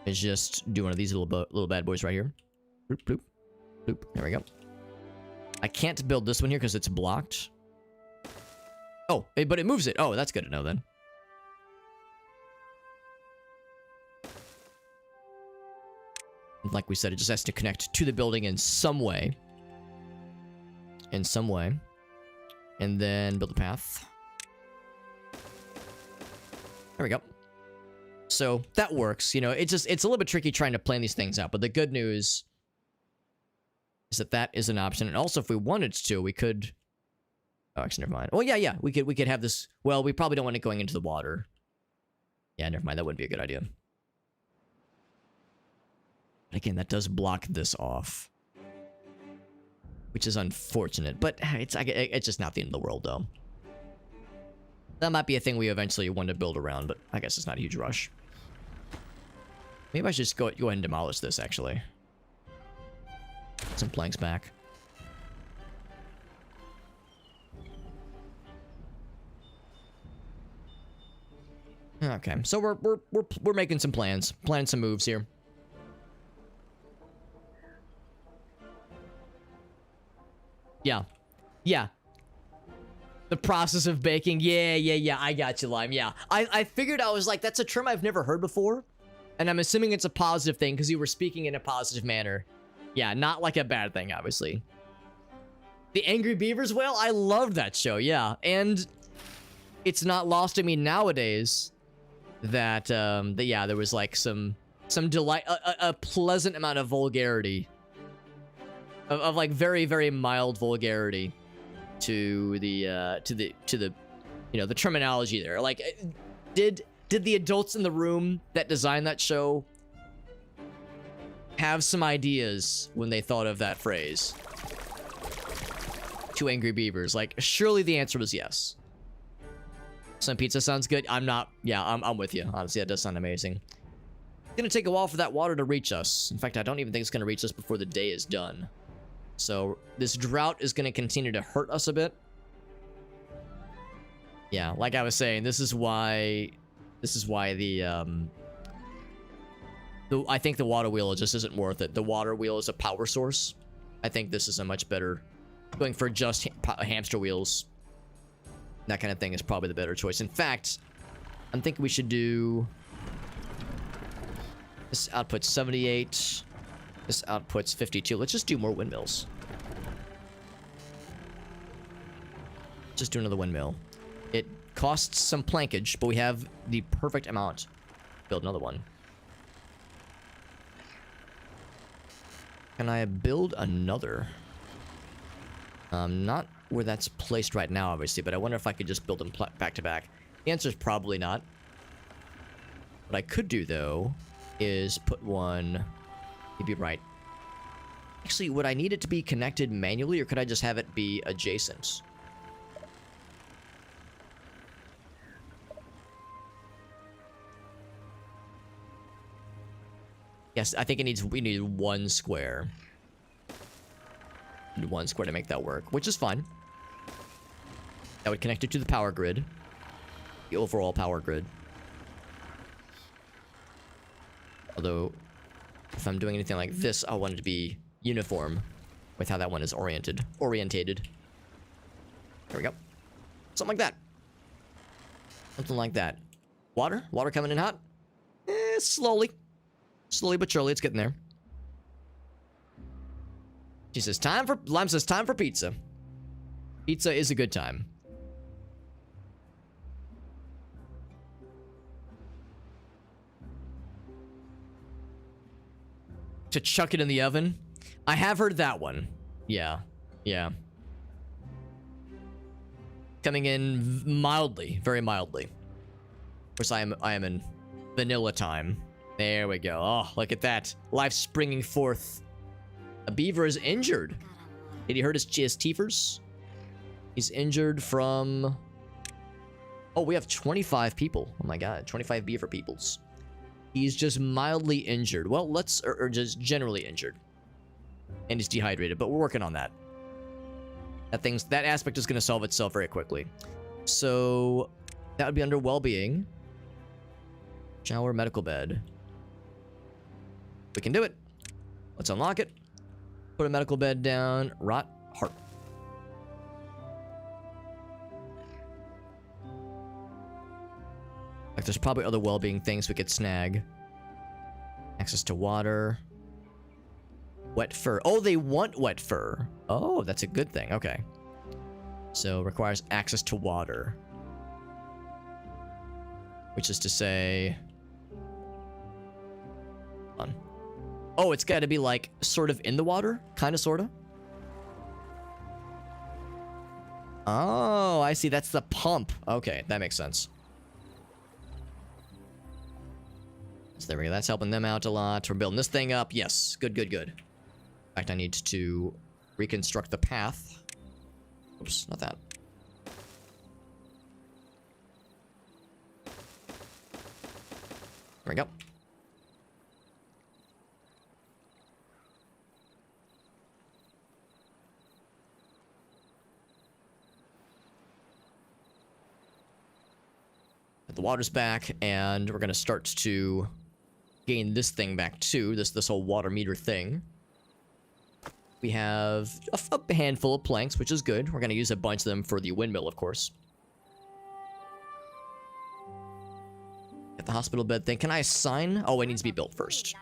is just do one of these little bad boys right here. Bloop, bloop, bloop. There we go. I can't build this one here because it's blocked. Oh, but it moves it. Oh, that's good to know then. Like we said, it just has to connect to the building in some way. In some way. And then build a path. There we go. So that works. You know, it's a little bit tricky trying to plan these things out, but the good news is that that is an option. And also, if we wanted to, we could... Oh, actually, never mind. Oh, yeah. We could have this... Well, we probably don't want it going into the water. Yeah, never mind. That wouldn't be a good idea. But again, that does block this off. Which is unfortunate. But it's just not the end of the world, though. That might be a thing we eventually want to build around, but I guess it's not a huge rush. Maybe I should just go ahead and demolish this, actually. Some planks back. Okay, so we're making some plans, planning some moves here. Yeah. The process of baking. Yeah. I got you, Lime. Yeah. I figured, I was like, that's a term I've never heard before. And I'm assuming it's a positive thing because you were speaking in a positive manner. Yeah, not like a bad thing, obviously. The Angry Beavers Whale? I loved that show, yeah. And it's not lost on me nowadays that, yeah, there was like some delight, a pleasant amount of vulgarity. Of like very, very mild vulgarity to the, you know, the terminology there. Like, did the adults in the room that designed that show have some ideas when they thought of that phrase? Two angry beavers. Like, surely the answer was yes. Some pizza sounds good. I'm with you. Honestly, that does sound amazing. It's gonna take a while for that water to reach us. In fact, I don't even think it's gonna reach us before the day is done. So this drought is gonna continue to hurt us a bit. Yeah, like I was saying, this is why I think the water wheel just isn't worth it. The water wheel is a power source. I think this is a much better, going for just hamster wheels, that kind of thing is probably the better choice. In fact, I'm thinking we should do, this outputs 78, this outputs 52. Let's just do more windmills. Just do another windmill. It costs some plankage, but we have the perfect amount. Build another one. Can I build another? Not where that's placed right now, obviously, but I wonder if I could just build them back to back. The answer is probably not. What I could do, though, is put one... You'd be right. Actually, would I need it to be connected manually, or could I just have it be adjacent? Yes, I think we need one square. Need one square to make that work, which is fine. That would connect it to the power grid. The overall power grid. Although, if I'm doing anything like this, I want it to be uniform with how that one is orientated. There we go. Something like that. Something like that. Water? Water coming in hot? Slowly. Slowly but surely, it's getting there. She says, Lime says, time for pizza. Pizza is a good time. To chuck it in the oven? I have heard that one. Yeah. Yeah. Coming in mildly. Very mildly. Of course, I am in vanilla time. There we go. Oh, look at that. Life springing forth. A beaver is injured. Did he hurt his teethers? He's injured from... Oh, we have 25 people. Oh my god, 25 beaver peoples. He's just mildly injured. Well, or just generally injured. And he's dehydrated, but we're working on that. That aspect is going to solve itself very quickly. So, that would be under well-being. Shower, medical bed. We can do it. Let's unlock it. Put a medical bed down. Rot, heart. Like, there's probably other well-being things we could snag. Access to water. Wet fur. Oh, they want wet fur. Oh, that's a good thing. Okay. So, requires access to water. Which is to say... Hold on. Oh, it's got to be, like, sort of in the water? Kind of, sort of? Oh, I see. That's the pump. Okay, that makes sense. So there we go. That's helping them out a lot. We're building this thing up. Yes. Good, good, good. In fact, I need to reconstruct the path. Oops, not that. There we go. The water's back, and we're gonna start to gain this thing back too. This whole water meter thing. We have a handful of planks, which is good. We're gonna use a bunch of them for the windmill, of course. Got the hospital bed thing. Can I assign? Oh, it needs to be built first.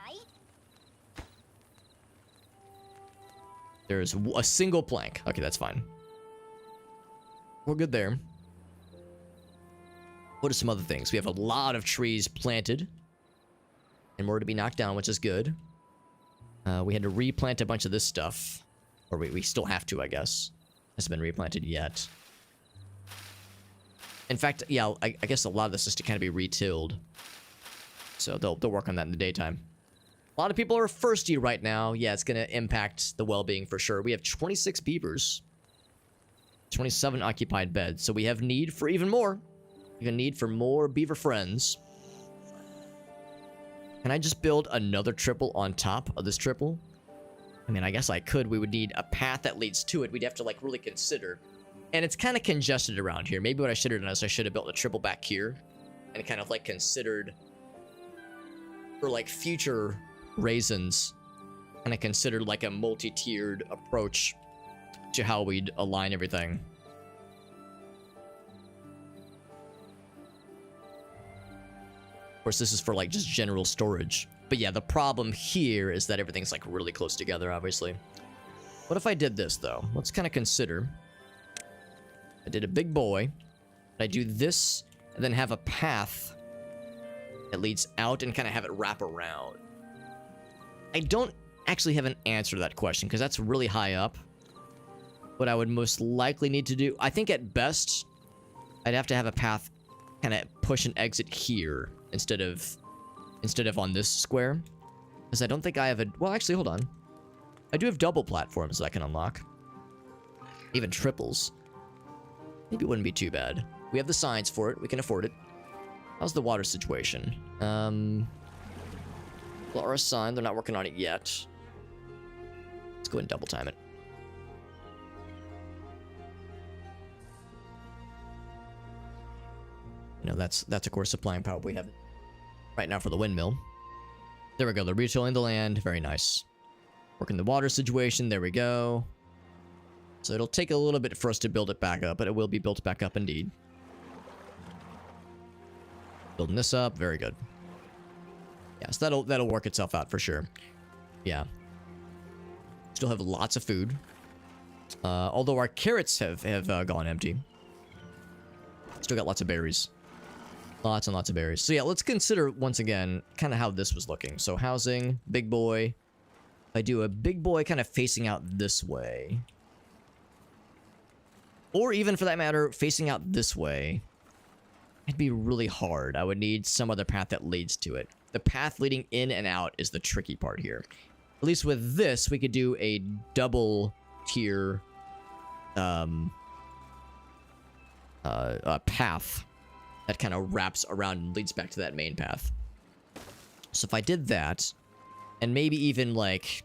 There's a single plank. Okay, that's fine. We're good there. What are some other things? We have a lot of trees planted. And more to be knocked down, which is good. We had to replant a bunch of this stuff. Or we still have to, I guess. Hasn't been replanted yet. In fact, yeah, I guess a lot of this is to kind of be retilled. So they'll work on that in the daytime. A lot of people are thirsty right now. Yeah, it's going to impact the well-being for sure. We have 26 beavers. 27 occupied beds. So we have need for even more. We have a need for more beaver friends. Can I just build another triple on top of this triple? I mean, I guess I could. We would need a path that leads to it. We'd have to, like, really consider. And it's kind of congested around here. Maybe what I should have done is I should have built a triple back here. And kind of, like, considered... for, like, future raisins. Kind of considered, like, a multi-tiered approach to how we'd align everything. Of course, this is for, like, just general storage. But yeah, the problem here is that everything's, like, really close together, obviously. What if I did this, though? Let's kind of consider. I did a big boy. I do this, and then have a path that leads out and kind of have it wrap around. I don't actually have an answer to that question, because that's really high up. What I would most likely need to do... I think at best, I'd have to have a path kind of push and exit here instead of on this square. Because I don't think I have a... Well, actually, hold on. I do have double platforms that I can unlock. Even triples. Maybe it wouldn't be too bad. We have the signs for it. We can afford it. How's the water situation? Well, our sign. They're not working on it yet. Let's go ahead and double time it. You know, that's of course supplying power we have right now for the windmill. There we go. They're retilling the land. Very nice. Working the water situation. There we go. So it'll take a little bit for us to build it back up, but it will be built back up indeed. Building this up. Very good. Yeah, so that'll work itself out for sure. Yeah. Still have lots of food. Although our carrots have gone empty. Still got lots of berries. Lots and lots of berries. So yeah, let's consider once again kind of how this was looking. So housing, big boy. If I do a big boy kind of facing out this way. Or even for that matter, facing out this way. It'd be really hard. I would need some other path that leads to it. The path leading in and out is the tricky part here. At least with this, we could do a double tier path that kind of wraps around and leads back to that main path. So if I did that, and maybe even like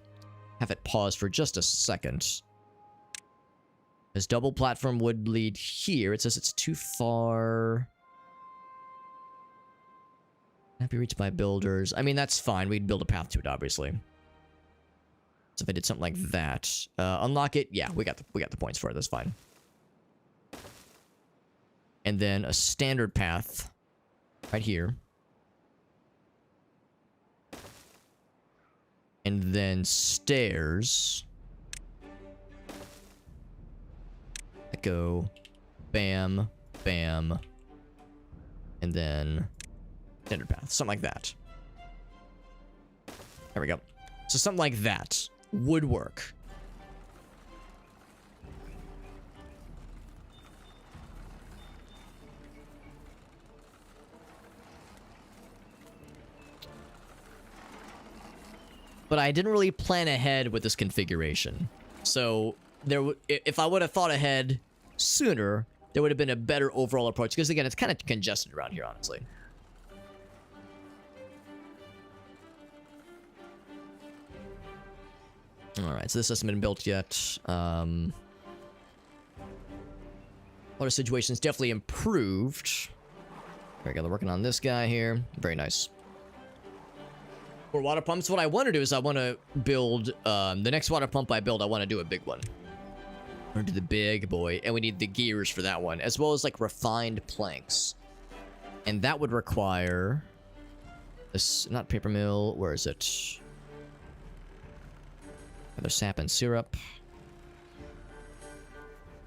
have it pause for just a second. This double platform would lead here. It says it's too far. Can't be reached by builders. I mean, that's fine. We'd build a path to it, obviously. So if I did something like that, unlock it. Yeah, we got the points for it. That's fine. And then a standard path right here. And then stairs that go bam, bam, and then standard path. Something like that. There we go. So something like that would work. But I didn't really plan ahead with this configuration. So if I would have thought ahead sooner, there would have been a better overall approach. Because again, it's kind of congested around here, honestly. Alright, so this hasn't been built yet. Water situation's definitely improved. There we go, they're working on this guy here. Very nice. For water pumps, what I want to do is I want to build, the next water pump I build, I want to do a big one. I want to do the big boy, and we need the gears for that one, as well as like refined planks. And that would require This, not paper mill. Where is it? Another sap and syrup.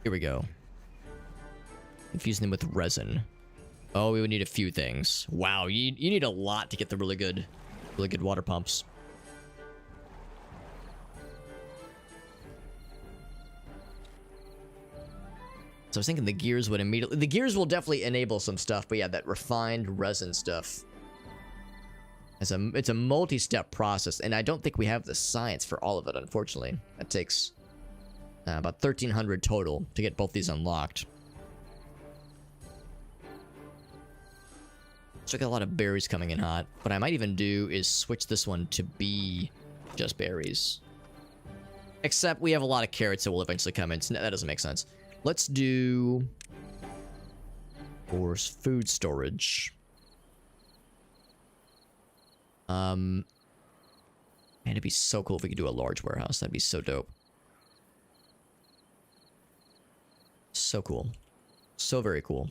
Here we go. Infusing them with resin. Oh, we would need a few things. Wow, you need a lot to get the really good water pumps. So I was thinking the gears would immediately... The gears will definitely enable some stuff, but yeah, that refined resin stuff. It's a multi-step process, and I don't think we have the science for all of it, unfortunately. That takes about 1,300 total to get both these unlocked. So I got a lot of berries coming in hot. What I might even do is switch this one to be just berries. Except we have a lot of carrots that will eventually come in, so that doesn't make sense. Let's do... for food storage. Man, it'd be so cool if we could do a large warehouse. That'd be so dope. So cool. So very cool.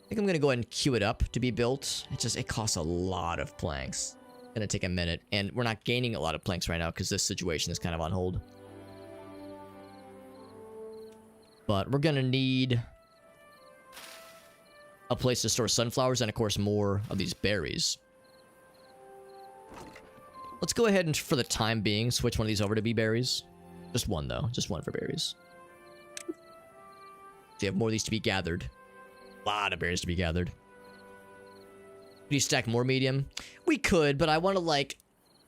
I think I'm gonna go ahead and queue it up to be built. It costs a lot of planks. It's gonna take a minute, and we're not gaining a lot of planks right now because this situation is kind of on hold. But we're gonna need a place to store sunflowers and, of course, more of these berries. Let's go ahead and, for the time being, switch one of these over to be berries. Just one, though. Just one for berries. So you have more of these to be gathered. A lot of berries to be gathered. Could you stack more medium? We could, but I want to, like...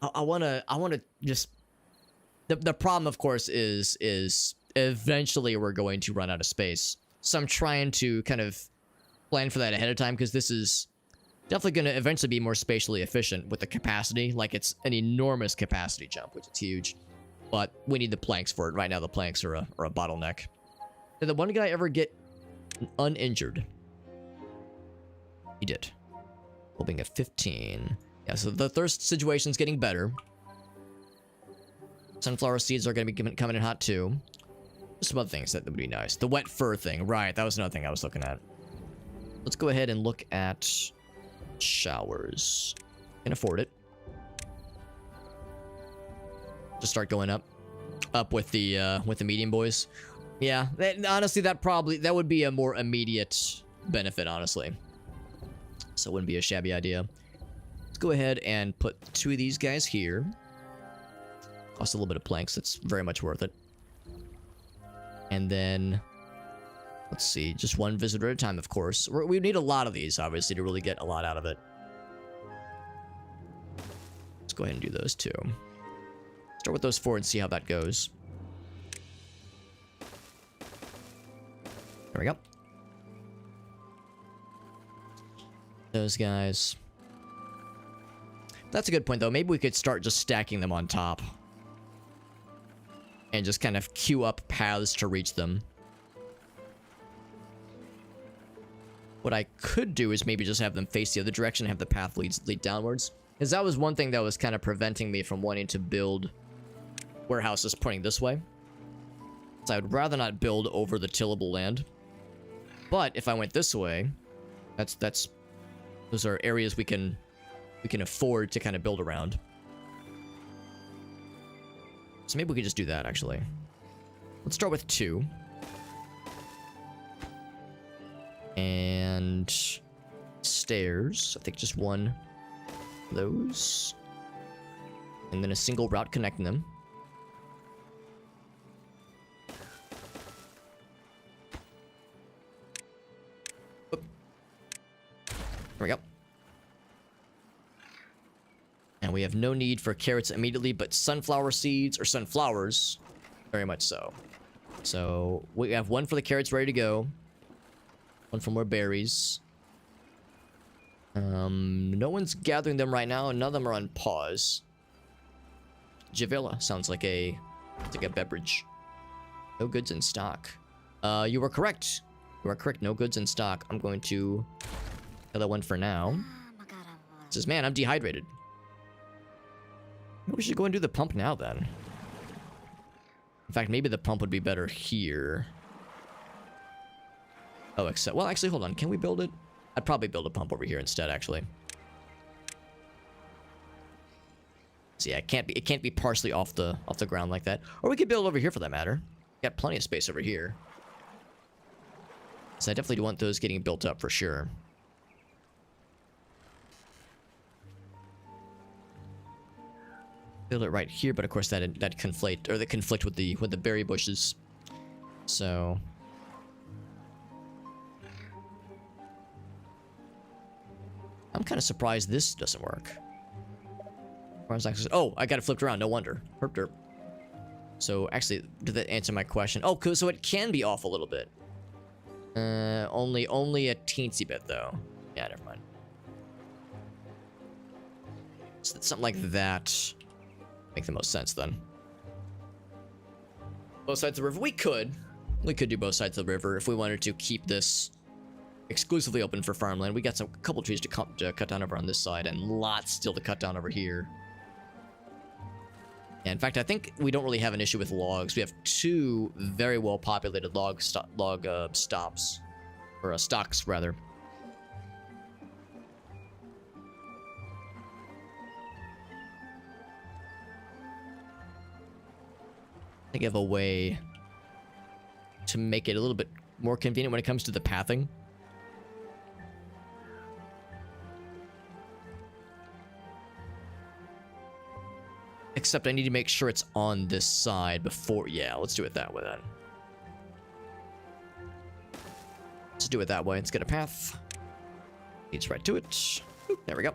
I want to just... The problem, of course, is eventually we're going to run out of space. So I'm trying to kind of plan for that ahead of time, because this is definitely going to eventually be more spatially efficient with the capacity. Like, it's an enormous capacity jump, which is huge. But we need the planks for it. Right now, the planks are a bottleneck. Did the one guy ever get uninjured? He did. Hoping at 15. Yeah, so the thirst situation's getting better. Sunflower seeds are going to be coming in hot, too. Some other things that would be nice. The wet fur thing. Right, that was another thing I was looking at. Let's go ahead and look at showers. Can afford it. Just start going up with the medium boys. Yeah, honestly, that would be a more immediate benefit, honestly. So it wouldn't be a shabby idea. Let's go ahead and put 2 of these guys here. Cost a little bit of planks. That's very much worth it. And then, let's see, just one visitor at a time, of course. We need a lot of these, obviously, to really get a lot out of it. Let's go ahead and do those 2. Start with those 4 and see how that goes. There we go. Those guys. That's a good point, though. Maybe we could start just stacking them on top. And just kind of queue up paths to reach them. What I could do is maybe just have them face the other direction and have the path lead downwards. Because that was one thing that was kind of preventing me from wanting to build warehouses pointing this way. So I would rather not build over the tillable land. But if I went this way, those are areas we can afford to kind of build around. So maybe we could just do that, actually. Let's start with 2. And stairs. I think just one of those. And then a single route connecting them. Oop. There we go. And we have no need for carrots immediately, but sunflower seeds, or sunflowers, very much so. So we have one for the carrots ready to go. One for more berries. No one's gathering them right now, and none of them are on pause. Javilla sounds like a beverage. No goods in stock. You were correct. You are correct. No goods in stock. I'm going to kill that one for now. It says, man, I'm dehydrated. Maybe we should go and do the pump now, then. In fact, maybe the pump would be better here. Oh, except, well, actually, hold on. Can we build it? I'd probably build a pump over here instead, actually. So yeah, it can't be partially off the ground like that. Or we could build over here for that matter. Got plenty of space over here. So I definitely do want those getting built up for sure. Build it right here, but of course that conflict with the berry bushes. So I'm kind of surprised this doesn't work. Oh, I got it flipped around. No wonder. Herp derp. So actually, did that answer my question? Oh, cool. So it can be off a little bit. Only a teensy bit though. Yeah, never mind. So something like that make the most sense then. Both sides of the river. We could do both sides of the river if we wanted to keep this exclusively open for farmland. We got a couple trees to cut down over on this side, and lots still to cut down over here. Yeah, in fact, I think we don't really have an issue with logs. We have 2 very well populated stocks rather. Think of a way to make it a little bit more convenient when it comes to the pathing. Except I need to make sure it's on this side before... Yeah, let's do it that way then. Let's do it that way. Let's get a path. Leads right to it. Oop, there we go.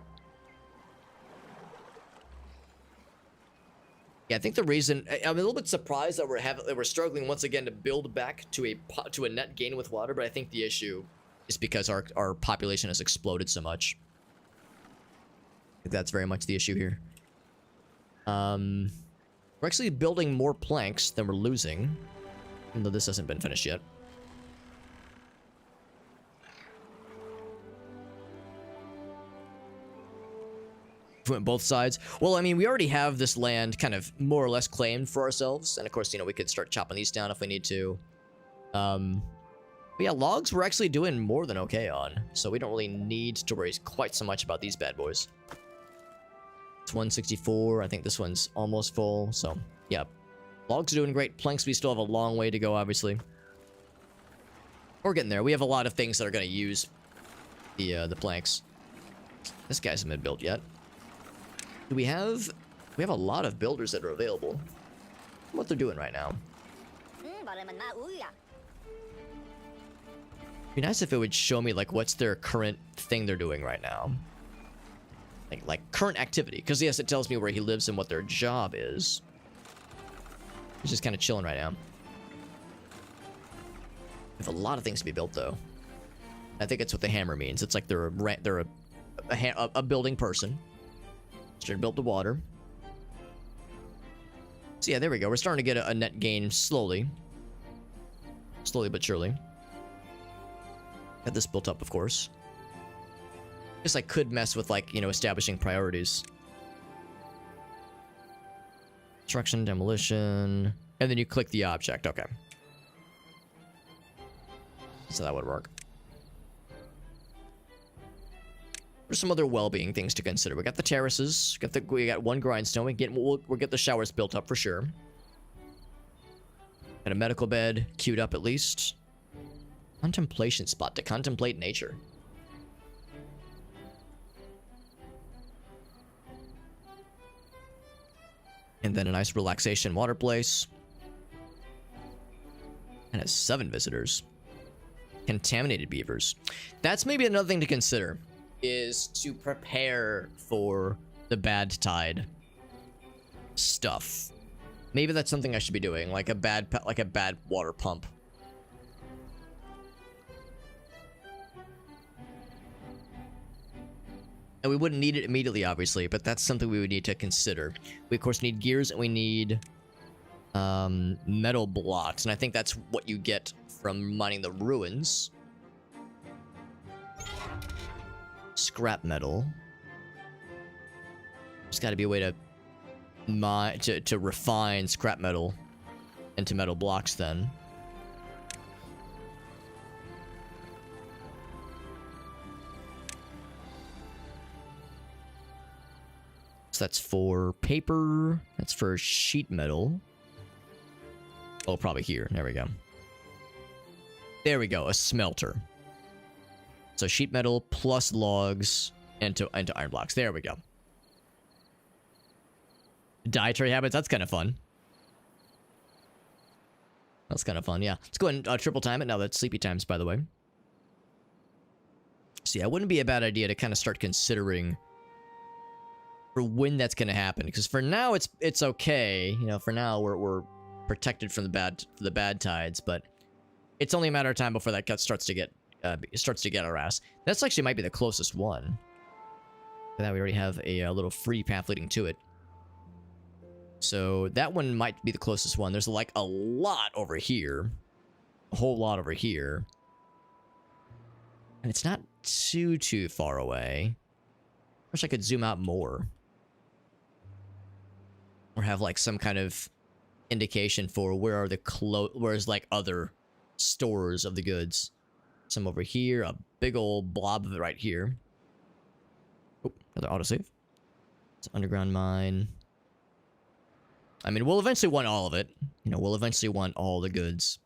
Yeah, I think the reason... I'm a little bit surprised that we're struggling once again to build back to a net gain with water, but I think the issue is because our population has exploded so much. I think that's very much the issue here. We're actually building more planks than we're losing, even though this hasn't been finished yet. Went both sides. Well, I mean, we already have this land kind of more or less claimed for ourselves, and of course, you know, we could start chopping these down if we need to. But yeah, logs we're actually doing more than okay on, so we don't really need to worry quite so much about these bad boys. It's 164. I think this one's almost full. So, yeah. Logs are doing great. Planks, we still have a long way to go, obviously. We're getting there. We have a lot of things that are going to use the planks. This guy hasn't been built yet. Do we have a lot of builders that are available. What they're doing right now. Be nice if it would show me, like, what's their current thing they're doing right now. Like current activity, because yes, it tells me where he lives and what their job is. He's just kind of chilling right now. We have a lot of things to be built, though. I think it's what the hammer means. It's like they're a building person. Should build the water. So yeah, there we go. We're starting to get a net gain slowly but surely. Got this built up, of course. Guess I could mess with, like, you know, establishing priorities. Construction, demolition, and then you click the object. Okay. So that would work. There's some other well-being things to consider. We got the terraces. We got 1 grindstone. We'll get the showers built up for sure. Got a medical bed queued up at least. Contemplation spot to contemplate nature. And then a nice relaxation water place. And has 7 visitors. Contaminated beavers. That's maybe another thing to consider. Is to prepare for the bad tide stuff. Maybe that's something I should be doing, like a bad water pump. And we wouldn't need it immediately, obviously, but that's something we would need to consider. We, of course, need gears, and we need metal blocks, and I think that's what you get from mining the ruins. Scrap metal. There's got to be a way to refine scrap metal into metal blocks then. So that's for paper. That's for sheet metal. Oh, probably here. There we go. There we go. A smelter. So sheet metal plus logs into iron blocks. There we go. Dietary habits. That's kind of fun. That's kind of fun, yeah. Let's go ahead and triple time it now that sleepy times, by the way. So yeah, it wouldn't be a bad idea to kind of start considering for when that's going to happen. Because for now, it's okay. You know, for now, we're protected from the bad tides, but it's only a matter of time before that cut starts to get our ass. That's actually might be the closest one. For that, we already have a little free path leading to it. So that one might be the closest one. There's like a lot over here. A whole lot over here. And it's not too far away. Wish I could zoom out more. Or have like some kind of indication for where are where's like other stores of the goods. Some over here. A big old blob of it right here. Oh, another autosave. It's an underground mine. I mean, we'll eventually want all of it. You know, we'll eventually want all the goods.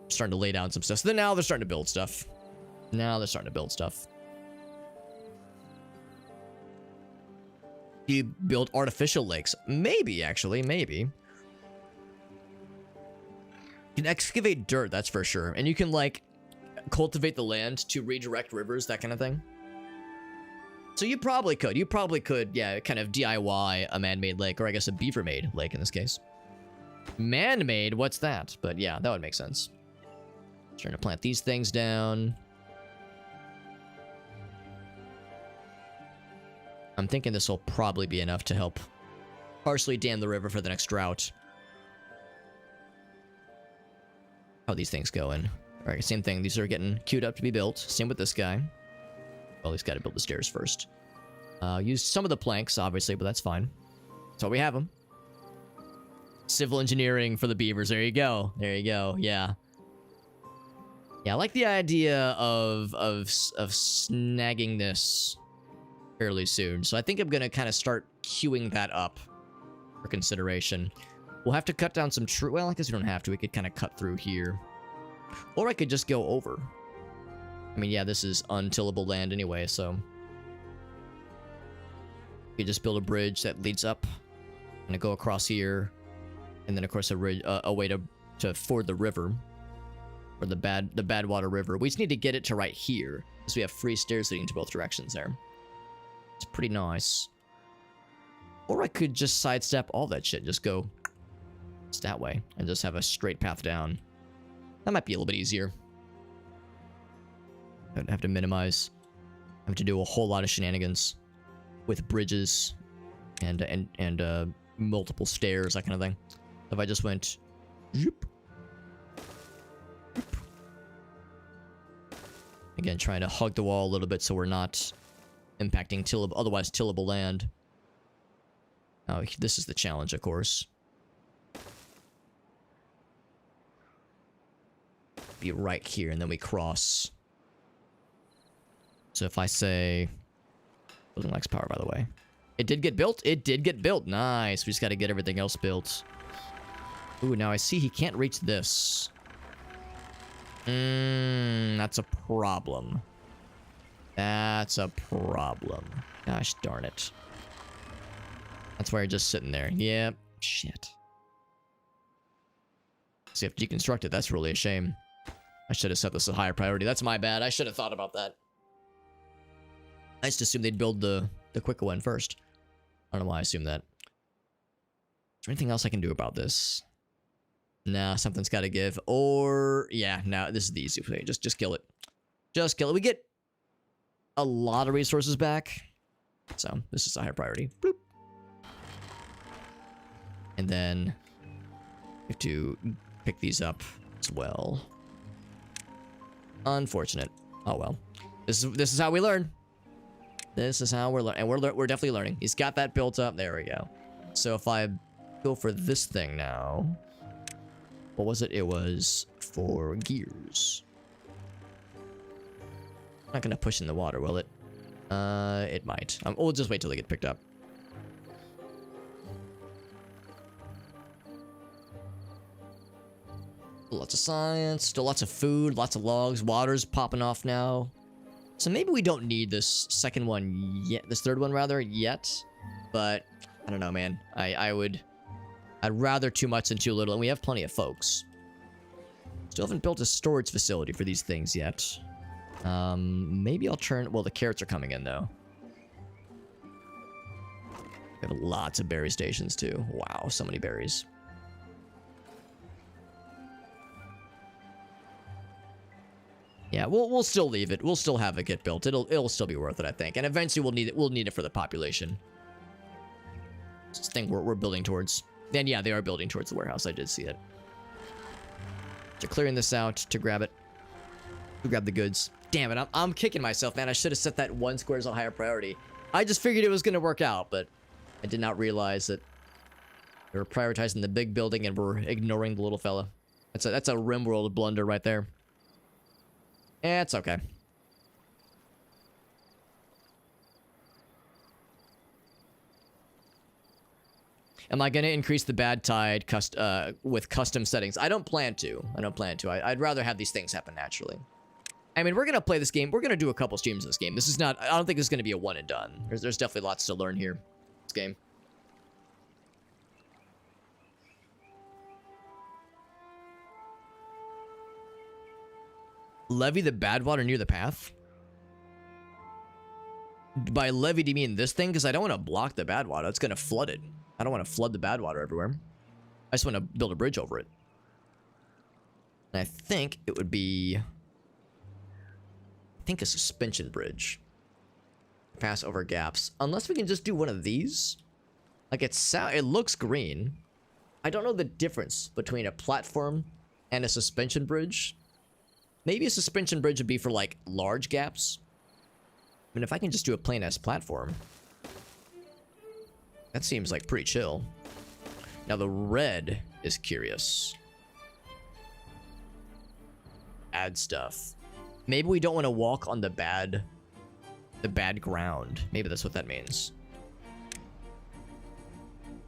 Starting to lay down some stuff. So then now they're starting to build stuff. Do you build artificial lakes? Maybe, actually. Maybe. You can excavate dirt, that's for sure. And you can, like, cultivate the land to redirect rivers, that kind of thing. So you probably could. Yeah, kind of DIY a man-made lake, or I guess a beaver-made lake in this case. Man-made? What's that? But yeah, that would make sense. Trying to plant these things down. I'm thinking this will probably be enough to help partially dam the river for the next drought. How are these things going? Alright, same thing. These are getting queued up to be built. Same with this guy. Well, he's got to build the stairs first. Use some of the planks, obviously, but that's fine. So we have them. Civil engineering for the beavers. There you go. There you go. Yeah. Yeah, I like the idea of snagging this fairly soon. So I think I'm going to kind of start queuing that up for consideration. We'll have to cut down some tree. Well, I guess we don't have to. We could kind of cut through here. Or I could just go over. I mean, yeah, this is untillable land anyway, so... You just build a bridge that leads up, and go across here, and then, of course, a way to ford the river. Or the Badwater River. We just need to get it to right here, because we have free stairs leading to both directions there. It's pretty nice. Or I could just sidestep all that shit, just go just that way, and just have a straight path down. That might be a little bit easier. I'd have to minimize. I have to do a whole lot of shenanigans with bridges and multiple stairs, that kind of thing. If I just went, zoop, zoop. Again, trying to hug the wall a little bit so we're not impacting otherwise tillable land. Oh, this is the challenge, of course. Be right here, and then we cross. So if I say... Building lacks power, by the way. It did get built. It did get built. Nice. We just got to get everything else built. Ooh, now I see he can't reach this. That's a problem. That's a problem. Gosh darn it. That's why you're just sitting there. Yep. Shit. So you have to deconstruct it. That's really a shame. I should have set this a higher priority. That's my bad. I should have thought about that. I just assumed they'd build the quicker one first. I don't know why I assumed that. Is there anything else I can do about this? Nah, something's got to give. Or, yeah, no, this is the easy way. Just kill it. Just kill it. We get a lot of resources back. So, this is a higher priority. Bloop. And then, we have to pick these up as well. Unfortunate. Oh, well. This is how we learn. This is how we're learning. And we're definitely learning. He's got that built up. There we go. So if I go for this thing now... What was it? It was for gears. Not gonna push in the water, will it? It might. We'll just wait till they get picked up. Lots of science, still lots of food, lots of logs, water's popping off now. So maybe we don't need this second one yet, this third one rather, yet. But, I don't know, man. I'd rather too much than too little, and we have plenty of folks. Still haven't built a storage facility for these things yet. Maybe I'll turn, well, the carrots are coming in, though. We have lots of berry stations, too. Wow, so many berries. Yeah, we'll still leave it. We'll still have it get built. It'll still be worth it, I think. And eventually we'll need it for the population. It's this thing we're building towards. And yeah, they are building towards the warehouse. I did see it. They're clearing this out to grab it. To grab the goods. Damn it, I'm kicking myself, man. I should have set that one square as a higher priority. I just figured it was gonna work out, but I did not realize that we were prioritizing the big building and we're ignoring the little fella. That's a RimWorld blunder right there. Eh, it's okay. Am I going to increase the bad tide with custom settings? I don't plan to. I'd rather have these things happen naturally. I mean, we're going to play this game. We're going to do a couple streams of this game. This is not... I don't think this is going to be a one and done. There's definitely lots to learn here. This game. Levy the bad water near the path? By levy, do you mean this thing? Because I don't want to block the bad water. It's going to flood it. I don't want to flood the bad water everywhere. I just want to build a bridge over it. And I think it would be... I think a suspension bridge. Pass over gaps. Unless we can just do one of these. Like, it looks green. I don't know the difference between a platform and a suspension bridge. Maybe a suspension bridge would be for, like, large gaps. I mean, if I can just do a plain-ass platform. That seems, like, pretty chill. Now, the red is curious. Add stuff. Maybe we don't want to walk on the bad ground. Maybe that's what that means.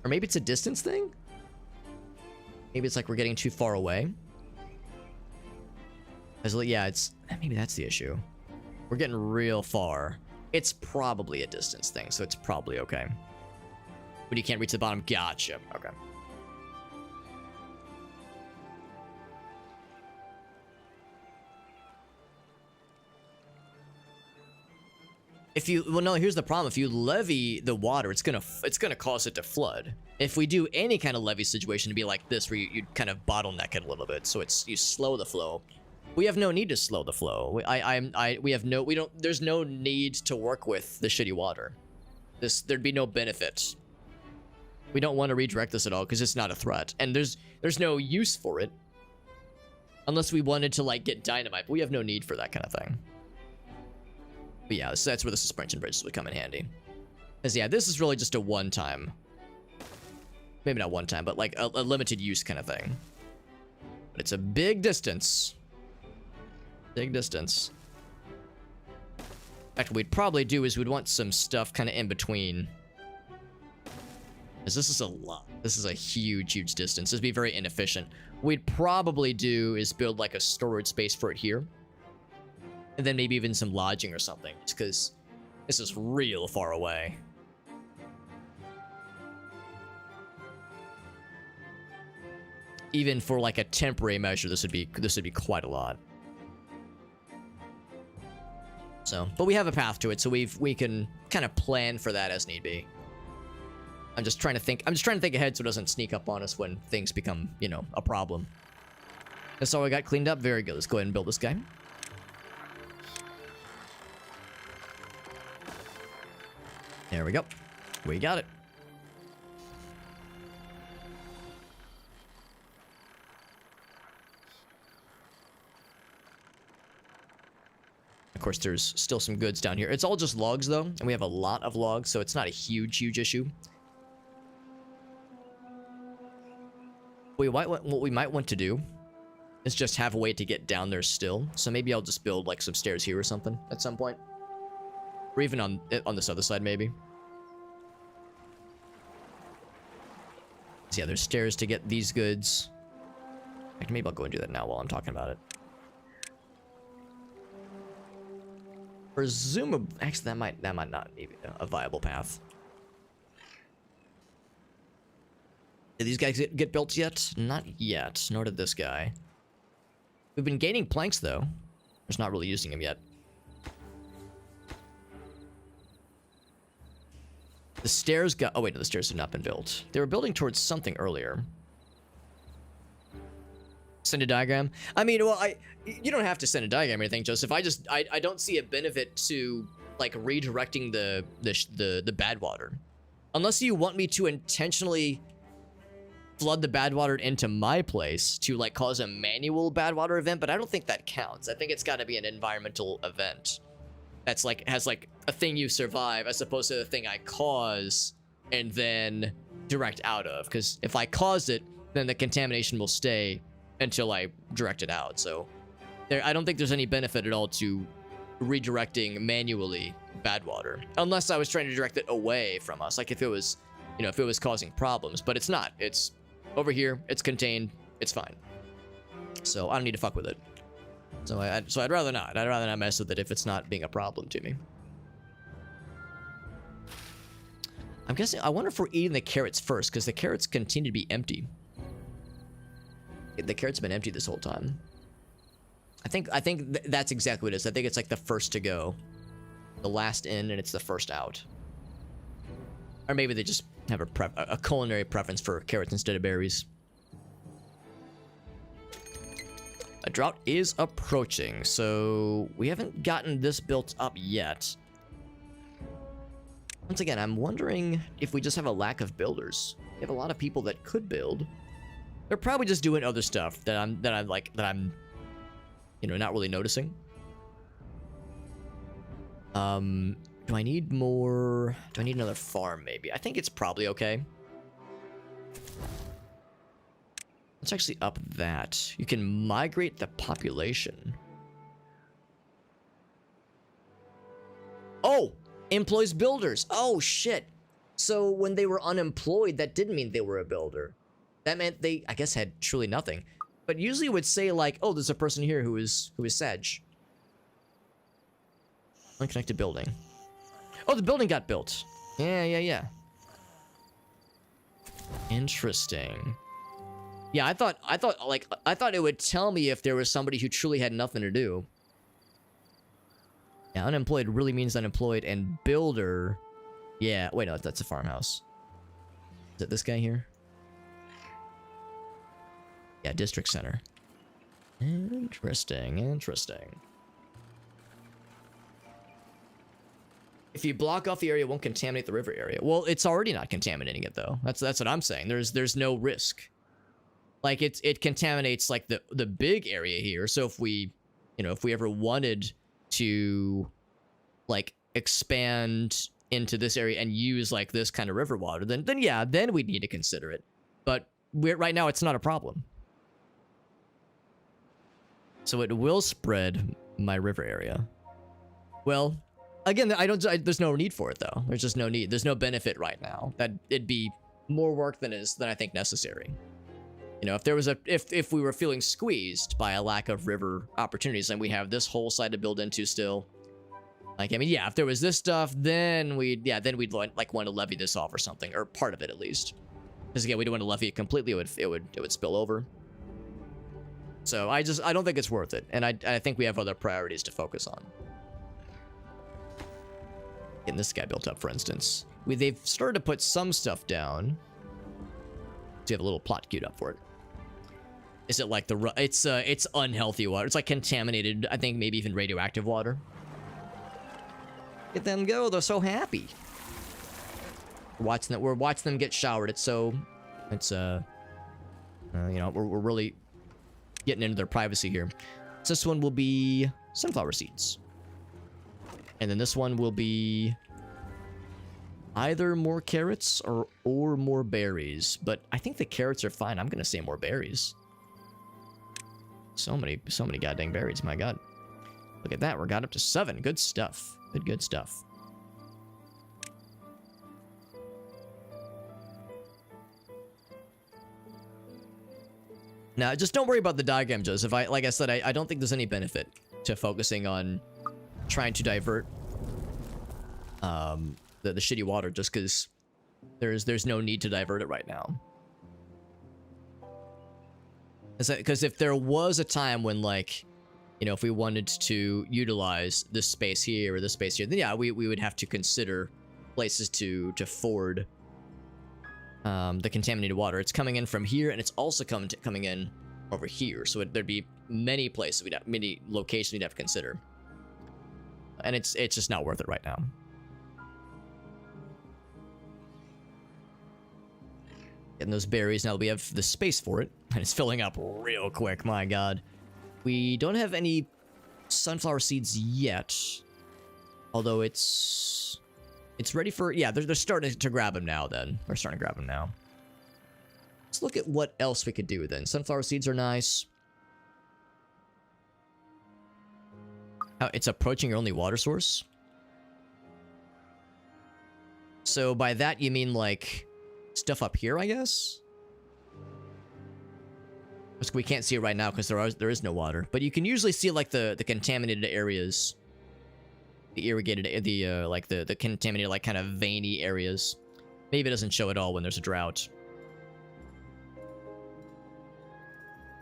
Or maybe it's a distance thing? Maybe it's like we're getting too far away. Yeah, maybe that's the issue. We're getting real far. It's probably a distance thing, so it's probably okay. But you can't reach the bottom. Gotcha. Okay. Well, no, here's the problem. If you levy the water, it's gonna cause it to flood. If we do any kind of levy situation to be like this, where you kind of bottleneck it a little bit, so you slow the flow. We have no need to slow the flow. There's no need to work with the shitty water. There'd be no benefit. We don't want to redirect this at all because it's not a threat, and there's no use for it unless we wanted to like get dynamite. But we have no need for that kind of thing. But yeah, so that's where the suspension bridges would come in handy. Because yeah, this is really just a one-time, maybe not one time, but like a limited use kind of thing. But it's a big distance. Big distance. In fact, what we'd probably do is we'd want some stuff kind of in between. Because this is a lot. This is a huge, huge distance. This would be very inefficient. What we'd probably do is build like a storage space for it here. And then maybe even some lodging or something. Just because this is real far away. Even for like a temporary measure, this would be quite a lot. So, but we have a path to it, so we can kind of plan for that as need be. I'm just trying to think ahead so it doesn't sneak up on us when things become, you know, a problem. That's all we got cleaned up. Very good. Let's go ahead and build this guy. There we go. We got it. Of course, there's still some goods down here. It's all just logs, though, and we have a lot of logs, so it's not a huge, huge issue. What we might want to do is just have a way to get down there still. So maybe I'll just build like some stairs here or something at some point. Or even on this other side, maybe. So yeah, there's stairs to get these goods. Maybe I'll go and do that now while I'm talking about it. Presumably, actually, that might not be a viable path. Did these guys get built yet? Not yet. Nor did this guy. We've been gaining planks though. Just not really using them yet. The stairs got. Oh wait, no, the stairs have not been built. They were building towards something earlier. Send a diagram. I mean, well, you don't have to send a diagram or anything, Joseph. I don't see a benefit to like redirecting the bad water, unless you want me to intentionally flood the bad water into my place to like cause a manual bad water event. But I don't think that counts. I think it's got to be an environmental event that's like has like a thing you survive as opposed to the thing I cause and then direct out of. Because if I cause it, then the contamination will stay until I direct it out. So I don't think there's any benefit at all to redirecting manually bad water, unless I was trying to direct it away from us, like if it was, you know, if it was causing problems. But it's not. It's over here, it's contained, it's fine. So I don't need to fuck with it. So I'd rather not. I'd rather not mess with it if it's not being a problem to me. I'm guessing, I wonder if we're eating the carrots first, because the carrots continue to be empty. The carrots have been empty this whole time. I think that's exactly what it is. I think it's like the first to go, the last in, and it's the first out. Or maybe they just have a culinary preference for carrots instead of berries. A drought is approaching, so we haven't gotten this built up yet. Once again, I'm wondering if we just have a lack of builders. We have a lot of people that could build. They're probably just doing other stuff that I'm you know, not really noticing. Do I need more? Do I need another farm maybe? I think it's probably okay. Let's actually up that. You can migrate the population. Oh, employs builders. Oh shit. So when they were unemployed, that didn't mean they were a builder. That meant they, I guess, had truly nothing. But usually it would say like, oh, there's a person here who is Sag. Unconnected building. Oh, the building got built. Yeah. Interesting. Yeah, I thought it would tell me if there was somebody who truly had nothing to do. Yeah, unemployed really means unemployed, and builder. Yeah, wait, no, that's a farmhouse. Is it this guy here? Yeah, district center. Interesting. If you block off the area, it won't contaminate the river area. Well, it's already not contaminating it though. That's what I'm saying. There's no risk. Like it contaminates like the big area here. So if we, you know, if we ever wanted to like expand into this area and use like this kind of river water, then yeah, then we'd need to consider it. But right now it's not a problem. So it will spread my river area. Well, again, there's no need for it though. There's just no need. There's no benefit right now. That it'd be more work than I think necessary. You know, if there was if we were feeling squeezed by a lack of river opportunities, then we have this whole side to build into still. Like, I mean, yeah, if there was this stuff, then we'd like want to levy this off or something, or part of it at least. Because again, we don't want to levy it completely. It would spill over. So I don't think it's worth it, and I think we have other priorities to focus on. Getting this guy built up, for instance. They've started to put some stuff down. So you have a little plot queued up for it. Is it like it's unhealthy water? It's like contaminated, I think maybe even radioactive water. Get them go, they're so happy. We're watching them get showered. It's you know, we're really getting into their privacy here. So this one will be sunflower seeds. And then this one will be either more carrots or more berries. But I think the carrots are fine. I'm going to say more berries. So many goddamn berries, my god. Look at that, we got up to 7. Good stuff. Good stuff. Now, just don't worry about the diagram, Joseph. Like I said, I don't think there's any benefit to focusing on trying to divert the shitty water just because there's no need to divert it right now. Because if there was a time when, like, you know, if we wanted to utilize this space here or this space here, then yeah, we would have to consider places to ford the contaminated water. It's coming in from here, and it's also coming in over here. So there'd be many places many locations we'd have to consider, and it's just not worth it right now. Getting those berries now that we have the space for it, and it's filling up real quick. My god, we don't have any sunflower seeds yet, although it's ready for, yeah, they're starting to grab them now. Then they're starting to grab them now. Let's look at what else we could do then. Sunflower seeds are nice. Oh, it's approaching your only water source. So by that you mean like stuff up here, I guess? We can't see it right now because there is no water, but you can usually see like the contaminated areas, the irrigated, like the contaminated, like kind of veiny areas. Maybe it doesn't show at all when there's a drought.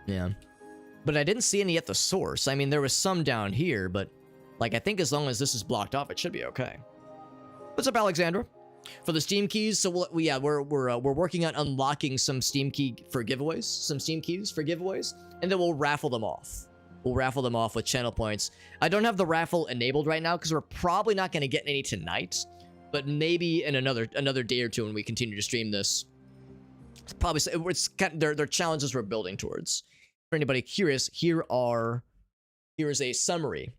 Yeah, but I didn't see any at the source. I mean, there was some down here, but like I think as long as this is blocked off, it should be okay. What's up, Alexandra? For the Steam keys, so we're working on unlocking some Steam keys for giveaways, and then we'll raffle them off. We'll raffle them off with channel points. I don't have the raffle enabled right now because we're probably not going to get any tonight, but maybe in another day or two when we continue to stream this. It's probably they're challenges we're building towards. For anybody curious, here is a summary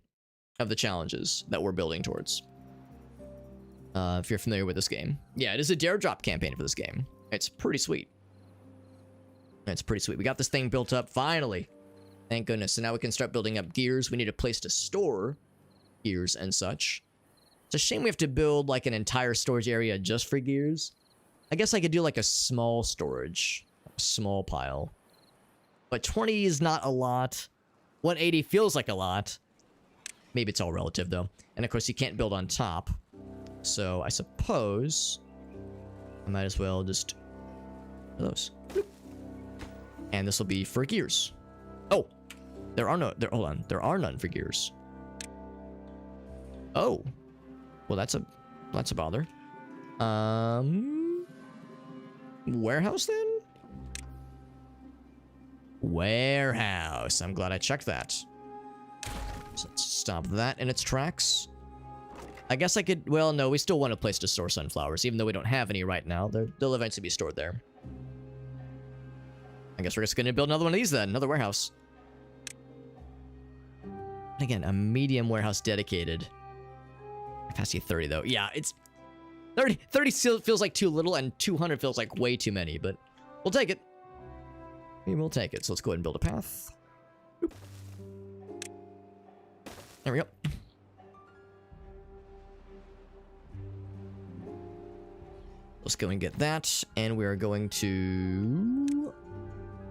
of the challenges that we're building towards. If you're familiar with this game. Yeah, it is a dare drop campaign for this game. It's pretty sweet. It's pretty sweet. We got this thing built up, finally. Thank goodness. So now we can start building up gears. We need a place to store gears and such. It's a shame we have to build like an entire storage area just for gears. I guess I could do like a small storage. A small pile. But 20 is not a lot. 180 feels like a lot. Maybe it's all relative though. And of course you can't build on top. So I suppose I might as well just do those. And this will be for gears. Oh, hold on. There are none for gears. Oh, well that's a bother. Warehouse then? Warehouse. I'm glad I checked that. So let's stop that in its tracks. I guess I could, well, no, we still want a place to store sunflowers, even though we don't have any right now. They'll eventually be stored there. I guess we're just going to build another one of these then, another warehouse. Again, a medium warehouse dedicated. Capacity 30 though. Yeah, it's 30 still feels like too little, and 200 feels like way too many, but we'll take it. We will take it. So let's go ahead and build a path. Oop. There we go. Let's go and get that, and we're going to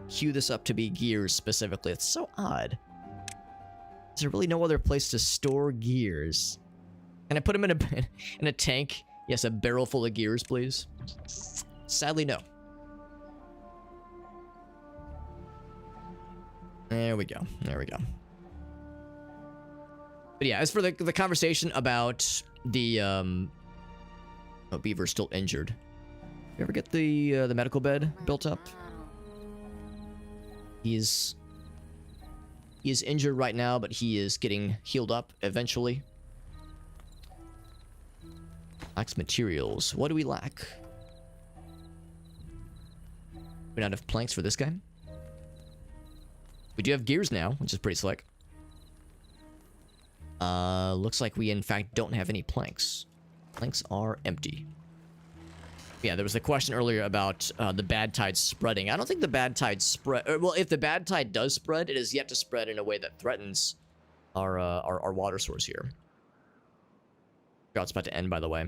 queue this up to be gears specifically. It's so odd. Is there really no other place to store gears? Can I put them in a tank? Yes, a barrel full of gears, please. Sadly, no. There we go. There we go. But yeah, as for the conversation about the oh, Beaver's still injured. You ever get the medical bed built up? He is injured right now, but he is getting healed up eventually. Lacks materials. What do we lack? We don't have planks for this guy. We do have gears now, which is pretty slick. Looks like we in fact don't have any planks. Planks are empty. Yeah, there was a question earlier about the bad tide spreading. I don't think the bad tide spread. Well, if the bad tide does spread, it is yet to spread in a way that threatens our water source here. Drought's about to end, by the way.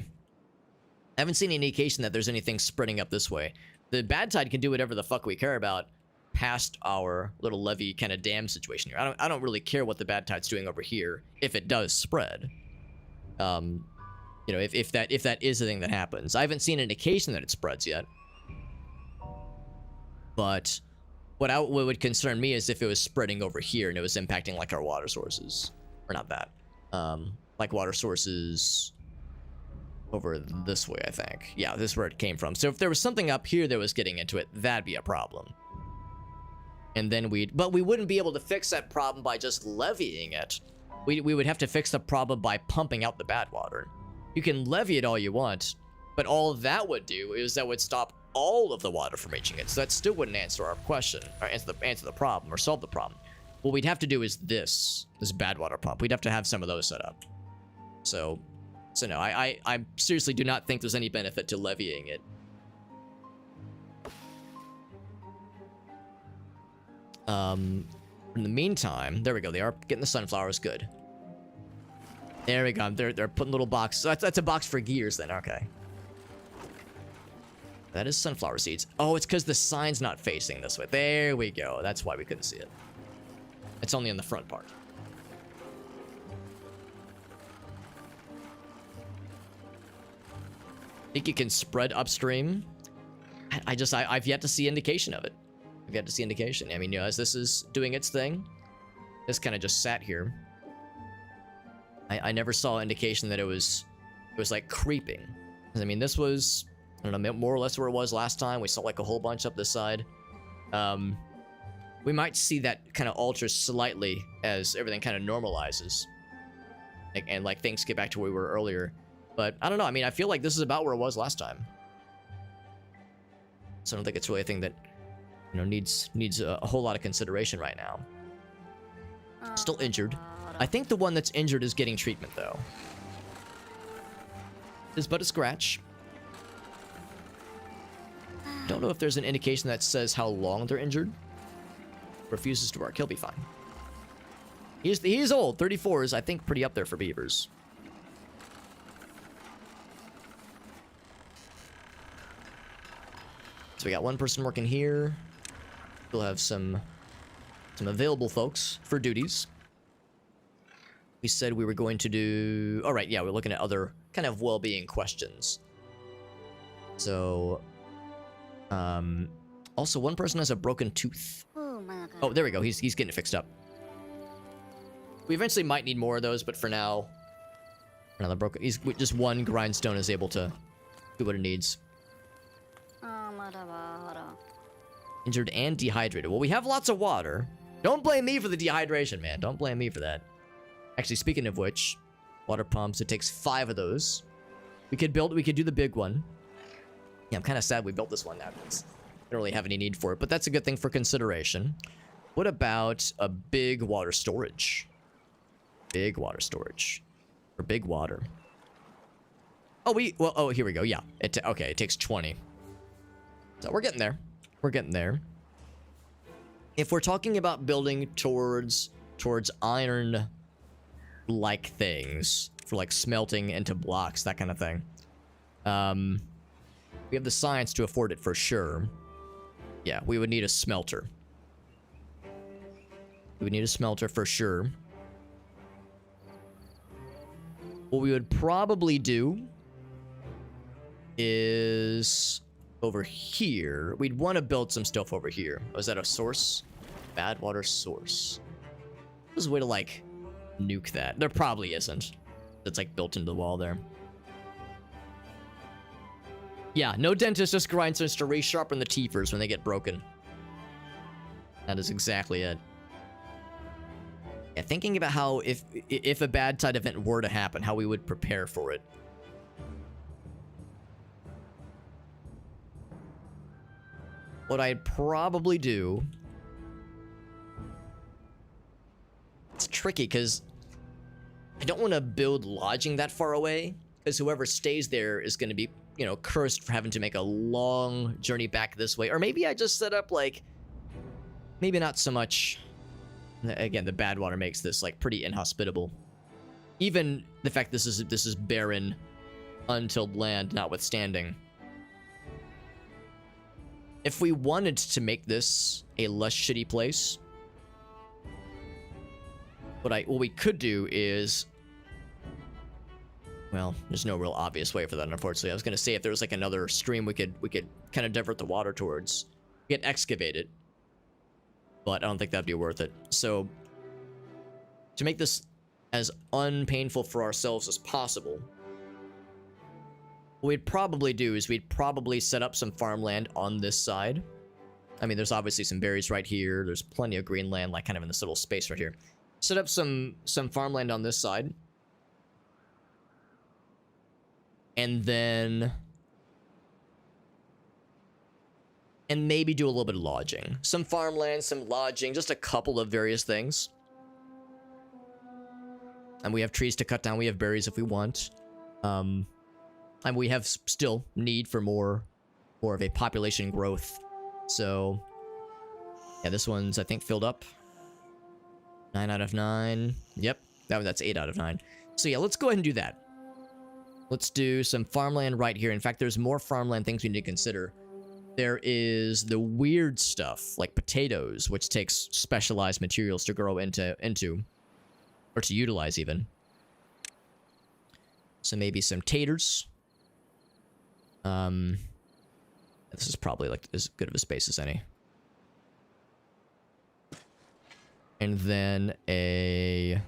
I haven't seen any indication that there's anything spreading up this way. The bad tide can do whatever the fuck we care about past our little levee kind of dam situation here. I don't really care what the bad tide's doing over here if it does spread. You know, if that is the thing that happens. I haven't seen an indication that it spreads yet. But what would concern me is if it was spreading over here and it was impacting like our water sources. Or not that. Like water sources over this way, I think. Yeah, this is where it came from. So if there was something up here that was getting into it, that'd be a problem. And then but we wouldn't be able to fix that problem by just levying it. We would have to fix the problem by pumping out the bad water. You can levy it all you want, but all that would do is that would stop all of the water from reaching it. So that still wouldn't answer our question, or answer the problem, or solve the problem. What we'd have to do is this bad water pump. We'd have to have some of those set up. So no, I seriously do not think there's any benefit to levying it. In the meantime, there we go. They are getting the sunflowers. Good. There we go. They're putting little boxes. So that's a box for gears then. Okay. That is sunflower seeds. Oh, it's because the sign's not facing this way. There we go. That's why we couldn't see it. It's only in the front part. Think you can spread upstream? I've yet to see indication of it. I've yet to see indication. I mean, you know, as this is doing its thing, this kind of just sat here. I never saw indication that it was like creeping. I mean, this was, I don't know, more or less where it was last time. We saw like a whole bunch up this side. We might see that kind of alter slightly as everything kind of normalizes. And like things get back to where we were earlier. But I don't know. I mean, I feel like this is about where it was last time. So I don't think it's really a thing that, you know, needs a whole lot of consideration right now. Still injured. I think the one that's injured is getting treatment, though. It's but a scratch. Don't know if there's an indication that says how long they're injured. Refuses to work. He'll be fine. He's old. 34 is, I think, pretty up there for beavers. So we got one person working here. We'll have some available folks for duties. We said we were going to do... All right, yeah, we're looking at other kind of well-being questions. So, also, one person has a broken tooth. Oh, there we go. He's getting it fixed up. We eventually might need more of those, but for now, another broken... just one grindstone is able to do what it needs. Injured and dehydrated. Well, we have lots of water. Don't blame me for the dehydration, man. Don't blame me for that. Actually, speaking of which, water pumps, it takes 5 of those. We could do the big one. Yeah, I'm kind of sad we built this one now because I don't really have any need for it, but that's a good thing for consideration. What about a big water storage? Big water storage. For big water. Oh, here we go. Yeah. Okay, it takes 20. So we're getting there. We're getting there. If we're talking about building towards iron like things for like smelting into blocks, that kind of thing. We have the science to afford it for sure. Yeah, we would need a smelter. We would need a smelter for sure. What we would probably do is over here. We'd want to build some stuff over here. Oh, is that a source? Bad water source. There's a way to like nuke that. There probably isn't. It's like built into the wall there. Yeah, no dentist, just grindstones to resharpen the teethers when they get broken. That is exactly it. Yeah, thinking about how if a bad tide event were to happen, how we would prepare for it. What I'd probably do... It's tricky, because I don't want to build lodging that far away, because whoever stays there is going to be you know, cursed for having to make a long journey back this way. Or maybe I just set up, like, maybe not so much. Again, the bad water makes this, like, pretty inhospitable. Even the fact this is barren, untilled land notwithstanding. If we wanted to make this a less shitty place, what we could do is, well, there's no real obvious way for that, unfortunately. I was gonna say if there was like another stream we could kind of divert the water towards, we could excavate it, but I don't think that'd be worth it. So to make this as unpainful for ourselves as possible, what we'd probably do is we'd probably set up some farmland on this side. I mean, there's obviously some berries right here. There's plenty of green land, like kind of in this little space right here. Set up some farmland on this side. And then... and maybe do a little bit of lodging. Some farmland, some lodging, just a couple of various things. And we have trees to cut down. We have berries if we want. And we have still need for more of a population growth. So, yeah, this one's, I think, filled up. 9 out of 9. Yep, that's 8 out of 9. So, yeah, let's go ahead and do that. Let's do some farmland right here. In fact, there's more farmland things we need to consider. There is the weird stuff, like potatoes, which takes specialized materials to grow into or to utilize even. So maybe some taters. This is probably like as good of a space as any. And then a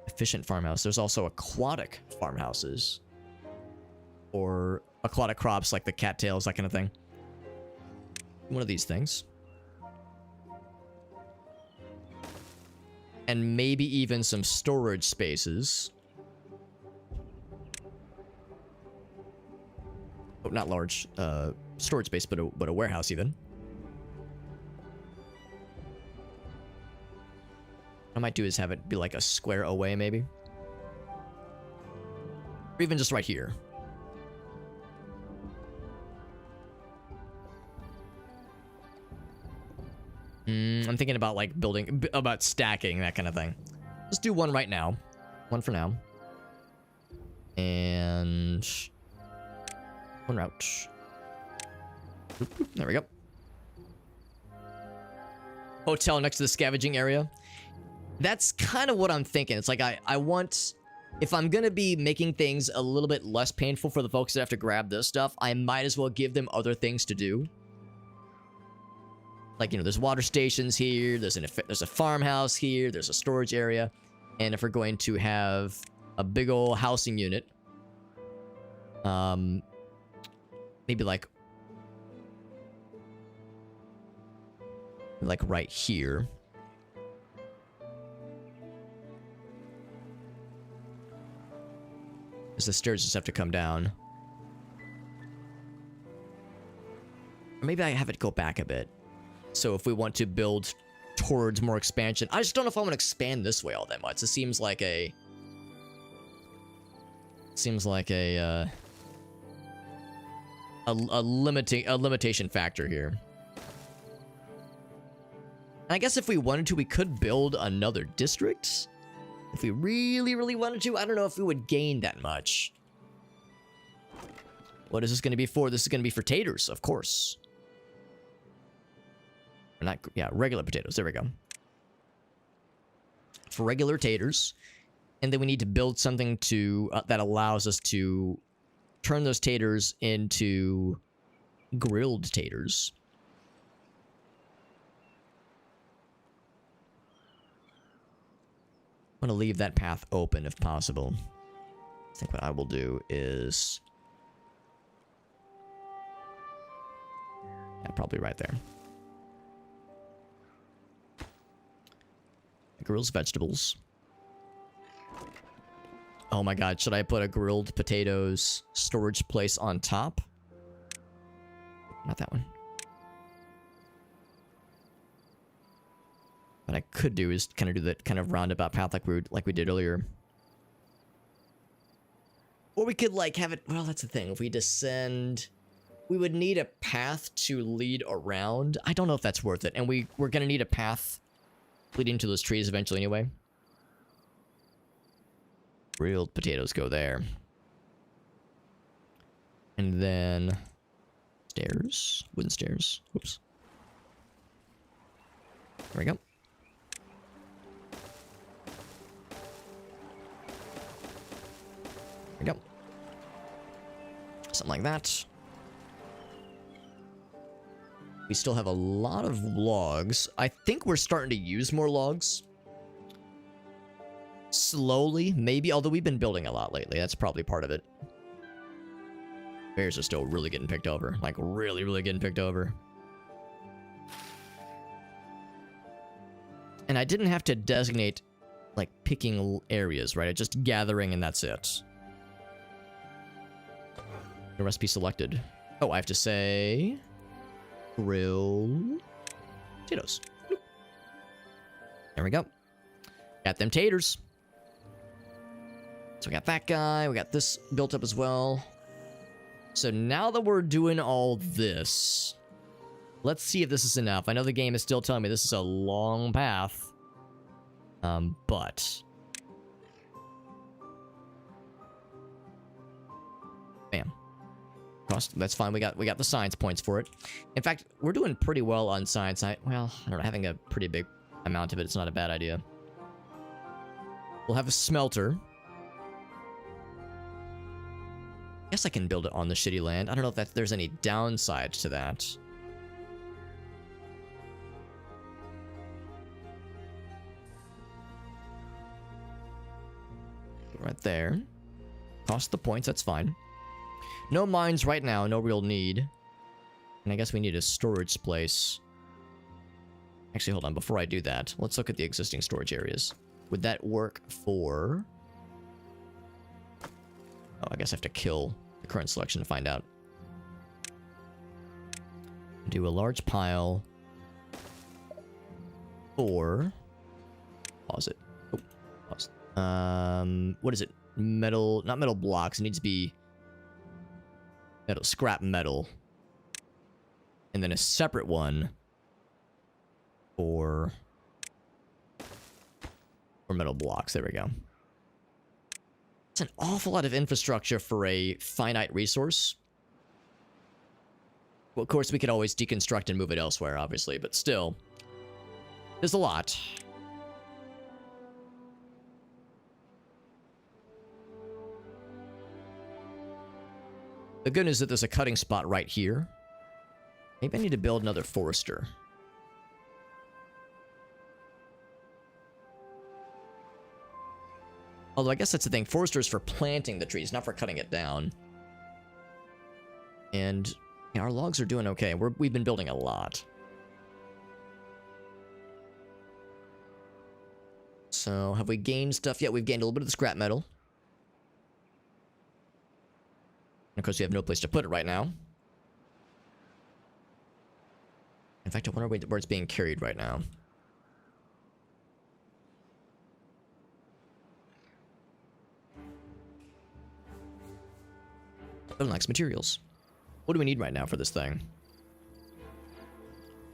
efficient farmhouse. There's also aquatic farmhouses. Or aquatic crops like the cattails, that kind of thing. One of these things. And maybe even some storage spaces. Oh, not large storage space, but a warehouse even. What I might do is have it be like a square away, maybe. Or even just right here. I'm thinking about like about stacking, that kind of thing. Let's do one right now. One for now. And one route. There we go. Hotel next to the scavenging area. That's kind of what I'm thinking. It's like I want, if I'm gonna be making things a little bit less painful for the folks that have to grab this stuff, I might as well give them other things to do. Like, you know, there's water stations here, there's a farmhouse here, there's a storage area. And if we're going to have a big old housing unit, maybe like right here. Because the stairs just have to come down. Or maybe I have it go back a bit. So if we want to build towards more expansion, I just don't know if I want to expand this way all that much. It seems like a limitation factor here. And I guess if we wanted to, we could build another district. If we really, really wanted to, I don't know if we would gain that much. What is this going to be for? This is going to be for taters, of course. Not, yeah, regular potatoes. There we go. For regular taters. And then we need to build something to that allows us to turn those taters into grilled taters. I'm going to leave that path open if possible. I think what I will do is... yeah, probably right there. Grills vegetables. Oh my god, should I put a grilled potatoes storage place on top? Not that one. What I could do is kind of do that kind of roundabout path like we did earlier. Or we could like have it, well, that's the thing. If we descend, we would need a path to lead around. I don't know if that's worth it. And we're going to need a path leading to those trees eventually anyway. Grilled potatoes go there. And then stairs, wooden stairs. Whoops. There we go. There we go. Something like that. We still have a lot of logs. I think we're starting to use more logs. Slowly, maybe. Although we've been building a lot lately. That's probably part of it. Bears are still really getting picked over. Like, really, really getting picked over. And I didn't have to designate, like, picking areas, right? Just gathering and that's it. The recipe selected. Oh, I have to say... grill... potatoes. There we go. Got them taters. So we got that guy. We got this built up as well. So now that we're doing all this, let's see if this is enough. I know the game is still telling me this is a long path. But... bam. That's fine. We got the science points for it. In fact, we're doing pretty well on science. Well, I don't know. Having a pretty big amount of it, it's not a bad idea. We'll have a smelter. I guess I can build it on the shitty land. I don't know if there's any downside to that. Right there. Cost the points, that's fine. No mines right now, no real need. And I guess we need a storage place. Actually, hold on, before I do that, let's look at the existing storage areas. Would that work for... oh, I guess I have to kill the current selection to find out. Do a large pile for... pause it. Oh, pause. What is it? Metal, not metal blocks. It needs to be metal, scrap metal. And then a separate one for metal blocks. There we go. It's an awful lot of infrastructure for a finite resource. Well, of course, we could always deconstruct and move it elsewhere, obviously, but still, there's a lot. The good news is that there's a cutting spot right here. Maybe I need to build another forester. Although I guess that's the thing. Forester is for planting the trees, not for cutting it down. And yeah, our logs are doing okay. We've been building a lot. So have we gained stuff yet? We've gained a little bit of the scrap metal. And of course, we have no place to put it right now. In fact, I wonder where it's being carried right now. Unlocks materials. What do we need right now for this thing?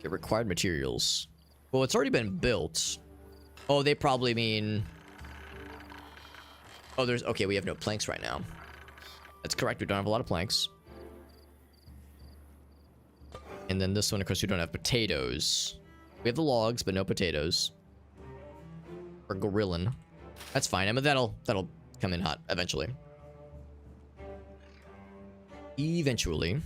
Get required materials. Well, it's already been built. Oh, they probably mean... oh, there's... okay, we have no planks right now. That's correct, we don't have a lot of planks. And then this one, of course, we don't have potatoes. We have the logs, but no potatoes. Or grilling. That's fine. I mean, that'll come in hot eventually. Eventually.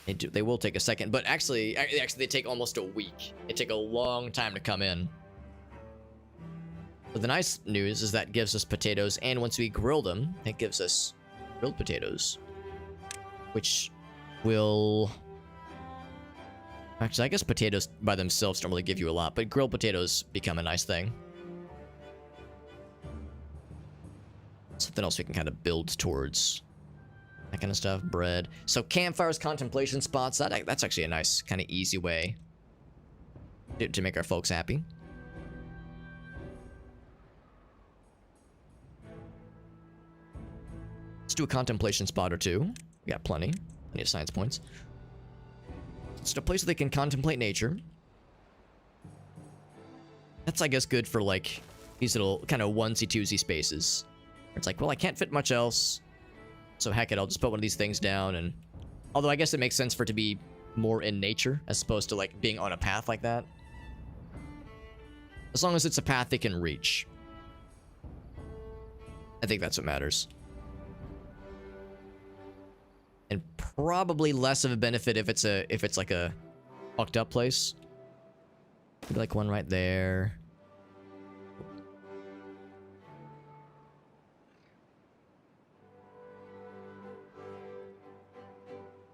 They will take a second, but actually they take almost a week. They take a long time to come in. But the nice news is that gives us potatoes, and once we grill them, it gives us grilled potatoes. Which will... actually, I guess potatoes by themselves don't really give you a lot, but grilled potatoes become a nice thing. Something else we can kind of build towards. That kind of stuff. Bread. So campfires, contemplation spots. That's actually a nice kind of easy way to make our folks happy. Let's do a contemplation spot or two. We got plenty of science points. It's a place where they can contemplate nature. That's, I guess, good for, like, these little kind of onesie-twosie spaces. It's like, well, I can't fit much else. So heck it, I'll just put one of these things down. And although I guess it makes sense for it to be more in nature as opposed to, like, being on a path like that. As long as it's a path they can reach. I think that's what matters. And probably less of a benefit if it's like a fucked up place. Maybe like one right there.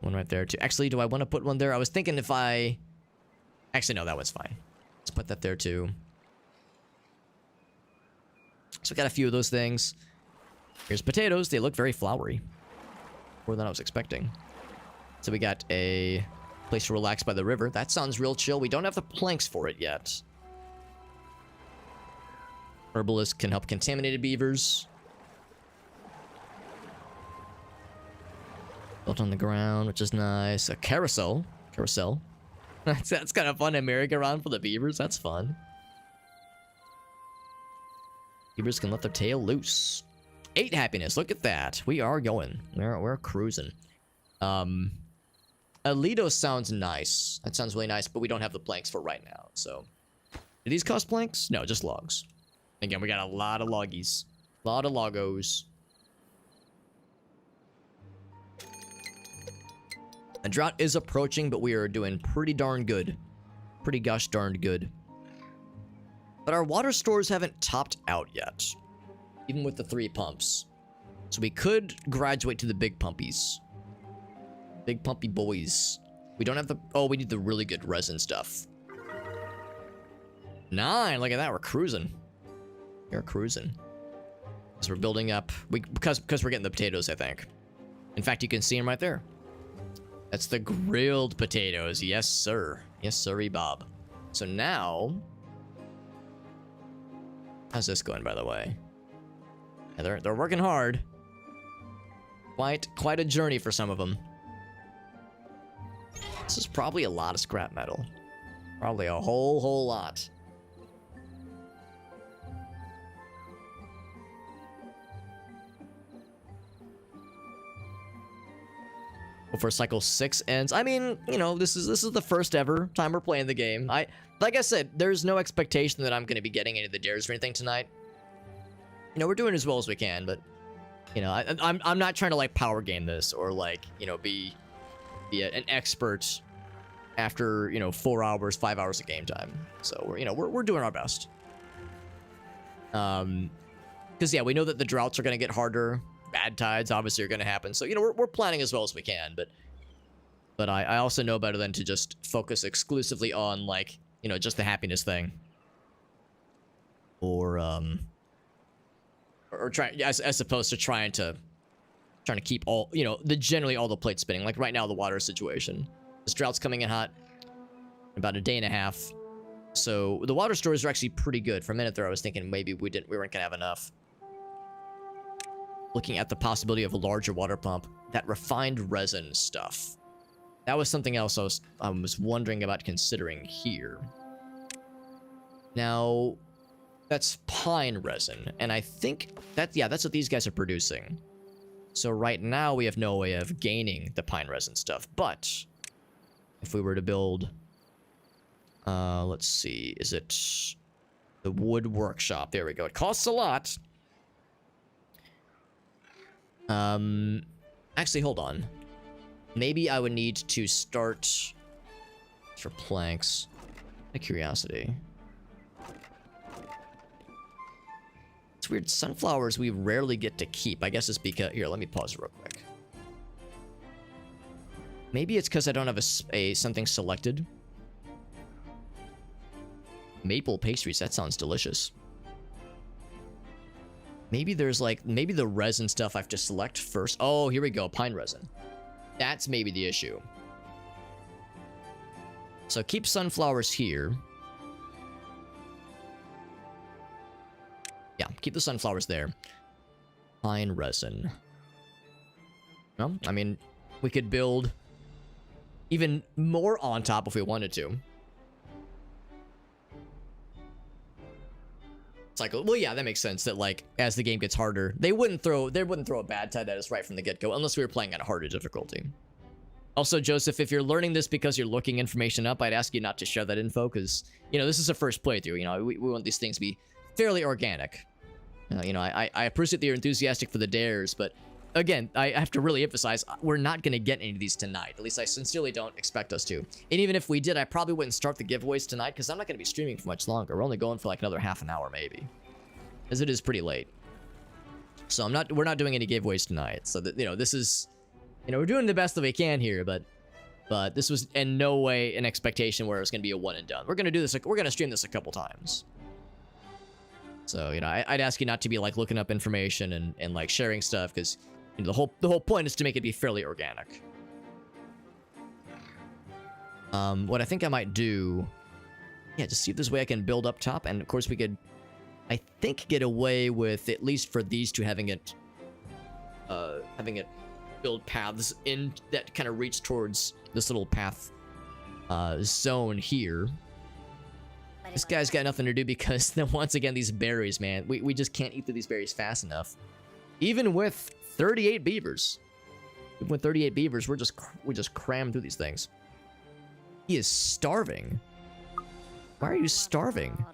One right there too. Actually, do I want to put one there? I was thinking if I... Actually, no, that was fine. Let's put that there too. So we got a few of those things. Here's potatoes. They look very flowery. More than I was expecting. So we got a place to relax by the river. That sounds real chill. We don't have the planks for it yet. Herbalist can help contaminated beavers. Built on the ground, which is nice. A carousel. Carousel. That's kind of fun. A merry-go-round for the beavers. That's fun. Beavers can let their tail loose. 8 happiness. Look at that. We are going. We're cruising. Alito sounds nice. That sounds really nice, but we don't have the planks for right now. So, do these cost planks? No, just logs. Again, we got a lot of loggies. A lot of loggos. The drought is approaching, but we are doing pretty darn good. Pretty gosh darned good. But our water stores haven't topped out yet. Even with the 3 pumps. So we could graduate to the big pumpies. Big pumpy boys. We don't have the... Oh, we need the really good resin stuff. 9. Look at that. We're cruising. We're cruising. So we're building up. Because we're getting the potatoes, I think. In fact, you can see them right there. That's the grilled potatoes. Yes, sir. Yes, sirree, Bob. So now... How's this going, by the way? Yeah, they're working hard. Quite a journey for some of them. This is probably a lot of scrap metal. Probably a whole lot. Before cycle 6 ends. I mean, you know, this is the first ever time we're playing the game. Like I said, there's no expectation that I'm going to be getting any of the dares or anything tonight. You know, we're doing as well as we can, but you know, I'm not trying to like power game this or like, you know, be an expert after, you know, 4 hours, 5 hours of game time. So we're doing our best. Because yeah, we know that the droughts are going to get harder. Bad tides obviously are going to happen. So, you know, we're planning as well as we can, but I also know better than to just focus exclusively on like, you know, just the happiness thing. Or try as opposed to trying to keep all, you know, generally all the plates spinning. Like right now, the water situation. This drought's coming in hot. About a day and a half. So the water stores are actually pretty good. For a minute there, I was thinking maybe we weren't gonna have enough. Looking at the possibility of a larger water pump, that refined resin stuff. That was something else I was wondering about considering here. Now, that's pine resin, and I think that's what these guys are producing. So right now we have no way of gaining the pine resin stuff, but if we were to build, let's see, is it the wood workshop? There we go. It costs a lot. Actually, hold on. Maybe I would need to start for planks. Out of curiosity. It's weird. Sunflowers we rarely get to keep. I guess it's because... Here, let me pause real quick. Maybe it's because I don't have a something selected. Maple pastries. That sounds delicious. Maybe there's like... Maybe the resin stuff I have to select first. Oh, here we go. Pine resin. That's maybe the issue. So keep sunflowers here. Yeah, keep the sunflowers there. Pine resin. Well, I mean, we could build even more on top if we wanted to. It's like, well, yeah, that makes sense that, like, as the game gets harder, they wouldn't throw a bad tide at us right from the get-go unless we were playing at a harder difficulty. Also, Joseph, if you're learning this because you're looking information up, I'd ask you not to share that info because, you know, this is a first playthrough. You know, we want these things to be fairly organic. You know, I appreciate that you're enthusiastic for the dares, but again, I have to really emphasize, we're not going to get any of these tonight. At least I sincerely don't expect us to. And even if we did, I probably wouldn't start the giveaways tonight because I'm not going to be streaming for much longer. We're only going for like another half an hour maybe, as it is pretty late. So we're not doing any giveaways tonight. So that, you know, this is, you know, we're doing the best that we can here, but this was in no way an expectation where it was going to be a one and done. We're going to do this. We're going to stream this a couple times. So, you know, I'd ask you not to be like looking up information and like sharing stuff because, you know, the whole point is to make it be fairly organic. What I think I might do, yeah, just see if there's a way I can build up top, and of course we could, I think, get away with at least for these two having it build paths in that kind of reach towards this little path zone here. This guy's got nothing to do because then once again these berries, man, we just can't eat through these berries fast enough. Even with 38 beavers. Even with 38 beavers, we just cram through these things. He is starving. Why are you starving?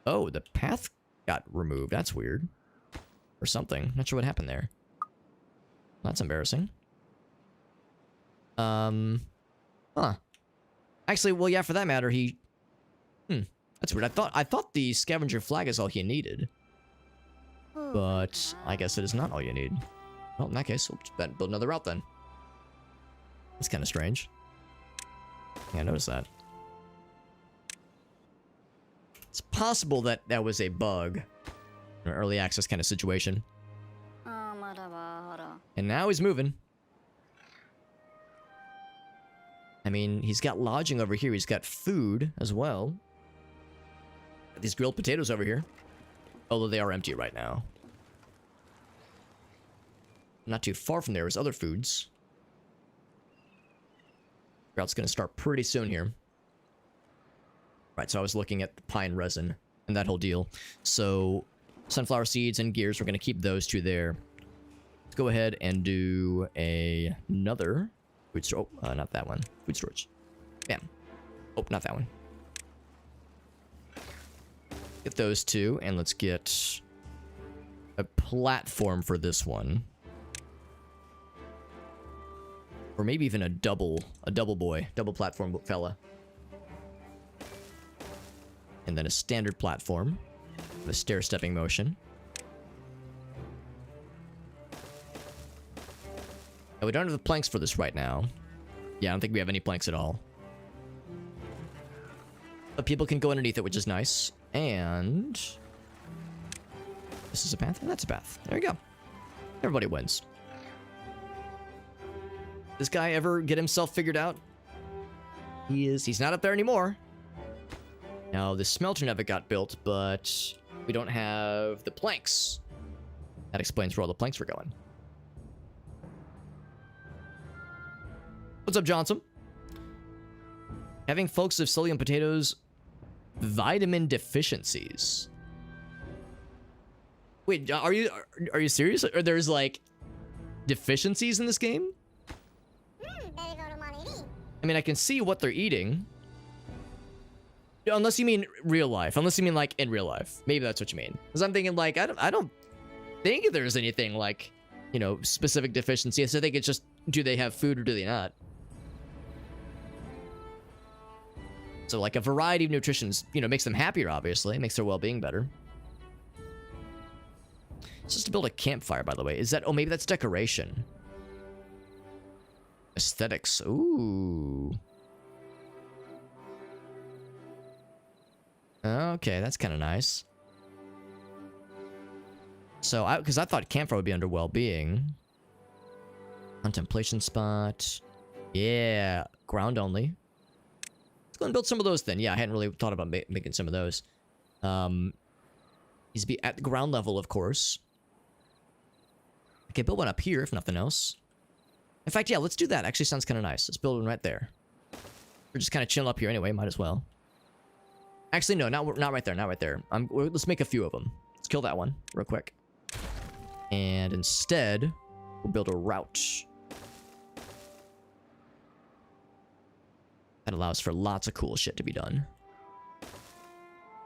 Oh, the path got removed. That's weird. Or something. Not sure what happened there. That's embarrassing. Huh. Actually, well, yeah, for that matter, he... That's weird. I thought the scavenger flag is all you needed. But I guess it is not all you need. Well, in that case, we'll just build another route then. That's kind of strange. Yeah, I noticed that. It's possible that that was a bug. An early access kind of situation. And now he's moving. I mean, he's got lodging over here. He's got food as well. Got these grilled potatoes over here. Although they are empty right now. Not too far from there is other foods. Route's going to start pretty soon here. Right, so I was looking at the pine resin and that whole deal. So, sunflower seeds and gears, we're going to keep those two there. Let's go ahead and do another food store. Oh, not that one. Food storage. Bam. Oh, not that one. Get those two, and let's get a platform for this one. Or maybe even a double platform fella. And then a standard platform with a stair-stepping motion. Now, we don't have the planks for this right now. Yeah, I don't think we have any planks at all. But people can go underneath it, which is nice. And... this is a path? And that's a path. There you go. Everybody wins. This guy ever get himself figured out? He's not up there anymore. Now, the smelter never got built, but we don't have the planks. That explains where all the planks were going. What's up, Johnson? Having folks of psyllium potatoes vitamin deficiencies. Wait, are you serious? Are there's like deficiencies in this game? I mean, I can see what they're eating. Unless you mean real life. Unless you mean like in real life. Maybe that's what you mean. Because I'm thinking like, I don't think there's anything like, you know, specific deficiencies. I think it's just, do they have food or do they not? So like a variety of nutritions, you know, makes them happier, obviously. It makes their well-being better. It's just to build a campfire, by the way. Is that, oh, maybe that's decoration. Aesthetics. Ooh. Okay, that's kind of nice. So, because I thought campfire would be under well-being. Contemplation spot. Yeah, ground only. Let's go and build some of those then. Yeah, I hadn't really thought about making some of those. Needs to be at the ground level, of course. Okay, build one up here, if nothing else. In fact, yeah, let's do that. Actually sounds kind of nice. Let's build one right there. We're just kind of chilling up here anyway. Might as well. Actually, no, not right there. Not right there. Let's make a few of them. Let's kill that one real quick. And instead, we'll build a route. That allows for lots of cool shit to be done.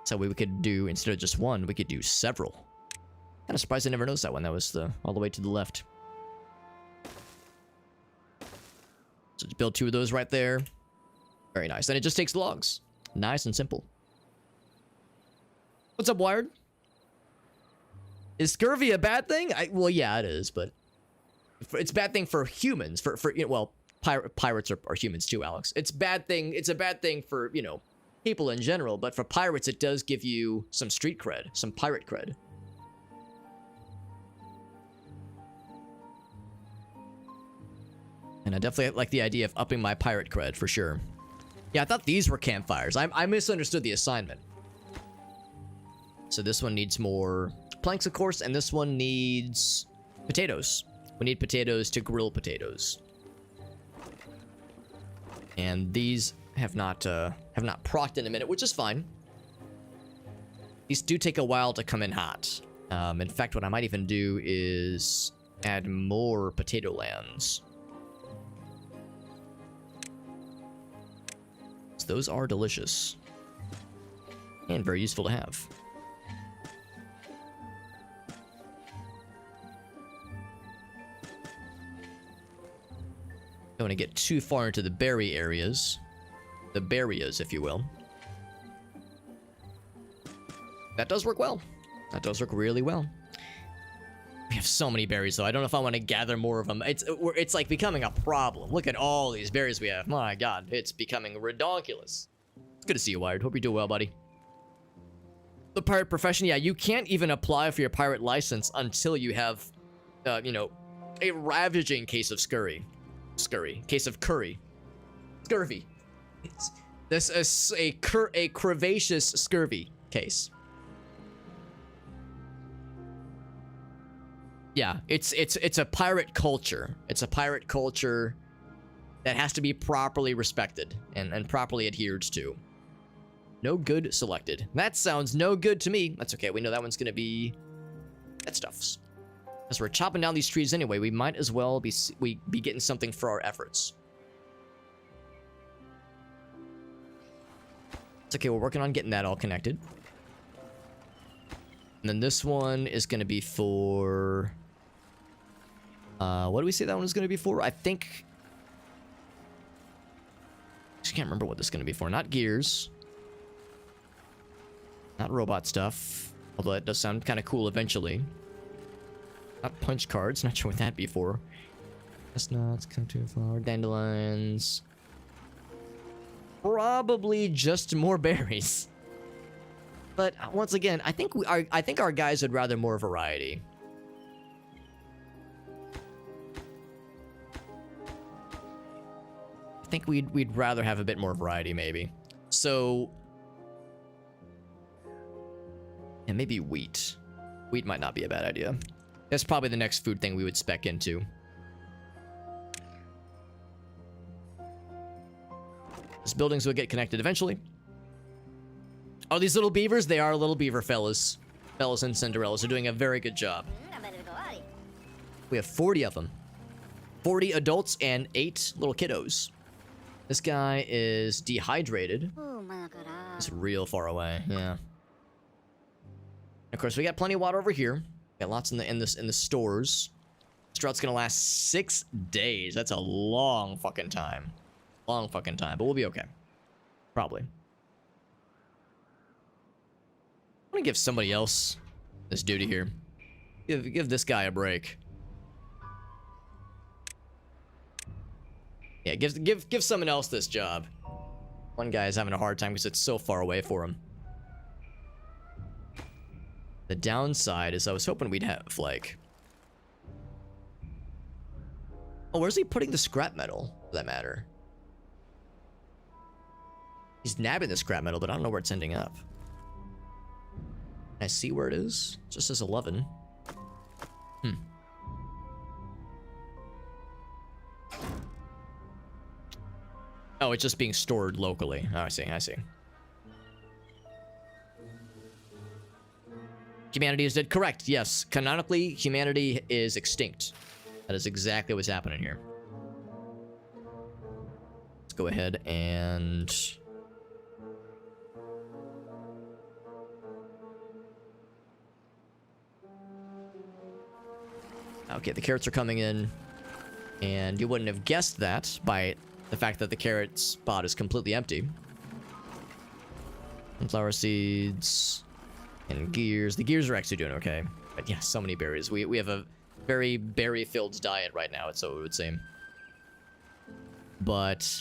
So we could do, instead of just one, we could do several. Kind of surprised I never noticed that one. That was all the way to the left. So just build 2 of those right there. Very nice. And it just takes logs. Nice and simple. What's up, Wired? Is scurvy a bad thing? Well, yeah, it is, but it's a bad thing for humans. Well, pirates are humans too, Alex. It's a bad thing for, people in general, but for pirates, it does give you some street cred, some pirate cred. And I definitely like the idea of upping my pirate cred, for sure. Yeah, I thought these were campfires. I misunderstood the assignment. So this one needs more planks, of course, and this one needs potatoes. We need potatoes to grill potatoes. And these have not procced in a minute, which is fine. These do take a while to come in hot. In fact, what I might even do is add more potato lands. So those are delicious. And very useful to have. Don't want to get too far into the berry areas. The berries, if you will. That does work well. That does work really well. We have so many berries, though. I don't know if I want to gather more of them. It's like becoming a problem. Look at all these berries we have. My God, it's becoming redonkulous. It's good to see you, Wired. Hope you're doing well, buddy. The pirate profession, yeah, you can't even apply for your pirate license until you have, a ravaging case of case of scurvy. This is a cravacious scurvy case. Yeah, it's a pirate culture. It's a pirate culture that has to be properly respected and properly adhered to. No good selected. That sounds no good to me. That's okay. We know that one's gonna be that stuff's. As we're chopping down these trees anyway, we might as well be getting something for our efforts. It's okay, we're working on getting that all connected. And then this one is going to be for... what do we say that one is going to be for? I think... I just can't remember what this is going to be for. Not gears. Not robot stuff. Although that does sound kind of cool eventually. Not punch cards. Not sure what that'd be for. Chestnuts, come too far. Dandelions. Probably just more berries. But once again, I think our guys would rather more variety. I think we'd rather have a bit more variety, maybe. So, and maybe wheat. Wheat might not be a bad idea. That's probably the next food thing we would spec into. These buildings will get connected eventually. Oh, these little beavers? They are little beaver fellas. Fellas and Cinderellas are doing a very good job. We have 40 of them. 40 adults and 8 little kiddos. This guy is dehydrated. He's real far away, yeah. Of course, we got plenty of water over here. Got lots in the stores. This drought's gonna last 6 days. That's a long fucking time. Long fucking time, but we'll be okay. Probably. I'm gonna give somebody else this duty here. Give this guy a break. Yeah, give someone else this job. One guy is having a hard time because it's so far away for him. The downside is I was hoping we'd have, like... Oh, where's he putting the scrap metal, for that matter? He's nabbing the scrap metal, but I don't know where it's ending up. Can I see where it is? It just says 11. Oh, it's just being stored locally. Oh, I see, I see. Humanity is dead. Correct, yes. Canonically, humanity is extinct. That is exactly what's happening here. Let's go ahead and... Okay, the carrots are coming in. And you wouldn't have guessed that by the fact that the carrot spot is completely empty. Sunflower seeds and gears. The gears are actually doing okay. But yeah, so many berries. We have a very berry-filled diet right now, so it would seem. But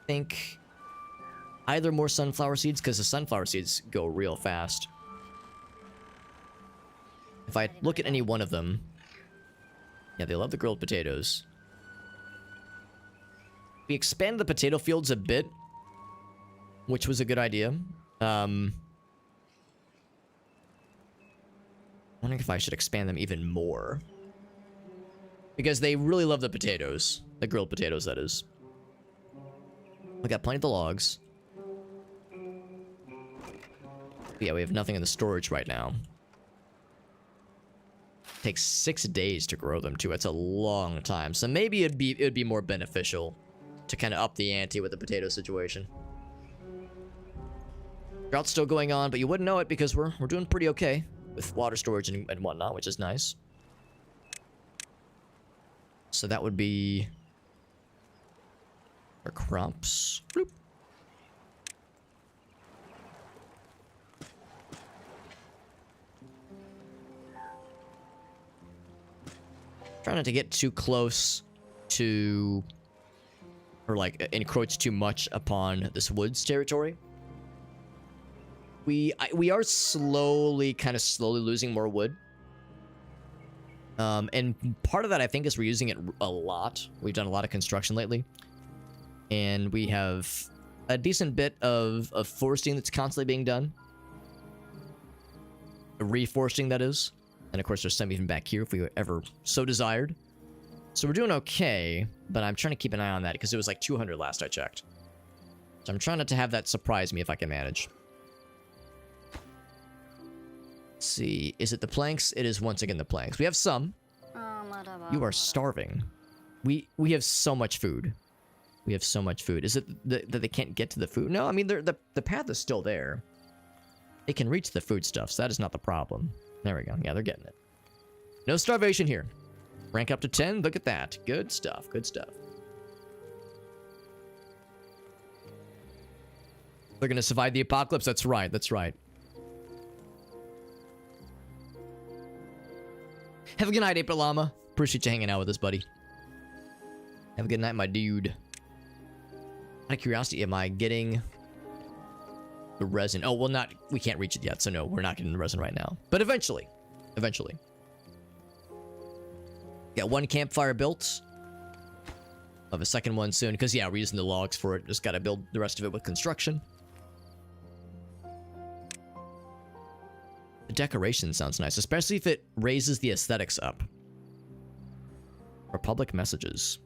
I think either more sunflower seeds, because the sunflower seeds go real fast. If I look at any one of them, yeah, they love the grilled potatoes. We expanded the potato fields a bit, which was a good idea. Wondering if I should expand them even more. Because they really love the potatoes. The grilled potatoes, that is. We got plenty of the logs. But yeah, we have nothing in the storage right now. Takes 6 days to grow them too. That's a long time. So maybe it would be more beneficial to kind of up the ante with the potato situation. Drought's still going on, but you wouldn't know it because we're doing pretty okay with water storage and whatnot, which is nice. So that would be our crops. Bloop. Trying not to get too close to, or like encroach too much upon this woods territory. We are slowly losing more wood. And part of that I think is we're using it a lot. We've done a lot of construction lately. And we have a decent bit of foresting that's constantly being done. Reforesting, that is. And of course, there's some even back here if we ever so desired. So we're doing okay, but I'm trying to keep an eye on that because it was like 200 last I checked. So I'm trying not to have that surprise me if I can manage. Let's see. Is it the planks? It is once again the planks. We have some. You are starving. We have so much food. We have so much food. Is it that they can't get to the food? No, I mean, the path is still there. They can reach the foodstuffs. That is not the problem. There we go. Yeah, they're getting it. No starvation here. Rank up to 10. Look at that. Good stuff. Good stuff. They're going to survive the apocalypse. That's right. That's right. Have a good night, April Llama. Appreciate you hanging out with us, buddy. Have a good night, my dude. Out of curiosity, am I getting the resin? Oh, well, we can't reach it yet, so no, we're not getting the resin right now. But eventually. Eventually. Got one campfire built. I'll have a second one soon, because, yeah, we're using the logs for it. Just gotta build the rest of it with construction. The decoration sounds nice, especially if it raises the aesthetics up. For public messages.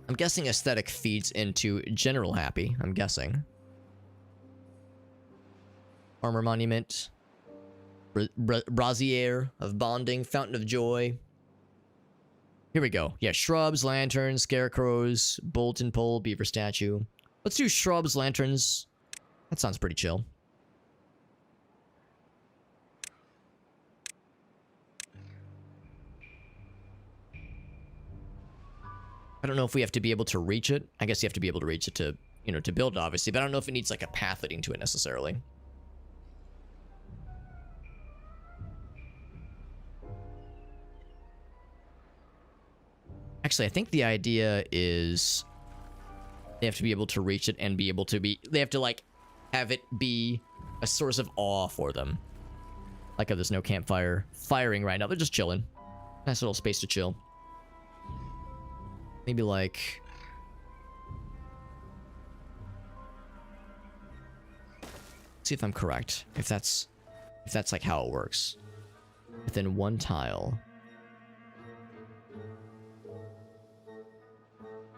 I'm guessing aesthetic feeds into general happy, I'm guessing. Armor monument. Brazier of bonding. Fountain of joy. Here we go. Yeah, shrubs, lanterns, scarecrows, bulletin pole, beaver statue. Let's do shrubs, lanterns. That sounds pretty chill. I don't know if we have to be able to reach it. I guess you have to be able to reach it to, you know, to build, obviously. But I don't know if it needs, like, a path leading to it, necessarily. Actually, I think the idea is they have to be able to reach it and be able to be... They have to, like, have it be a source of awe for them. Like how there's no campfire firing right now. They're just chilling. Nice little space to chill. Maybe like... See if I'm correct. If that's like how it works. Within one tile.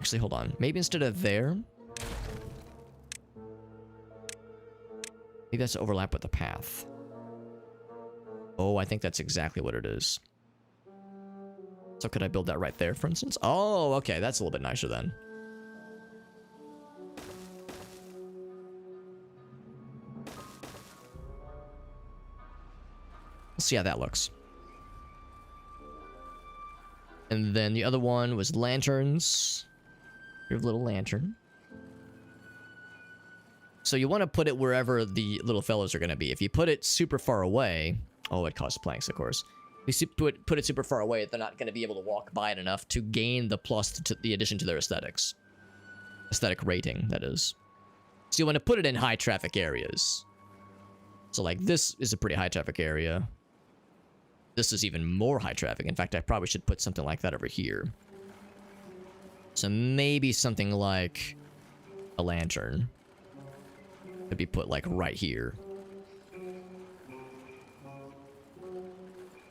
Actually, hold on. Maybe instead of there... Maybe that's to overlap with the path. Oh, I think that's exactly what it is. So could I build that right there, for instance? Oh, okay. That's a little bit nicer then. Let's see how that looks. And then the other one was lanterns. Your little lantern. So you want to put it wherever the little fellows are going to be. If you put it super far away... Oh, it costs planks, of course. If you put it super far away, they're not going to be able to walk by it enough to gain the plus to the addition to their aesthetics. Aesthetic rating, that is. So you want to put it in high traffic areas. So like this is a pretty high traffic area. This is even more high traffic. In fact, I probably should put something like that over here. So maybe something like a lantern could be put like right here.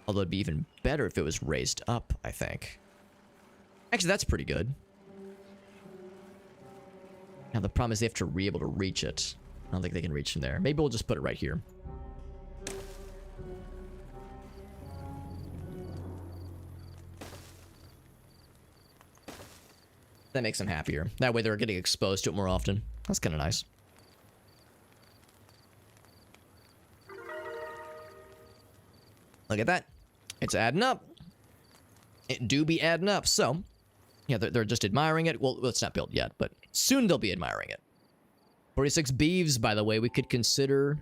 Although it'd be even better if it was raised up, I think. Actually, that's pretty good. Now, the problem is they have to be able to reach it. I don't think they can reach from there. Maybe we'll just put it right here. That makes them happier. That way they're getting exposed to it more often. That's kind of nice. Look at that. It's adding up. It do be adding up. So, yeah, they're just admiring it. Well, it's not built yet, but soon they'll be admiring it. 46 beeves, by the way, we could consider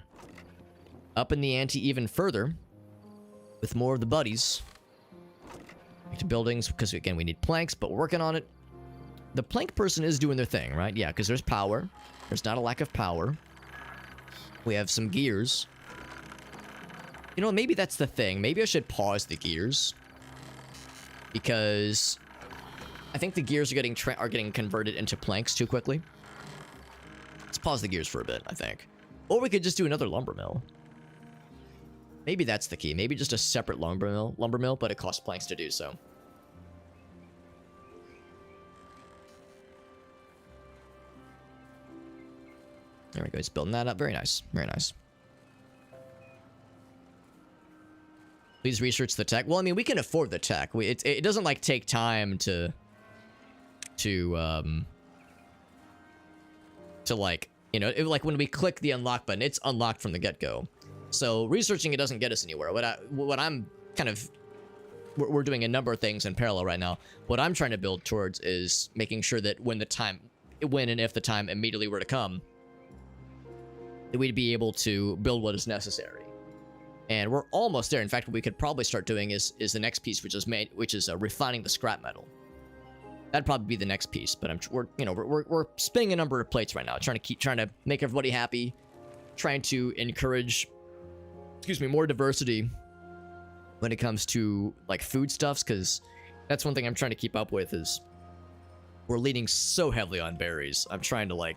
upping the ante even further with more of the buddies. Back to buildings, because, again, we need planks, but we're working on it. The plank person is doing their thing, right? Yeah, because there's power. There's not a lack of power. We have some gears. You know, maybe that's the thing. Maybe I should pause the gears. Because I think the gears are getting converted into planks too quickly. Let's pause the gears for a bit, I think. Or we could just do another lumber mill. Maybe that's the key. Maybe just a separate lumber mill, but it costs planks to do so. There we go. He's building that up. Very nice. Very nice. Please research the tech. Well, I mean, we can afford the tech. It doesn't, like, take time to like, you know, like, when we click the unlock button, it's unlocked from the get-go. So, researching it doesn't get us anywhere. What I'm kind of... We're doing a number of things in parallel right now. What I'm trying to build towards is making sure that when and if the time immediately were to come, that we'd be able to build what is necessary. And we're almost there. In fact, what we could probably start doing is the next piece, which is refining the scrap metal. That'd probably be the next piece. But we're spinning a number of plates right now, trying to make everybody happy, trying to encourage, more diversity when it comes to like foodstuffs, because that's one thing I'm trying to keep up with is we're leaning so heavily on berries. I'm trying to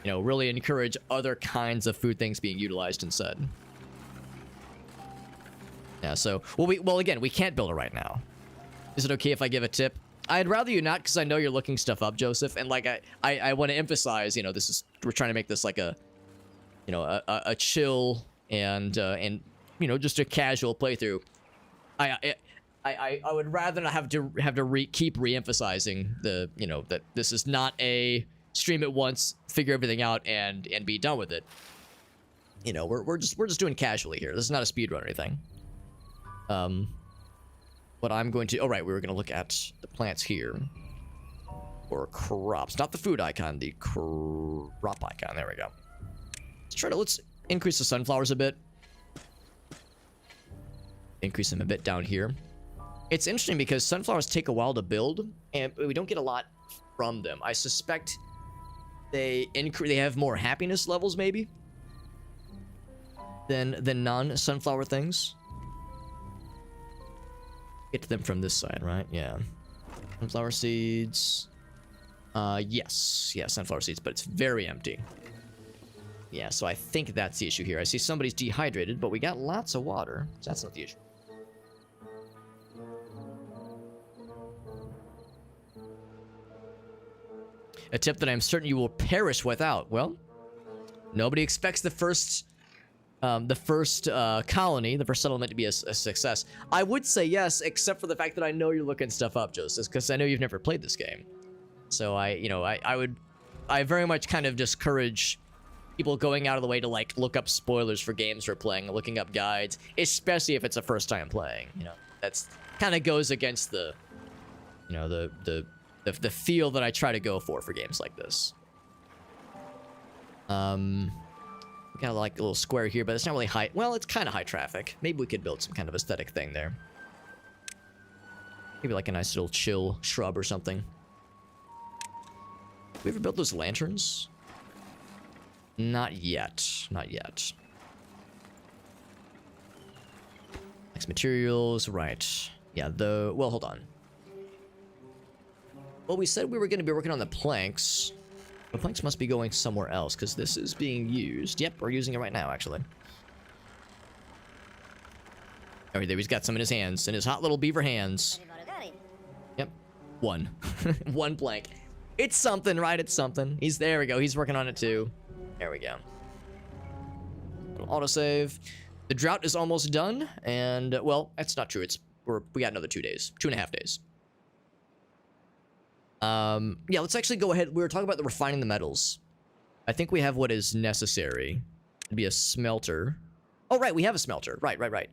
really encourage other kinds of food things being utilized instead. Yeah, so, again, we can't build it right now. Is it okay if I give a tip? I'd rather you not, because I know you're looking stuff up, Joseph, and, like, I want to emphasize, we're trying to make this, like, a chill and just a casual playthrough. I would rather not have to keep re-emphasizing that this is not a stream at once, figure everything out, and be done with it. We're just doing casually here. This is not a speedrun or anything. What I'm going to... Oh, right, we were going to look at the plants here. Or crops. Not the food icon, the crop icon. There we go. Let's increase the sunflowers a bit. Increase them a bit down here. It's interesting because sunflowers take a while to build, and we don't get a lot from them. I suspect they have more happiness levels, maybe, than non-sunflower things. Get to them from this side, right? Yeah. Sunflower seeds. Yes. Yeah, sunflower seeds, but it's very empty. Yeah, so I think that's the issue here. I see somebody's dehydrated, but we got lots of water. So that's not the issue. A tip that I'm certain you will perish without. Well, nobody expects the first colony, the first settlement to be a success. I would say yes, except for the fact that I know you're looking stuff up, Joseph, because I know you've never played this game. So I very much kind of discourage people going out of the way to like look up spoilers for games we're playing, looking up guides, especially if it's a first time playing. You know, that's kind of goes against the, you know, the feel that I try to go for games like this. We got like a little square here, but it's not really high. Well, it's kind of high traffic. Maybe we could build some kind of aesthetic thing there. Maybe like a nice little chill shrub or something. We ever built those lanterns? Not yet. Not yet. Next materials, right. Yeah, well, hold on. Well, we said we were going to be working on the planks. The planks must be going somewhere else, because this is being used. Yep, we're using it right now, actually. Oh, there, he's got some in his hands, in his hot little beaver hands. Yep, one. One plank. It's something, right? It's something. There we go. He's working on it, too. There we go. Little autosave. The drought is almost done, and, well, that's not true. We got another 2 days. 2.5 days. Yeah, let's actually go ahead. We were talking about the refining the metals. I think we have what is necessary. It'd be a smelter. Oh, right, we have a smelter. Right.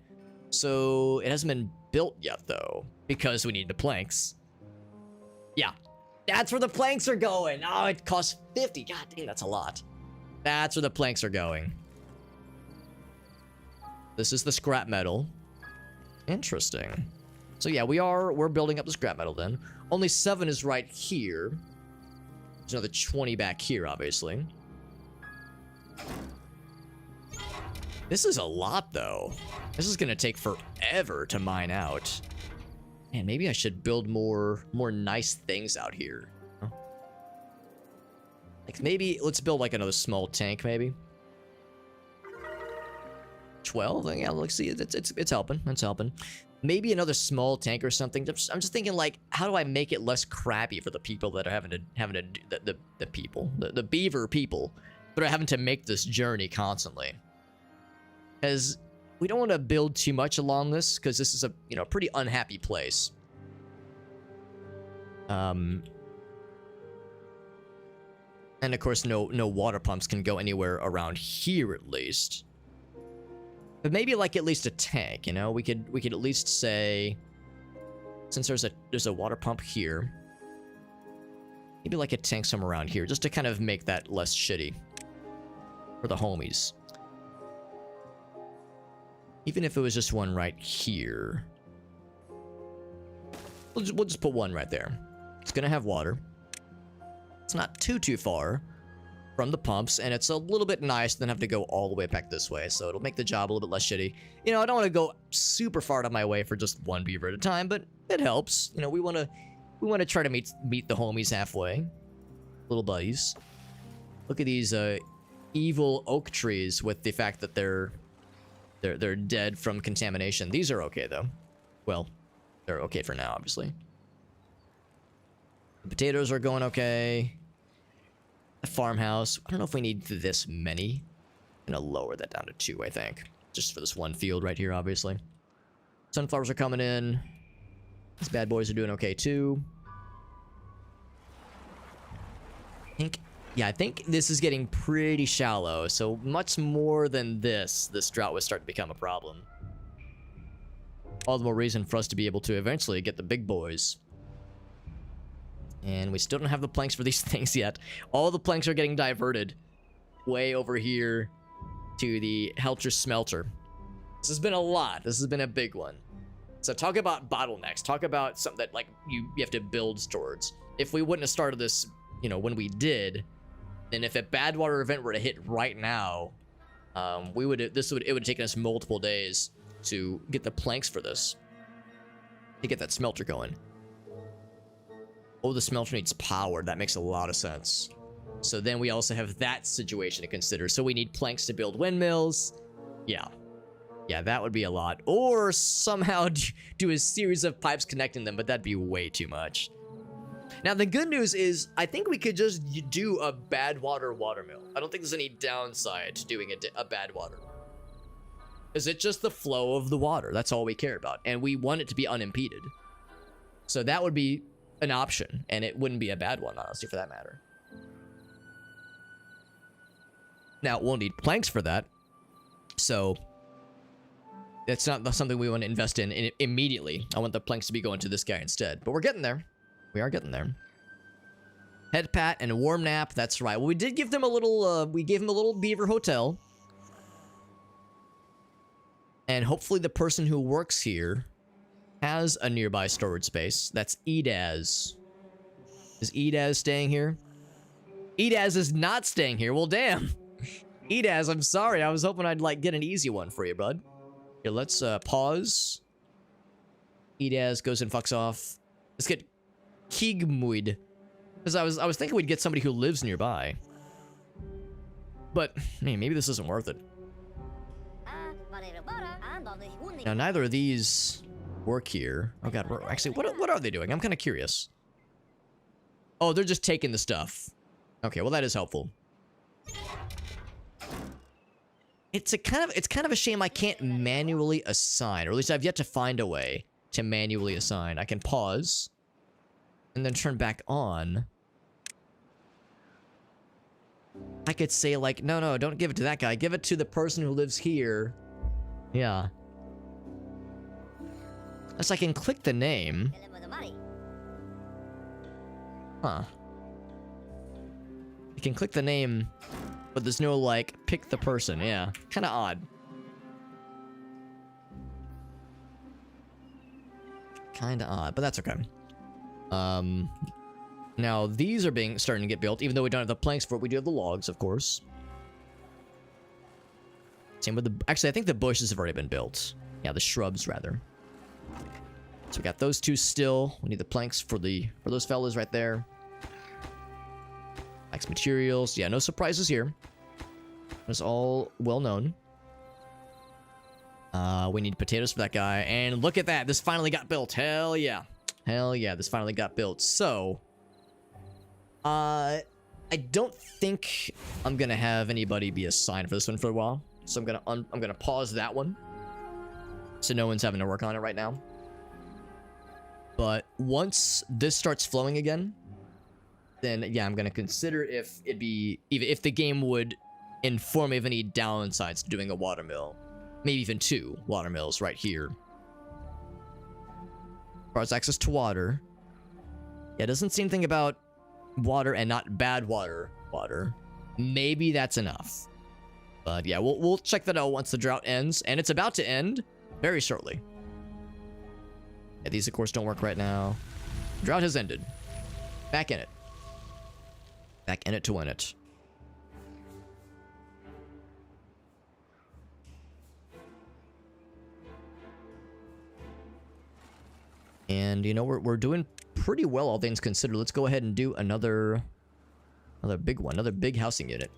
So, it hasn't been built yet, though, because we need the planks. Yeah, that's where the planks are going. Oh, it costs 50. God dang, that's a lot. That's where the planks are going. This is the scrap metal. Interesting. So yeah, we're building up the scrap metal then. Only 7 is right here. There's another 20 back here, obviously. This is a lot, though. This is gonna take forever to mine out. Man, maybe I should build more nice things out here. Huh? Like maybe let's build like another small tank, maybe. 12. Yeah, let's see. It's helping. It's helping. Maybe another small tank or something. I'm just thinking like, how do I make it less crappy for the people that are having to the beaver people that are having to make this journey constantly? Because we don't want to build too much along this, because this is a pretty unhappy place. And of course, no water pumps can go anywhere around here, at least. But maybe like at least a tank, you know? We could at least say, since there's a water pump here, maybe like a tank somewhere around here, just to kind of make that less shitty for the homies. Even if it was just one right here. We'll just put one right there. It's gonna have water. It's not too far from the pumps, and it's a little bit nice than have to go all the way back this way, so it'll make the job a little bit less shitty. You know, I don't want to go super far out of my way for just one beaver at a time, but it helps. You know, we want to try to meet the homies halfway. Little buddies. Look at these evil oak trees with the fact that they're dead from contamination. These are okay though. Well, they're okay for now, obviously. The potatoes are going okay. The farmhouse. I don't know if we need this many. I'm gonna lower that down to 2, I think. Just for this one field right here, obviously. Sunflowers are coming in. These bad boys are doing okay too. I think this is getting pretty shallow. So much more than this drought would start to become a problem. All the more reason for us to be able to eventually get the big boys. And we still don't have the planks for these things yet. All the planks are getting diverted way over here to the Helter Smelter. This has been a lot. This has been a big one. So talk about bottlenecks. Talk about something that like you have to build towards. If we wouldn't have started this, when we did, then if a bad water event were to hit right now, it would have taken us multiple days to get the planks for this, to get that smelter going. Oh, the smelter needs power. That makes a lot of sense. So then we also have that situation to consider. So we need planks to build windmills. Yeah, that would be a lot. Or somehow do a series of pipes connecting them, but that'd be way too much. Now, the good news is I think we could just do a bad watermill. I don't think there's any downside to doing a bad water. Is it just the flow of the water? That's all we care about. And we want it to be unimpeded. So that would be an option. And it wouldn't be a bad one, honestly, for that matter. Now, we'll need planks for that. So it's not something we want to invest in immediately. I want the planks to be going to this guy instead. But we're getting there. We are getting there. Head pat and a warm nap. That's right. Well, we did give them a little, we gave them a little beaver hotel. And hopefully the person who works here has a nearby storage space. That's Edaz. Is Edaz staying here? Edaz is not staying here. Well, damn. Edaz, I'm sorry. I was hoping I'd, like, get an easy one for you, bud. Here, let's, pause. Edaz goes and fucks off. Let's get Kigmuid. Because I was thinking we'd get somebody who lives nearby. But, man, maybe this isn't worth it. Now, neither of these work here. Oh, God. Actually, what are they doing? I'm kind of curious. Oh, they're just taking the stuff. Okay, well, that is helpful. It's kind of a shame I can't manually assign, or at least I've yet to find a way to manually assign. I can pause and then turn back on. I could say, like, no, don't give it to that guy. Give it to the person who lives here. Yeah. Unless I can click the name. Huh. You can click the name, but there's no, like, pick the person. Yeah. Kind of odd. Kind of odd, but that's okay. Now, these are starting to get built, even though we don't have the planks for it. We do have the logs, of course. Same with the... Actually, I think the bushes have already been built. Yeah, the shrubs, rather. So we got those two still. We need the planks for those fellas right there. Planks materials. Yeah, no surprises here. It's all well known. We need potatoes for that guy. And look at that. This finally got built. Hell yeah. Hell yeah, this finally got built. So... I don't think I'm gonna have anybody be assigned for this one for a while. So I'm gonna pause that one. So no one's having to work on it right now. But once this starts flowing again, then yeah, I'm gonna consider if the game would inform me of any downsides to doing a watermill. Maybe even 2 watermills right here. As far as access to water. Yeah, it doesn't say anything about water and not bad water. Maybe that's enough. But yeah, we'll check that out once the drought ends. And it's about to end very shortly. Yeah, these, of course, don't work right now. Drought has ended. Back in it. Back in it to win it. And, you know, we're doing pretty well, all things considered. Let's go ahead and do another big one. Another big housing unit.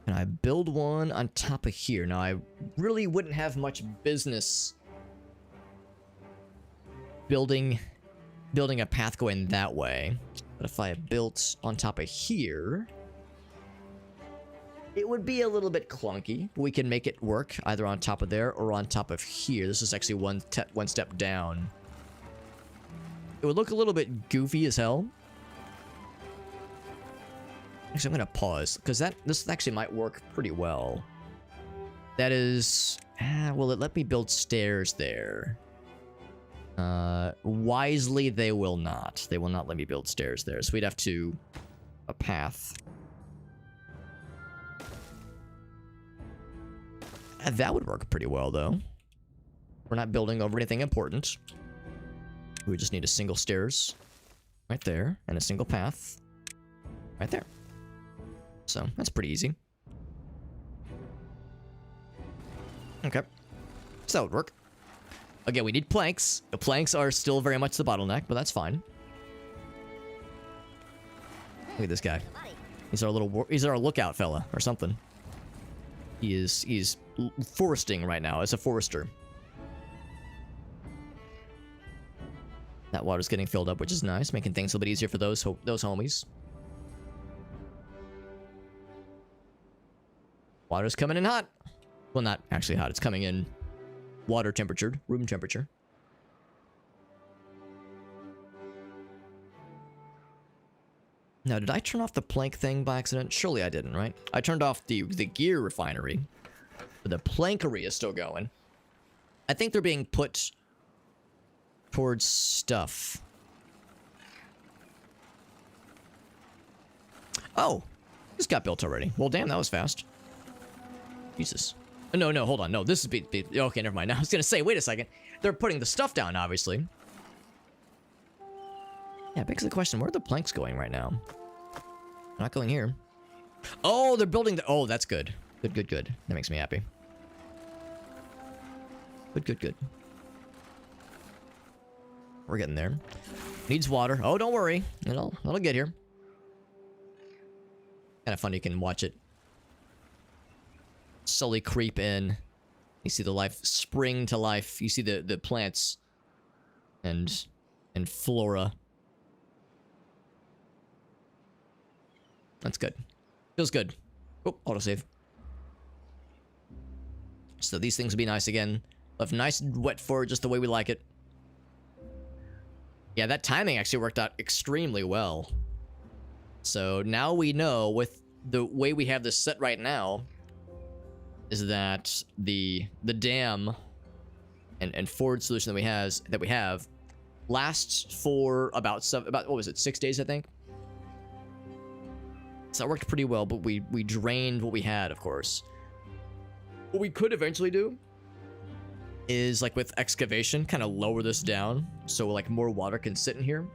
And I build one on top of here. Now, I really wouldn't have much business building a path going that way. But if I built on top of here, it would be a little bit clunky. But we can make it work either on top of there or on top of here. This is actually one step down. It would look a little bit goofy as hell. Actually, I'm gonna pause because this actually might work pretty well. That is, will it let me build stairs there? Wisely, they will not. They will not let me build stairs there. So we'd have to a path. That would work pretty well, though. We're not building over anything important. We just need a single stairs right there and a single path right there. So that's pretty easy. Okay. So that would work. Again, we need planks. The planks are still very much the bottleneck, but that's fine. Look at this guy. He's our lookout fella or something. He's foresting right now as a forester. That water's getting filled up, which is nice, making things a little bit easier for those homies. Water's coming in hot. Well, not actually hot. It's coming in water temperature, room temperature. Now, did I turn off the plank thing by accident? Surely I didn't, right? I turned off the gear refinery. But the plankery is still going. I think they're being put towards stuff. Oh, this got built already. Well, damn, that was fast. Jesus. No, hold on. No, this is... okay, never mind. Now, I was going to say, wait a second. They're putting the stuff down, obviously. Yeah, begs the question, where are the planks going right now? They're not going here. Oh, they're building the... oh, that's good. Good. That makes me happy. Good. We're getting there. Needs water. Oh, don't worry. It'll get here. Kind of fun. You can watch it slowly creep in. You see the life spring to life. You see the plants and flora. That's good. Feels good. Oh, autosave. So these things will be nice again. Left nice and wet for just the way we like it. Yeah, that timing actually worked out extremely well. So now we know with the way we have this set right now is that the dam and forward solution that we have lasts for about what was it, 6 days, I think. So that worked pretty well, but we drained what we had, of course. What we could eventually do is, like with excavation, kind of lower this down so like more water can sit in here.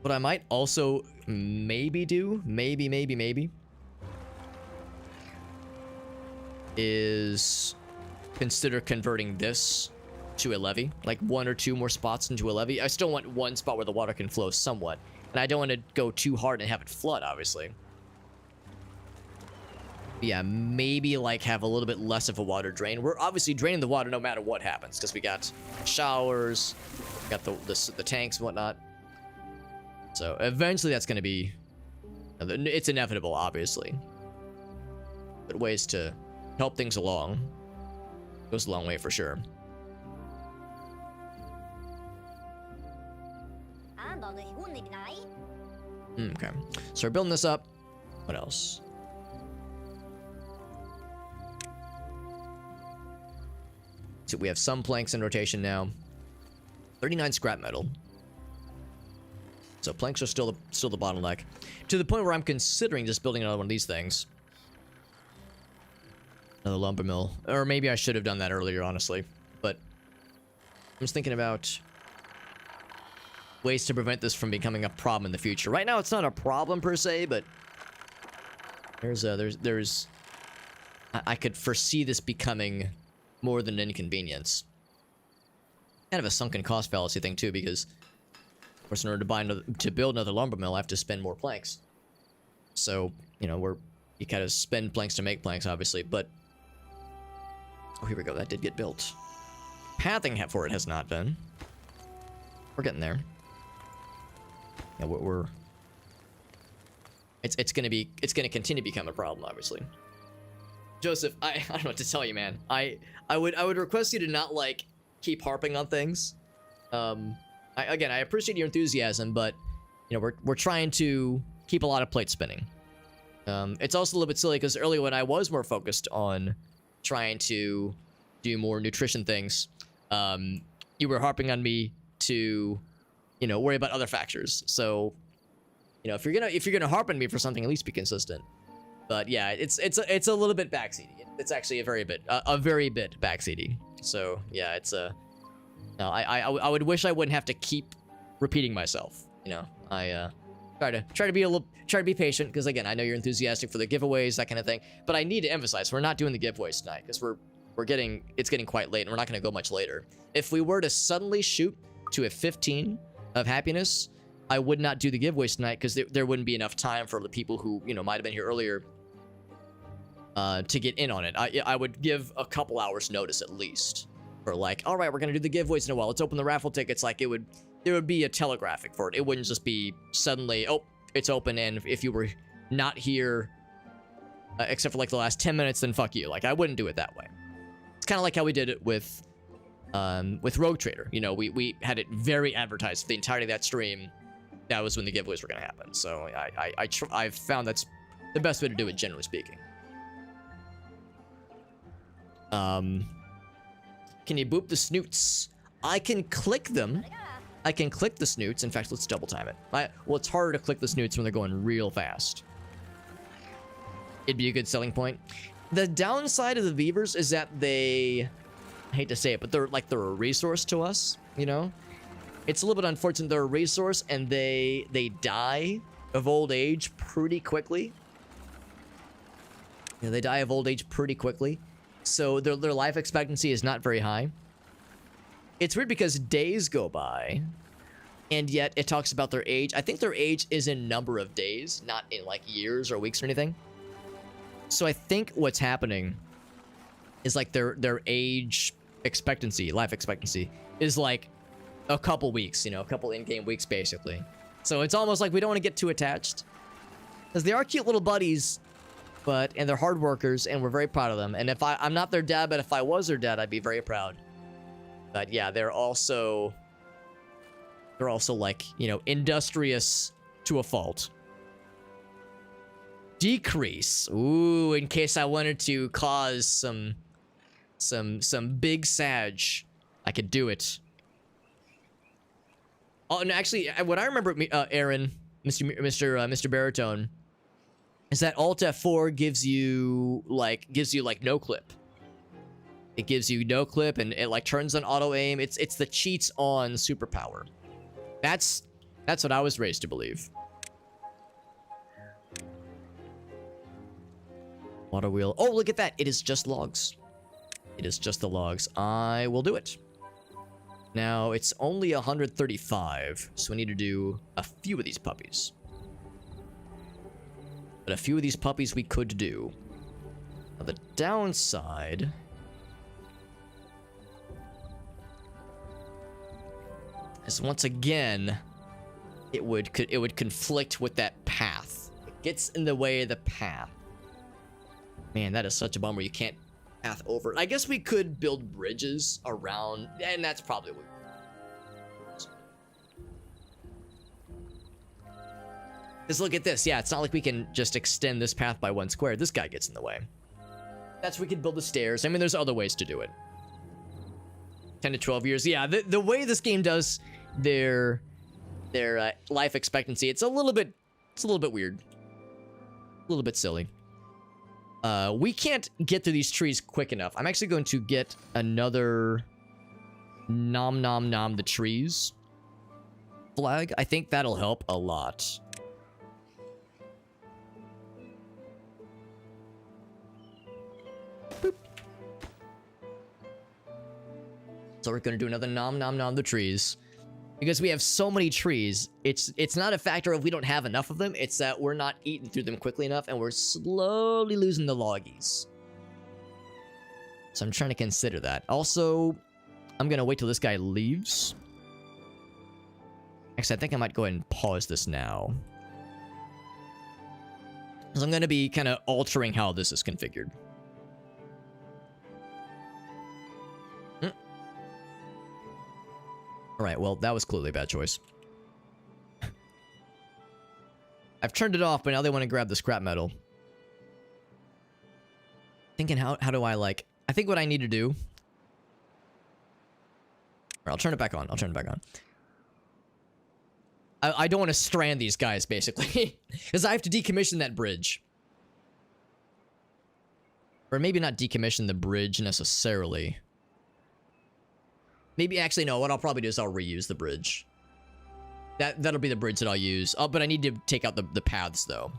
What I might also maybe do, maybe, is consider converting this to a levee, like 1 or 2 more spots into a levee. I still want one spot where the water can flow somewhat, and I don't want to go too hard and have it flood, obviously. Yeah, maybe like have a little bit less of a water drain. We're obviously draining the water no matter what happens, because we got showers, we got the tanks and whatnot. So eventually that's going to be... it's inevitable, obviously. But ways to help things along goes a long way for sure. Okay, so we're building this up. What else? So we have some planks in rotation now. 39 scrap metal. So planks are still the bottleneck. To the point where I'm considering just building another one of these things. Another lumber mill. Or maybe I should have done that earlier, honestly. But I'm just thinking about ways to prevent this from becoming a problem in the future. Right now it's not a problem per se, but there's I could foresee this becoming more than an inconvenience. Kind of a sunken cost fallacy thing too, because of course in order to build another lumber mill I have to spend more planks. So, you know, you kind of spend planks to make planks, obviously, but oh, here we go, that did get built. Pathing for it has not been. We're getting there. Yeah, it's gonna continue to become a problem, obviously. Joseph, I don't know what to tell you, man. I would request you to not like keep harping on things. Again, I appreciate your enthusiasm, but you know, we're trying to keep a lot of plates spinning. It's also a little bit silly because earlier when I was more focused on trying to do more nutrition things, you were harping on me to, you know, worry about other factors. So, you know, if you're gonna harp on me for something, at least be consistent. But yeah, it's a little bit backseaty. It's actually a very bit backseaty. So yeah, it's no, I would wish I wouldn't have to keep repeating myself. You know, I try to be patient, because again, I know you're enthusiastic for the giveaways, that kind of thing. But I need to emphasize, we're not doing the giveaways tonight because it's getting quite late and we're not going to go much later. If we were to suddenly shoot to a 15 of happiness, I would not do the giveaways tonight because there wouldn't be enough time for the people who, you know, might have been here earlier to get in on it. I would give a couple hours notice at least. Or like, all right, we're gonna do the giveaways in a while. Let's open the raffle tickets. Like there would be a telegraphing for it. It wouldn't just be suddenly, oh, it's open, and if you were not here, except for like the last 10 minutes, then fuck you. Like, I wouldn't do it that way. It's kind of like how we did it with Rogue Trader. You know, we had it very advertised for the entirety of that stream. That was when the giveaways were gonna happen. So I've found that's the best way to do it, generally speaking. Can you boop the snoots? I can click them. I can click the snoots. In fact, let's double time it. Well, it's harder to click the snoots when they're going real fast. It'd be a good selling point. The downside of the beavers is that they, I hate to say it, but they're a resource to us, you know? It's a little bit unfortunate they're a resource and they die of old age pretty quickly. Yeah, they die of old age pretty quickly. So their life expectancy is not very high. It's weird because days go by, and yet it talks about their age. I think their age is in number of days, not in like years or weeks or anything. So I think what's happening is like their age expectancy, life expectancy, is like a couple weeks, you know, a couple in-game weeks basically. So it's almost like we don't want to get too attached, because they are cute little buddies. And they're hard workers, and we're very proud of them. And if I'm not their dad, but if I was their dad, I'd be very proud. But yeah, they're also like, you know, industrious to a fault. Decrease. Ooh, in case I wanted to cause some big sag, I could do it. Oh, and actually, what I remember, Aaron, Mr. Baritone, is that Alt F4 gives you like no clip. It gives you no clip, and it like turns on auto aim. It's the cheats on superpower. That's what I was raised to believe. Water wheel. Oh, look at that! It is just logs. It is just the logs. I will do it. Now it's only 135, so we need to do a few of these puppies. But a few of these puppies we could do. Now the downside is, once again, it would conflict with that path. It gets in the way of the path. Man, that is such a bummer. You can't path over. I guess we could build bridges around, and that's probably what. Because look at this. Yeah, it's not like we can just extend this path by 1 square. This guy gets in the way. That's where we could build the stairs. I mean, there's other ways to do it. 10 to 12 years. Yeah, the way this game does their life expectancy, it's a little bit weird. A little bit silly. We can't get through these trees quick enough. I'm actually going to get another nom nom nom the trees flag. I think that'll help a lot. Boop. So we're gonna do another nom nom nom the trees. Because we have so many trees, it's not a factor of we don't have enough of them, it's that we're not eating through them quickly enough, and we're slowly losing the loggies. So I'm trying to consider that. Also, I'm gonna wait till this guy leaves. Actually, I think I might go ahead and pause this now. Because I'm gonna be kind of altering how this is configured. Alright, well, that was clearly a bad choice. I've turned it off, but now they want to grab the scrap metal. Thinking, how do I, like... I think what I need to do... Or I'll turn it back on. I'll turn it back on. I don't want to strand these guys, basically. Because I have to decommission that bridge. Or maybe not decommission the bridge, necessarily. Maybe, actually, no, what I'll probably do is I'll reuse the bridge. That'll be the bridge that I'll use. Oh, but I need to take out the paths, though.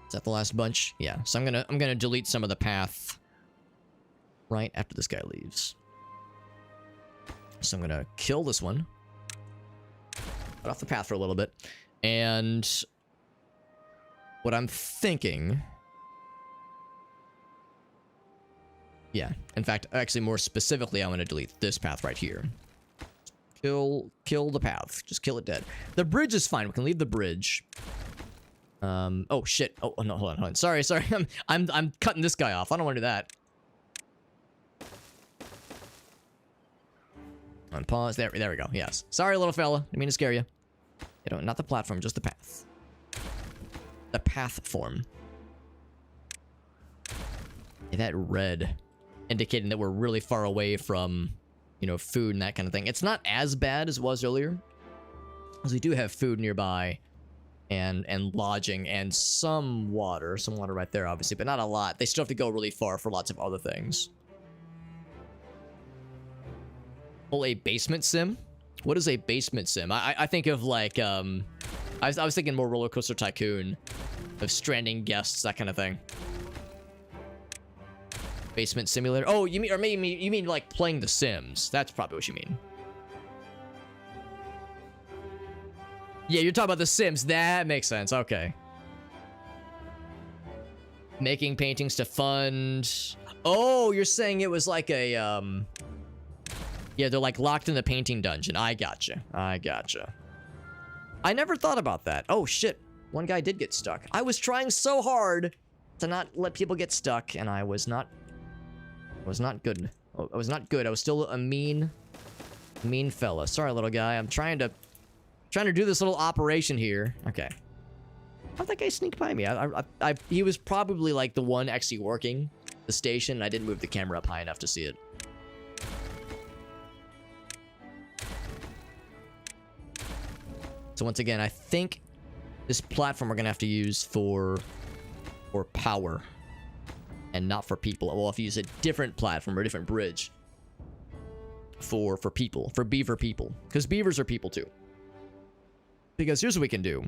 Is that the last bunch? Yeah, so I'm gonna delete some of the path right after this guy leaves. So I'm gonna kill this one. Cut off the path for a little bit. And what I'm thinking Yeah. In fact, actually, more specifically, I'm going to delete this path right here. Kill the path. Just kill it dead. The bridge is fine. We can leave the bridge. Oh shit. Oh no, hold on. Sorry. I'm cutting this guy off. I don't want to do that. On pause. There we go. Yes. Sorry, little fella. Didn't mean to scare you. You know, not the platform, just the path. The path form. Yeah, that red, indicating that we're really far away from, you know, food and that kind of thing. It's not as bad as it was earlier, because we do have food nearby, and lodging, and some water right there, obviously, but not a lot. They still have to go really far for lots of other things. Oh, a basement sim? What is a basement sim? I think of like, I was thinking more Roller Coaster Tycoon, of stranding guests, that kind of thing. Basement simulator. Oh, you mean, or maybe you mean like playing The Sims? That's probably what you mean. Yeah, you're talking about The Sims. That makes sense. Okay. Making paintings to fund. Oh, you're saying it was like a yeah, they're like locked in the painting dungeon. I gotcha. I never thought about that. Oh shit. One guy did get stuck. I was trying so hard to not let people get stuck, and I was not good. I was not good. I was still a mean fella. Sorry, little guy. I'm trying to do this little operation here. Okay. How'd that guy sneak by me? He was probably like the one actually working the station. I didn't move the camera up high enough to see it. So once again, I think this platform we're gonna have to use for power, and not for people. We'll have to use a different platform or a different bridge for people, for beaver people, because beavers are people too. Because here's what we can do.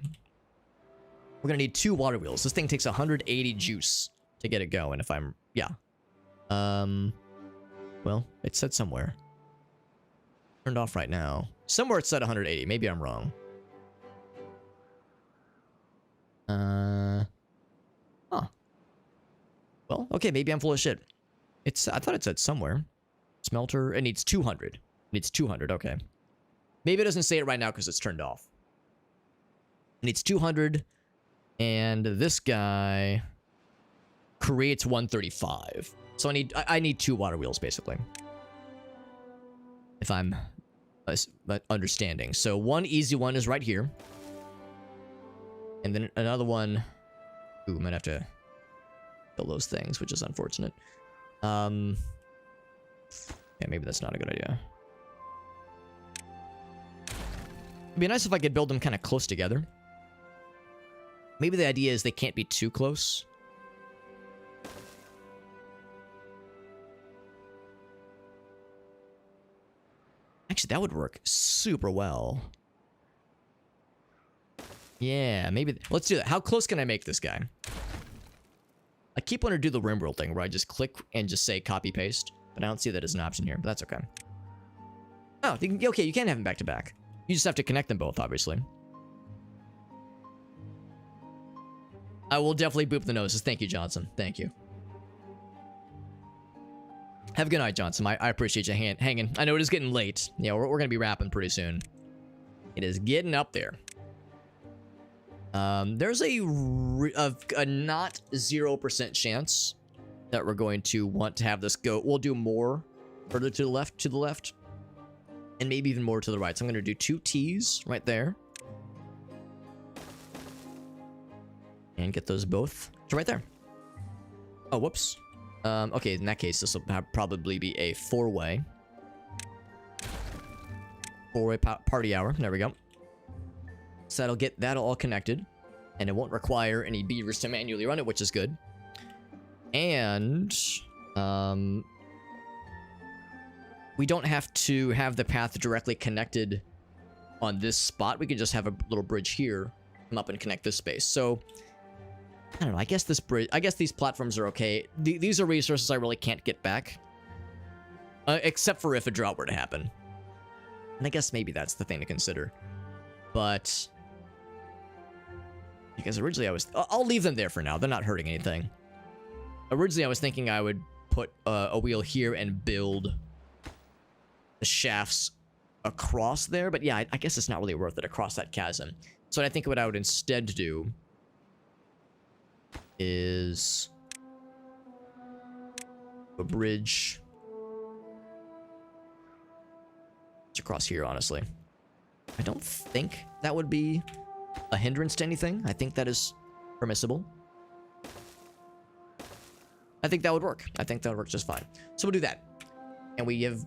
We're gonna need 2 water wheels. This thing takes 180 juice to get it going. If I'm, yeah. Well, it said somewhere. Turned off right now. Somewhere it said 180. Maybe I'm wrong. Huh. Well, okay, maybe I'm full of shit. I thought it said somewhere. Smelter, it needs 200. It needs 200, okay. Maybe it doesn't say it right now because it's turned off. It needs 200, and this guy creates 135. So I need 2 water wheels, basically. If I'm understanding. So one easy one is right here. And then another one... Ooh, might have to kill those things, which is unfortunate. Yeah, maybe that's not a good idea. It'd be nice if I could build them kind of close together. Maybe the idea is they can't be too close. Actually, that would work super well. Yeah, maybe... Let's do that. How close can I make this guy? I keep wanting to do the RimWorld thing where I just click and just say copy paste, but I don't see that as an option here, but that's okay. Oh, okay, you can have them back to back. You just have to connect them both, obviously. I will definitely boop the noses. Thank you, Johnson. Thank you. Have a good night, Johnson. I appreciate you hanging. I know it is getting late. Yeah, we're going to be wrapping pretty soon. It is getting up there. There's a not 0% chance that we're going to want to have this go. We'll do more further to the left, and maybe even more to the right. So I'm going to do 2 T's right there. And get those both to right there. Oh, whoops. Okay, in that case, this will probably be a 4-way. 4-way party hour. There we go. So that'll get that all connected. And it won't require any beavers to manually run it, which is good. And... we don't have to have the path directly connected on this spot. We can just have a little bridge here. Come up and connect this space. So... I don't know, I guess this bridge... I guess these platforms are okay. These are resources I really can't get back. Except for if a drought were to happen. And I guess maybe that's the thing to consider. But... because originally I was... I'll leave them there for now. They're not hurting anything. Originally I was thinking I would put a wheel here and build the shafts across there. But yeah, I guess it's not really worth it across that chasm. So I think what I would instead do is a bridge. It's across here, honestly. I don't think that would be a hindrance to anything. I think that is permissible. I think that would work. I think that would work just fine. So we'll do that. And we give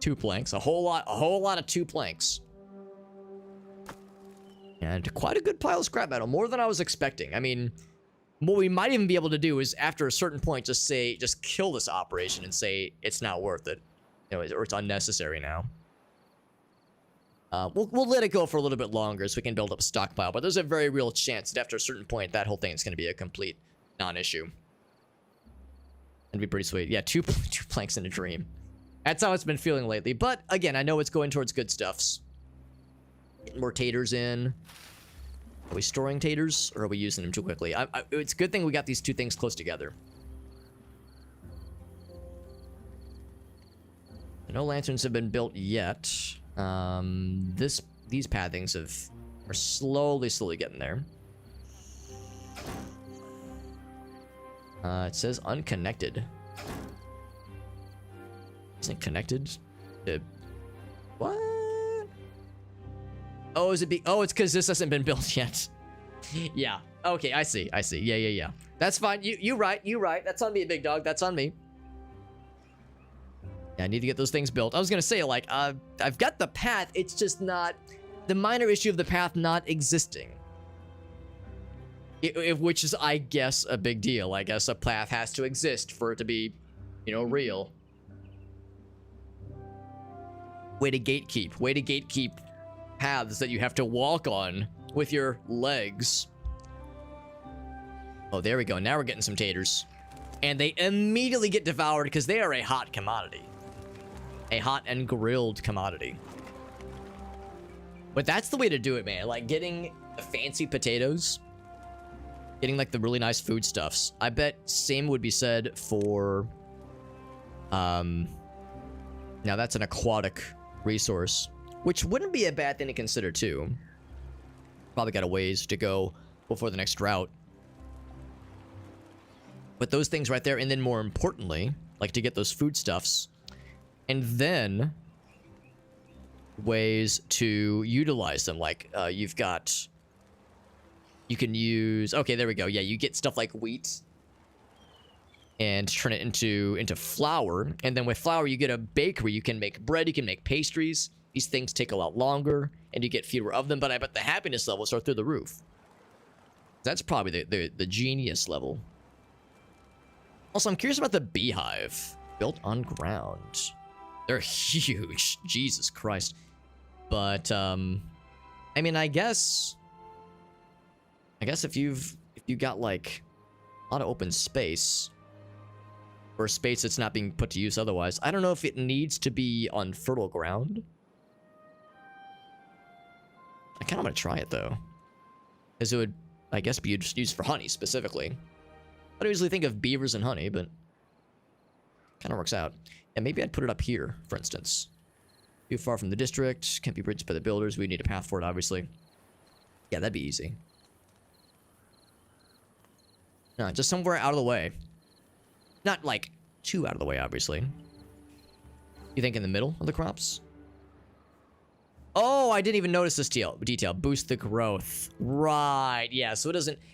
2 planks. A whole lot of 2 planks. And quite a good pile of scrap metal. More than I was expecting. I mean, what we might even be able to do is after a certain point just kill this operation and say it's not worth it. You know, or it's unnecessary now. We'll let it go for a little bit longer so we can build up a stockpile. But there's a very real chance that after a certain point, that whole thing is going to be a complete non-issue. It'd be pretty sweet. Yeah, two planks in a dream. That's how it's been feeling lately. But again, I know it's going towards good stuffs. Getting more taters in. Are we storing taters or are we using them too quickly? It's a good thing we got these 2 things close together. No lanterns have been built yet. These pathings are slowly getting there. It says unconnected. Isn't connected to what? Oh, is it oh, it's because this hasn't been built yet. Yeah. Okay, I see. Yeah. That's fine. You right. That's on me, big dog. That's on me. Yeah, I need to get those things built. I was gonna say, like, I've got the path. It's just not the minor issue of the path not existing. Which is, I guess, a big deal. I guess a path has to exist for it to be, you know, real. Way to gatekeep paths that you have to walk on with your legs. Oh, there we go. Now we're getting some taters. And they immediately get devoured because they are a hot commodity. A hot and grilled commodity. But that's the way to do it, man. Like, getting the fancy potatoes. Getting, like, the really nice foodstuffs. I bet same would be said for... Now, that's an aquatic resource. Which wouldn't be a bad thing to consider, too. Probably got a ways to go before the next drought. But those things right there, and then more importantly, like to get those foodstuffs, and then ways to utilize them. Like, you can use, okay, there we go. Yeah, you get stuff like wheat and turn it into flour. And then with flour, you get a bakery. You can make bread, you can make pastries. These things take a lot longer, and you get fewer of them, but I bet the happiness levels are through the roof. That's probably the genius level. Also, I'm curious about the beehive. Built on ground. They're huge. Jesus Christ. But, I mean, I guess if you got, like, a lot of open space, or space that's not being put to use otherwise, I don't know if it needs to be on fertile ground. I kind of want to try it, though. Because it would, I guess, be used for honey, specifically. I don't usually think of beavers and honey, but... kind of works out. And maybe I'd put it up here, for instance. Too far from the district. Can't be bridged by the builders. We need a path for it, obviously. Yeah, that'd be easy. No, just somewhere out of the way. Not, like, too out of the way, obviously. You think in the middle of the crops? Oh, I didn't even notice this detail. Boost the growth. Right. Yeah, so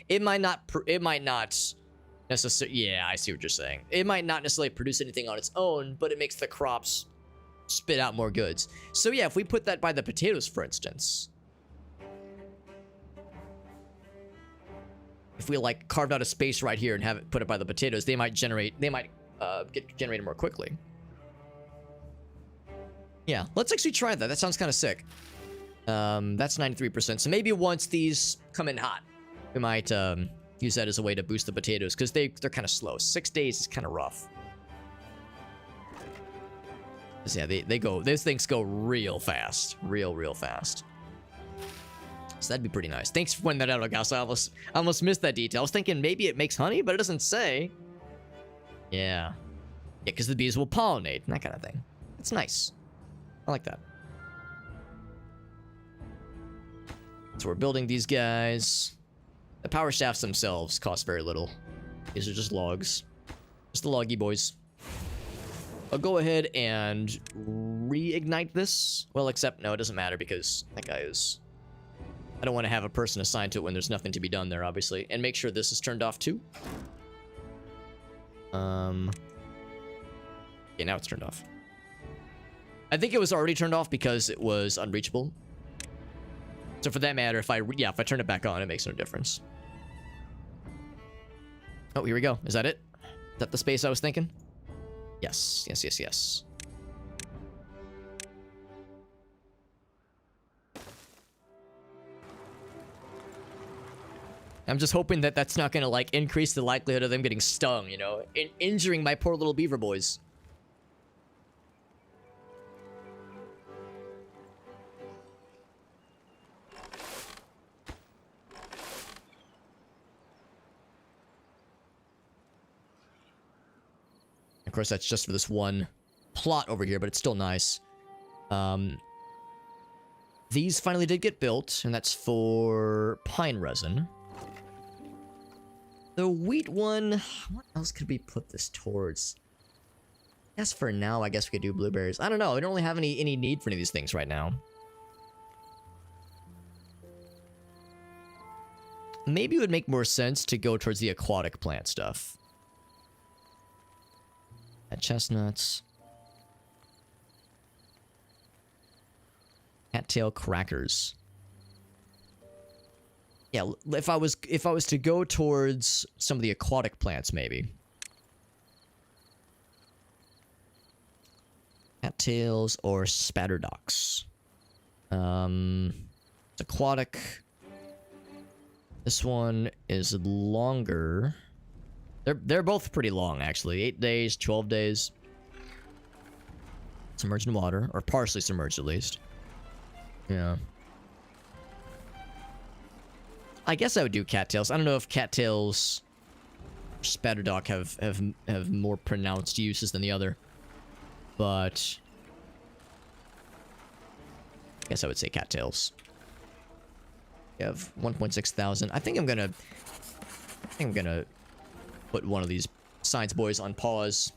it might not necessarily, yeah, I see what you're saying. It might not necessarily produce anything on its own, but it makes the crops spit out more goods. So yeah, if we put that by the potatoes, for instance. If we, like, carved out a space right here and have it put it by the potatoes, they might get generated more quickly. Yeah, let's actually try that. That sounds kind of sick. That's 93%. So maybe once these come in hot, we might use that as a way to boost the potatoes, because they're kind of slow. 6 days is kind of rough. Yeah, those things go real fast. Real fast. So that'd be pretty nice. Thanks for pointing that out, Augusta. I almost missed that detail. I was thinking maybe it makes honey, but it doesn't say. Yeah. Yeah, because the bees will pollinate and that kind of thing. It's nice. I like that. So we're building these guys. The power shafts themselves cost very little. These are just logs. Just the loggy boys. I'll go ahead and reignite this. Well, except, no, it doesn't matter because that guy is... I don't want to have a person assigned to it when there's nothing to be done there, obviously. And make sure this is turned off, too. Okay, now it's turned off. I think it was already turned off because it was unreachable. So for that matter, if I turn it back on, it makes no difference. Oh, here we go. Is that it? Is that the space I was thinking? Yes, yes, yes, yes. I'm just hoping that that's not gonna, like, increase the likelihood of them getting stung, you know? Injuring my poor little beaver boys. Of course, that's just for this one plot over here, but it's still nice. These finally did get built, and that's for pine resin. The wheat one, what else could we put this towards? I guess for now, I guess we could do blueberries. I don't know. We don't really have any need for any of these things right now. Maybe it would make more sense to go towards the aquatic plant stuff. Chestnuts. Cattail crackers. Yeah, if I was to go towards some of the aquatic plants, maybe. Cattails or spatterdocks. It's aquatic. This one is longer. They're both pretty long, actually. 8 days, 12 days. Submerged in water, or partially submerged at least. Yeah. I guess I would do cattails. I don't know if cattails or spatterdock have more pronounced uses than the other. But I guess I would say cattails. You have 1.6 thousand. I think I'm gonna put one of these science boys on pause.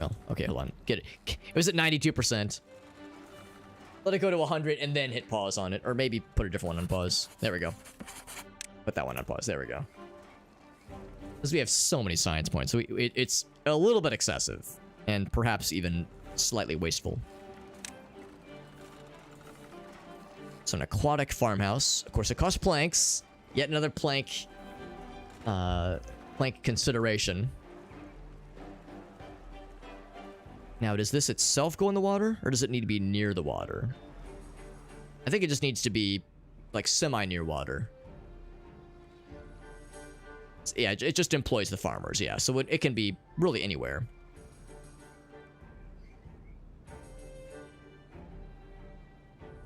Oh, okay, hold on. Get it. It was at 92%. Let it go to 100 and then hit pause on it. Or maybe put a different one on pause. There we go. Put that one on pause. There we go. Because we have so many science points. So it's a little bit excessive. And perhaps even slightly wasteful. So an aquatic farmhouse. Of course, it costs planks. Yet another plank consideration. Now, does this itself go in the water, or does it need to be near the water? I think it just needs to be, like, semi-near water. Yeah, it just employs the farmers, yeah. So it can be really anywhere.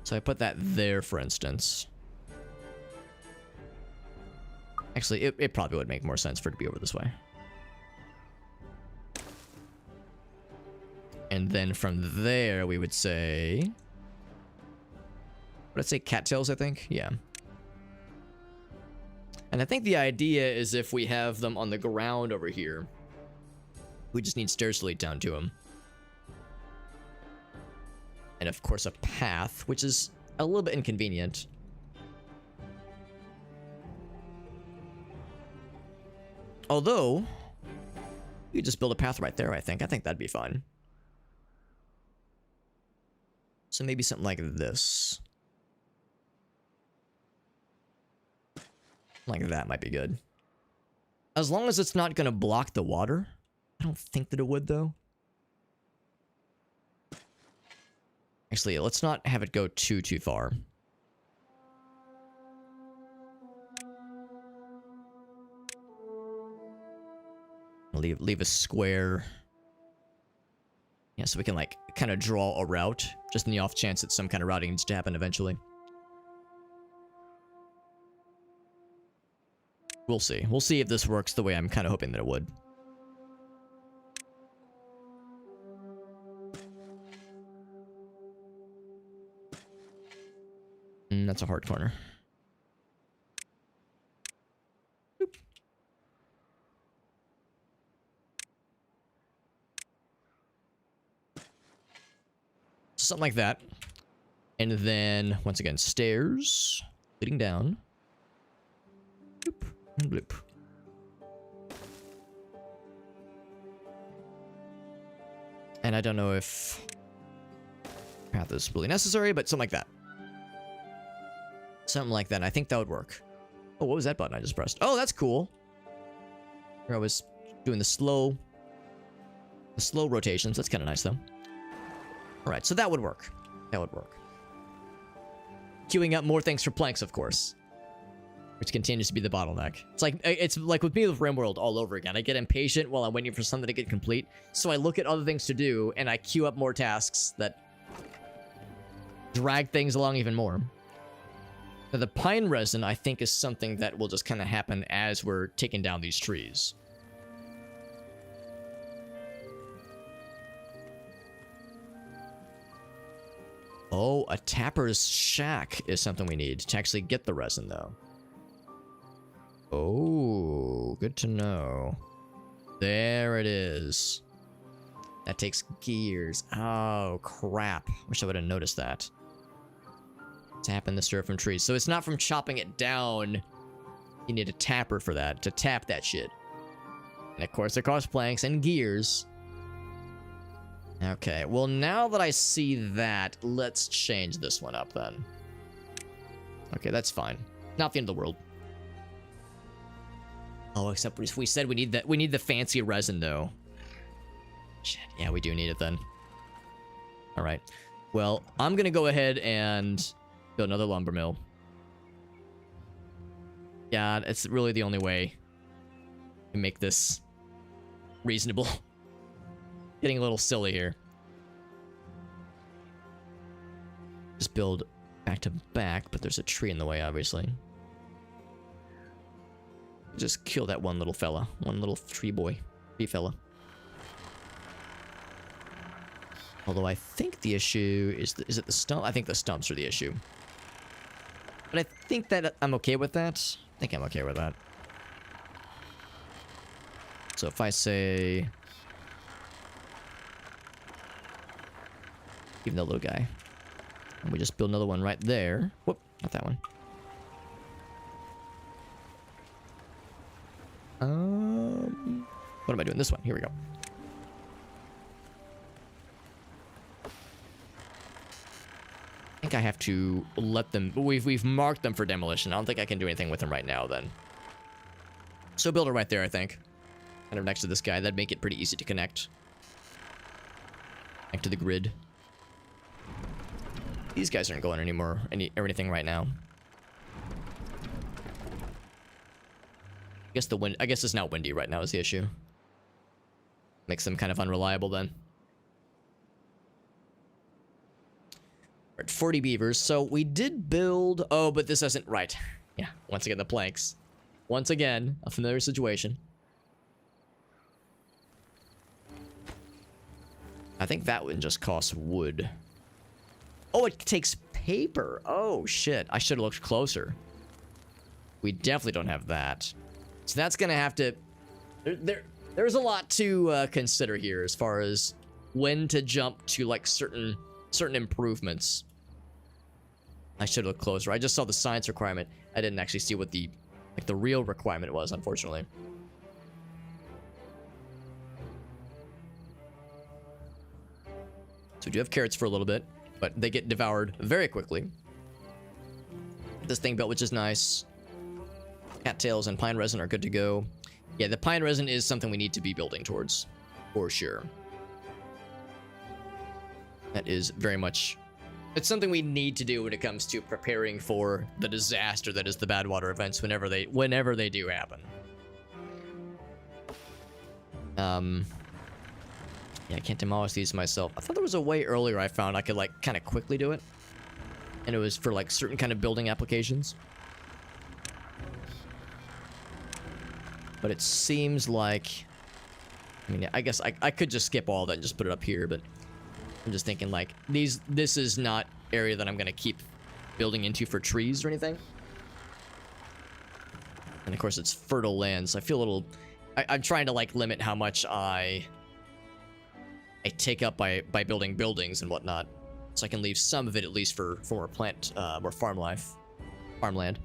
So I put that there, for instance. Actually, it probably would make more sense for it to be over this way. And then from there, we would say... Let's say cattails, I think? Yeah. And I think the idea is if we have them on the ground over here, we just need stairs to lead down to them. And of course, a path, which is a little bit inconvenient. Although, you could just build a path right there, I think. I think that'd be fun. So maybe something like this. Like that might be good. As long as it's not going to block the water. I don't think that it would, though. Actually, let's not have it go too far. Leave a square. Yeah, so we can, like, kind of draw a route. Just in the off chance that some kind of routing needs to happen eventually. We'll see. We'll see if this works the way I'm kind of hoping that it would. That's a hard corner. Boop. Something like that. And then, once again, stairs leading down. Bloop and bloop. And I don't know if path is really necessary, but something like that. Something like that. I think that would work. Oh, what was that button I just pressed? Oh, that's cool. Here I was doing the slow rotations. That's kind of nice, though. All right, so that would work. That would work. Queuing up more things for planks, of course, which continues to be the bottleneck. It's like with me with RimWorld all over again. I get impatient while I'm waiting for something to get complete, so I look at other things to do and I queue up more tasks that drag things along even more. Now, the pine resin, I think, is something that will just kind of happen as we're taking down these trees. Oh, a tapper's shack is something we need to actually get the resin, though. Oh, good to know. There it is. That takes gears. Oh, crap. Wish I would have noticed that. Tapping the syrup from trees. So it's not from chopping it down. You need a tapper for that, to tap that shit. And of course, it costs planks and gears. Okay, well, now that I see that, let's change this one up then. Okay, that's fine. Not the end of the world. Oh, except we said we need the fancy resin, though. Shit, yeah, we do need it then. All right. Well, I'm gonna go ahead and build another lumber mill. Yeah, it's really the only way to make this reasonable. Getting a little silly here. Just build back to back, but there's a tree in the way, obviously. Just kill that one little fella. One little tree fella. Although I think the issue is it the stump? I think the stumps are the issue. But I think that I'm okay with that. I think I'm okay with that. So if I say... even the little guy. And we just build another one right there. Whoop, not that one. What am I doing? This one. Here we go. I think I have to let them... We've marked them for demolition. I don't think I can do anything with them right now, then. So build it right there, I think. Kind of next to this guy. That'd make it pretty easy to connect. Connect to the grid. These guys aren't going anymore or anything right now. I guess it's not windy right now is the issue. Makes them kind of unreliable then. We're at 40 beavers, so we did build... Oh, but this isn't right. Yeah, once again, the planks. Once again, a familiar situation. I think that one just costs wood. Oh, it takes paper. Oh, shit. I should have looked closer. We definitely don't have that. So that's going to have to... There's a lot to consider here as far as when to jump to, like, certain improvements. I should have looked closer. I just saw the science requirement. I didn't actually see what the real requirement was, unfortunately. So we do have carrots for a little bit, but they get devoured very quickly. This thing built, which is nice. Cattails and pine resin are good to go. Yeah, the pine resin is something we need to be building towards, for sure. That is very much... It's something we need to do when it comes to preparing for the disaster that is the bad water events whenever they do happen. Yeah, I can't demolish these myself. I thought there was a way earlier I found I could, like, kind of quickly do it. And it was for, like, certain kind of building applications. But it seems like... I mean, I guess I could just skip all that and just put it up here, but... I'm just thinking, like, this is not area that I'm going to keep building into for trees or anything. And of course, it's fertile land, so I feel a little... I'm trying to, like, limit how much I take up by building buildings and whatnot. So I can leave some of it, at least, for more more farmland.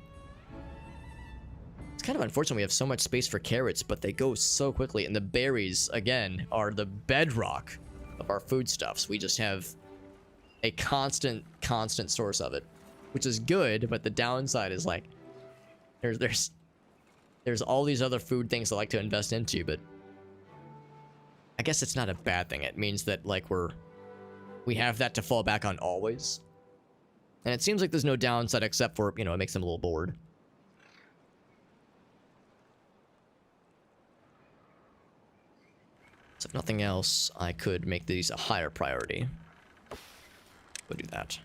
It's kind of unfortunate we have so much space for carrots, but they go so quickly. And the berries, again, are the bedrock of our foodstuffs. We just have a constant source of it, which is good, but the downside is, like, there's all these other food things I like to invest into, but I guess it's not a bad thing. It means that, like, we have that to fall back on always. And it seems like there's no downside except for, you know, it makes them a little bored. So if nothing else, I could make these a higher priority. We'll do that.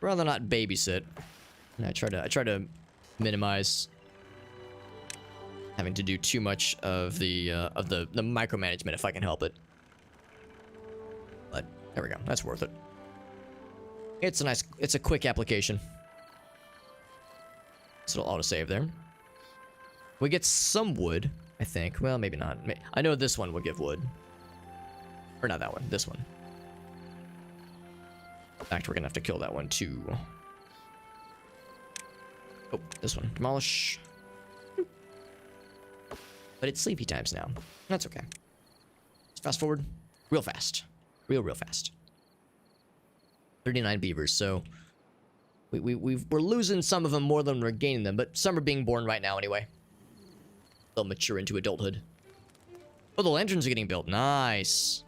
Rather not babysit. And I try to minimize having to do too much of the micromanagement if I can help it. But there we go. That's worth it. It's a quick application. So it'll autosave there. We get some wood, I think. Well, maybe not. I know this one would give wood. Or not that one. This one. In fact, we're gonna have to kill that one too. Oh, this one. Demolish. But it's sleepy times now. That's okay. Let's fast forward. Real fast. Real fast. 39 beavers, so... We're losing some of them more than we're gaining them, but some are being born right now anyway. They'll mature into adulthood. Oh, the lanterns are getting built. Nice.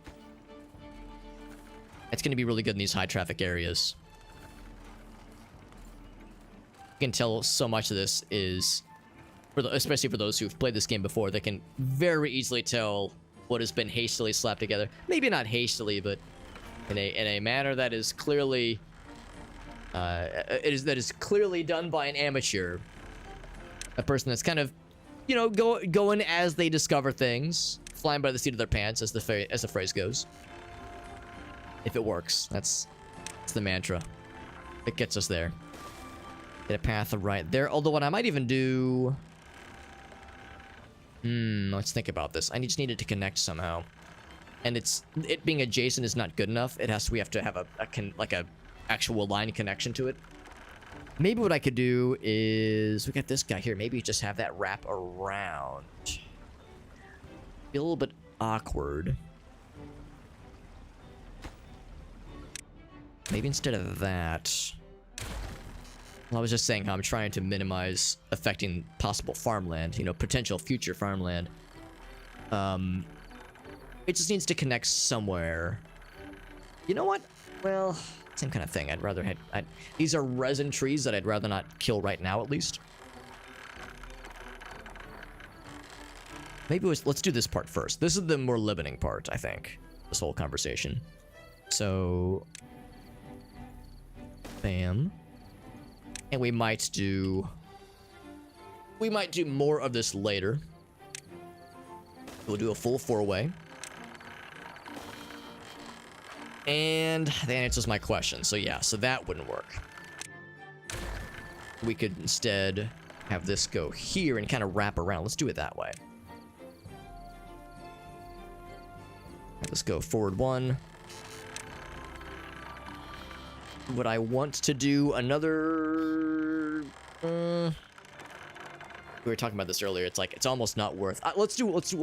It's going to be really good in these high traffic areas. You can tell so much of this is... especially for those who've played this game before, they can very easily tell what has been hastily slapped together. Maybe not hastily, but in a manner that is clearly that is clearly done by an amateur, a person that's kind of, you know, going as they discover things, flying by the seat of their pants, as the phrase goes. If it works, that's the mantra. It gets us there. Get a path right there. Although what I might even do. Let's think about this. I just need it to connect somehow. And it being adjacent is not good enough. We have to have a actual line connection to it. Maybe what I could do is we got this guy here. Maybe just have that wrap around. Be a little bit awkward. Maybe instead of that. Well, I was just saying how I'm trying to minimize affecting possible farmland, you know, potential future farmland. It just needs to connect somewhere. You know what? Well, same kind of thing. I'd rather these are resin trees that I'd rather not kill right now, at least. Maybe let's do this part first. This is the more limiting part, I think. This whole conversation. So, bam. And we might do more of this later. We'll do a full 4-way. And that answers my question. So yeah, so that wouldn't work. We could instead have this go here and kind of wrap around. Let's do it that way. Let's go forward 1. Would I want to do another... we were talking about this earlier. It's like, it's almost not worth... we'll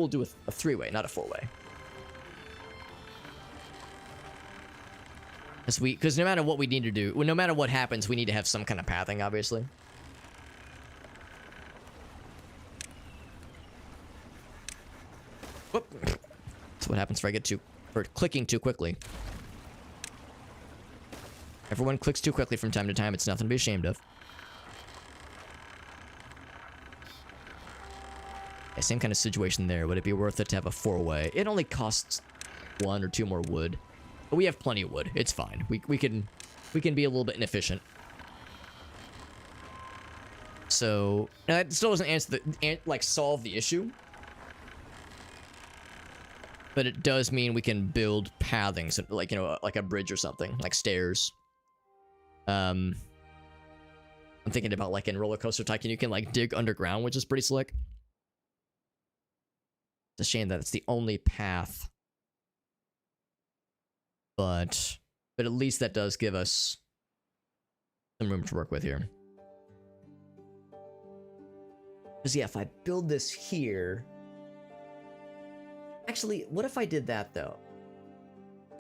do a 3-way, not a 4-way. Because no matter what we need to do, no matter what happens, we need to have some kind of pathing, obviously. Whoop. That's what happens for clicking too quickly. Everyone clicks too quickly from time to time. It's nothing to be ashamed of. Yeah, same kind of situation there. Would it be worth it to have a 4-way? It only costs 1 or 2 more wood. But we have plenty of wood. It's fine. We can be a little bit inefficient. So that still doesn't solve the issue. But it does mean we can build pathings, like, you know, like a bridge or something, like stairs. I'm thinking about like in Roller Coaster Tycoon, you can like dig underground, which is pretty slick. It's a shame that it's the only path. But at least that does give us some room to work with here. Because yeah, if I build this here... Actually, what if I did that though?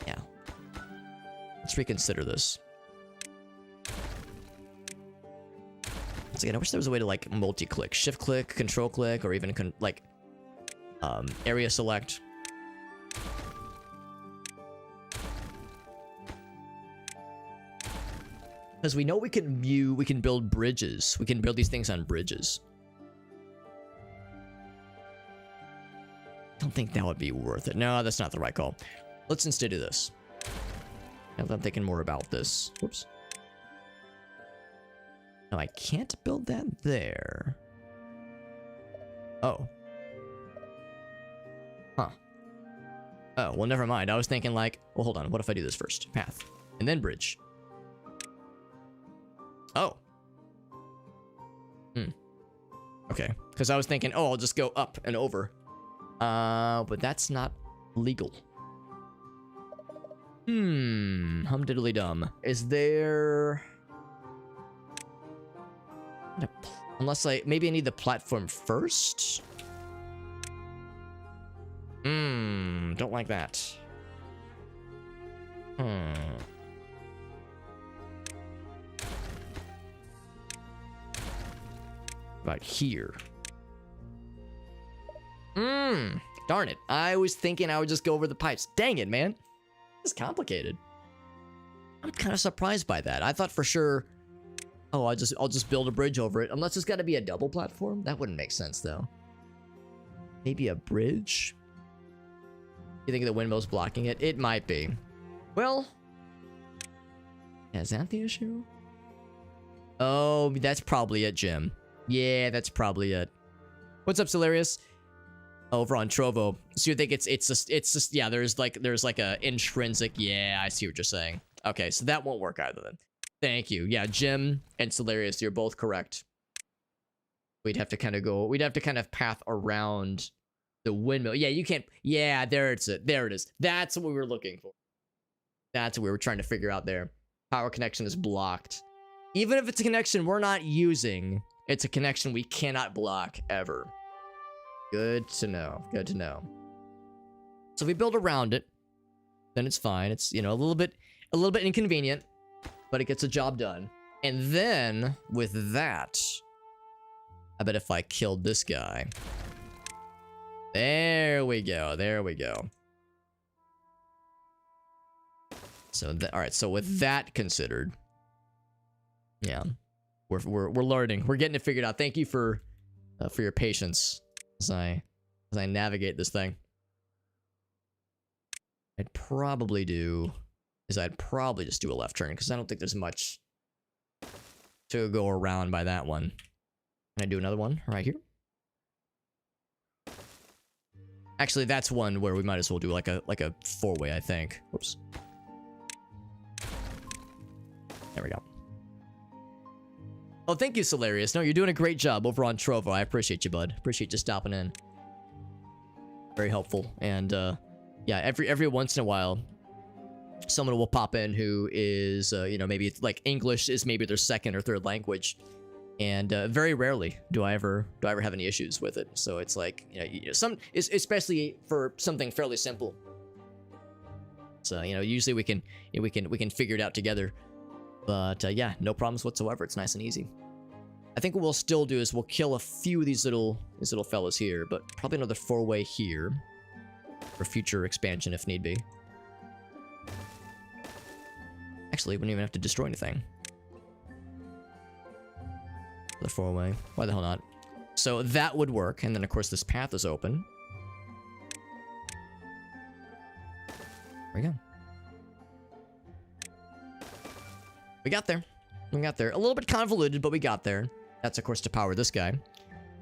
Yeah. Let's reconsider this. Once again, I wish there was a way to like multi-click. Shift-click, control-click, or even area select. Because we know we can build bridges. We can build these things on bridges. Don't think that would be worth it. No, that's not the right call. Let's instead do this. Now that I'm thinking more about this. Whoops. No, I can't build that there. Oh. Huh. Oh, well, never mind. I was thinking like, well, hold on. What if I do this first? Path. And then bridge. Oh. Okay. Because I was thinking, oh, I'll just go up and over. But that's not legal. Hum-diddly-dum. Is there... Unless maybe I need the platform first? Don't like that. About here. Darn it. I was thinking I would just go over the pipes. Dang it, man. It's complicated. I'm kind of surprised by that. I thought for sure, oh, I'll just build a bridge over it. Unless it's got to be a double platform. That wouldn't make sense, though. Maybe a bridge? You think the windmill's blocking it? It might be. Well, yeah, is that the issue? Oh, that's probably it, Jim. Yeah, that's probably it. What's up, Solarius? Over on Trovo. So you think it's just yeah, there's like a intrinsic, yeah, I see what you're saying. Okay, so that won't work either then. Thank you. Yeah, Jim and Solarius, you're both correct. We'd have to kind of path around the windmill. Yeah, you can't. Yeah, there it is. That's what we were looking for. That's what we were trying to figure out there. Power connection is blocked. Even if it's a connection we're not using, it's a connection we cannot block ever. Good to know. Good to know. So if we build around it, then it's fine. It's, you know, a little bit inconvenient, but it gets the job done. And then with that, I bet if I killed this guy. There we go. There we go. So all right. So with that considered, yeah, we're learning. We're getting it figured out. Thank you for your patience as I navigate this thing. I'd probably just do a left turn because I don't think there's much to go around by that one. Can I do another one right here? Actually, that's one where we might as well do like a four-way, I think. Whoops. There we go. Oh, thank you, Solarius. No, you're doing a great job over on Trovo. I appreciate you, bud. Appreciate you stopping in. Very helpful. And yeah, every once in a while, someone will pop in who is, you know, maybe it's like English is maybe their second or third language, and very rarely do I ever have any issues with it. So it's like, you know, especially for something fairly simple. So you know, usually we can figure it out together. But yeah, no problems whatsoever. It's nice and easy. I think what we'll still do is we'll kill a few of these little fellas here, but probably another four-way here for future expansion if need be. Actually, we wouldn't even have to destroy anything. The four-way. Why the hell not? So that would work, and then of course this path is open. There we go. We got there. We got there. A little bit convoluted, but we got there. That's, of course, to power this guy.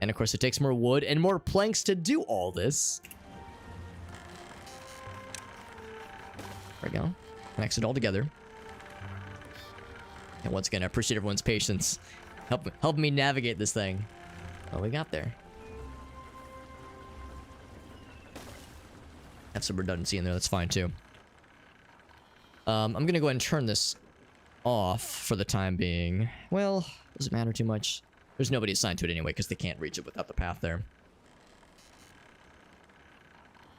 And, of course, it takes more wood and more planks to do all this. There we go. Connects it all together. And once again, I appreciate everyone's patience. Help me navigate this thing. Oh, we got there. Have some redundancy in there, that's fine too. I'm gonna go ahead and turn this off for the time being. Well, doesn't matter too much. There's nobody assigned to it anyway, because they can't reach it without the path there.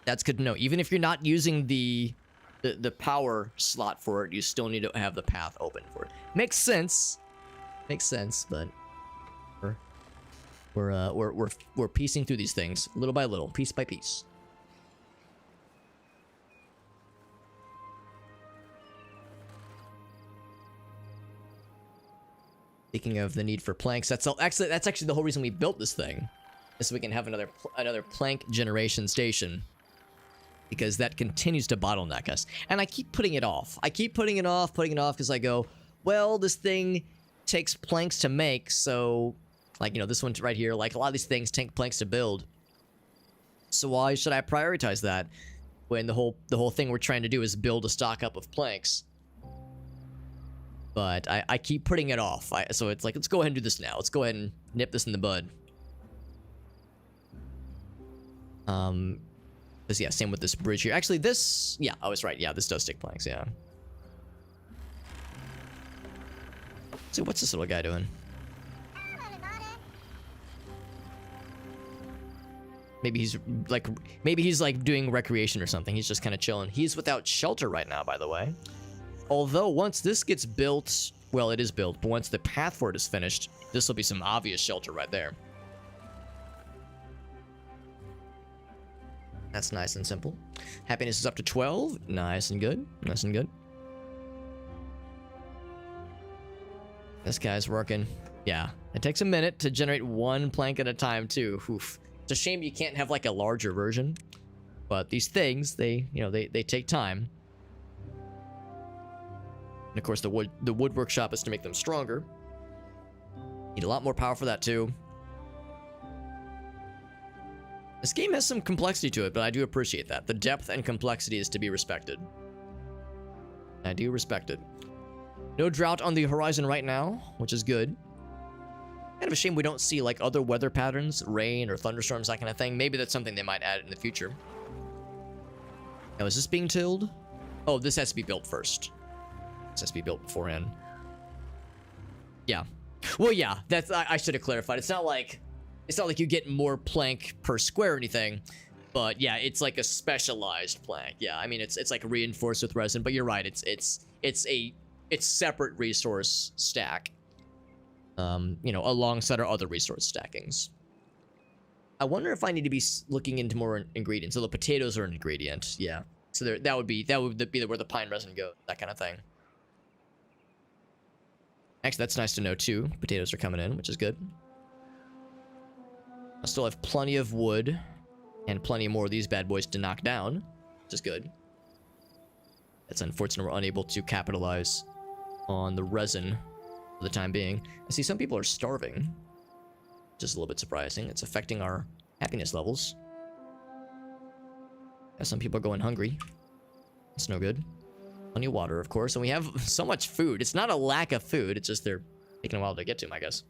That's good to know. Even if you're not using the power slot for it, you still need to have the path open for it. Makes sense. Makes sense, but we're piecing through these things little by little, piece by piece. Speaking of the need for planks, that's actually the whole reason we built this thing, is so we can have another plank generation station, because that continues to bottleneck us. And I keep putting it off. I keep putting it off because I go, well, this thing takes planks to make, so like, you know, this one right here, like a lot of these things take planks to build. So why should I prioritize that when the whole thing we're trying to do is build a stock up of planks? But I keep putting it off. So it's like, let's go ahead and do this now. Let's go ahead and nip this in the bud. Because yeah, same with this bridge here. Actually, this, yeah, I was right. Yeah, this does take planks, yeah. So what's this little guy doing? Maybe he's like doing recreation or something. He's just kind of chilling. He's without shelter right now, by the way. Although once this gets built, well, it is built, but once the path for it is finished, this will be some obvious shelter right there. That's nice and simple. Happiness is up to 12. Nice and good. Nice and good. This guy's working. Yeah, it takes a minute to generate one plank at a time too. Oof. It's a shame you can't have like a larger version, but these things, they take time. And of course, the wood workshop is to make them stronger. Need a lot more power for that too. This game has some complexity to it, but I do appreciate that. The depth and complexity is to be respected. I do respect it. No drought on the horizon right now, which is good. Kind of a shame we don't see like other weather patterns, rain or thunderstorms, that kind of thing. Maybe that's something they might add in the future. Now, is this being tilled? Oh, this has to be built first. This has to be built beforehand. Yeah. Well, yeah, that's, I should have clarified. It's not like you get more plank per square or anything, but yeah, it's like a specialized plank. Yeah, I mean, it's like reinforced with resin, but you're right. It's separate resource stack. You know, alongside our other resource stackings. I wonder if I need to be looking into more ingredients. So the potatoes are an ingredient, yeah. So that would be where the pine resin goes, that kind of thing. Actually, that's nice to know too. Potatoes are coming in, which is good. I still have plenty of wood and plenty more of these bad boys to knock down, which is good. It's unfortunate we're unable to capitalize on the resin for the time being. I see some people are starving. Just a little bit surprising. It's affecting our happiness levels. And some people are going hungry. It's no good. Plenty of water, of course. And we have so much food. It's not a lack of food. It's just they're taking a while to get to them, I guess.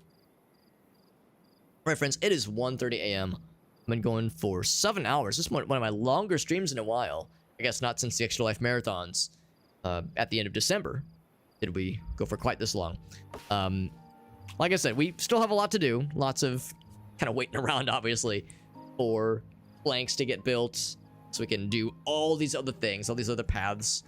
Alright, friends. It is 1:30 a.m. I've been going for 7 hours. This is one of my longer streams in a while. I guess not since the Extra Life Marathons at the end of December did we go for quite this long. Like I said, we still have a lot to do. Lots of kind of waiting around, obviously, for planks to get built so we can do all these other things, all these other paths.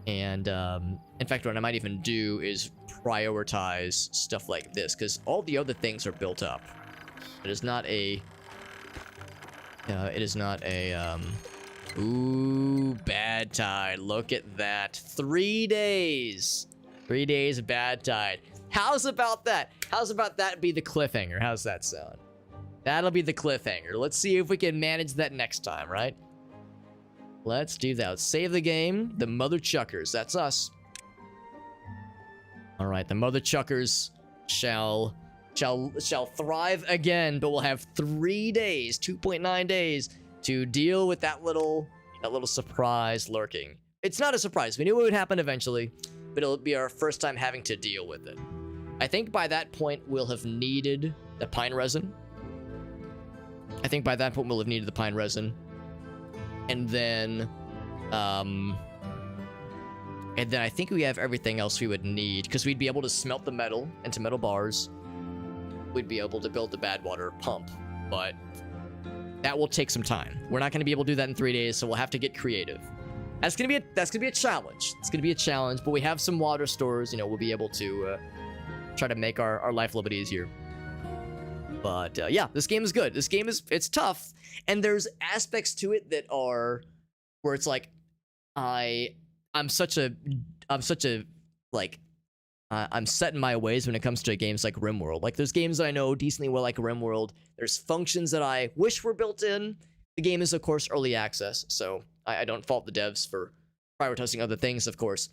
And in fact, what I might even do is prioritize stuff like this, because all the other things are built up. It is not a... ooh, bad tide. Look at that. 3 days. 3 days of bad tide. How's about that? How's about that be the cliffhanger? How's that sound? That'll be the cliffhanger. Let's see if we can manage that next time, right? Let's do that. Let's save the game. The Mother Chuckers. That's us. All right. The Mother Chuckers shall thrive again, but we'll have 3 days, 2.9 days to deal with that little surprise lurking. It's not a surprise. We knew it would happen eventually. but it'll be our first time having to deal with it. I think by that point we'll have needed the pine resin. And then I think we have everything else we would need, because we'd be able to smelt the metal into metal bars. We'd be able to build the bad water pump, but that will take some time. We're not going to be able to do that in 3 days, so we'll have to get creative. That's gonna be a challenge. It's gonna be a challenge, but we have some water stores. You know, we'll be able to try to make our life a little bit easier. But yeah, this game is good. This game it's tough, and there's aspects to it that are where it's like I'm set in my ways when it comes to games like RimWorld. Like, there's games that I know decently well, like RimWorld. There's functions that I wish were built in. The game is, of course, early access, so I don't fault the devs for prioritizing other things, of course.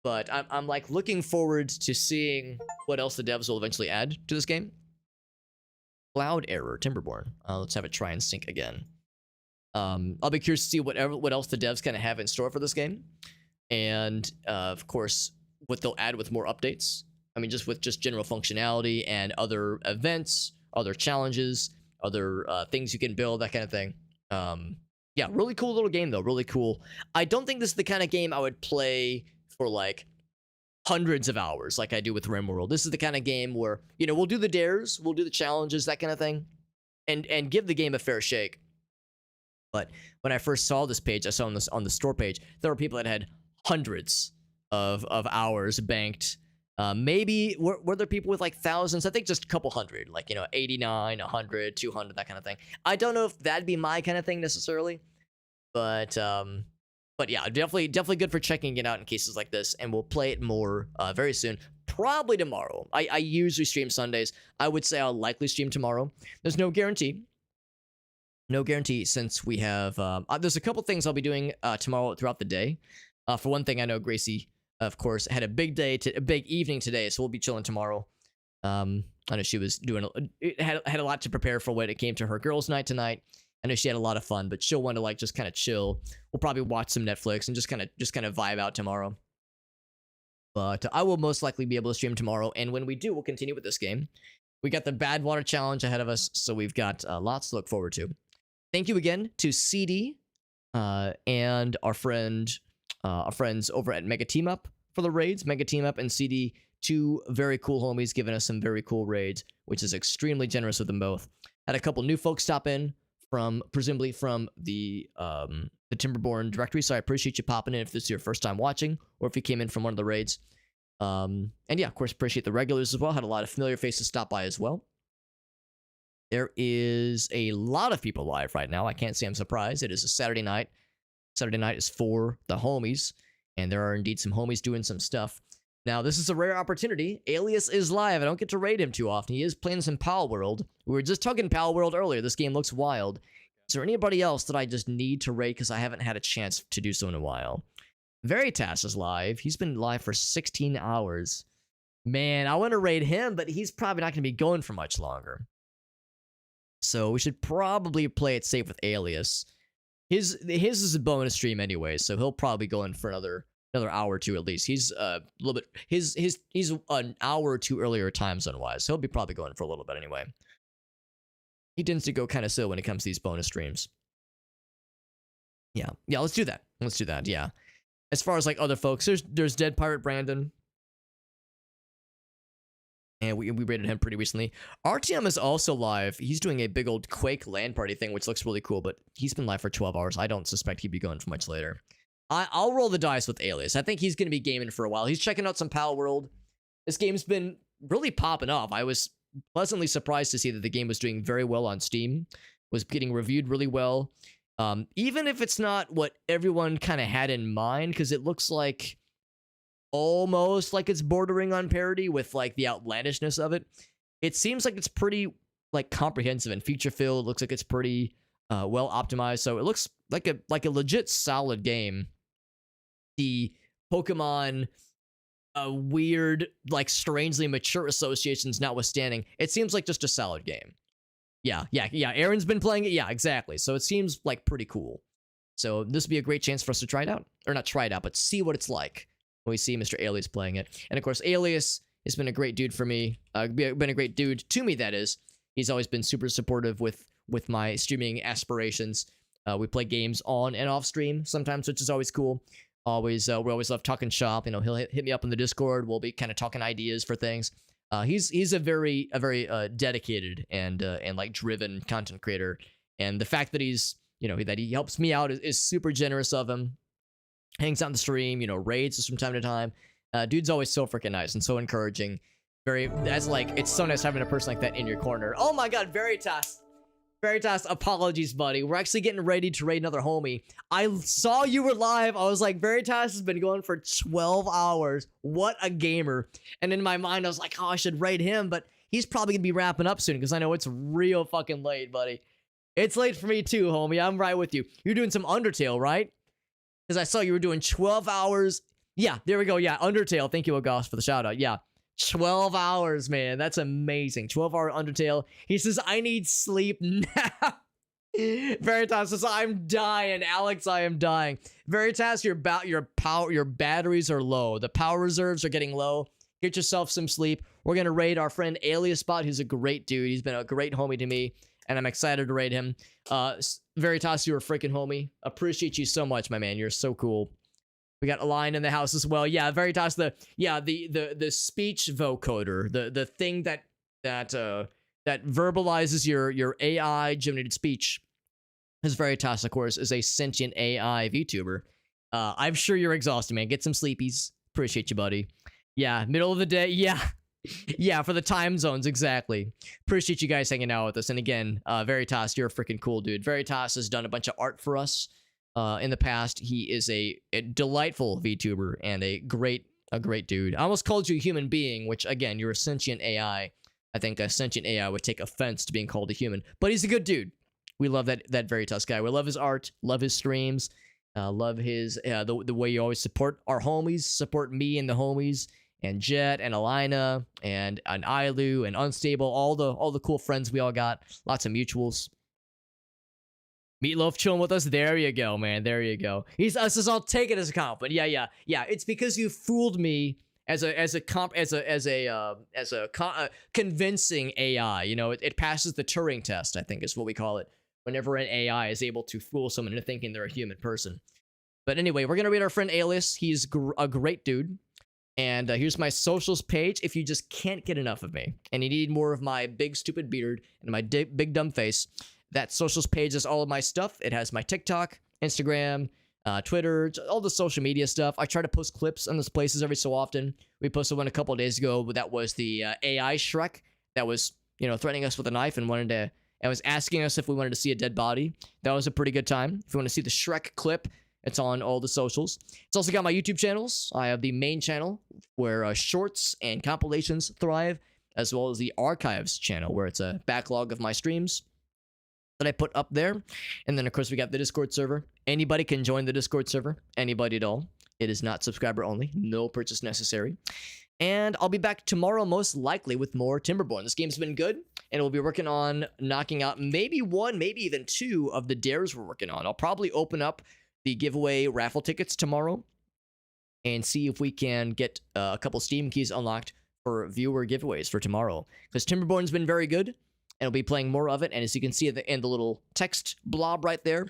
But I'm like looking forward to seeing what else the devs will eventually add to this game. Cloud error, Timberborn. Let's have it try and sync again. I'll be curious to see what else the devs kind of have in store for this game. And of course, what they'll add with more updates. I mean, just with general functionality and other events, other challenges, other things you can build, that kind of thing. Yeah, really cool little game though, really cool. I don't think this is the kind of game I would play for like hundreds of hours like I do with RimWorld. This is the kind of game where, you know, we'll do the dares, we'll do the challenges, that kind of thing, and give the game a fair shake. But when I first saw this page, I saw on the store page, there were people that had hundreds of hours banked. Maybe were there people with like thousands? I think just a couple hundred, like, you know, 89, 100, 200, that kind of thing. I don't know if that'd be my kind of thing necessarily, but yeah, definitely good for checking it out in cases like this, and we'll play it more very soon, probably tomorrow. I usually stream Sundays. I would say I'll likely stream tomorrow. There's no guarantee. No guarantee, since we have there's a couple things I'll be doing tomorrow throughout the day. For one thing, I know Gracie, of course, had a big evening today, so we'll be chilling tomorrow. I know she was had a lot to prepare for when it came to her girls' night tonight. I know she had a lot of fun, but she'll want to like just kind of chill. We'll probably watch some Netflix and just kind of vibe out tomorrow. But I will most likely be able to stream tomorrow, and when we do, we'll continue with this game. We got the Bad Water Challenge ahead of us, so we've got lots to look forward to. Thank you again to CD and our friends over at Mega Team Up for the raids. Mega Team Up and CD, two very cool homies, giving us some very cool raids, which is extremely generous of them both. Had a couple new folks stop in presumably from the Timberborn directory, so I appreciate you popping in if this is your first time watching, or if you came in from one of the raids. And yeah, of course, appreciate the regulars as well. Had a lot of familiar faces stop by as well. There is a lot of people live right now. I can't say I'm surprised. It is a Saturday night. Saturday night is for the homies, and there are indeed some homies doing some stuff. Now, this is a rare opportunity. Alias is live. I don't get to raid him too often. He is playing some Pal World. We were just talking Pal World earlier. This game looks wild. Is there anybody else that I just need to raid because I haven't had a chance to do so in a while? Veritas is live. He's been live for 16 hours. Man, I want to raid him, but he's probably not going to be going for much longer. So we should probably play it safe with Alias. His is a bonus stream anyway, so he'll probably go in for another hour or two at least. He's a little bit he's an hour or two earlier time zone wise, so he'll be probably going for a little bit anyway. He tends to go kind of slow when it comes to these bonus streams. Yeah, let's do that. Yeah. As far as like other folks, there's Dead Pirate Brandon. And we rated him pretty recently. RTM is also live. He's doing a big old Quake LAN party thing, which looks really cool, but he's been live for 12 hours. I don't suspect he'd be going for much later. I'll roll the dice with Alias. I think he's going to be gaming for a while. He's checking out some Pal World. This game's been really popping off. I was pleasantly surprised to see that the game was doing very well on Steam. Was getting reviewed really well. Even if it's not what everyone kind of had in mind, because it looks like almost like it's bordering on parody with like the outlandishness of it. It seems like it's pretty like comprehensive and feature filled. Looks like it's pretty well optimized. So it looks like a legit solid game. The Pokemon weird, like strangely mature associations notwithstanding, it seems like just a solid game. Yeah. Aaron's been playing it. Yeah, exactly. So it seems like pretty cool. So this would be a great chance for us to try it out. Or not try it out, but see what it's like. when we see Mr. Alias playing it. And of course, Alias has been a great dude for me. Been a great dude to me, that is. He's always been super supportive with my streaming aspirations. We play games on and off stream sometimes, which is always cool. We always love talking shop. You know, he'll hit me up on the Discord. We'll be kind of talking ideas for things. He's a very dedicated and like driven content creator. And the fact that that he helps me out is super generous of him. Hangs out on the stream, raids us from time to time. Dude's always so freaking nice and so encouraging. It's so nice having a person like that in your corner. Oh my god, Veritas, apologies, buddy. We're actually getting ready to raid another homie. I saw you were live. I was like, Veritas has been going for 12 hours. What a gamer. And in my mind, I was like, oh, I should raid him, but he's probably gonna be wrapping up soon because I know it's real fucking late, buddy. It's late for me too, homie. I'm right with you. You're doing some Undertale, right? Because I saw you were doing 12 hours. Yeah, there we go. Yeah, Undertale. Thank you, August, for the shout out. Yeah, 12 hours, man. That's amazing. 12-hour Undertale. He says, I need sleep now. Veritas says, I'm dying. Alex, I am dying. Veritas, your batteries are low. The power reserves are getting low. Get yourself some sleep. We're going to raid our friend Alias Spot, who's a great dude. He's been a great homie to me, and I'm excited to raid him. Veritas, you're a freaking homie. Appreciate you so much, my man. You're so cool. We got a line in the house as well. Yeah, Veritas, the speech vocoder, the thing that verbalizes your AI generated speech. Because Veritas, of course, is a sentient AI VTuber. I'm sure you're exhausted, man. Get some sleepies. Appreciate you, buddy. Yeah, middle of the day. Yeah. Yeah, for the time zones, exactly. Appreciate you guys hanging out with us. And again, Veritas, you're a freaking cool dude. Veritas has done a bunch of art for us in the past. He is a delightful VTuber and a great dude. I almost called you a human being, which, again, you're a sentient AI. I think a sentient AI would take offense to being called a human. But he's a good dude. We love that Veritas guy. We love his art, love his streams, love his the way you always support our homies, support me and the homies, and Jet and Alina and Ilu and Unstable, all the cool friends we all got. Lots of mutuals. Meatloaf chilling with us. There you go, man. There you go. He says, I'll take it as a compliment. Yeah. It's because you fooled me as a convincing AI. It passes the Turing test, I think is what we call it. Whenever an AI is able to fool someone into thinking they're a human person. But anyway, we're gonna read our friend Alias. He's a great dude. And here's my socials page if you just can't get enough of me and you need more of my big stupid beard and my big dumb face. That socials page is all of my stuff. It has my TikTok, Instagram, Twitter, all the social media stuff. I try to post clips on those places every so often. We posted one a couple of days ago, but that was the AI Shrek that was, threatening us with a knife and was asking us if we wanted to see a dead body. That was a pretty good time. If you want to see the Shrek clip, it's on all the socials. It's also got my YouTube channels. I have the main channel where shorts and compilations thrive, as well as the archives channel where it's a backlog of my streams that I put up there. And then, of course, we got the Discord server. Anybody can join the Discord server. Anybody at all. It is not subscriber only. No purchase necessary. And I'll be back tomorrow, most likely, with more Timberborn. This game's been good, and we'll be working on knocking out maybe one, maybe even two of the dares we're working on. I'll probably open up the giveaway raffle tickets tomorrow and see if we can get a couple Steam keys unlocked for viewer giveaways for tomorrow. Because Timberborn's been very good, and we'll be playing more of it. And as you can see at the end, the little text blob right there,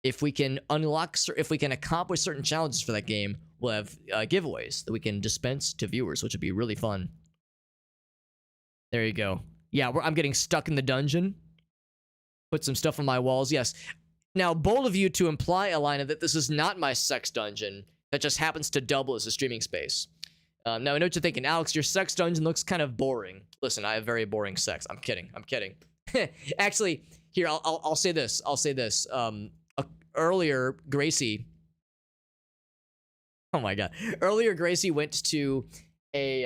if we can accomplish certain challenges for that game, we'll have giveaways that we can dispense to viewers, which would be really fun. There you go. Yeah, I'm getting stuck in the dungeon. Put some stuff on my walls. Yes. Now, bold of you to imply, Alina, that this is not my sex dungeon that just happens to double as a streaming space. Now, I know what you're thinking. Alex, your sex dungeon looks kind of boring. Listen, I have very boring sex. I'm kidding. Actually, here, I'll say this. Earlier, Gracie... Oh my god. Earlier, Gracie went to a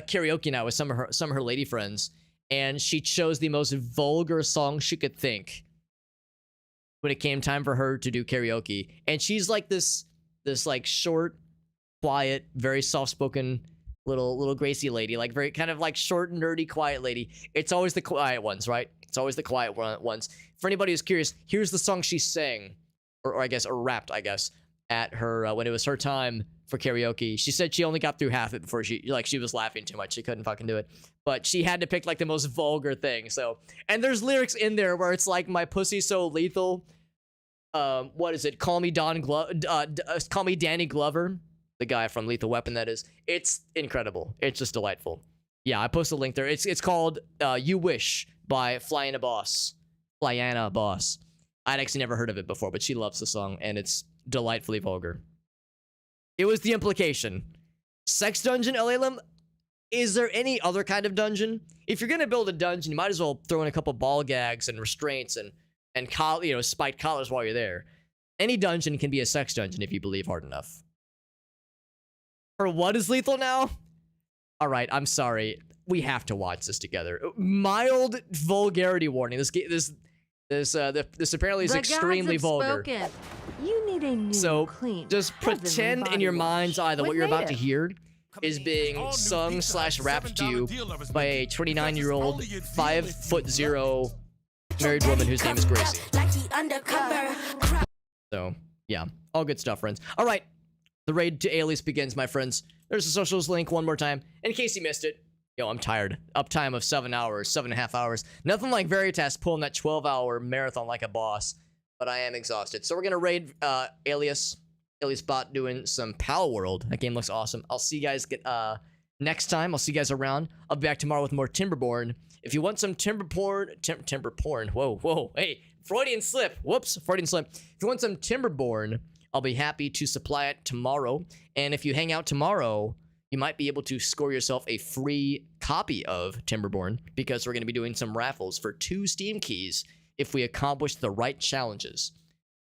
karaoke night with some of her lady friends, and she chose the most vulgar song she could think when it came time for her to do karaoke. And she's like this like short, quiet, very soft-spoken little Gracie lady, like very kind of like short, nerdy, quiet lady. It's always the quiet ones, right? It's always the quiet ones. For anybody who's curious, here's the song she sang, or I guess, or rapped, I guess. at her when it was her time for karaoke. She said she only got through half it before she was laughing too much. She couldn't fucking do it. But she had to pick like the most vulgar thing. So, and there's lyrics in there where it's like, my pussy's so lethal. What is it? Call me call me Danny Glover, the guy from Lethal Weapon. That is. It's incredible. It's just delightful. Yeah, I posted a link there. It's called "You Wish" by Flyana Boss. I'd actually never heard of it before, but she loves the song, and it's delightfully vulgar. It was the implication. Sex dungeon, Elalim? Is there any other kind of dungeon? If you're gonna build a dungeon, you might as well throw in a couple ball gags and restraints and spiked collars while you're there. Any dungeon can be a sex dungeon if you believe hard enough. For what is lethal now? All right, I'm sorry. We have to watch this together. Mild vulgarity warning. This apparently is extremely vulgar. Spoken. You need a new, clean, just pretend in your mind's eye that what you're about to hear is being sung / rapped to you by a 29-year-old, 5'0" married woman whose name is Gracie. So, yeah, all good stuff, friends. All right, the raid to Alias begins, my friends. There's a socials link one more time, in case you missed it. Yo, I'm tired. Uptime of 7.5 hours. Nothing like Veritas pulling that 12-hour marathon like a boss, but I am exhausted. So we're gonna raid Alias bot doing some Pal World. That game looks awesome. I'll see you guys next time. I'll see you guys around. I'll be back tomorrow with more Timberborn. If you want some Timberborn, whoa, hey, Freudian slip. Whoops, Freudian slip. If you want some Timberborn, I'll be happy to supply it tomorrow. And if you hang out tomorrow, you might be able to score yourself a free copy of Timberborn, because we're going to be doing some raffles for 2 Steam keys if we accomplish the right challenges.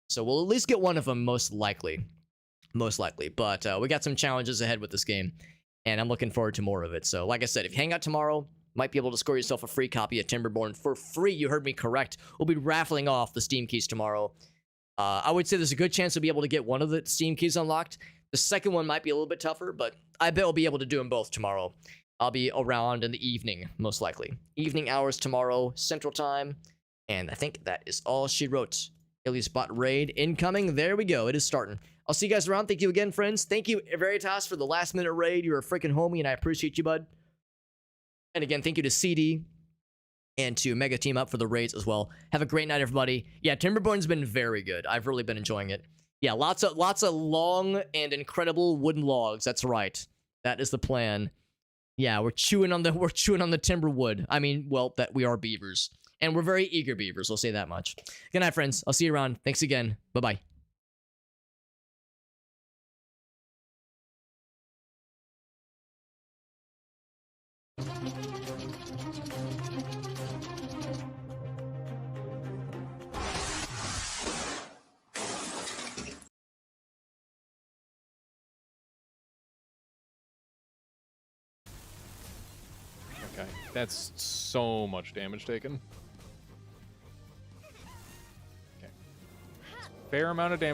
So we'll at least get one of them, most likely. But we got some challenges ahead with this game, and I'm looking forward to more of it. So like I said, if you hang out tomorrow, might be able to score yourself a free copy of Timberborn for free. You heard me correct. We'll be raffling off the Steam keys tomorrow. I would say there's a good chance we'll be able to get one of the Steam keys unlocked. The second one might be a little bit tougher, but I bet we'll be able to do them both tomorrow. I'll be around in the evening, most likely. Evening hours tomorrow, Central Time. And I think that is all she wrote. Alias Bot Raid incoming. There we go. It is starting. I'll see you guys around. Thank you again, friends. Thank you, Veritas, for the last-minute raid. You're a freaking homie, and I appreciate you, bud. And again, thank you to CD and to Mega Team Up for the raids as well. Have a great night, everybody. Yeah, Timberborn's been very good. I've really been enjoying it. Yeah, lots of long and incredible wooden logs. That's right. That is the plan. Yeah, we're chewing on the timber wood. I mean, well, that we are beavers. And we're very eager beavers, I'll say that much. Good night, friends. I'll see you around. Thanks again. Bye-bye. Okay, that's so much damage taken. Okay. Fair amount of damage.